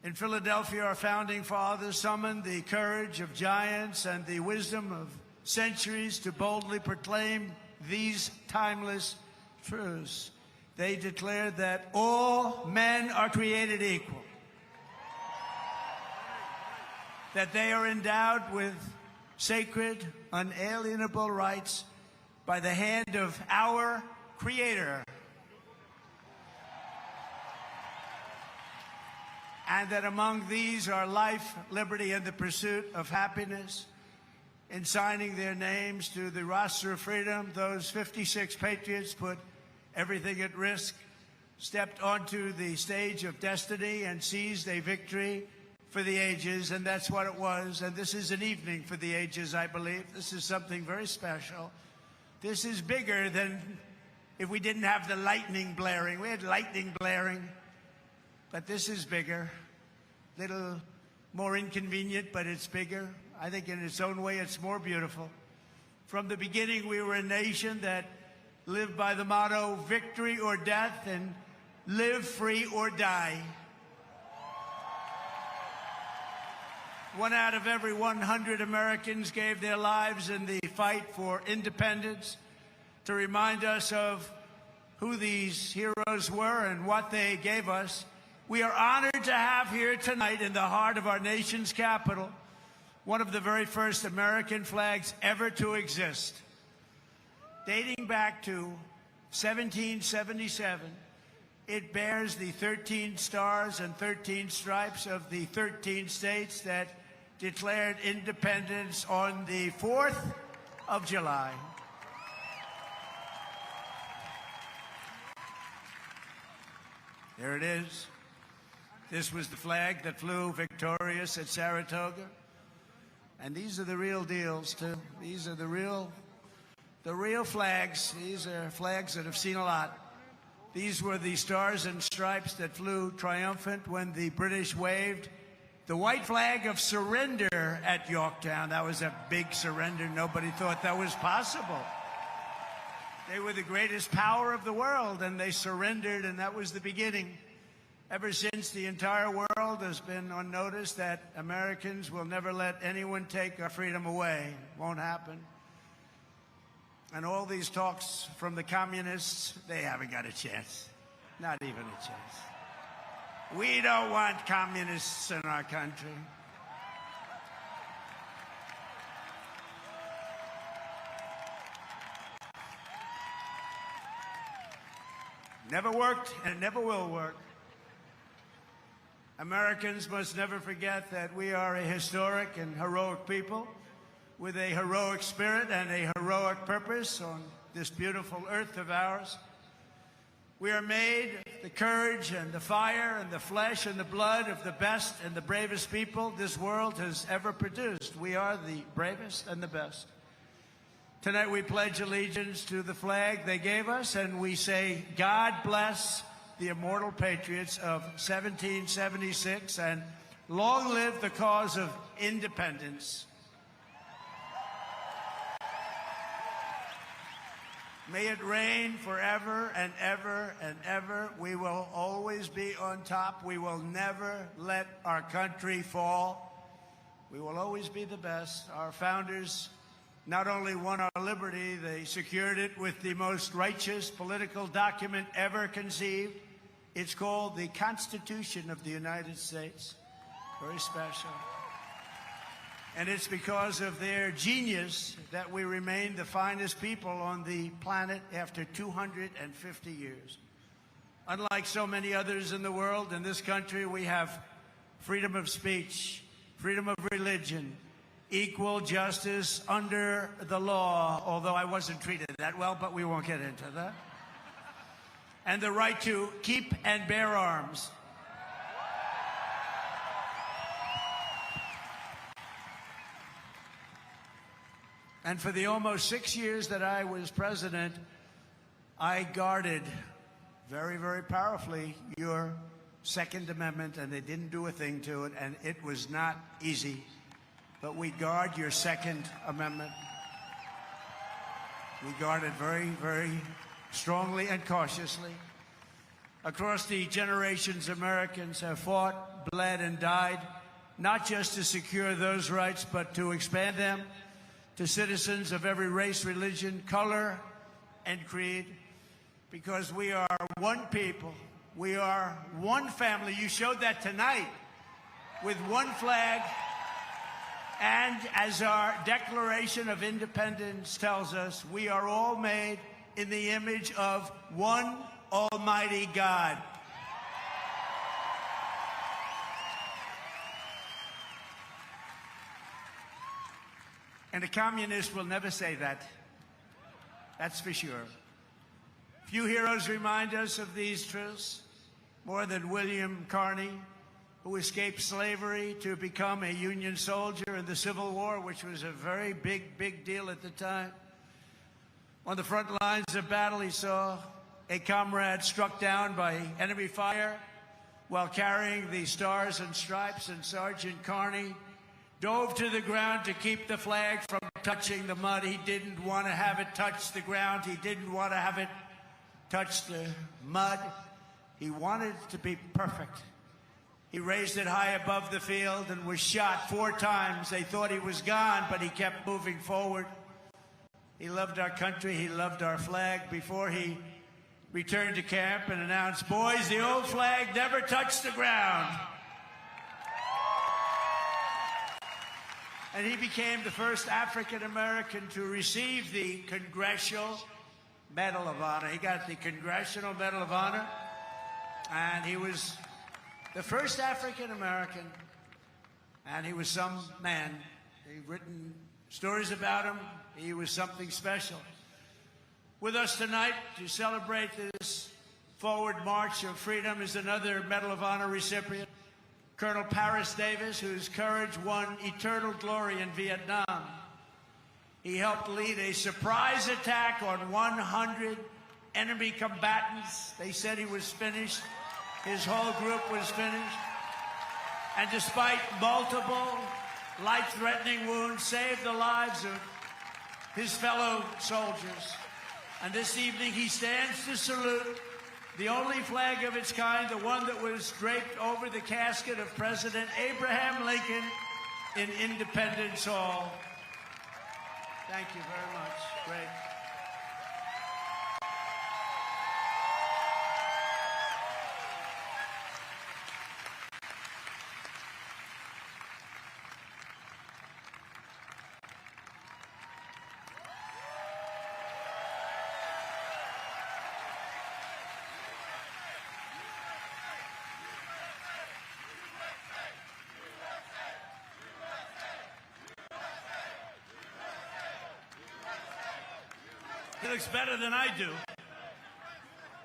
In Philadelphia, our founding fathers summoned the courage of giants and the wisdom of centuries to boldly proclaim these timeless truths. they declared that all men are created equal, that they are endowed with sacred, unalienable rights by the hand of our Creator, and that among these are life, liberty, and the pursuit of happiness. In signing their names to the roster of freedom, those 56 patriots put everything at risk, stepped onto the stage of destiny, and seized a victory for the ages, and that's what it was. And this is an evening for the ages, I believe. This is something very special. This is bigger than if we didn't have the lightning blaring. We had lightning blaring, but this is bigger. Little more inconvenient, but it's bigger. I think in its own way, it's more beautiful. From the beginning, we were a nation that lived by the motto, victory or death, and live free or die. 1 out of every 100 Americans gave their lives in the fight for independence to remind us of who these heroes were and what they gave us. We are honored to have here tonight in the heart of our nation's capital one of the very first American flags ever to exist. Dating back to 1777, it bears the 13 stars and 13 stripes of the 13 states that declared independence on the 4th of July. There it is. This was the flag that flew victorious at Saratoga. And these are the real deals, too. These are the real flags. These are flags that have seen a lot. These were the stars and stripes that flew triumphant when the British waved the white flag of surrender at Yorktown. That was a big surrender. Nobody thought that was possible. They were the greatest power of the world, and they surrendered, and that was the beginning. Ever since, the entire world has been on notice that Americans will never let anyone take our freedom away. Won't happen. And all these talks from the communists, they haven't got a chance. Not even a chance. We don't want communists in our country. Never worked, and it never will work. Americans must never forget that we are a historic and heroic people with a heroic spirit and a heroic purpose on this beautiful earth of ours. We are made the courage and the fire and the flesh and the blood of the best and the bravest people this world has ever produced. We are the bravest and the best. Tonight we pledge allegiance to the flag they gave us, and we say, God bless the immortal patriots of 1776, and long live the cause of independence. May it reign forever and ever and ever. We will always be on top. We will never let our country fall. We will always be the best. Our founders not only won our liberty, they secured it with the most righteous political document ever conceived. It's called the Constitution of the United States. Very special. And it's because of their genius that we remain the finest people on the planet after 250 years. Unlike so many others in the world, in this country we have freedom of speech, freedom of religion, equal justice under the law, although I wasn't treated that well, but we won't get into that. And the right to keep and bear arms. And for the almost 6 years that I was president, I guarded very, very powerfully your Second Amendment, and they didn't do a thing to it, and it was not easy. But we guard your Second Amendment. We guard it very, very strongly and cautiously. Across the generations, Americans have fought, bled, and died, not just to secure those rights, but to expand them to citizens of every race, religion, color, and creed. because we are one people. We are one family. You showed that tonight with one flag. And as our Declaration of Independence tells us, we are all made in the image of one Almighty God. And a communist will never say that. That's for sure. Few heroes remind us of these truths more than William Carney, who escaped slavery to become a Union soldier in the Civil War, which was a very big deal at the time. On the front lines of battle, he saw a comrade struck down by enemy fire while carrying the Stars and Stripes, and Sergeant Carney dove to the ground to keep the flag from touching the mud. He didn't want to have it touch the ground. He didn't want to have it touch the mud. He wanted it to be perfect. He raised it high above the field and was shot 4 times. They thought he was gone, but he kept moving forward. He loved our country. He loved our flag. Before he returned to camp and announced, "Boys, the old flag never touched the ground." And he became the first African-American to receive the Congressional Medal of Honor. He got the Congressional Medal of Honor, and he was the first African-American, and he was some man. They've written stories about him. He was something special. With us tonight to celebrate this forward march of freedom is another Medal of Honor recipient, Colonel Paris Davis, whose courage won eternal glory in Vietnam. He helped lead a surprise attack on 100 enemy combatants. They said he was finished. His whole group was finished. And despite multiple life-threatening wounds, saved the lives of his fellow soldiers. And this evening he stands to salute the only flag of its kind, the one that was draped over the casket of President Abraham Lincoln in Independence Hall. Thank you very much. Great. He looks better than I do.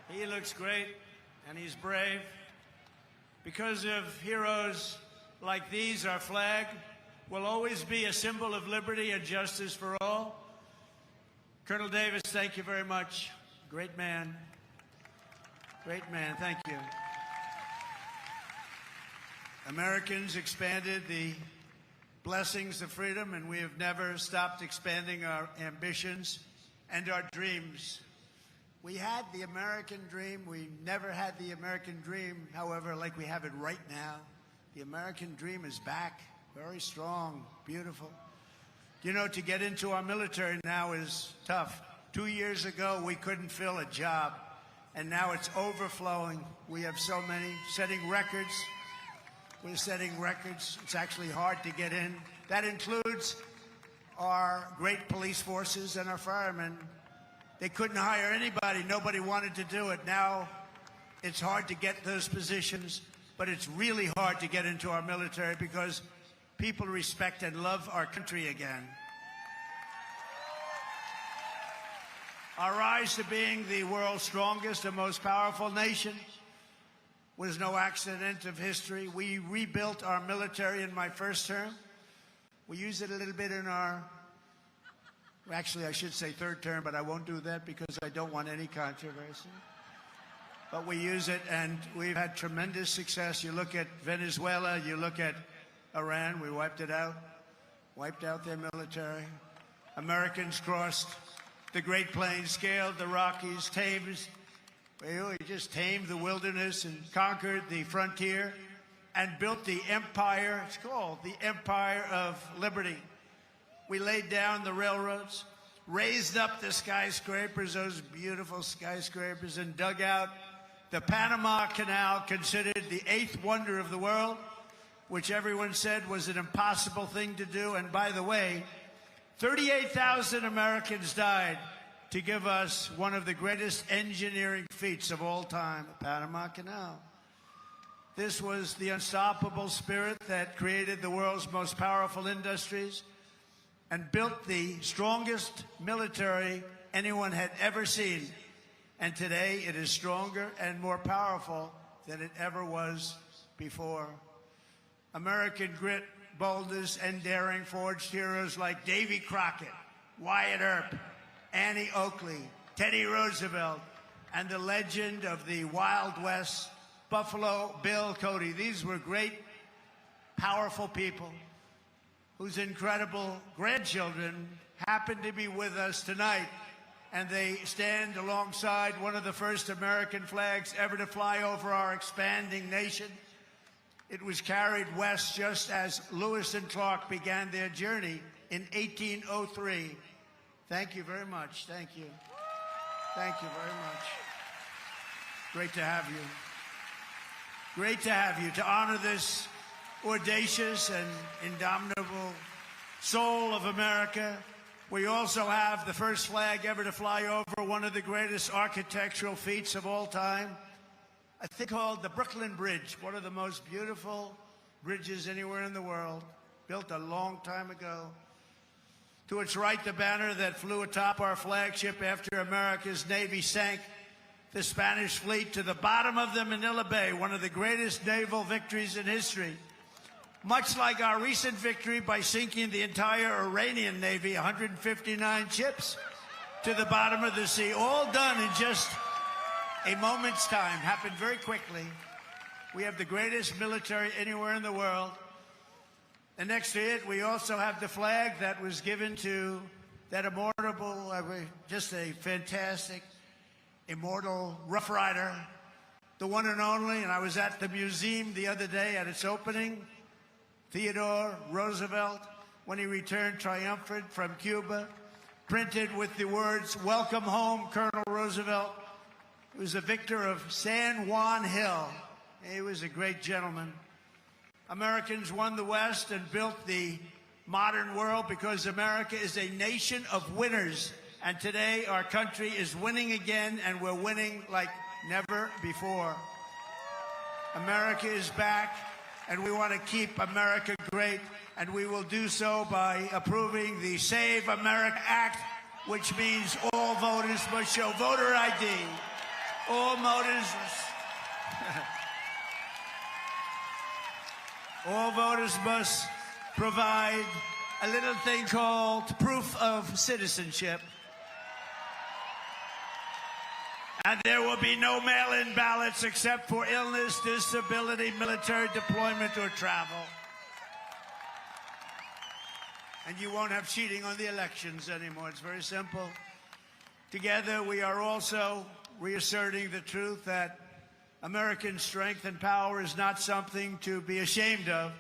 He looks great, and he's brave. Because of heroes like these, our flag will always be a symbol of liberty and justice for all. Colonel Davis, thank you very much. Great man. Great man. Thank you. Americans expanded the blessings of freedom, and we have never stopped expanding our ambitions and our dreams. We had the American dream. We never had the American dream, however, like we have it right now. The American dream is back, very strong, beautiful. You know, to get into our military now is tough. 2 years ago, we couldn't fill a job, and now it's overflowing. We have so many, setting records. We're setting records. It's actually hard to get in. That includes our great police forces and our firemen. They couldn't hire anybody. Nobody wanted to do it. Now it's hard to get those positions, but it's really hard to get into our military because people respect and love our country again. Our rise to being the world's strongest and most powerful nation was no accident of history. We rebuilt our military in my first term. We use it a little bit in our, actually I should say third term, but I won't do that because I don't want any controversy. But we use it, and we've had tremendous success. You look at Venezuela, you look at Iran, we wiped it out, wiped out their military. Americans crossed the Great Plains, scaled the Rockies, tamed, we just tamed the wilderness and conquered the frontier and built the empire. It's called the Empire of Liberty. We laid down the railroads. raised up the skyscrapers, those beautiful skyscrapers, and dug out the Panama Canal, considered the 8th wonder of the world, which everyone said was an impossible thing to do. And by the way, 38,000 Americans died to give us one of the greatest engineering feats of all time, the Panama Canal. This was the unstoppable spirit that created the world's most powerful industries and built the strongest military anyone had ever seen. And today it is stronger and more powerful than it ever was before. American grit, boldness, and daring forged heroes like Davy Crockett, Wyatt Earp, Annie Oakley, Teddy Roosevelt, and the legend of the Wild West, Buffalo Bill Cody. These were great, powerful people whose incredible grandchildren happen to be with us tonight. And they stand alongside one of the first American flags ever to fly over our expanding nation. It was carried west just as Lewis and Clark began their journey in 1803. Thank you very much. Thank you. Thank you very much. Great to have you. Great to have you, to honor this audacious and indomitable soul of America. We also have the first flag ever to fly over one of the greatest architectural feats of all time, a thing called the Brooklyn Bridge, one of the most beautiful bridges anywhere in the world, built a long time ago. To its right, the banner that flew atop our flagship after America's Navy sank the Spanish fleet to the bottom of the Manila Bay, one of the greatest naval victories in history. Much like our recent victory by sinking the entire Iranian Navy, 159 ships, to the bottom of the sea, all done in just a moment's time, happened very quickly. We have the greatest military anywhere in the world. And next to it, we also have the flag that was given to that immortal, just a fantastic, immortal Rough Rider, the one and only. And I was at the museum the other day at its opening. Theodore Roosevelt, when he returned triumphant from Cuba, printed with the words, "Welcome home, Colonel Roosevelt." He was a victor of San Juan Hill. He was a great gentleman. Americans won the West and built the modern world because America is a nation of winners. And today our country is winning again, and we're winning like never before. America is back, and we want to keep America great, and we will do so by approving the Save America Act, which means all voters must show voter ID. All voters must provide a little thing called proof of citizenship. And there will be no mail-in ballots except for illness, disability, military deployment, or travel. And you won't have cheating on the elections anymore. It's very simple. Together, we are also reasserting the truth that American strength and power is not something to be ashamed of.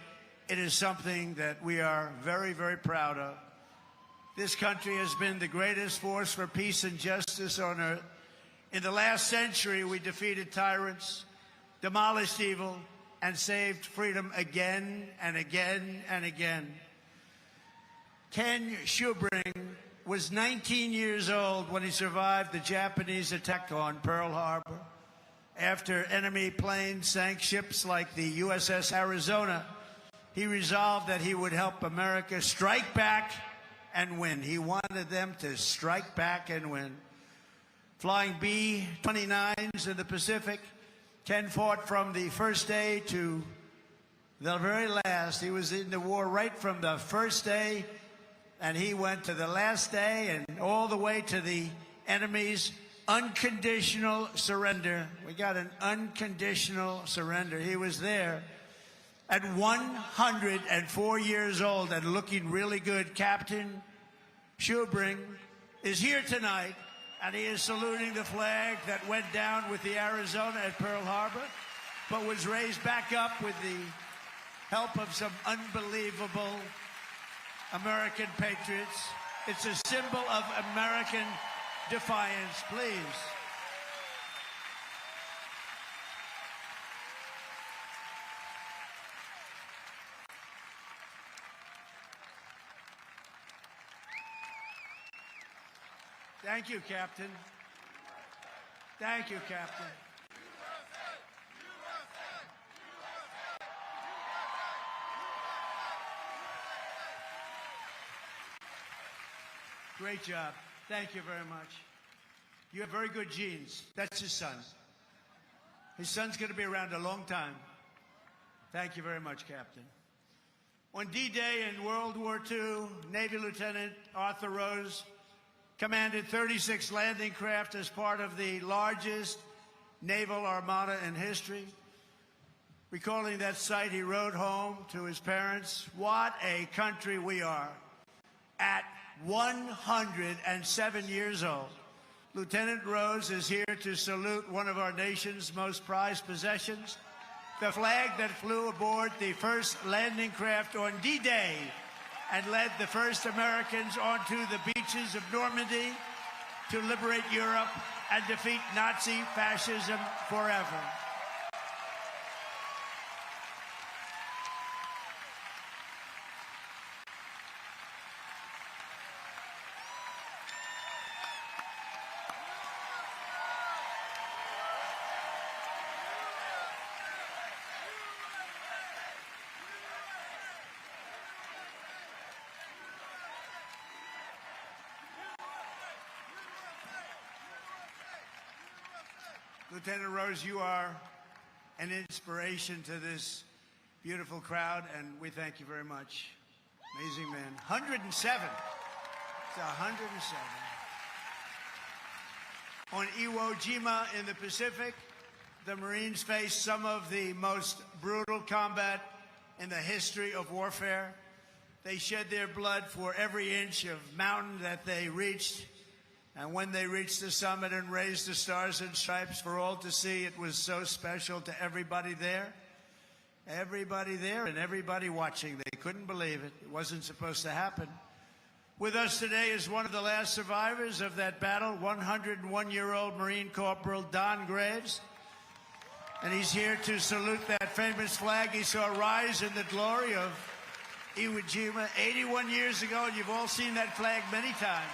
It is something that we are very, very proud of. This country has been the greatest force for peace and justice on earth. In the last century, we defeated tyrants, demolished evil, and saved freedom again and again and again. Ken Schubring was 19 years old when he survived the Japanese attack on Pearl Harbor. After enemy planes sank ships like the USS Arizona, he resolved that he would help America strike back and win. He wanted them to strike back and win. Flying B-29s in the Pacific, Ken fought from the first day to the very last. He was in the war right from the first day, and he went to the last day and all the way to the enemy's unconditional surrender. We got an unconditional surrender. He was there at 104 years old and looking really good. Captain Schubring is here tonight, and he is saluting the flag that went down with the Arizona at Pearl Harbor, but was raised back up with the help of some unbelievable American patriots. It's a symbol of American defiance, please. Thank you, Captain. Thank you, Captain. Great job. Thank you very much. You have very good genes. That's his son. His son's going to be around a long time. Thank you very much, Captain. On D-Day in World War II, Navy Lieutenant Arthur Rose commanded 36 landing craft as part of the largest naval armada in history. Recalling that sight, he wrote home to his parents, "What a country we are." At 107 years old, Lieutenant Rose is here to salute one of our nation's most prized possessions, the flag that flew aboard the first landing craft on D-Day and led the first Americans onto the beaches of Normandy to liberate Europe and defeat Nazi fascism forever. Lieutenant Rose, you are an inspiration to this beautiful crowd, and we thank you very much. Amazing man. 107. It's 107. On Iwo Jima in the Pacific, the Marines faced some of the most brutal combat in the history of warfare. They shed their blood for every inch of mountain that they reached. And when they reached the summit and raised the stars and stripes for all to see, it was so special to everybody there. Everybody there and everybody watching. They couldn't believe it. It wasn't supposed to happen. With us today is one of the last survivors of that battle, 101-year-old Marine Corporal Don Graves. And he's here to salute that famous flag he saw rise in the glory of Iwo Jima 81 years ago. And you've all seen that flag many times.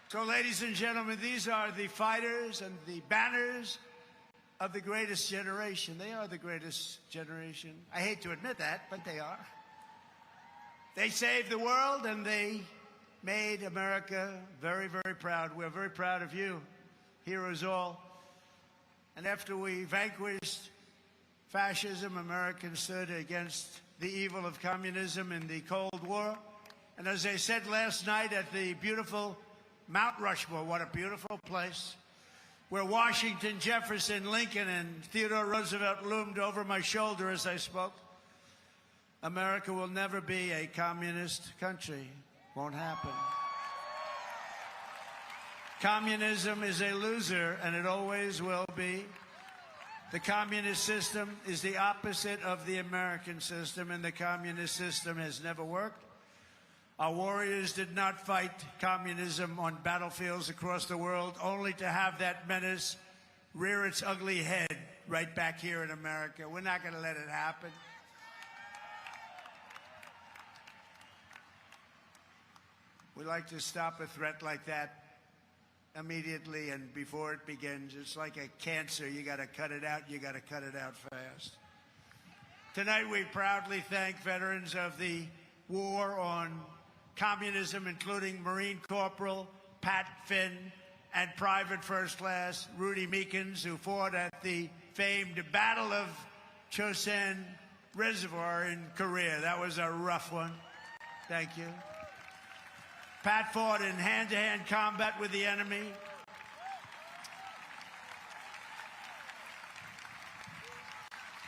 So, ladies and gentlemen, these are the fighters and the banners of the greatest generation. They are the greatest generation. I hate to admit that, but they are. They saved the world, and they made America very, very proud. We're very proud of you, heroes all. And after we vanquished fascism, Americans stood against the evil of communism in the Cold War. And as I said last night at the beautiful Mount Rushmore, what a beautiful place, where Washington, Jefferson, Lincoln, and Theodore Roosevelt loomed over my shoulder as I spoke. America will never be a communist country. Won't happen. Communism is a loser, and it always will be. The communist system is the opposite of the American system, and the communist system has never worked. Our warriors did not fight communism on battlefields across the world, only to have that menace rear its ugly head right back here in America. We're not going to let it happen. We like to stop a threat like that immediately and before it begins. It's like a cancer. You got to cut it out. You got to cut it out fast. Tonight, we proudly thank veterans of the war on communism, including Marine Corporal Pat Finn and Private First Class Rudy Meekins, who fought at the famed Battle of Chosin Reservoir in Korea. That was a rough one. Thank you. Pat fought in hand-to-hand combat with the enemy.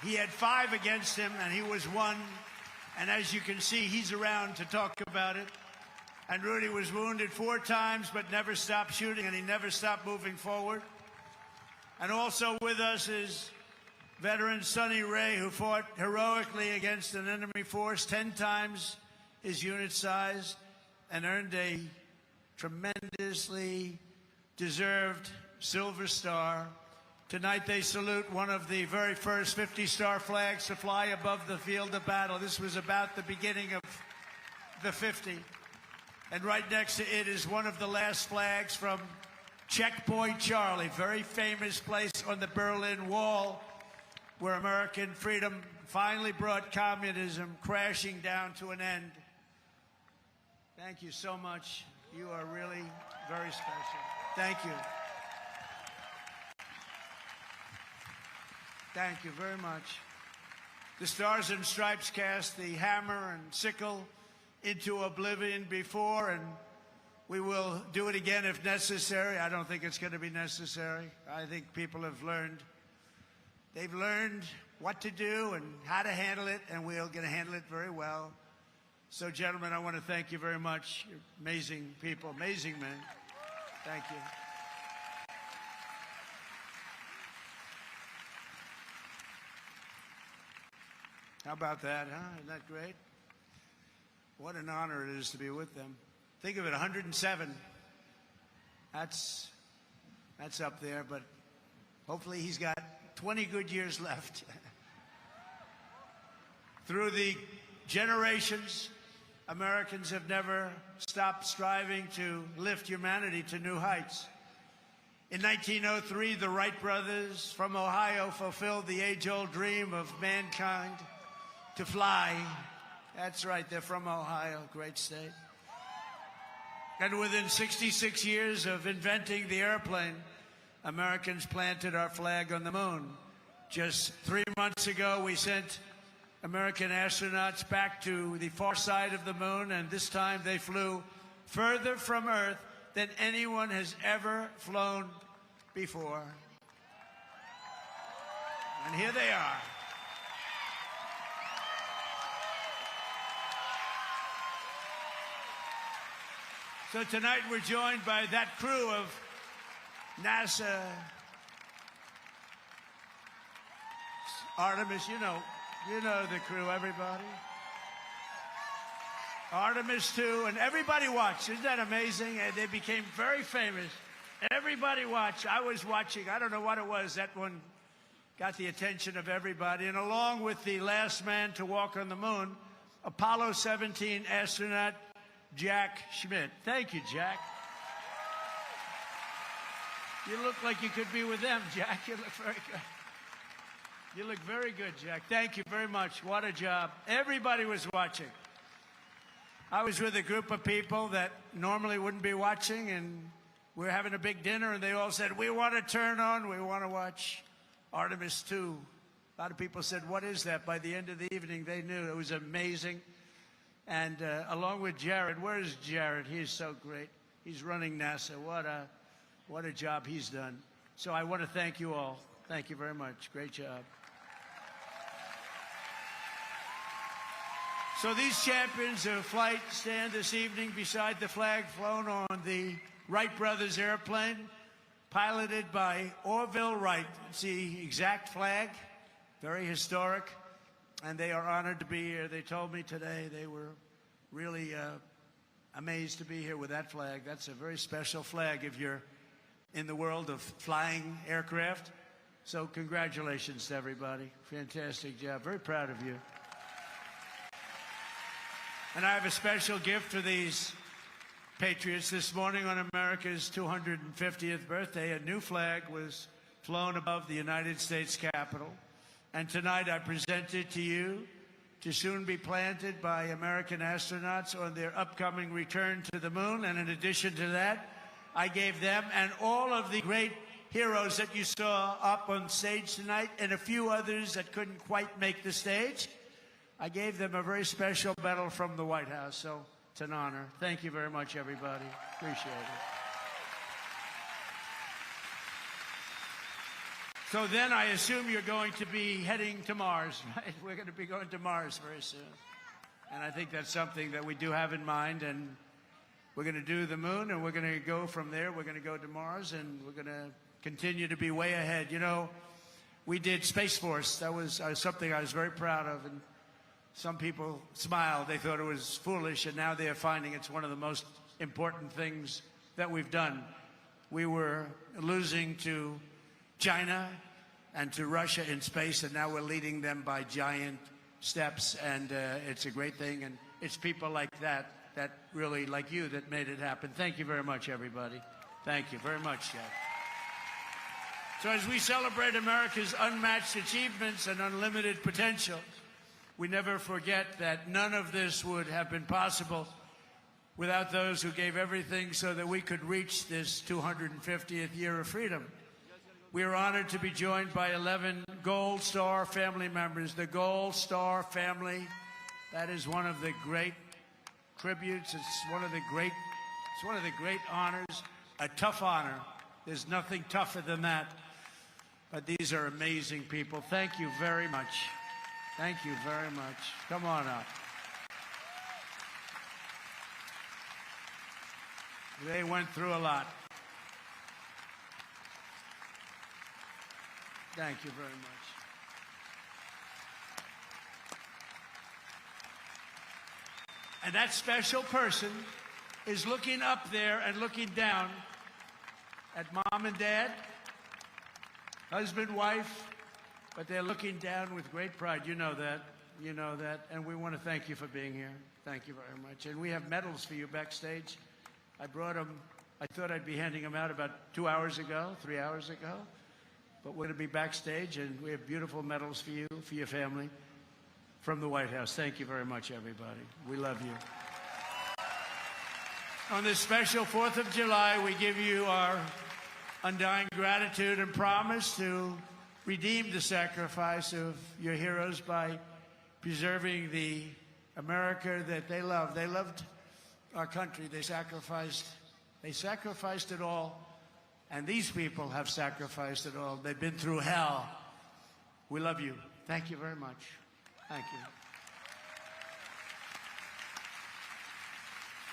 He had 5 against him, and he was 1. And as you can see, he's around to talk about it. And Rudy was wounded 4 times, but never stopped shooting, and he never stopped moving forward. And also with us is veteran Sonny Ray, who fought heroically against an enemy force 10 times his unit size and earned a tremendously deserved Silver Star. Tonight they salute one of the very first 50-star flags to fly above the field of battle. This was about the beginning of the 50. And right next to it is one of the last flags from Checkpoint Charlie, very famous place on the Berlin Wall, where American freedom finally brought communism crashing down to an end. Thank you so much. You are really very special. Thank you. Thank you very much. The Stars and Stripes cast the hammer and sickle into oblivion before, and we will do it again if necessary. I don't think it's going to be necessary. I think people have learned. They've learned what to do and how to handle it, and we're going to handle it very well. So, gentlemen, I want to thank you very much. You're amazing people, amazing men. Thank you. How about that, huh? Isn't that great? What an honor it is to be with them. Think of it, 107. That's up there, but hopefully he's got 20 good years left. Through the generations, Americans have never stopped striving to lift humanity to new heights. In 1903, the Wright brothers from Ohio fulfilled the age-old dream of mankind to fly. That's right, they're from Ohio, great state. And within 66 years of inventing the airplane, Americans planted our flag on the moon. Just 3 months ago, we sent American astronauts back to the far side of the moon, and this time they flew further from Earth than anyone has ever flown before. And here they are. So tonight we're joined by that crew of NASA, Artemis, you know the crew, everybody. Artemis 2, and everybody watched. Isn't that amazing? And they became very famous. Everybody watched. I was watching. I don't know what it was. That one got the attention of everybody. And along with the last man to walk on the moon, Apollo 17 astronaut Jack Schmitt. Thank you, Jack. You look like you could be with them, Jack. You look very good. You look very good, Jack. Thank you very much. What a job. Everybody was watching. I was with a group of people that normally wouldn't be watching, and we were having a big dinner, and they all said, we want to turn on, we want to watch Artemis 2. A lot of people said, what is that? By the end of the evening, they knew. It was amazing. And along with Jared, where's Jared? He's so great. He's running NASA. What a job he's done. So I want to thank you all. Thank you very much. Great job. So these champions of flight stand this evening beside the flag flown on the Wright brothers airplane, piloted by Orville Wright. It's the exact flag, very historic. And they are honored to be here. They told me today they were really amazed to be here with that flag. That's a very special flag if you're in the world of flying aircraft. So congratulations to everybody. Fantastic job. Very proud of you. And I have a special gift for these patriots. This morning on America's 250th birthday, a new flag was flown above the United States Capitol. And tonight I present it to you to soon be planted by American astronauts on their upcoming return to the moon. And in addition to that, I gave them and all of the great heroes that you saw up on stage tonight and a few others that couldn't quite make the stage, I gave them a very special medal from the White House. So it's an honor. Thank you very much, everybody. Appreciate it. So then I assume you're going to be heading to Mars, right? We're going to be going to Mars very soon. And I think that's something that we do have in mind. And we're going to do the moon, and we're going to go from there. We're going to go to Mars, and we're going to continue to be way ahead. You know, we did Space Force. That was something I was very proud of. And some people smiled. They thought it was foolish, and now they're finding it's one of the most important things that we've done. We were losing to China and to Russia in space, and now we're leading them by giant steps, and it's a great thing. And it's people like that really, like you, that made it happen. Thank you very much, everybody. Thank you very much, Jeff. So as we celebrate America's unmatched achievements and unlimited potential, we never forget that none of this would have been possible without those who gave everything so that we could reach this 250th year of freedom. We are honored to be joined by 11 Gold Star family members. The Gold Star family, that is one of the great tributes. It's one of the great honors, a tough honor. There's nothing tougher than that. But these are amazing people. Thank you very much. Thank you very much. Come on up. They went through a lot. Thank you very much. And that special person is looking up there and looking down at mom and dad, husband, wife, but they're looking down with great pride. You know that. You know that. And we want to thank you for being here. Thank you very much. And we have medals for you backstage. I brought them. I thought I'd be handing them out about 3 hours ago. But we're going to be backstage, and we have beautiful medals for you, for your family, from the White House. Thank you very much, everybody. We love you. On this special 4th of July, we give you our undying gratitude and promise to redeem the sacrifice of your heroes by preserving the America that they loved. They loved our country. They sacrificed it all. And these people have sacrificed it all. They've been through hell. We love you. Thank you very much. Thank you.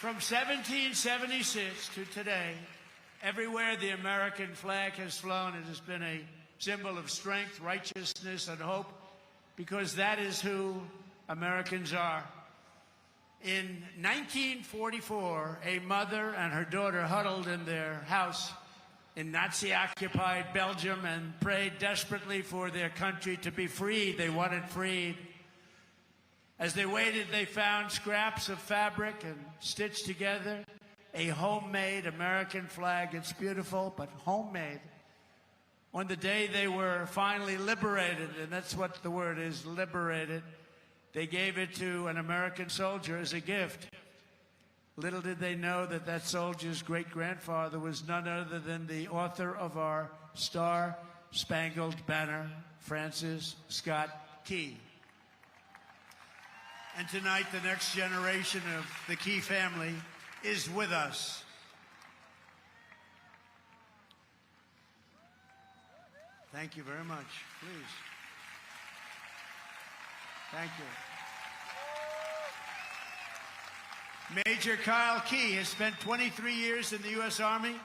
From 1776 to today, everywhere the American flag has flown, it has been a symbol of strength, righteousness, and hope, because that is who Americans are. In 1944, a mother and her daughter huddled in their house in Nazi-occupied Belgium and prayed desperately for their country to be freed. They wanted freed. As they waited, they found scraps of fabric and stitched together a homemade American flag. It's beautiful, but homemade. On the day they were finally liberated, and that's what the word is, liberated, they gave it to an American soldier as a gift. Little did they know that that soldier's great-grandfather was none other than the author of our Star-Spangled Banner, Francis Scott Key. And tonight, the next generation of the Key family is with us. Thank you very much. Please. Thank you. Major Kyle Key has spent 23 years in the U.S. Army,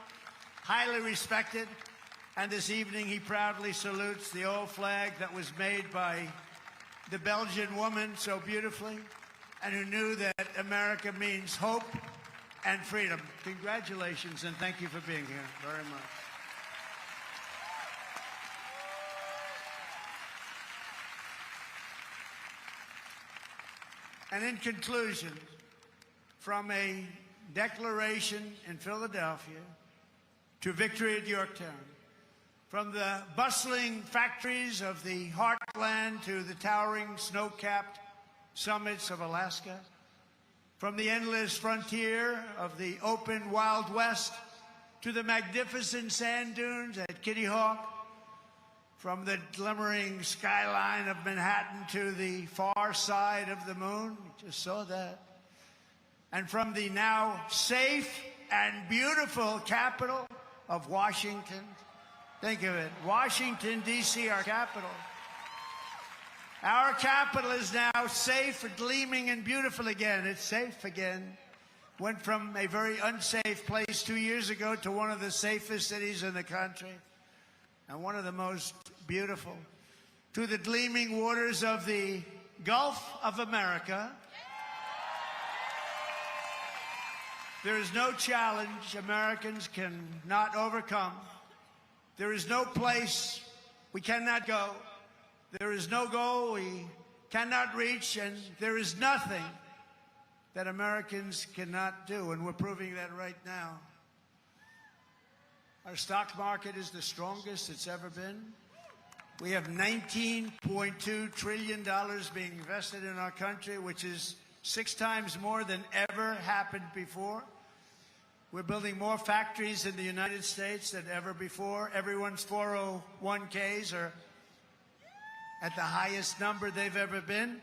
highly respected, and this evening he proudly salutes the old flag that was made by the Belgian woman so beautifully, and who knew that America means hope and freedom. Congratulations, and thank you for being here very much. And in conclusion, from a declaration in Philadelphia to victory at Yorktown, from the bustling factories of the heartland to the towering snow-capped summits of Alaska, from the endless frontier of the open Wild West to the magnificent sand dunes at Kitty Hawk, from the glimmering skyline of Manhattan to the far side of the moon, you just saw that, and from the now safe and beautiful capital of Washington Think of it. Washington, D.C., our capital. Our capital is now safe, gleaming, and beautiful again. It's safe again. Went from a very unsafe place 2 years ago to one of the safest cities in the country and one of the most beautiful. To the gleaming waters of the Gulf of America. There is no challenge Americans cannot overcome. There is no place we cannot go. There is no goal we cannot reach, and there is nothing that Americans cannot do, and we're proving that right now. Our stock market is the strongest it's ever been. We have $19.2 trillion being invested in our country, which is 6 times more than ever happened before. We're building more factories in the United States than ever before. Everyone's 401ks are at the highest number they've ever been.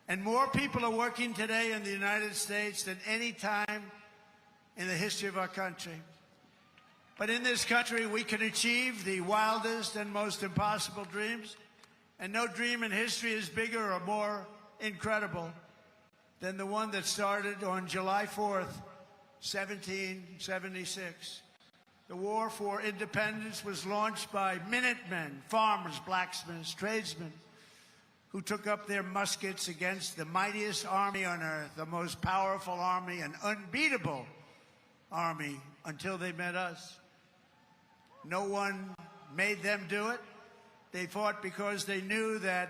And more people are working today in the United States than any time in the history of our country. But in this country, we can achieve the wildest and most impossible dreams. And no dream in history is bigger or more incredible than the one that started on July 4th, 1776. The war for independence was launched by Minutemen, farmers, blacksmiths, tradesmen, who took up their muskets against the mightiest army on earth, the most powerful army, an unbeatable army, until they met us. No one made them do it. They fought because they knew that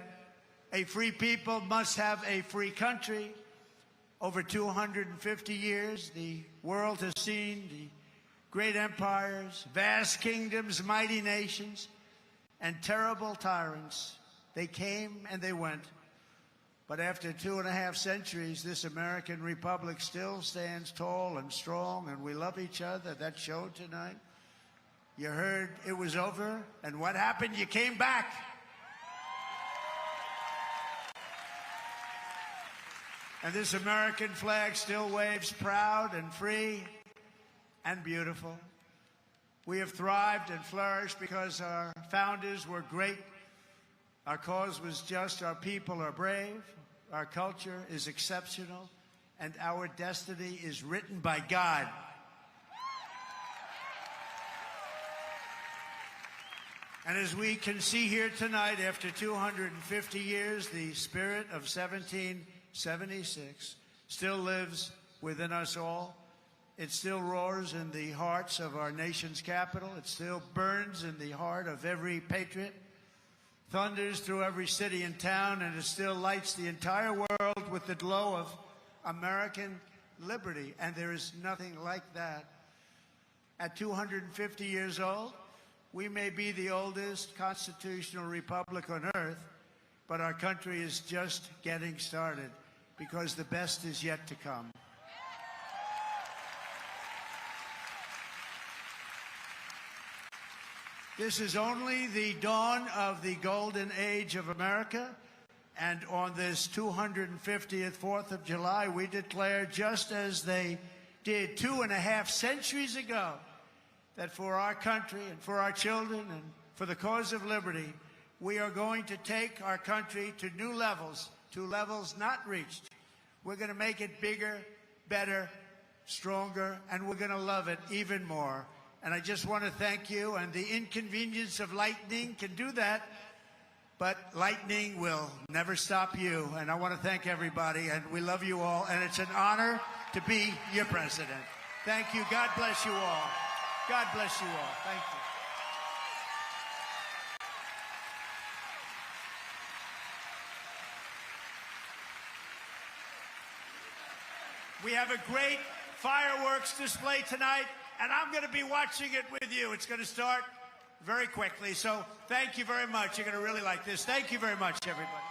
a free people must have a free country. Over 250 years, the world has seen the great empires, vast kingdoms, mighty nations, and terrible tyrants. They came and they went. But after 2.5 centuries, this American republic still stands tall and strong, and we love each other. That showed tonight. You heard it was over, and what happened? You came back. And this American flag still waves proud and free and beautiful. We have thrived and flourished because our founders were great. Our cause was just. Our people are brave. Our culture is exceptional. And our destiny is written by God. And as we can see here tonight, after 250 years, the spirit of 1776 still lives within us all. It still roars in the hearts of our nation's capital. It still burns in the heart of every patriot, thunders through every city and town, and it still lights the entire world with the glow of American liberty. And there is nothing like that. At 250 years old, we may be the oldest constitutional republic on earth, but our country is just getting started because the best is yet to come. This is only the dawn of the golden age of America, and on this 250th 4th of July, we declare, just as they did 2.5 centuries ago, that for our country and for our children and for the cause of liberty, we are going to take our country to new levels, to levels not reached. We're going to make it bigger, better, stronger, and we're going to love it even more. And I just want to thank you, and the inconvenience of lightning can do that, but lightning will never stop you. And I want to thank everybody, and we love you all, and it's an honor to be your president. Thank you. God bless you all. God bless you all. Thank you. We have a great fireworks display tonight, and I'm going to be watching it with you. It's going to start very quickly, so thank you very much. You're going to really like this. Thank you very much, everybody.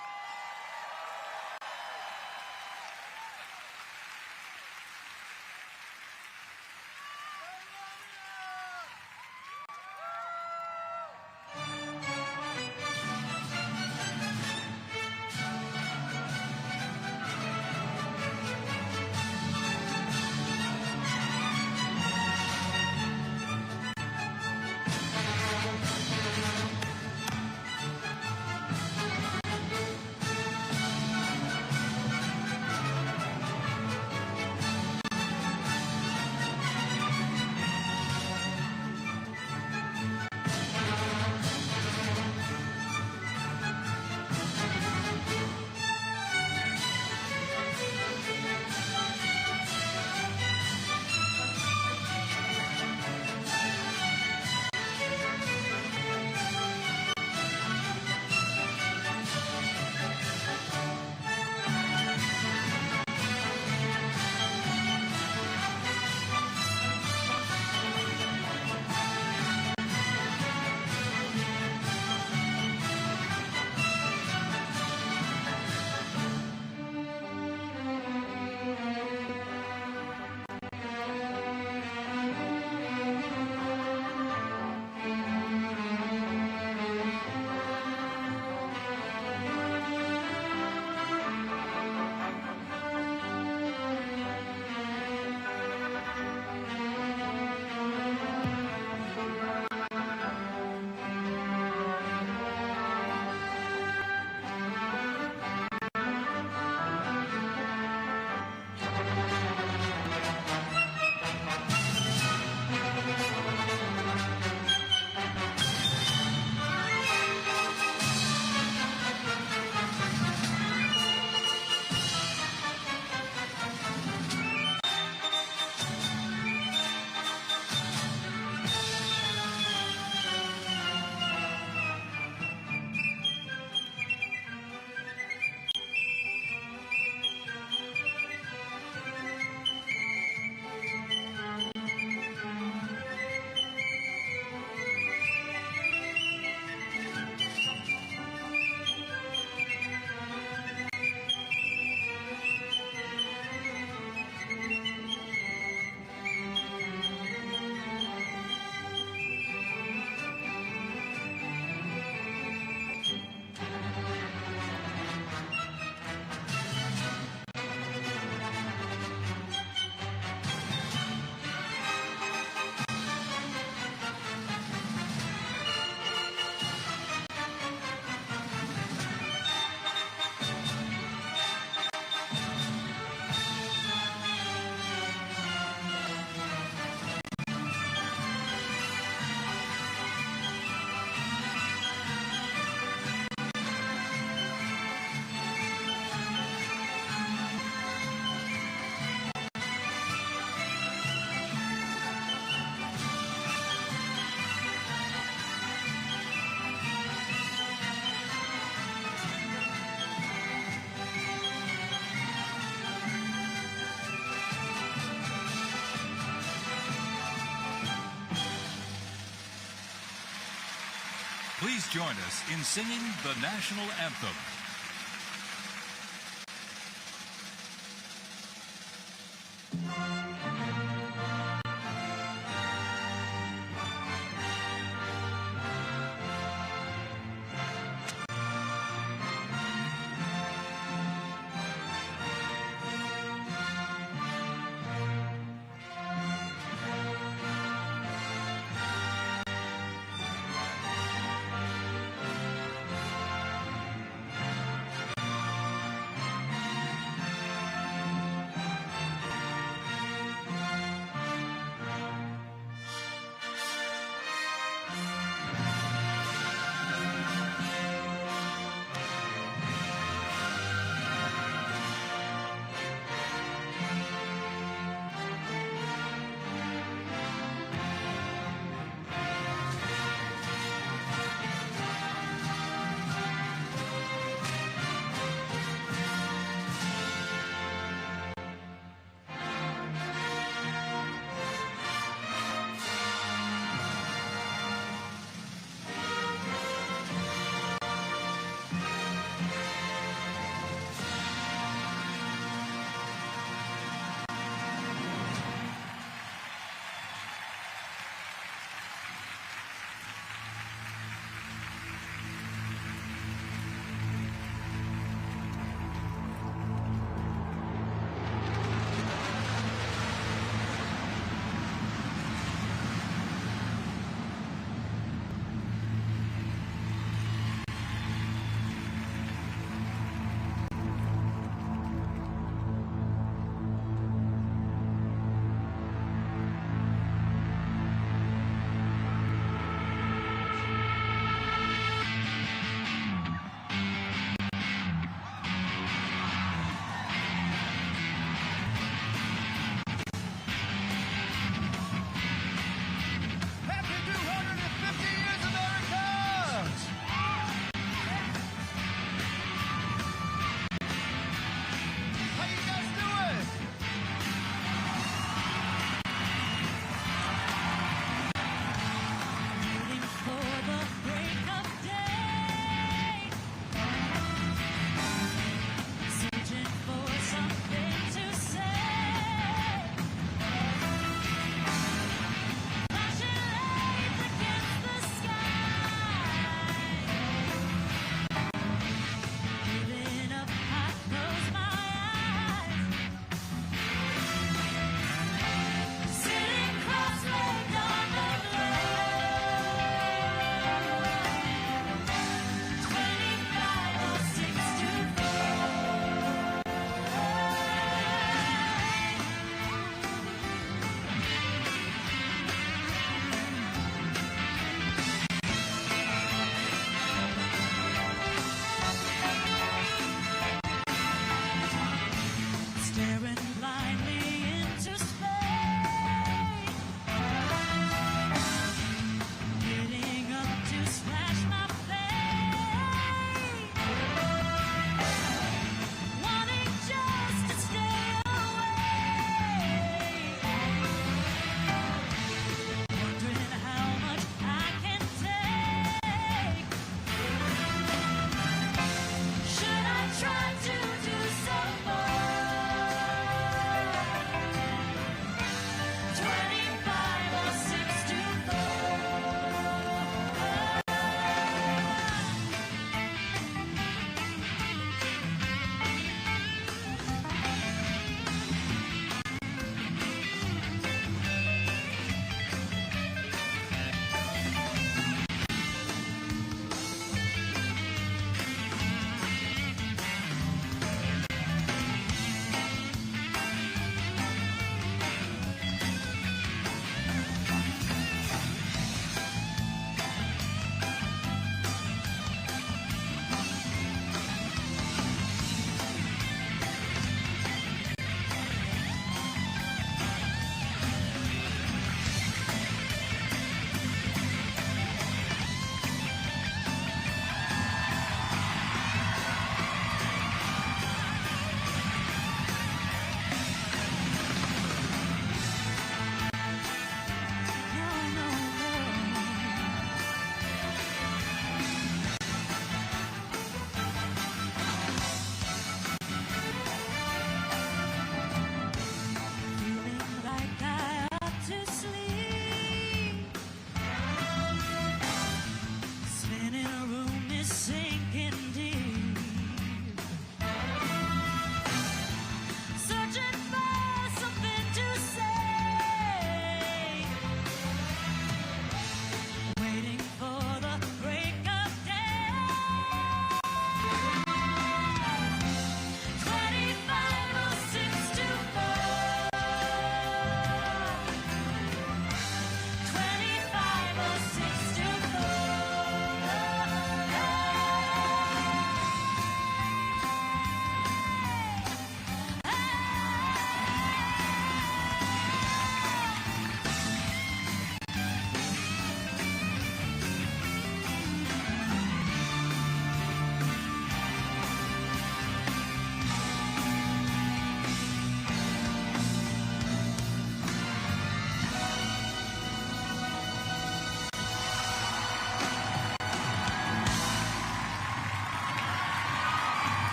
Please join us in singing the national anthem.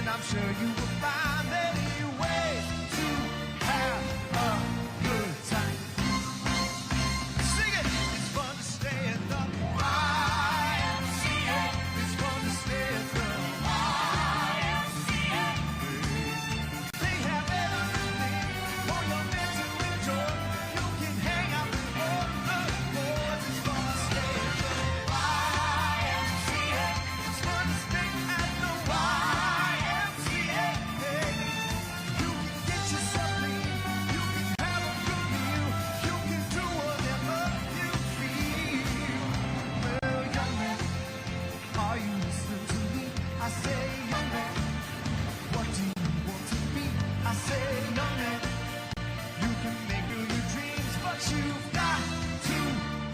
and I'm sure you will find many ways to have a good time. Sing it! It's fun to stay at the YMCA. It's fun to stay at the YMCA. They have everything for your men to enjoy. You can hang out with all the boys. It's fun to stay at the YMCA. It's fun to stay at the YMCA. You can get yourself clean. You can have a good meal. You can do whatever you feel. Well, young man, are you listening to me? I say, young man, what do you want to be? I say, young man, you can make all your dreams, but you've got to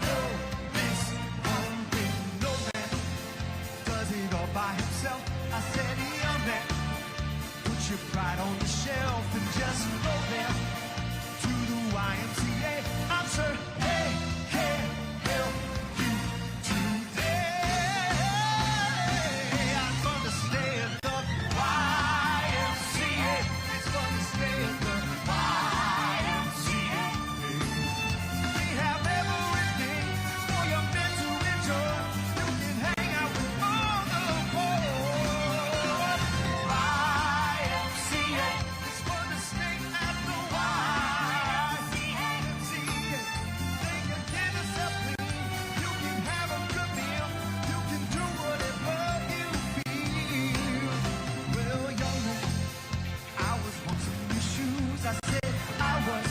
know this one thing. No man does it all by himself. I said, young man, put your pride on the shelf and just go there to the YMCA. I'm sure they can help you today. I'm gonna stay at the YMCA. It's gonna stay at the YMCA. They have everything for your men to enjoy. You can hang out with all the boys. YMCA. It's fun to stay at the YMCA. They can get yourself clean. You can have a good meal. You can do whatever you feel. Well, young man, I was once in your shoes. I said I was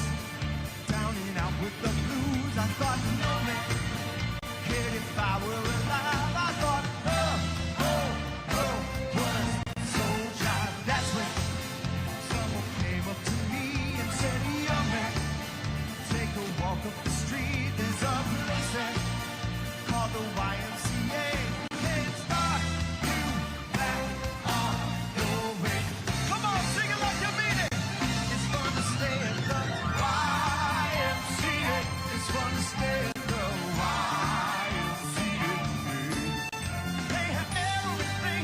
down and out with the blues. I thought, no man, cared if I were alive. I thought, was so jive. That's when someone came up to me and said, young man, take a walk up the street. There's a place there called the YMCA. Can't start you back on your way. Come on, sing it like you mean it. It's fun to stay at the YMCA. It's fun to stay at the YMCA. They have everything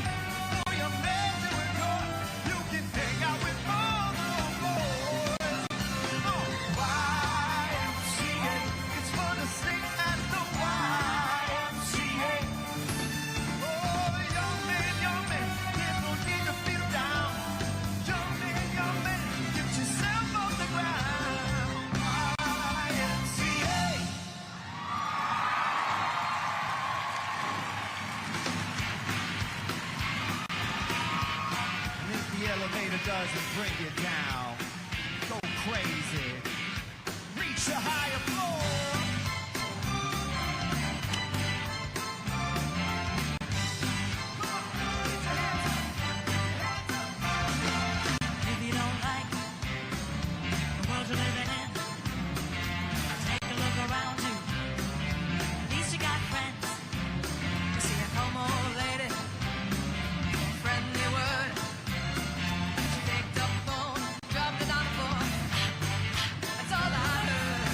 for your man to enjoy. You can hang out with all the boys. Oh, YMCA. It's fun to stay at the YMCA. Oh, young man, there's no need to feel down. Young man, get yourself off the ground. YMCA. And if the elevator doesn't bring you down, go crazy. Reach a higher floor. If you don't like the world you're living in, take a look around you. At least you got friends. You see a homo lady, friendly word. She picked up the phone, dropped it on the floor. That's all I heard.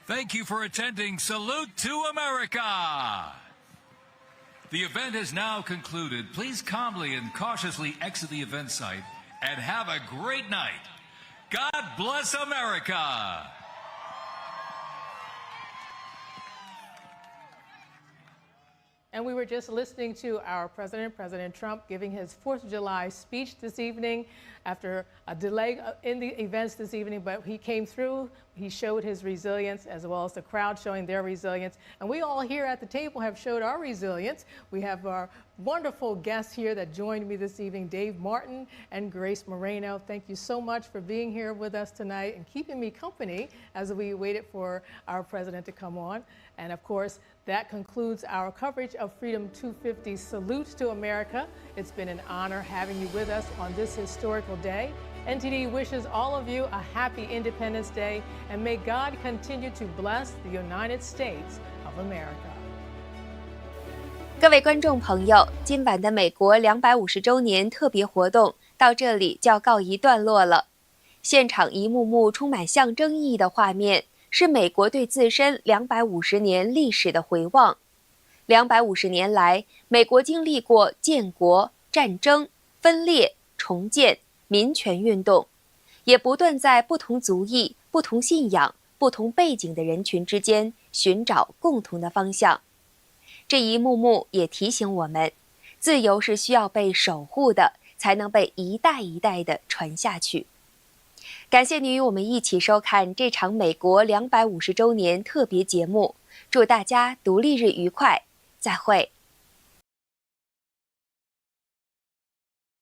Thank you for attending Salute to America. The event has now concluded. Please calmly and cautiously exit the event site and have a great night. God bless America. And we were just listening to our president, President Trump, giving his 4th of July speech this evening after a delay in the events this evening, but he came through. He showed his resilience as well as the crowd showing their resilience. And we all here at the table have showed our resilience. We have our wonderful guests here that joined me this evening, Dave Martin and Grace Moreno. Thank you so much for being here with us tonight and keeping me company as we waited for our president to come on. And of course, that concludes our coverage of Freedom 250 Salute to America. It's been an honor having you with us on this historical day. NTD wishes all of you a happy Independence Day, and may God continue to bless the United States of America. 各位观众朋友，今晚的美国250周年特别活动到这里就要告一段落了。现场一幕幕充满象征意义的画面，是美国对自身250年历史的回望。250年来，美国经历过建国、战争、分裂、重建、民权运动，也不断在不同族裔、不同信仰、不同背景的人群之间寻找共同的方向。这一幕幕也提醒我们，自由是需要被守护的，才能被一代一代的传下去。感谢您与我们一起收看这场美国250周年特别节目，祝大家独立日愉快，再会。